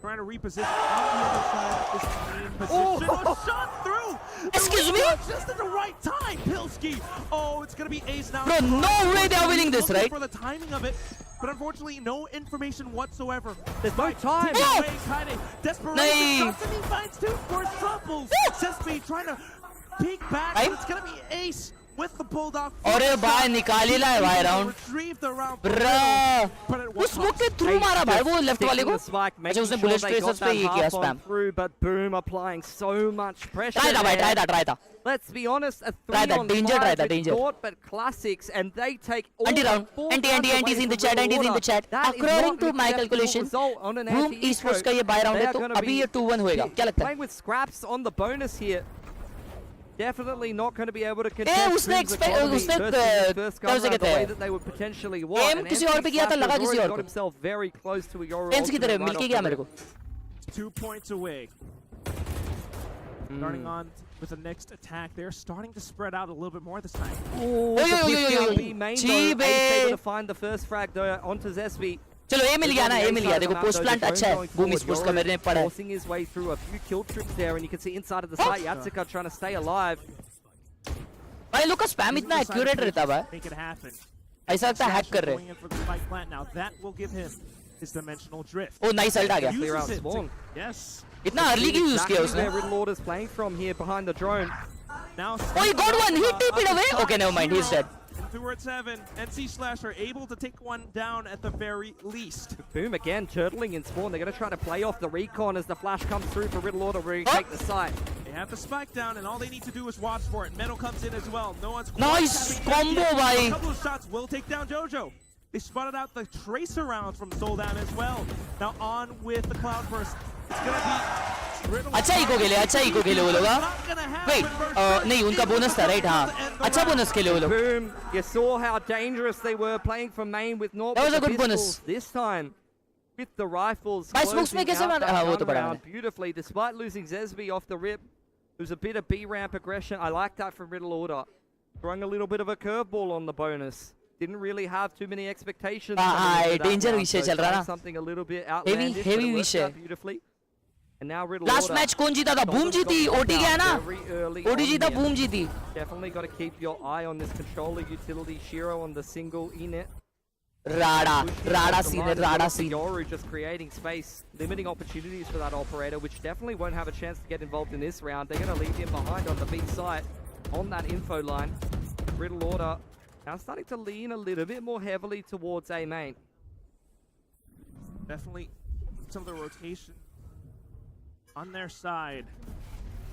Trying to reposition on the other side of this main position. Oh, shot through! Excuse me? Just at the right time, Pilski! Oh, it's gonna be Ace now. Bro, no way they are winning this, Looking right? For the timing of it, but unfortunately, no information whatsoever. There's no time. Oh! Desperation Nahi. shots, and he finds two force truffles. Sesame trying to peek back, Right? but it's gonna be Ace with the bulldog. अरे भाई निकाल ही लाए भाई round ब्रा उस smoke के through मारा भाई वो लेफ्ट वाले को अच्छा उसने बुलेट ट्रेसर्स पे ये किया spam but Boom applying so much pressure. Try that. Let's be honest, a 3 Try that, on danger, 5 try that, with danger. Gort, but classics, and they take all Anti-round, four anti rounds is away in the from chat, Riddle anti is in the Order. chat. That is According not to an my acceptable calculations, result on an Boom anti-eco. esports का ये buy round They है are तो gonna अभी be ये 2-1 होएगा क्या लगता है? Playing with scraps on the bonus here. Definitely not going to be able to उसने contest Boom's expect economy उसने versus the first क्या gun उसे round the कहते way हैं? that they would potentially want. Aim किसी और पे किया था लगा किसी और got को. himself very close to a Yoru Fence की तरह ultimate मिल के right गया off the मेरे को. 2 points away. Starting on with the next attack, they're starting to spread out a little bit more this time. Able to find the first frag though onto Zesby. चलो ए मिल गया ना ए मिल गया देखो post plant अच्छा है boom sports का मेरे ने पढ़ा है forcing his way through a few kill trips there, and you can see inside of the site Yatsuka trying to stay alive. भाई लोग का स्पैम इतना एक्यूरेट रहता है Make it happen. ऐसा लगता है हैक कर रहे Going in for the spike plant now. That will give him his dimensional drift. O nice alt आ गया Clear out spawn. Yes. इतना अर्ली क्यों यूज किया उसने Where Riddle Order's playing from here behind the drone. Now oh he got one he TP'd away okay never mind he's dead Towards 7 and C Slash are able to take one down at the very least. Boom again turtling in spawn. They're going to try to play off the recon as the flash comes through for Riddle Order where he take the site. They have the spike down and all they need to do is watch for it. Metal comes in as well. No one's nice combo bhai. A couple of shots will take down Jojo. They spotted out the tracer rounds from Soldan as well. Now on with the Cloudburst. It's going to be अच्छा eco खेले वो लोग wait नहीं उनका bonus था right हाँ अच्छा bonus खेले वो लोग Boom, you saw how dangerous they were playing from main with North. That was a good bonus this time with the rifles भाई smokes में कैसे मारा हाँ वो तो पड़ा मैंने beautifully despite losing Zesby off the rip. There's a bit of B ramp aggression. I like that from Riddle Order, throwing a little bit of a curveball on the bonus. Didn't really have too many expectations. danger विषय चल रहा ना something a little bit outlandish, heavy but it worked विषय out beautifully. And now Riddle Last Order, match कौन जीता था boom जीती OT गया ना ओटी जीता बूम जीती Definitely got to keep your eye on this controller utility. Shiro on the single E-net. Rada scene Yoru just creating space, limiting opportunities for that operator, which definitely won't have a chance to get involved in this round. They're going to leave him behind on the B site on that info line. Riddle Order now starting to lean a little bit more heavily towards A main. Definitely some of the rotation on their side.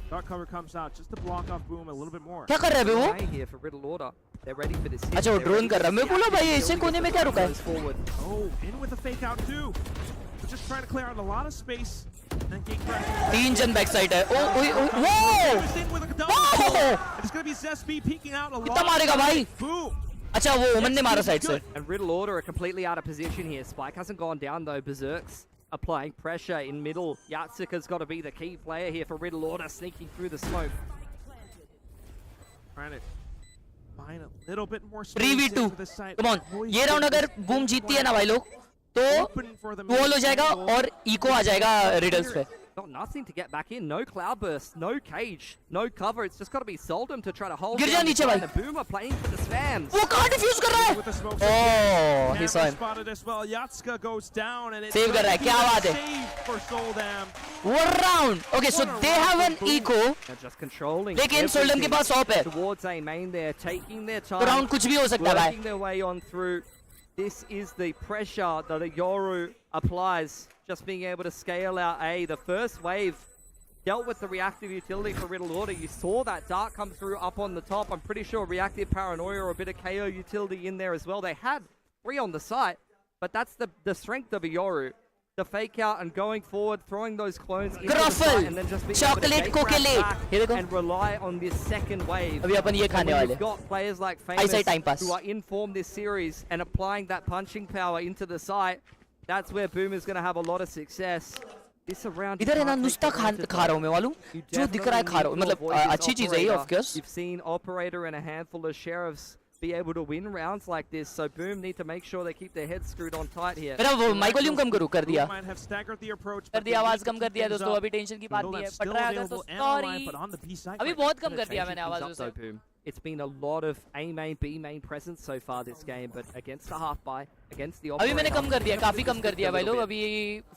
Dark cover comes out just to block off Boom a little bit more. क्या कर रहे हैं वो? Here for Riddle Order. They're ready for this. अच्छा वो drone कर रहा है मैं बोला भाई ऐसे कोने में क्या रुका है? Oh, in with a fake out too. They're just trying to clear out a lot of space. And gain pressure. तीन जन बैक साइड है. It's going to be Zesby peeking out a lot. कितना मारेगा भाई? Boom. अच्छा वो ओमन ने मारा साइड से. And Riddle Order are completely out of position here. Spike hasn't gone down though. Berserks applying pressure in middle. Yatsuka's got to be the key player here for Riddle Order, sneaking through the smoke. Trying to find a little bit more space 3v2. into the site. Come on. ये round अगर boom जीतती है ना भाई लोग तो wall हो जाएगा और इको आ जाएगा रिडल्स पे. Got nothing to get back in. No cloudburst, no cage, no cover. It's just got to be Soldem to try to hold. गिर जा नीचे भाई. The Boomer playing for the spams. वो कहाँ डिफ्यूज कर रहा है? Oh, he saw him. Spotted as well. Yatsuka goes down and it's Save कर रहा है. क्या बात है? save for Soldam. One round. Okay, so they have an eco. They're just controlling. लेकिन Soldem के पास ऑप है. Towards A main, they're taking their time. तो राउंड कुछ भी हो सकता है भाई. Working their way on through. This is the pressure that a Yoru applies. Just being able to scale out A. The first wave dealt with the reactive utility for Riddle Order. You saw that dart come through up on the top. I'm pretty sure reactive paranoia or a bit of KO utility in there as well. They had 3 on the site, but that's the strength of a Yoru. The fake out and going forward, throwing those clones into the site and then just being able to take back and rely on this second wave. अभी अपन ये खाने वाले. We've got players like Famous who are in form this series and applying that punching power into the site. That's where Boom is going to have a lot of success. This round इधर है ना नुस्ता खा रहा हूँ मैं मालूम जो दिख रहा है खा रहा हूँ मतलब अच्छी चीज है ये of course. You've seen Operator and a handful of sheriffs be able to win rounds like this, so Boom need to make sure they keep their heads screwed on tight here. मेरा वो mic volume कम करूँ कर दिया आवाज कम कर दिया दोस्तों अभी टेंशन की बात नहीं है पट रहा है अगर तो सॉरी अभी बहुत कम कर दिया मैंने आवाज उसे. It's been a lot of A main, B main presence so far this game, but against the half buy, against the operator. अभी मैंने कम कर दिया काफी कम कर दिया भाई लोग अभी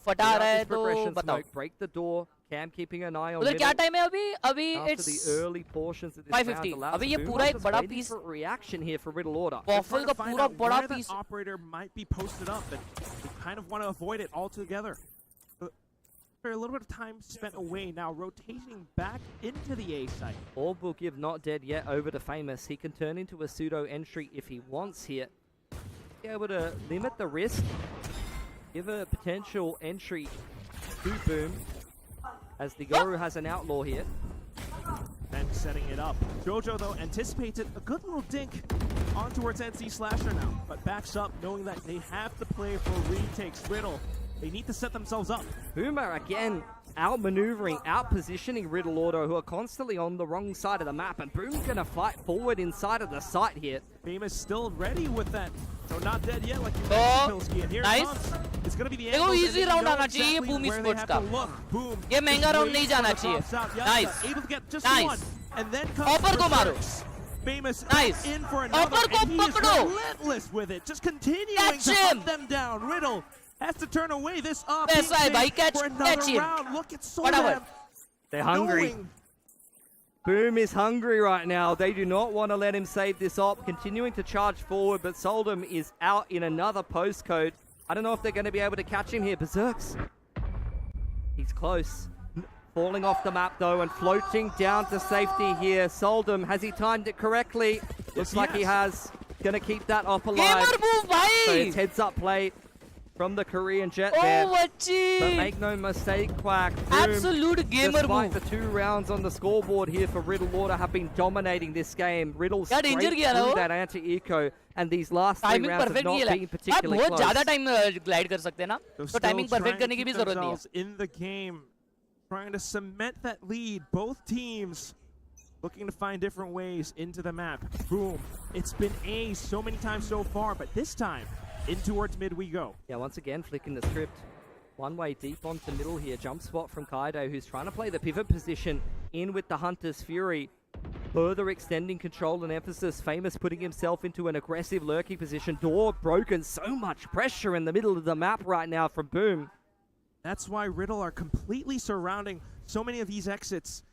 फटा रहा है तो बताओ. Break the door Cam keeping an eye on उधर क्या middle. time है अभी? अभी After it's the early portions of this 550. round, allows अभी ये Boom पूरा एक just बड़ा waiting piece- for reaction here for Riddle Order. Waffle का Find पूरा out बड़ा where that piece. operator might be posted up, and they kind of want to avoid it altogether. After a little bit of time spent away, now rotating back into the A site. Orb will give Not Dead Yet over to Famous. He can turn into a pseudo entry if he wants here. Be able to limit the risk, give a potential entry to Boom, as the Guru has an outlaw here. Then setting it up. Jojo, though, anticipates it. A good little dink on towards NC Slasher now, but backs up knowing that they have to play for retakes. Riddle, they need to set themselves up. Boomer again outmaneuvering, outpositioning Riddle Order, who are constantly on the wrong side of the map, and Boom's gonna fight forward inside of the site here. Famous still ready with that. So not dead yet, like you Oh, mentioned, Pilsky. And here nice. it comes. It's gonna be the देखो angles, and easy they round know आना चाहिए exactly Boom where they Esports have का. to look. Boom. ये महंगा just round waits नहीं for जाना the चाहिए. drops out. Yatsa Nice. able to get just Nice. one, and then comes Offer को मारो. Berserks. Famous Nice. in for another, Offer को and he is पकड़ो. relentless with it, just continuing Catch to him. hunt them down. Riddle has to turn away this up. That's right, being bhai. Catch- for another catch him. round. Look at Whatever. Soldam. They're hungry. knowing Boom is hungry right now. They do not want to let him save this op. Continuing to charge forward, but Soldam is out in another postcode. I don't know if they're going to be able to catch him here. Berserks. He's close. Falling off the map though and floating down to safety here. Soldam, has he timed it correctly? Looks like he has. Gonna keep that op alive. Gamer move, bhai. So it's heads up play from the Korean Jet Oh, there. अच्छी. But make no mistake, Quack. Boom, Absolute gamer despite move. the 2 rounds on the scoreboard here for Riddle Order have been dominating this game. Riddle क्या straight danger through किया ना वो? that anti-eco, and these last 3 timing rounds have perfect not किया been है. आप particularly बहुत close. ज्यादा time glide कर सकते हैं ना, They're तो still timing trying perfect to करने की keep भी जरूरत नहीं themselves in the game, trying to cement that lead. Both teams looking to find different ways into the map. Boom. It's been A so many times so far, but this time, in towards mid we go. Yeah, once again, flicking the script. One way deep onto middle here. Jump spot from Kaido, who's trying to play the pivot position in with the Hunter's Fury. Further extending control and emphasis. Famous putting himself into an aggressive lurking position. Door broken. So much pressure in the middle of the map right now from Boom. That's why Riddle are completely surrounding so many of these exits,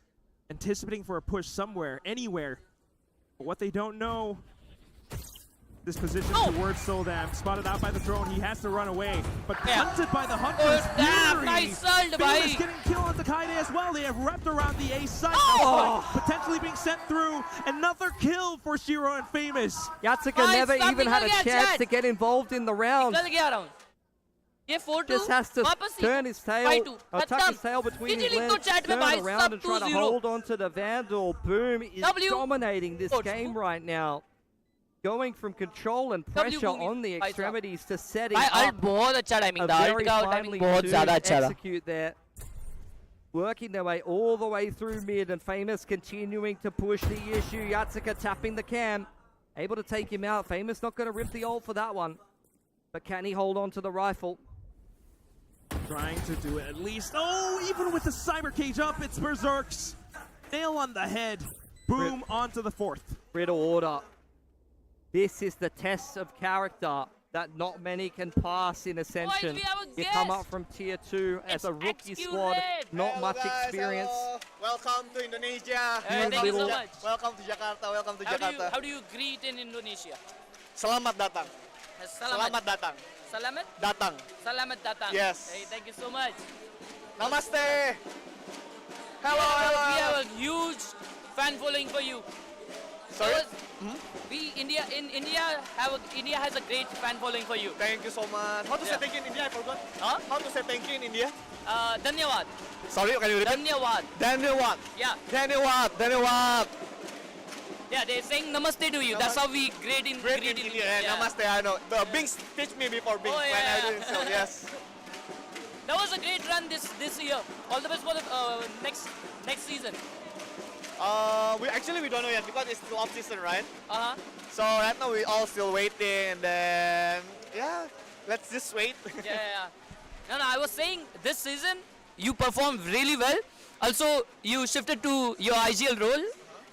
anticipating for a push somewhere, anywhere. But what they don't know, this position towards Soldam, spotted out by the drone, he has to run away, but hunted by the Hunters. damn, nice ult, Famous bhai. getting killed on Kaide as well. They have wrapped around the A site, potentially being sent through. Another kill for Shiro and Famous. Yatsuka never even had a chance to get involved in the round. निकल गया round. ये 4-2 Just has to वापस ही turn his tail, 5-2 or tuck his tail between his easy link तो legs, chat में turn भाई around सब and try to 2-0 hold on to the Vandal. Boom is W. dominating this game right now. Going from control and pressure on the extremities to setting भाई up alt बहुत अच्छा timing a था very alt का finely timing बहुत tuned ज्यादा अच्छा था execute there. Working their way all the way through mid, and Famous continuing to push the issue. Yatsuka tapping the cam. Able to take him out. Famous not going to rip the ult for that one. But can he hold on to the rifle? Trying to do it at least. Oh, even with the cyber cage up, it's Berserks. Nail on the head. Boom, onto the fourth. Riddle Order. This is the test of character that not many can pass in Ascension. we have a You come guest. up from tier 2 as a rookie XQ squad, Red. not much experience. Welcome to Indonesia. Thank you so much. Welcome to Jakarta. Welcome to Jakarta. how do you greet in Indonesia Selamat datang. Selamat datang. Selamat Datang. Selamat datang Yes. hey, thank you so much Namaste. Hello, we have hello. a huge fan following for you Sorry? India has a great fan following for you Thank you so much. How to say thank you in India? I forgot. Huh? How to say thank you in India? धन्यवाद Sorry, can you repeat? धन्यवाद Dhanyawad. yeah Dhanyawad. Dhanyawad. yeah they're saying namaste to you that's how we greet in Great in India. Yeah. Namaste. I know. The Bings teach me before Bings Oh, when I yeah. do it. So yes. that was a great run this year all the best for the next season We don't know yet because it's still off season, right? uh-huh So right now we all still waiting, and then yeah, let's just wait. yeah. No, I was saying this season you performed really well. Also, you shifted to your IGL role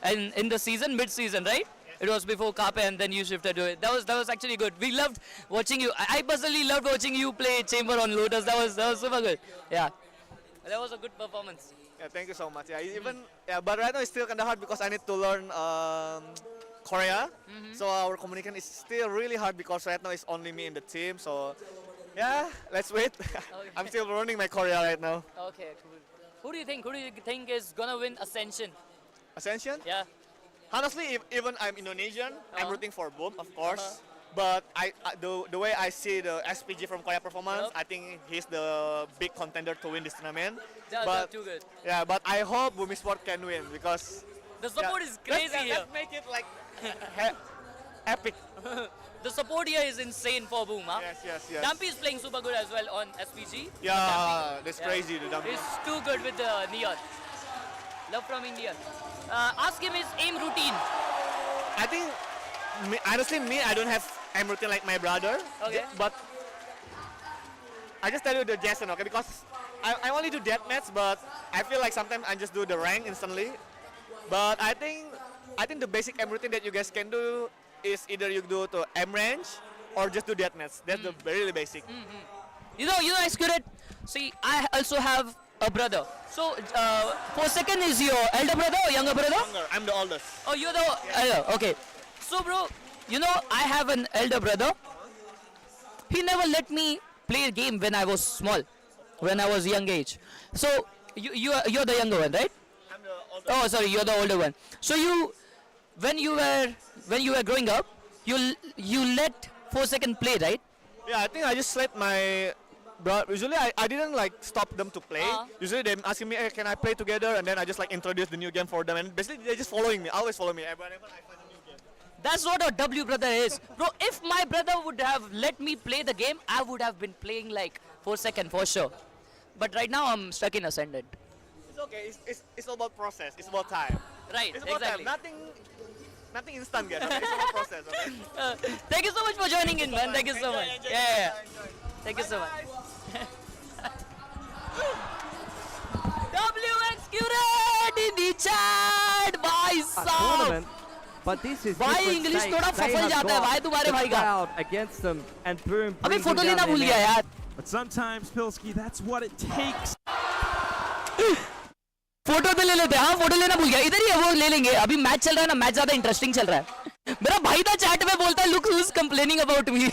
and in the season, mid-season, right? It was before Kape and then you shifted to it. That was actually good. We loved watching you. I personally loved watching you play Chamber on Lotus. That was super good. Yeah. That was a good performance. Yeah, thank you so much. Yeah, but right now it's still kind of hard because I need to learn Korea. So our communication is still really hard because right now it's only me in the team. So yeah, let's wait. I'm still learning my Korea right now. Okay, cool. Who do you think is gonna win Ascension? Ascension? Yeah. Honestly, even I'm Indonesian, I'm rooting for Boom, of course. But the way I see the SPG from Korea performance, I think he's the big contender to win this tournament. They're too good. Yeah, but I hope Boom Sport can win because the support is crazy here. Let's make it like epic. The support here is insane for Boom, huh? Yes. Dumpy is playing super good as well on SPG. Yeah, that's crazy. The Dumpy. He's too good with the Neon. Love from India. Ask him his aim routine. I think, honestly, I don't have aim routine like my brother. Okay. But I just tell you the Jason, okay? Because I only do deathmatch, but I feel like sometimes I just do the rank instantly. But I think the basic aim routine that you guys can do is either you do to aim range or just do deathmatch. That's the really basic. You know, Accurate. See, I also have a brother. So, for second is your elder brother or younger brother? Younger. I'm the oldest. Oh, you're the elder. Okay. So, bro, you know, I have an elder brother. He never let me play a game when I was small, when I was young age. So, you're the younger one, right? I'm the oldest. Oh, sorry, you're the older one. So when you were growing up, you let 4 second play, right? Yeah, I think I just let my brother. Usually I didn't like stop them to play. Usually they asking me, hey, can I play together? And then I just like introduce the new game for them. And basically they're just following me, always follow me. Whenever I find a new game. That's what a W brother is. Bro, if my brother would have let me play the game, I would have been playing like 4 second for sure. But right now I'm stuck in Ascendant. It's okay, it's all about process, it's about time. Right, it's about exactly. Time. Nothing instant, guys. Okay? It's about process, okay? Thank you so much for joining in, man. Thank you so much. Enjoy. Yeah. Thank you so much. WXQRed in the chat, bhai sahab. But this is भाई English थोड़ा फफल जाता है भाई तुम्हारे भाई का against them and boom अबे photo लेना भूल गया यार But sometimes, Pilsky, that's what it takes. Photo तो ले लेते हैं हाँ फोटो लेना भूल गया इधर ही है वो ले लेंगे अभी मैच चल रहा है ना मैच ज्यादा इंटरेस्टिंग चल रहा है मेरा भाई था चैट में बोलता है look who's complaining about me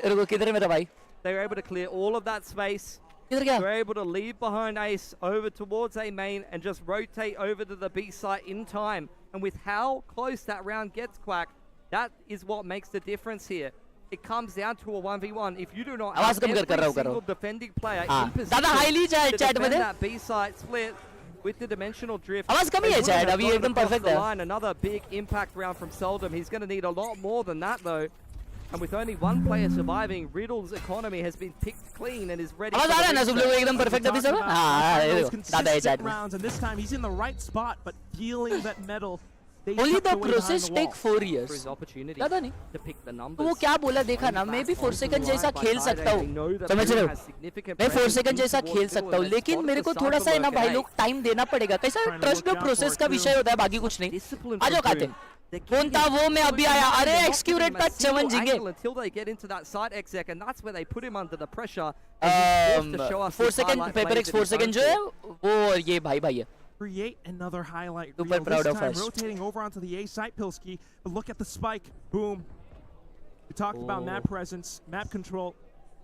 रुको किधर है मेरा भाई they were able to clear all of that space. किधर गया They were able to leave behind Ace over towards A main and just rotate over to the B site in time. And with how close that round gets, Quack, that is what makes the difference here. It comes down to a 1v1. If you do not have every single defending player in position to defend that B site split with the dimensional drift, the line. Another big impact round from Seldom. He's going to need a lot more than that though. And with only one player surviving, Riddle's economy has been picked clean and is ready. Consistent rounds, and this time he's in the right spot, but feeling that medal. Only the process take 4 years. For his opportunity ज़्यादा नहीं. to pick the numbers. वो क्या बोला देखा ना मैं भी 4 second जैसा खेल सकता हूँ समझ रहे हो मैं 4 सेकंड जैसा खेल सकता हूँ लेकिन मेरे को थोड़ा सा है ना भाई लोग टाइम देना पड़ेगा कैसा ट्रस्ट में प्रोसेस का विषय होता है बाकी कुछ नहीं आ जाओ खाते कौन था वो मैं अभी आया अरे एक्सक्यूरेट था चमन जिंगे until they get into that side exec and that's where they put him under the pressure. 4 second paper x 4 second जो है वो ये भाई भाई है Create another highlight Super reel. proud This of time us. rotating over onto the A site, Pilsky. But look at the spike. Boom. We talked about map presence, map control.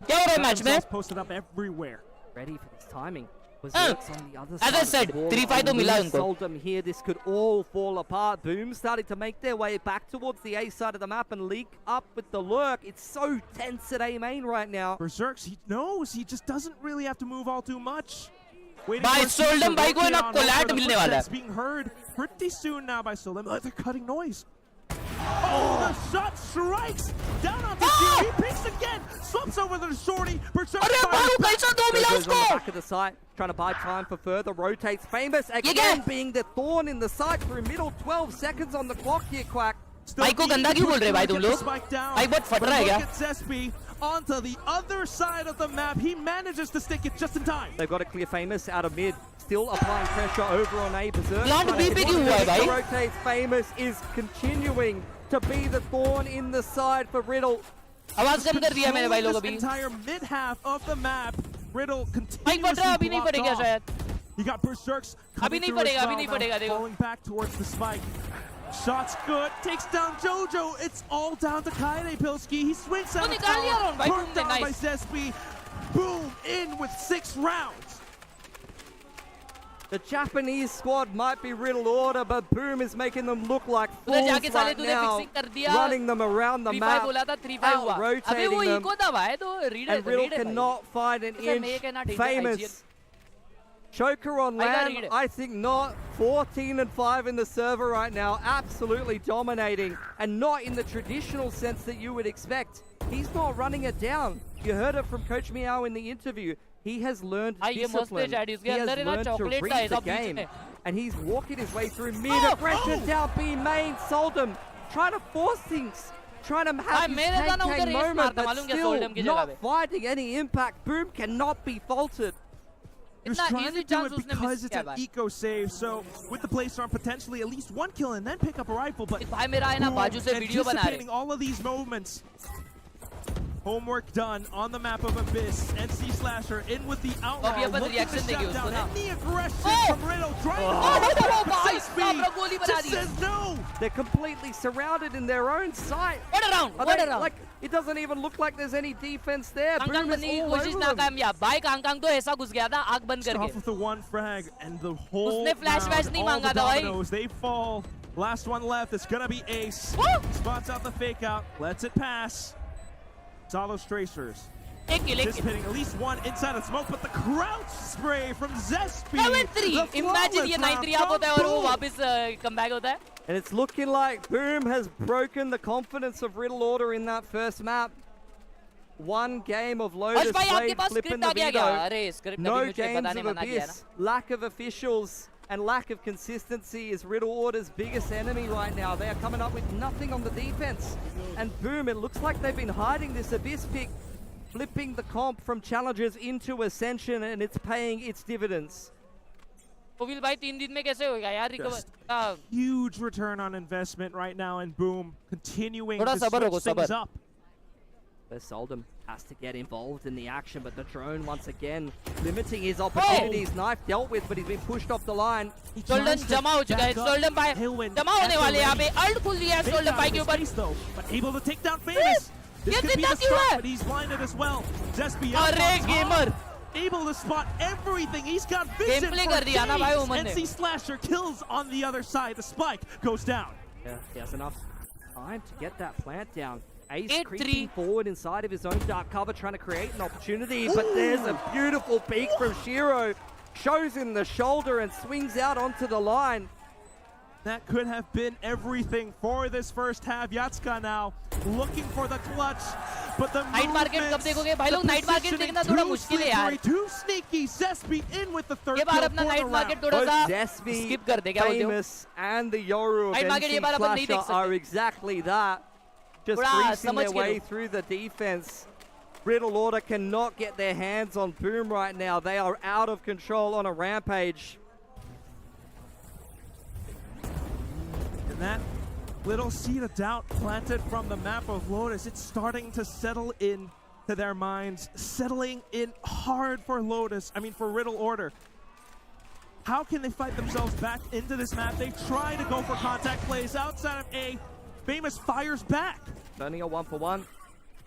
क्या हो रहा है मैच में posted up everywhere. Ready for this timing. Was on the other as I said 3-5 तो मिला उनको Seldom here, this could all fall apart. Boom starting to make their way back towards the A side of the map and leak up with the lurk. It's so tense at A main right now. Berserks, he knows he just doesn't really have to move all too much. भाई सोल्डम भाई को ना कोलैट मिलने वाला है being heard pretty soon now by Soldem. Oh, they're cutting noise. Oh, the shot strikes down on the team. He peeks again, swaps over the shorty. Berserks goes on the back of the site, trying to buy time for further rotates. Famous again being the thorn in the site through middle. 12 seconds on the clock here, Quack. भाई को गंदा क्यों बोल रहे भाई तुम लोग भाई बहुत फट रहा है क्या onto the other side of the map. He manages to stick it just in time. They've got to clear Famous out of mid. Still applying pressure over on A. Berserk. Rotates. Famous is continuing to be the thorn in the side for Riddle. आवाज कम कर दिया मेरे भाई लोग अभी entire mid half of the map Riddle continuously blocked off. You got Berserks coming through as well now, falling back towards the spike. Shots good, takes down Jojo. It's all down to Kaede Pilski. He swings out of tower, burnt down by Zespi. Boom, in with 6 rounds. The Japanese squad might be Riddle Order, but Boom is making them look like fools right now, running them around the map, out-rotating them, and Riddle cannot find an inch. Famous choker on land, I think not. 14-5 in the server right now, absolutely dominating, and not in the traditional sense that you would expect. He's not running it down. You heard it from Coach Meow in the interview. He has learned discipline. He has learned to read the game. And he's walking his way through mid-aggression down B main. Soldem trying to force things. Trying to have his tank moment, but still not finding any impact. Boom cannot be faulted. He was trying to do it because it's an eco save, so with the placer on potentially at least 1 kill and then pick up a rifle, but anticipating all of these moments. Homework done on the map of Abyss. NC Slasher in with the outlaw, looking to shut down any aggression from Riddle, trying to just says no! They're completely surrounded in their own site. What around? Like, it doesn't even look like there's any defense there. Boom is all over them. Off with the 1 frag and the whole round, all the dominoes, they fall. Last one left, it's gonna be Ace. Spots out the fake out, lets it pass. Saw those tracers. Anticipating at least 1 inside of smoke, but the crouch spray from Zespi. Imagine ये 9-3 आप होता है और वो वापस comeback होता है. And it's looking like Boom has broken the confidence of Riddle Order in that first map. 1 game of Lotus Blade flipping the veto. No games of Abyss. Lack of officials and lack of consistency is Riddle Order's biggest enemy right now. They are coming up with nothing on the defense. And Boom, it looks like they've been hiding this Abyss pick, flipping the comp from Challengers into Ascension, and it's paying its dividends. Just huge return on investment right now, and Boom continuing to switch things up. Soldem has to get involved in the action, but the drone once again limiting his opportunities. Knife dealt with, but he's been pushed off the line. Soldem जमा हो चुका है. Soldem भाई जमा होने वाले हैं यहाँ पे. Ult खुल गया है Soldem भाई के ऊपर. But able to take down Famous. This could be the start, but he's blinded as well. Zespi gamer. Able to spot everything. He's got vision for days. NC Slasher kills on the other side. The spike goes down. Yeah, he has enough time to get that plant down. Ace creeping forward inside of his own dark cover, trying to create an opportunity, but there's a beautiful peek from Shiro. Shows him the shoulder and swings out onto the line. That could have been everything for this first half. Yatsuka now looking for the clutch, but the too sneaky. Zespi in with the third kill for the round. Both Zespi, Famous, and the Yoru of NC Slasher are exactly that. Just greasing their way through the defense. Riddle Order cannot get their hands on Boom right now. They are out of control on a rampage. And that little seed of doubt planted from the map of Lotus, it's starting to settle in to their minds, settling in hard for Lotus, for Riddle Order. How can they fight themselves back into this map? They try to go for contact plays outside of A. Famous fires back. Turning a 1-for-1.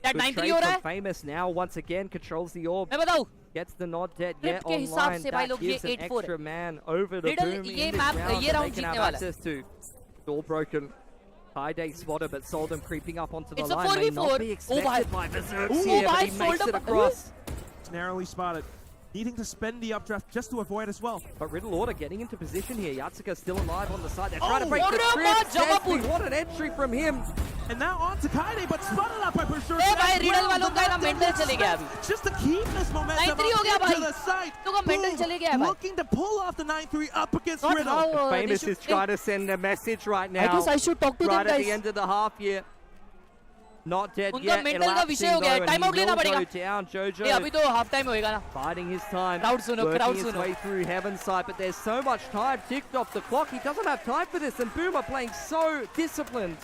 That 9-3 हो रहा है. Famous now once again controls the orb. Gets the not dead yet online. That gives an extra man over the Boom in this round that they can have access to. Door broken. Kaede spotted, but Soldem creeping up onto the line. May not be expected by Berserks here, but he makes it across. It's narrowly spotted. Needing to spend the updraft just to avoid as well. But Riddle Order getting into position here. Yatsuka still alive on the side. They're trying to break the trip. What an entry from him. And now on to Kaede, but spotted up by Berserk. Just to keep this momentum to the side. Looking to pull off the 9-3 up against Riddle. Famous is trying to send a message right now. I guess I should talk to right them, at guys. the end of the half year. Not dead उनका yet. Mental का विषय हो गया है. Time out लेना पड़ेगा. Down, Jojo. अभी तो हाफ टाइम होएगा ना. Biding his time. Crowd सुनो. Working his way through Heaven's side, but there's so much time ticked off the clock. He doesn't have time for this, and Boom are playing so disciplined.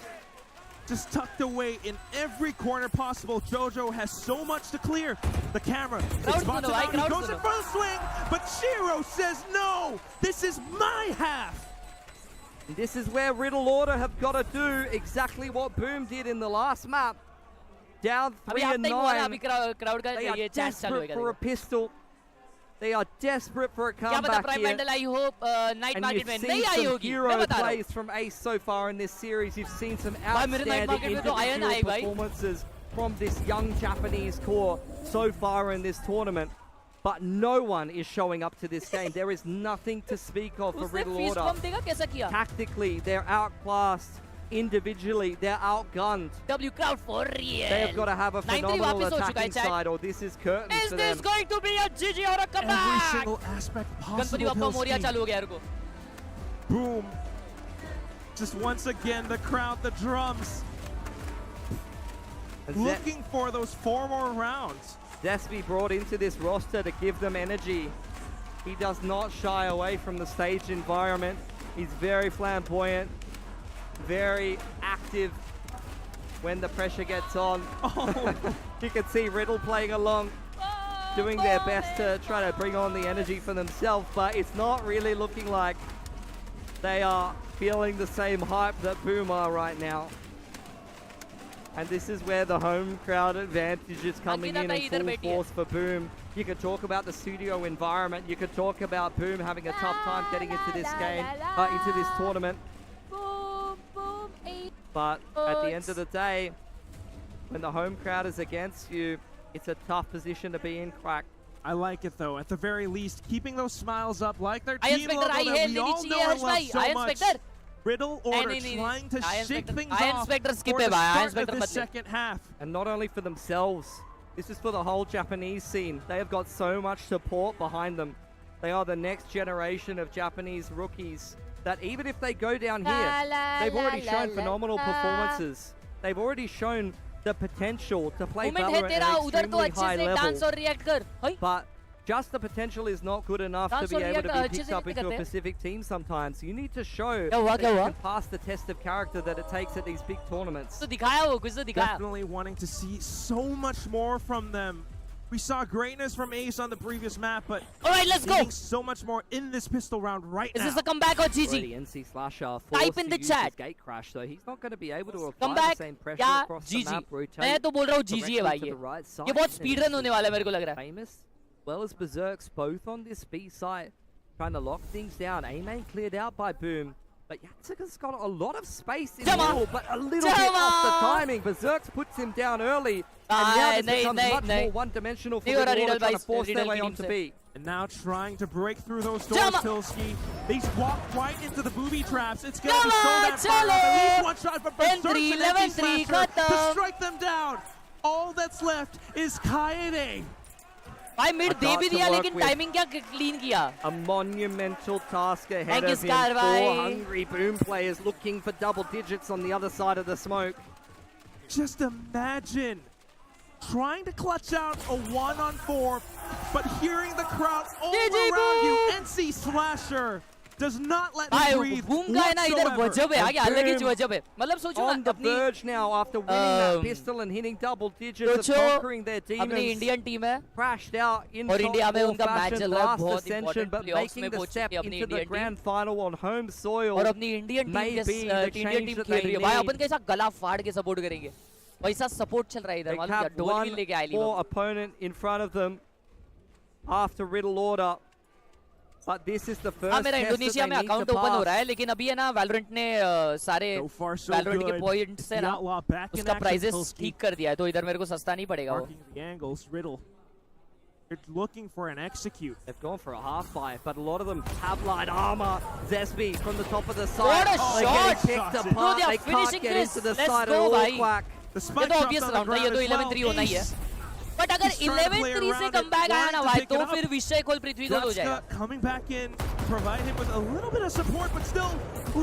just tucked away in every corner possible. Jojo has so much to clear. The camera, it's spots him out. He goes in for the swing, but Shiro says no. This is my half. This is where Riddle Order have got to do exactly what Boom did in the last map. Down 3-9. They are desperate for a pistol. They are desperate for a comeback here. I hope Night And Market you've win. seen नहीं आई some होगी. hero मैं बता रहा हूँ. plays from Ace so far in this series. You've seen some मेरे Night outstanding Market में तो iron individual आए भाई. performances from this young Japanese core so far in this tournament. But no one is showing up to this game. There is nothing to speak of for उसने Riddle fist Order. bump देगा कैसा किया? Tactically, they're outclassed. Individually, they're outgunned. W crowd for real. They have got to have a 93 phenomenal वापस हो चुका है, attacking chat. side, or this is curtains Is for this them. going to be a GG or a comeback? Every single aspect Ganpati possible. Bappa Moriya Pilski. चालू हो गया इनको. Boom. Just once again, the crowd, the drums. Looking for those 4 more rounds. Zesby brought into this roster to give them energy. He does not shy away from the stage environment. He's very flamboyant, very active when the pressure gets on. You can see Riddle playing along, doing their best to try to bring on the energy for themselves, but it's not really looking like they are feeling the same hype that Boom are right now. And this is where the home crowd advantage is coming in full force for Boom. You could talk about the studio environment. You could talk about Boom having a tough time getting into this game, into this tournament. But at the end of the day, when the home crowd is against you, it's a tough position to be in, Crack. I like it though. At the very least, keeping those smiles up like their Iron team Spectre logo I that है we लेनी all know चाहिए and love Harsh so भाई. much. Iron Spectre. Riddle Order नहीं, trying to Iron shake Spectre- things Iron off Spectre skip for है the भाई. Iron start of Spectre the मत ले. second half. And not only for themselves, this is for the whole Japanese scene. They have got so much support behind them. They are the next generation of Japanese rookies that even if they go down here, they've already shown phenomenal performances. They've already shown the potential to play Moment है Valorant तेरा at an उधर तो extremely अच्छे high से dance level. और react कर. हाय. But just the potential is not good enough to Dance be और able to react be अच्छे picked से up नहीं into a करते. Pacific team sometimes. You need to show क्या हुआ, that क्या you हुआ? can pass the test of character that it takes at these big tournaments. तो दिखाया वो कुछ तो दिखाया. Definitely wanting to see so much more from them. We saw greatness from Ace on the previous map, but all right, let's go. seeing so much more in this pistol round right now. Is this a comeback or GG? Already NC Slasher Type forced in to the use chat. his gate crash, so he's not going to be able to apply Comeback the same pressure या across the GG. map. Rotate मैं तो बोल रहा हूँ GG है directly भाई to ये. the right side. ये बहुत speed run होने वाला है मेरे को लग रहा है. Famous, well as Berserks, both on this B side, trying to lock things down. A-main cleared out by Boom. But Yatsuka's got a lot of space in the middle, but a little bit off the timing. Berserks puts him down early, and now this becomes much more one-dimensional for the Riddle trying to force their way onto B. And now trying to break through those doors, Pilski. These walk right into the booby traps. It's going to be so damn far off. At least one shot from Berserks and NC Slasher to strike them down. All that's left is Kaede. भाई mid day भी दिया लेकिन timing क्या clean किया. A monumental task ahead Thank of you, him. Khelraay. 4 hungry Boom players looking for double digits on the other side of the smoke. Just imagine trying to clutch out a 1-on-4, but hearing the crowd all around you. NC Slasher does not let him breathe boom का है ना इधर वजब है आगे अलग ही वजब है. मतलब सोचो On the verge now after winning that pistol and hitting double digits of conquering their demons. अपनी इंडियन टीम है. Crashed out in और इंडिया में top उनका मैच fashion चल रहा है last बहुत Ascension, important but playoffs making में the पहुंच step चुकी है अपनी into the Indian team. grand final on home soil. और अपनी इंडियन टीम may के be the Indian change team that खेल they रही है भाई. need. अपन कैसा गला फाड़ के सपोर्ट करेंगे. वैसा सपोर्ट चल रहा है इधर. They मालूम क्या have डोल one भी लेके आए ली. more opponent in front of them after Riddle Order. But this is the first हाँ मेरा test that इंडोनेशिया they में need to अकाउंट ओपन हो pass. रहा है लेकिन अभी है ना वैलोरेंट ने सारे वैलोरेंट के पॉइंट्स है ना उसका प्राइजेस ठीक कर दिया है तो इधर मेरे को सस्ता नहीं पड़ेगा वो. The angles, Riddle. They're looking for an execute. They've gone for a half five, but a lot of them have light armor. Zesby from the top of the side. What a They're shot! getting picked Bro, apart. they are They can't finishing get this. into the Let's side go, at all, भाई. Quack. ये तो obvious round है. ये तो 11-3 होना ही है. But अगर 11-3 से कमबैक आया ना भाई तो फिर विषय खोल पृथ्वी को हो जाएगा. Coming back in, provide him with a little bit of support, but still,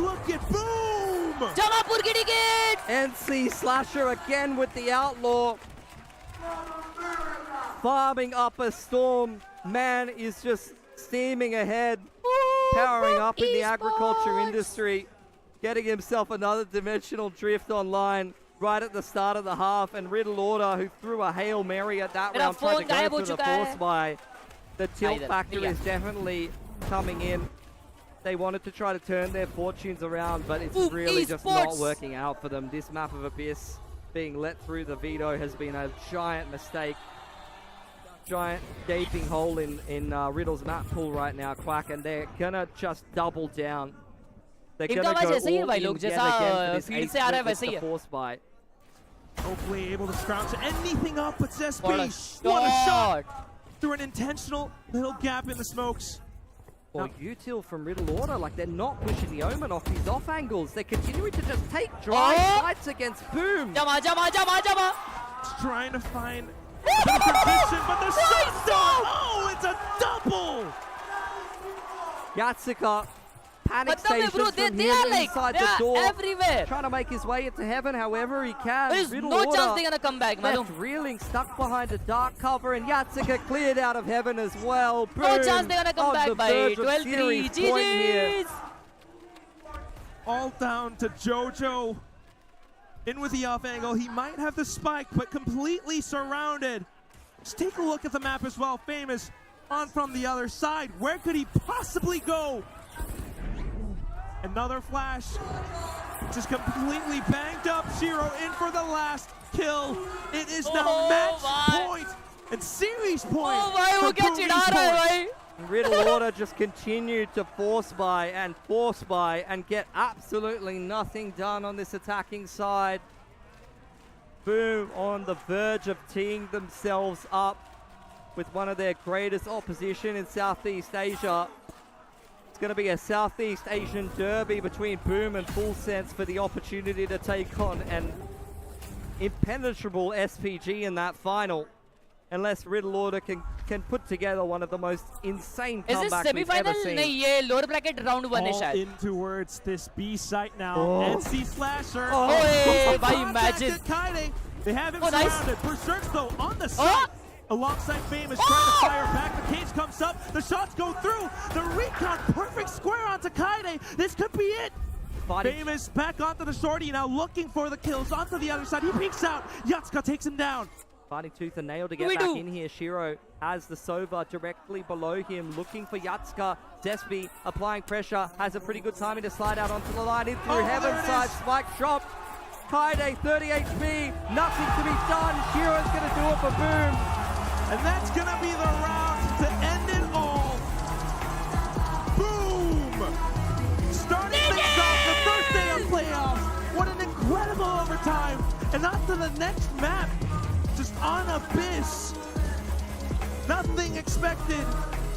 look at Boom! Jamapur की ticket. NC Slasher again with the outlaw. Farming up a storm. Man is just steaming ahead. Powering up in the agriculture industry. Getting himself another dimensional drift online. right at the start of the half, and Riddle Order, who threw a Hail Mary at that मेरा round, tried to phone गायब go हो for the चुका है। force buy. The tilt इधर, factor मिल गया। is definitely coming in. They wanted to try to turn their fortunes around, but it's really just not working out for them. This map of Abyss being let through the veto has been a giant mistake. Giant gaping hole in Riddle's map pool right now, Quack, and they're gonna just double down. They're gonna go all in yet again for this ace split with the force buy. Hopefully able to scrounge anything up, but SPG, what a shot! Through an intentional little gap in the smokes. Well, util from Riddle Order, like they're not pushing the Omen off these off angles. They're continuing to just take dry fights against Boom. Just trying to find a bit of position, but the shot's done! Oh, it's a double! Yatsuka panic मतलब में bro, stations from they are him like, inside they the are door, everywhere. trying to make his way into heaven however he can. There's Riddle no Order chance they're gonna come back, left मालूम. reeling, stuck behind a dark cover, and Yatsuka cleared out of heaven as well. Boom, No chance they're gonna come on back the by verge of 12-3. series point here. GG's. All down to Jojo. In with the off angle. He might have the spike, but completely surrounded. Just take a look at the map as well. Famous on from the other side. Where could he possibly go? Another flash. Just completely banged up. Shiro in for the last kill. It is now match point and series point. Oh भाई वो क्या चिढ़ा रहा है भाई? Riddle Order just continued to force buy and get absolutely nothing done on this attacking side. Boom on the verge of teeing themselves up with one of their greatest opposition in Southeast Asia. It's going to be a Southeast Asian derby between Boom and Full Sense for the opportunity to take on an impenetrable SPG in that final. Unless Riddle Order can put together one of the most insane comebacks we've ever seen. नहीं ये lower bracket round 1 है All शायद. in towards this B site now. Oh. NC Slasher. Oh, hey, भाई imagine. Kaide. They have him nice. surrounded. Berserks though on the side. Alongside Famous trying to fire back. The cage comes up. The shots go through. The recon perfect square onto Kaide. This could be it. Famous back onto the shorty now looking for the kills onto the other side. He peeks out. Yatsuka takes him down. Fighting tooth and nail to get back in here. Shiro has the Sova directly below him, looking for Yatsuka. Despi applying pressure, has a pretty good timing to slide out onto the line. In through Heaven side, spike shot. Kaide, 30 HP, nothing to be done. Shiro's going to do it for Boom. And that's going to be the round to end it all. Boom! Starting things off the first day of playoffs. What an incredible overtime. And on to the next map. Just on Abyss. Nothing expected.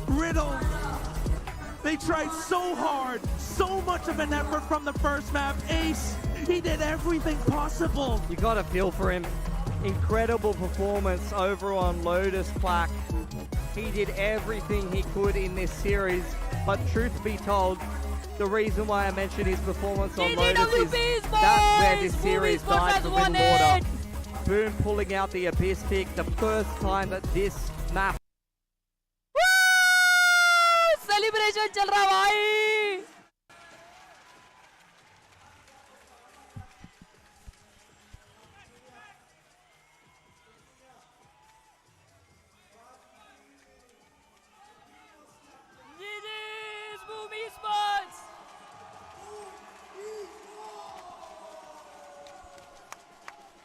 Riddle. They tried so hard. So much of an effort from the first map. Ace, he did everything possible. You got to feel for him. Incredible performance over on Lotus Plaque. He did everything he could in this series. But truth be told, the reason why I mentioned his performance on Lotus is that's where this series died for Riddle Order. Boom pulling out the Abyss pick, the first time that this map. Celebration चल रहा भाई. GG's Boom Esports.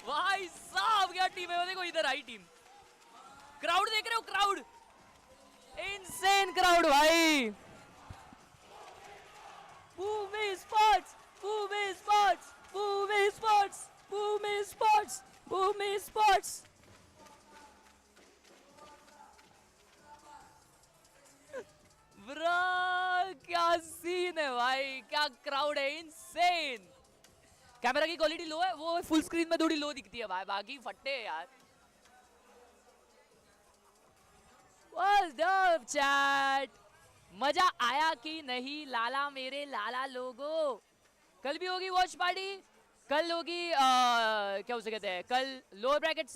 भाई साहब क्या team है, देखो इधर आई team. Crowd देख रहे हो, क्राउड इनसेन क्राउड भाई. Boom Esports, Boom Esports, Boom Esports, Boom Esports, Boom Esports. Bro क्या सीन है भाई, क्या क्राउड है, इनसेन. कैमरा की क्वालिटी लो है, वो फुल स्क्रीन में थोड़ी लो दिखती है भाई, बाकी फट्टे है यार. What's up chat? मजा आया कि नहीं लाला मेरे लाला लोगो? कल भी होगी वॉच पार्टी, कल होगी क्या उसे कहते हैं, कल लोअर ब्रैकेट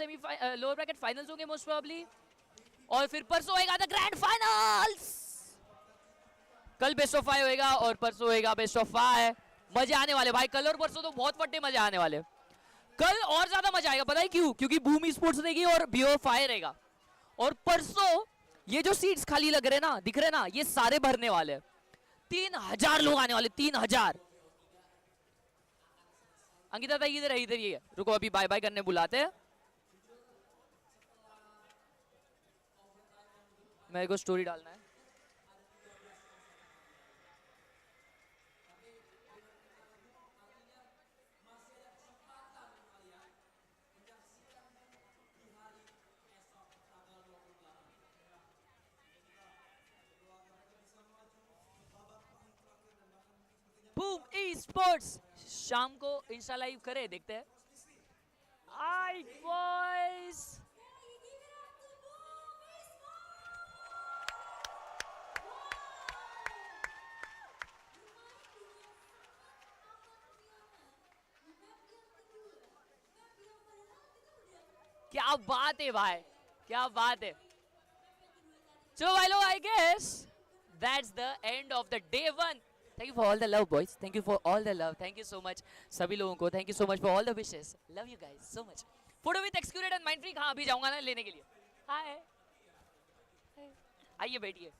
फाइनल्स होंगे मोस्ट प्रोबेबली, और फिर परसों होएगा द ग्रैंड फाइनल्स. कल बेस्ट ऑफ 5 होएगा और परसों होएगा बेस्ट ऑफ 5. मजे आने वाले भाई, कल और परसों तो बहुत फट्टे मजे आने वाले. कल और ज्यादा मजा आएगा, पता है क्यों? क्योंकि बूम स्पोर्ट्स रहेगी और BO5 रहेगा। और परसों ये जो सीट्स खाली लग रहे हैं ना, दिख रहे हैं ना, ये सारे भरने वाले हैं। 3000 लोग आने वाले, 3000। अंकिता भाई इधर है, इधर ही है। रुको अभी बाय बाय करने बुलाते हैं। मेरे को स्टोरी डालना है। बूम ई-स्पोर्ट्स शाम को इंस्टा लाइव करे, देखते हैं। आई बॉयज, क्या बात है भाई, क्या बात है। चलो भाई लोग, I guess that's the end of the day 1। Thank you for all the love boys, thank you for all the love, thank you so much सभी लोगों को, thank you so much for all the wishes, love you guys so much. Photo with Xccurate and Mindfreak, हाँ अभी जाऊंगा ना लेने के लिए। हाय, आइए बैठिए।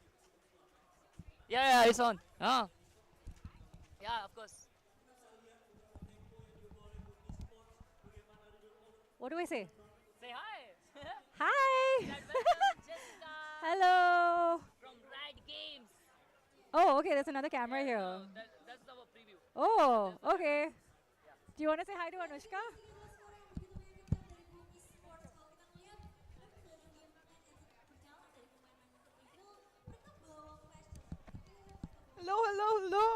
या इट्स ऑन, हाँ या of course. What do I say? Say hi. Hi. Jessica. Hello. From Riot Games. Oh, okay. There's another camera here. That's our preview. Oh, okay. Do you want to say hi to Anushka? Hello, hello, hello.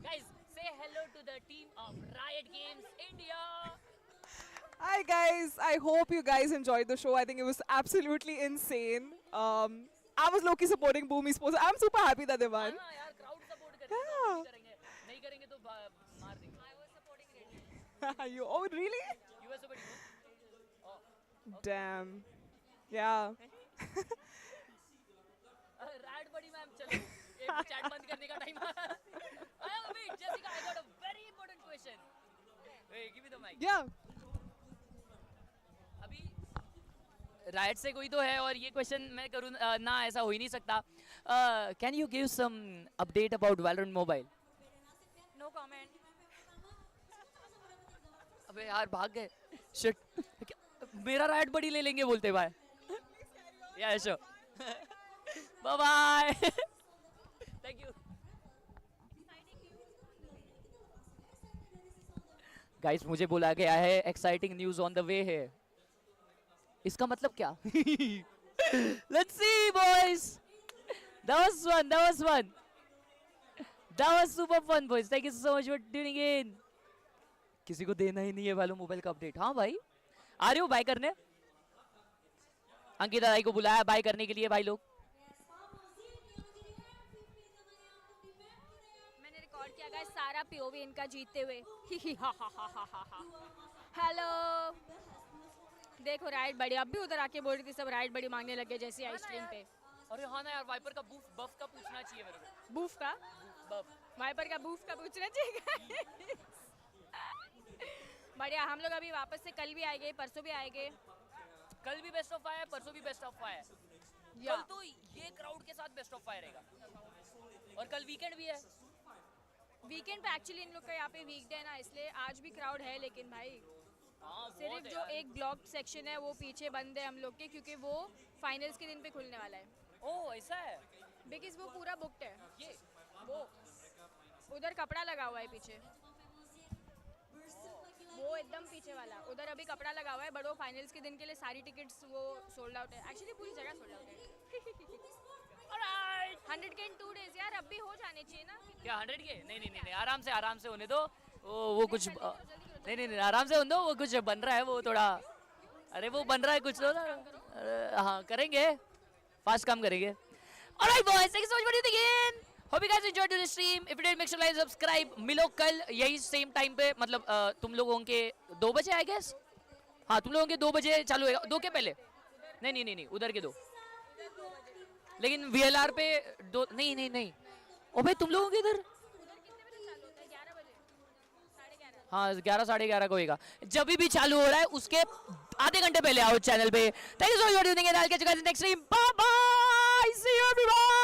Guys, say hello to the team of Riot Games India. Hi guys, I hope you guys enjoyed the show. I think it was absolutely insane. I was low-key supporting Boom Esports. I'm super happy that they won. Yeah. नहीं करेंगे तो मार देंगे। I was supporting Red. You, oh really? You were supporting. Oh. Damn. Yeah. Rad buddy ma'am, चलो एक chat बंद करने का time. Wait, Jessica, I got a very important question. Hey, give me the mic. Yeah. अभी right से कोई तो है और ये क्वेश्चन मैं करूँ ना, ऐसा हो ही नहीं सकता। Can you give some update about Valorant mobile? No comment. अबे यार भाग गए, शिट। मेरा राइट बड़ी ले लेंगे बोलते भाई। Yeah sure, bye bye, thank you guys. मुझे बोला गया है exciting news on the way है। इसका मतलब क्या? Let's see boys, that was fun, that was fun, that was super fun boys, thank you so much for tuning in। किसी को देना ही नहीं है वालों मोबाइल का अपडेट। हाँ भाई, आ रहे हो बाय करने? अंकिता दाई को बुलाया बाय करने के लिए भाई लोग। मैंने रिकॉर्ड किया गाइस सारा POV इनका जीतते हुए। हेलो, देखो राइट बड़ी अब भी उधर आके बोल रही थी सब राइट बड़ी मांगने लगे जैसे आइसक्रीम पे। अरे हाँ ना यार, वाइपर का बफ का पूछना चाहिए मेरे को। बूफ का बफ, वाइपर का बूफ का पूछना चाहिए। बढ़िया, हम लोग अभी वापस से कल भी आएंगे, परसों भी आएंगे। कल भी बेस्ट ऑफ 5 है, परसों भी बेस्ट ऑफ 5 है। कल तो ये क्राउड के साथ बेस्ट ऑफ 5 रहेगा और कल वीकेंड भी है। वीकेंड पे एक्चुअली इन लोग का यहाँ पे वीकडे है ना, इसलिए आज भी क्राउड है, लेकिन भाई सिर्फ जो एक ब्लॉक सेक्शन है वो पीछे बंद है हम लोग के, क्योंकि वो फाइनल्स के दिन पे खुलने वाला है। ओह ऐसा है, बिकॉज वो पूरा बुकड है। ये वो उधर कपड़ा लगा हुआ है पीछे, वो एकदम पीछे वाला उधर अभी कपड़ा लगा हुआ है, बट वो फाइनल्स के दिन के लिए सारी टिकट्स वो सोल्ड आउट है। एक्चुअली पूरी जगह सोल्ड आउट है। Alright, 100K in 2 days यार, अब भी हो जाने चाहिए ना। क्या 100K? नहीं, आराम से होने दो। वो कुछ नहीं, आराम से होने दो। वो कुछ बन रहा है, वो थोड़ा, अरे वो बन रहा है कुछ तो ना। हाँ करेंगे, फास्ट काम करेंगे। Alright boys, thank you so much for tuning in. Hope you guys enjoyed the stream. If you did, make sure like subscribe. मिलो कल यही सेम टाइम पे, मतलब तुम लोगों के 2 बजे आई गेस। हाँ तुम लोगों के 2 बजे चालू होगा। 2 के पहले नहीं, उधर के 2, लेकिन VLR पे 2 नहीं। ओ भाई तुम लोगों के इधर हाँ 11 साढ़े 11 को होगा, जब भी चालू हो रहा है उसके आधे घंटे पहले आओ चैनल पे। Thank you so much for tuning in, I will catch you guys next stream, bye bye, see you everyone.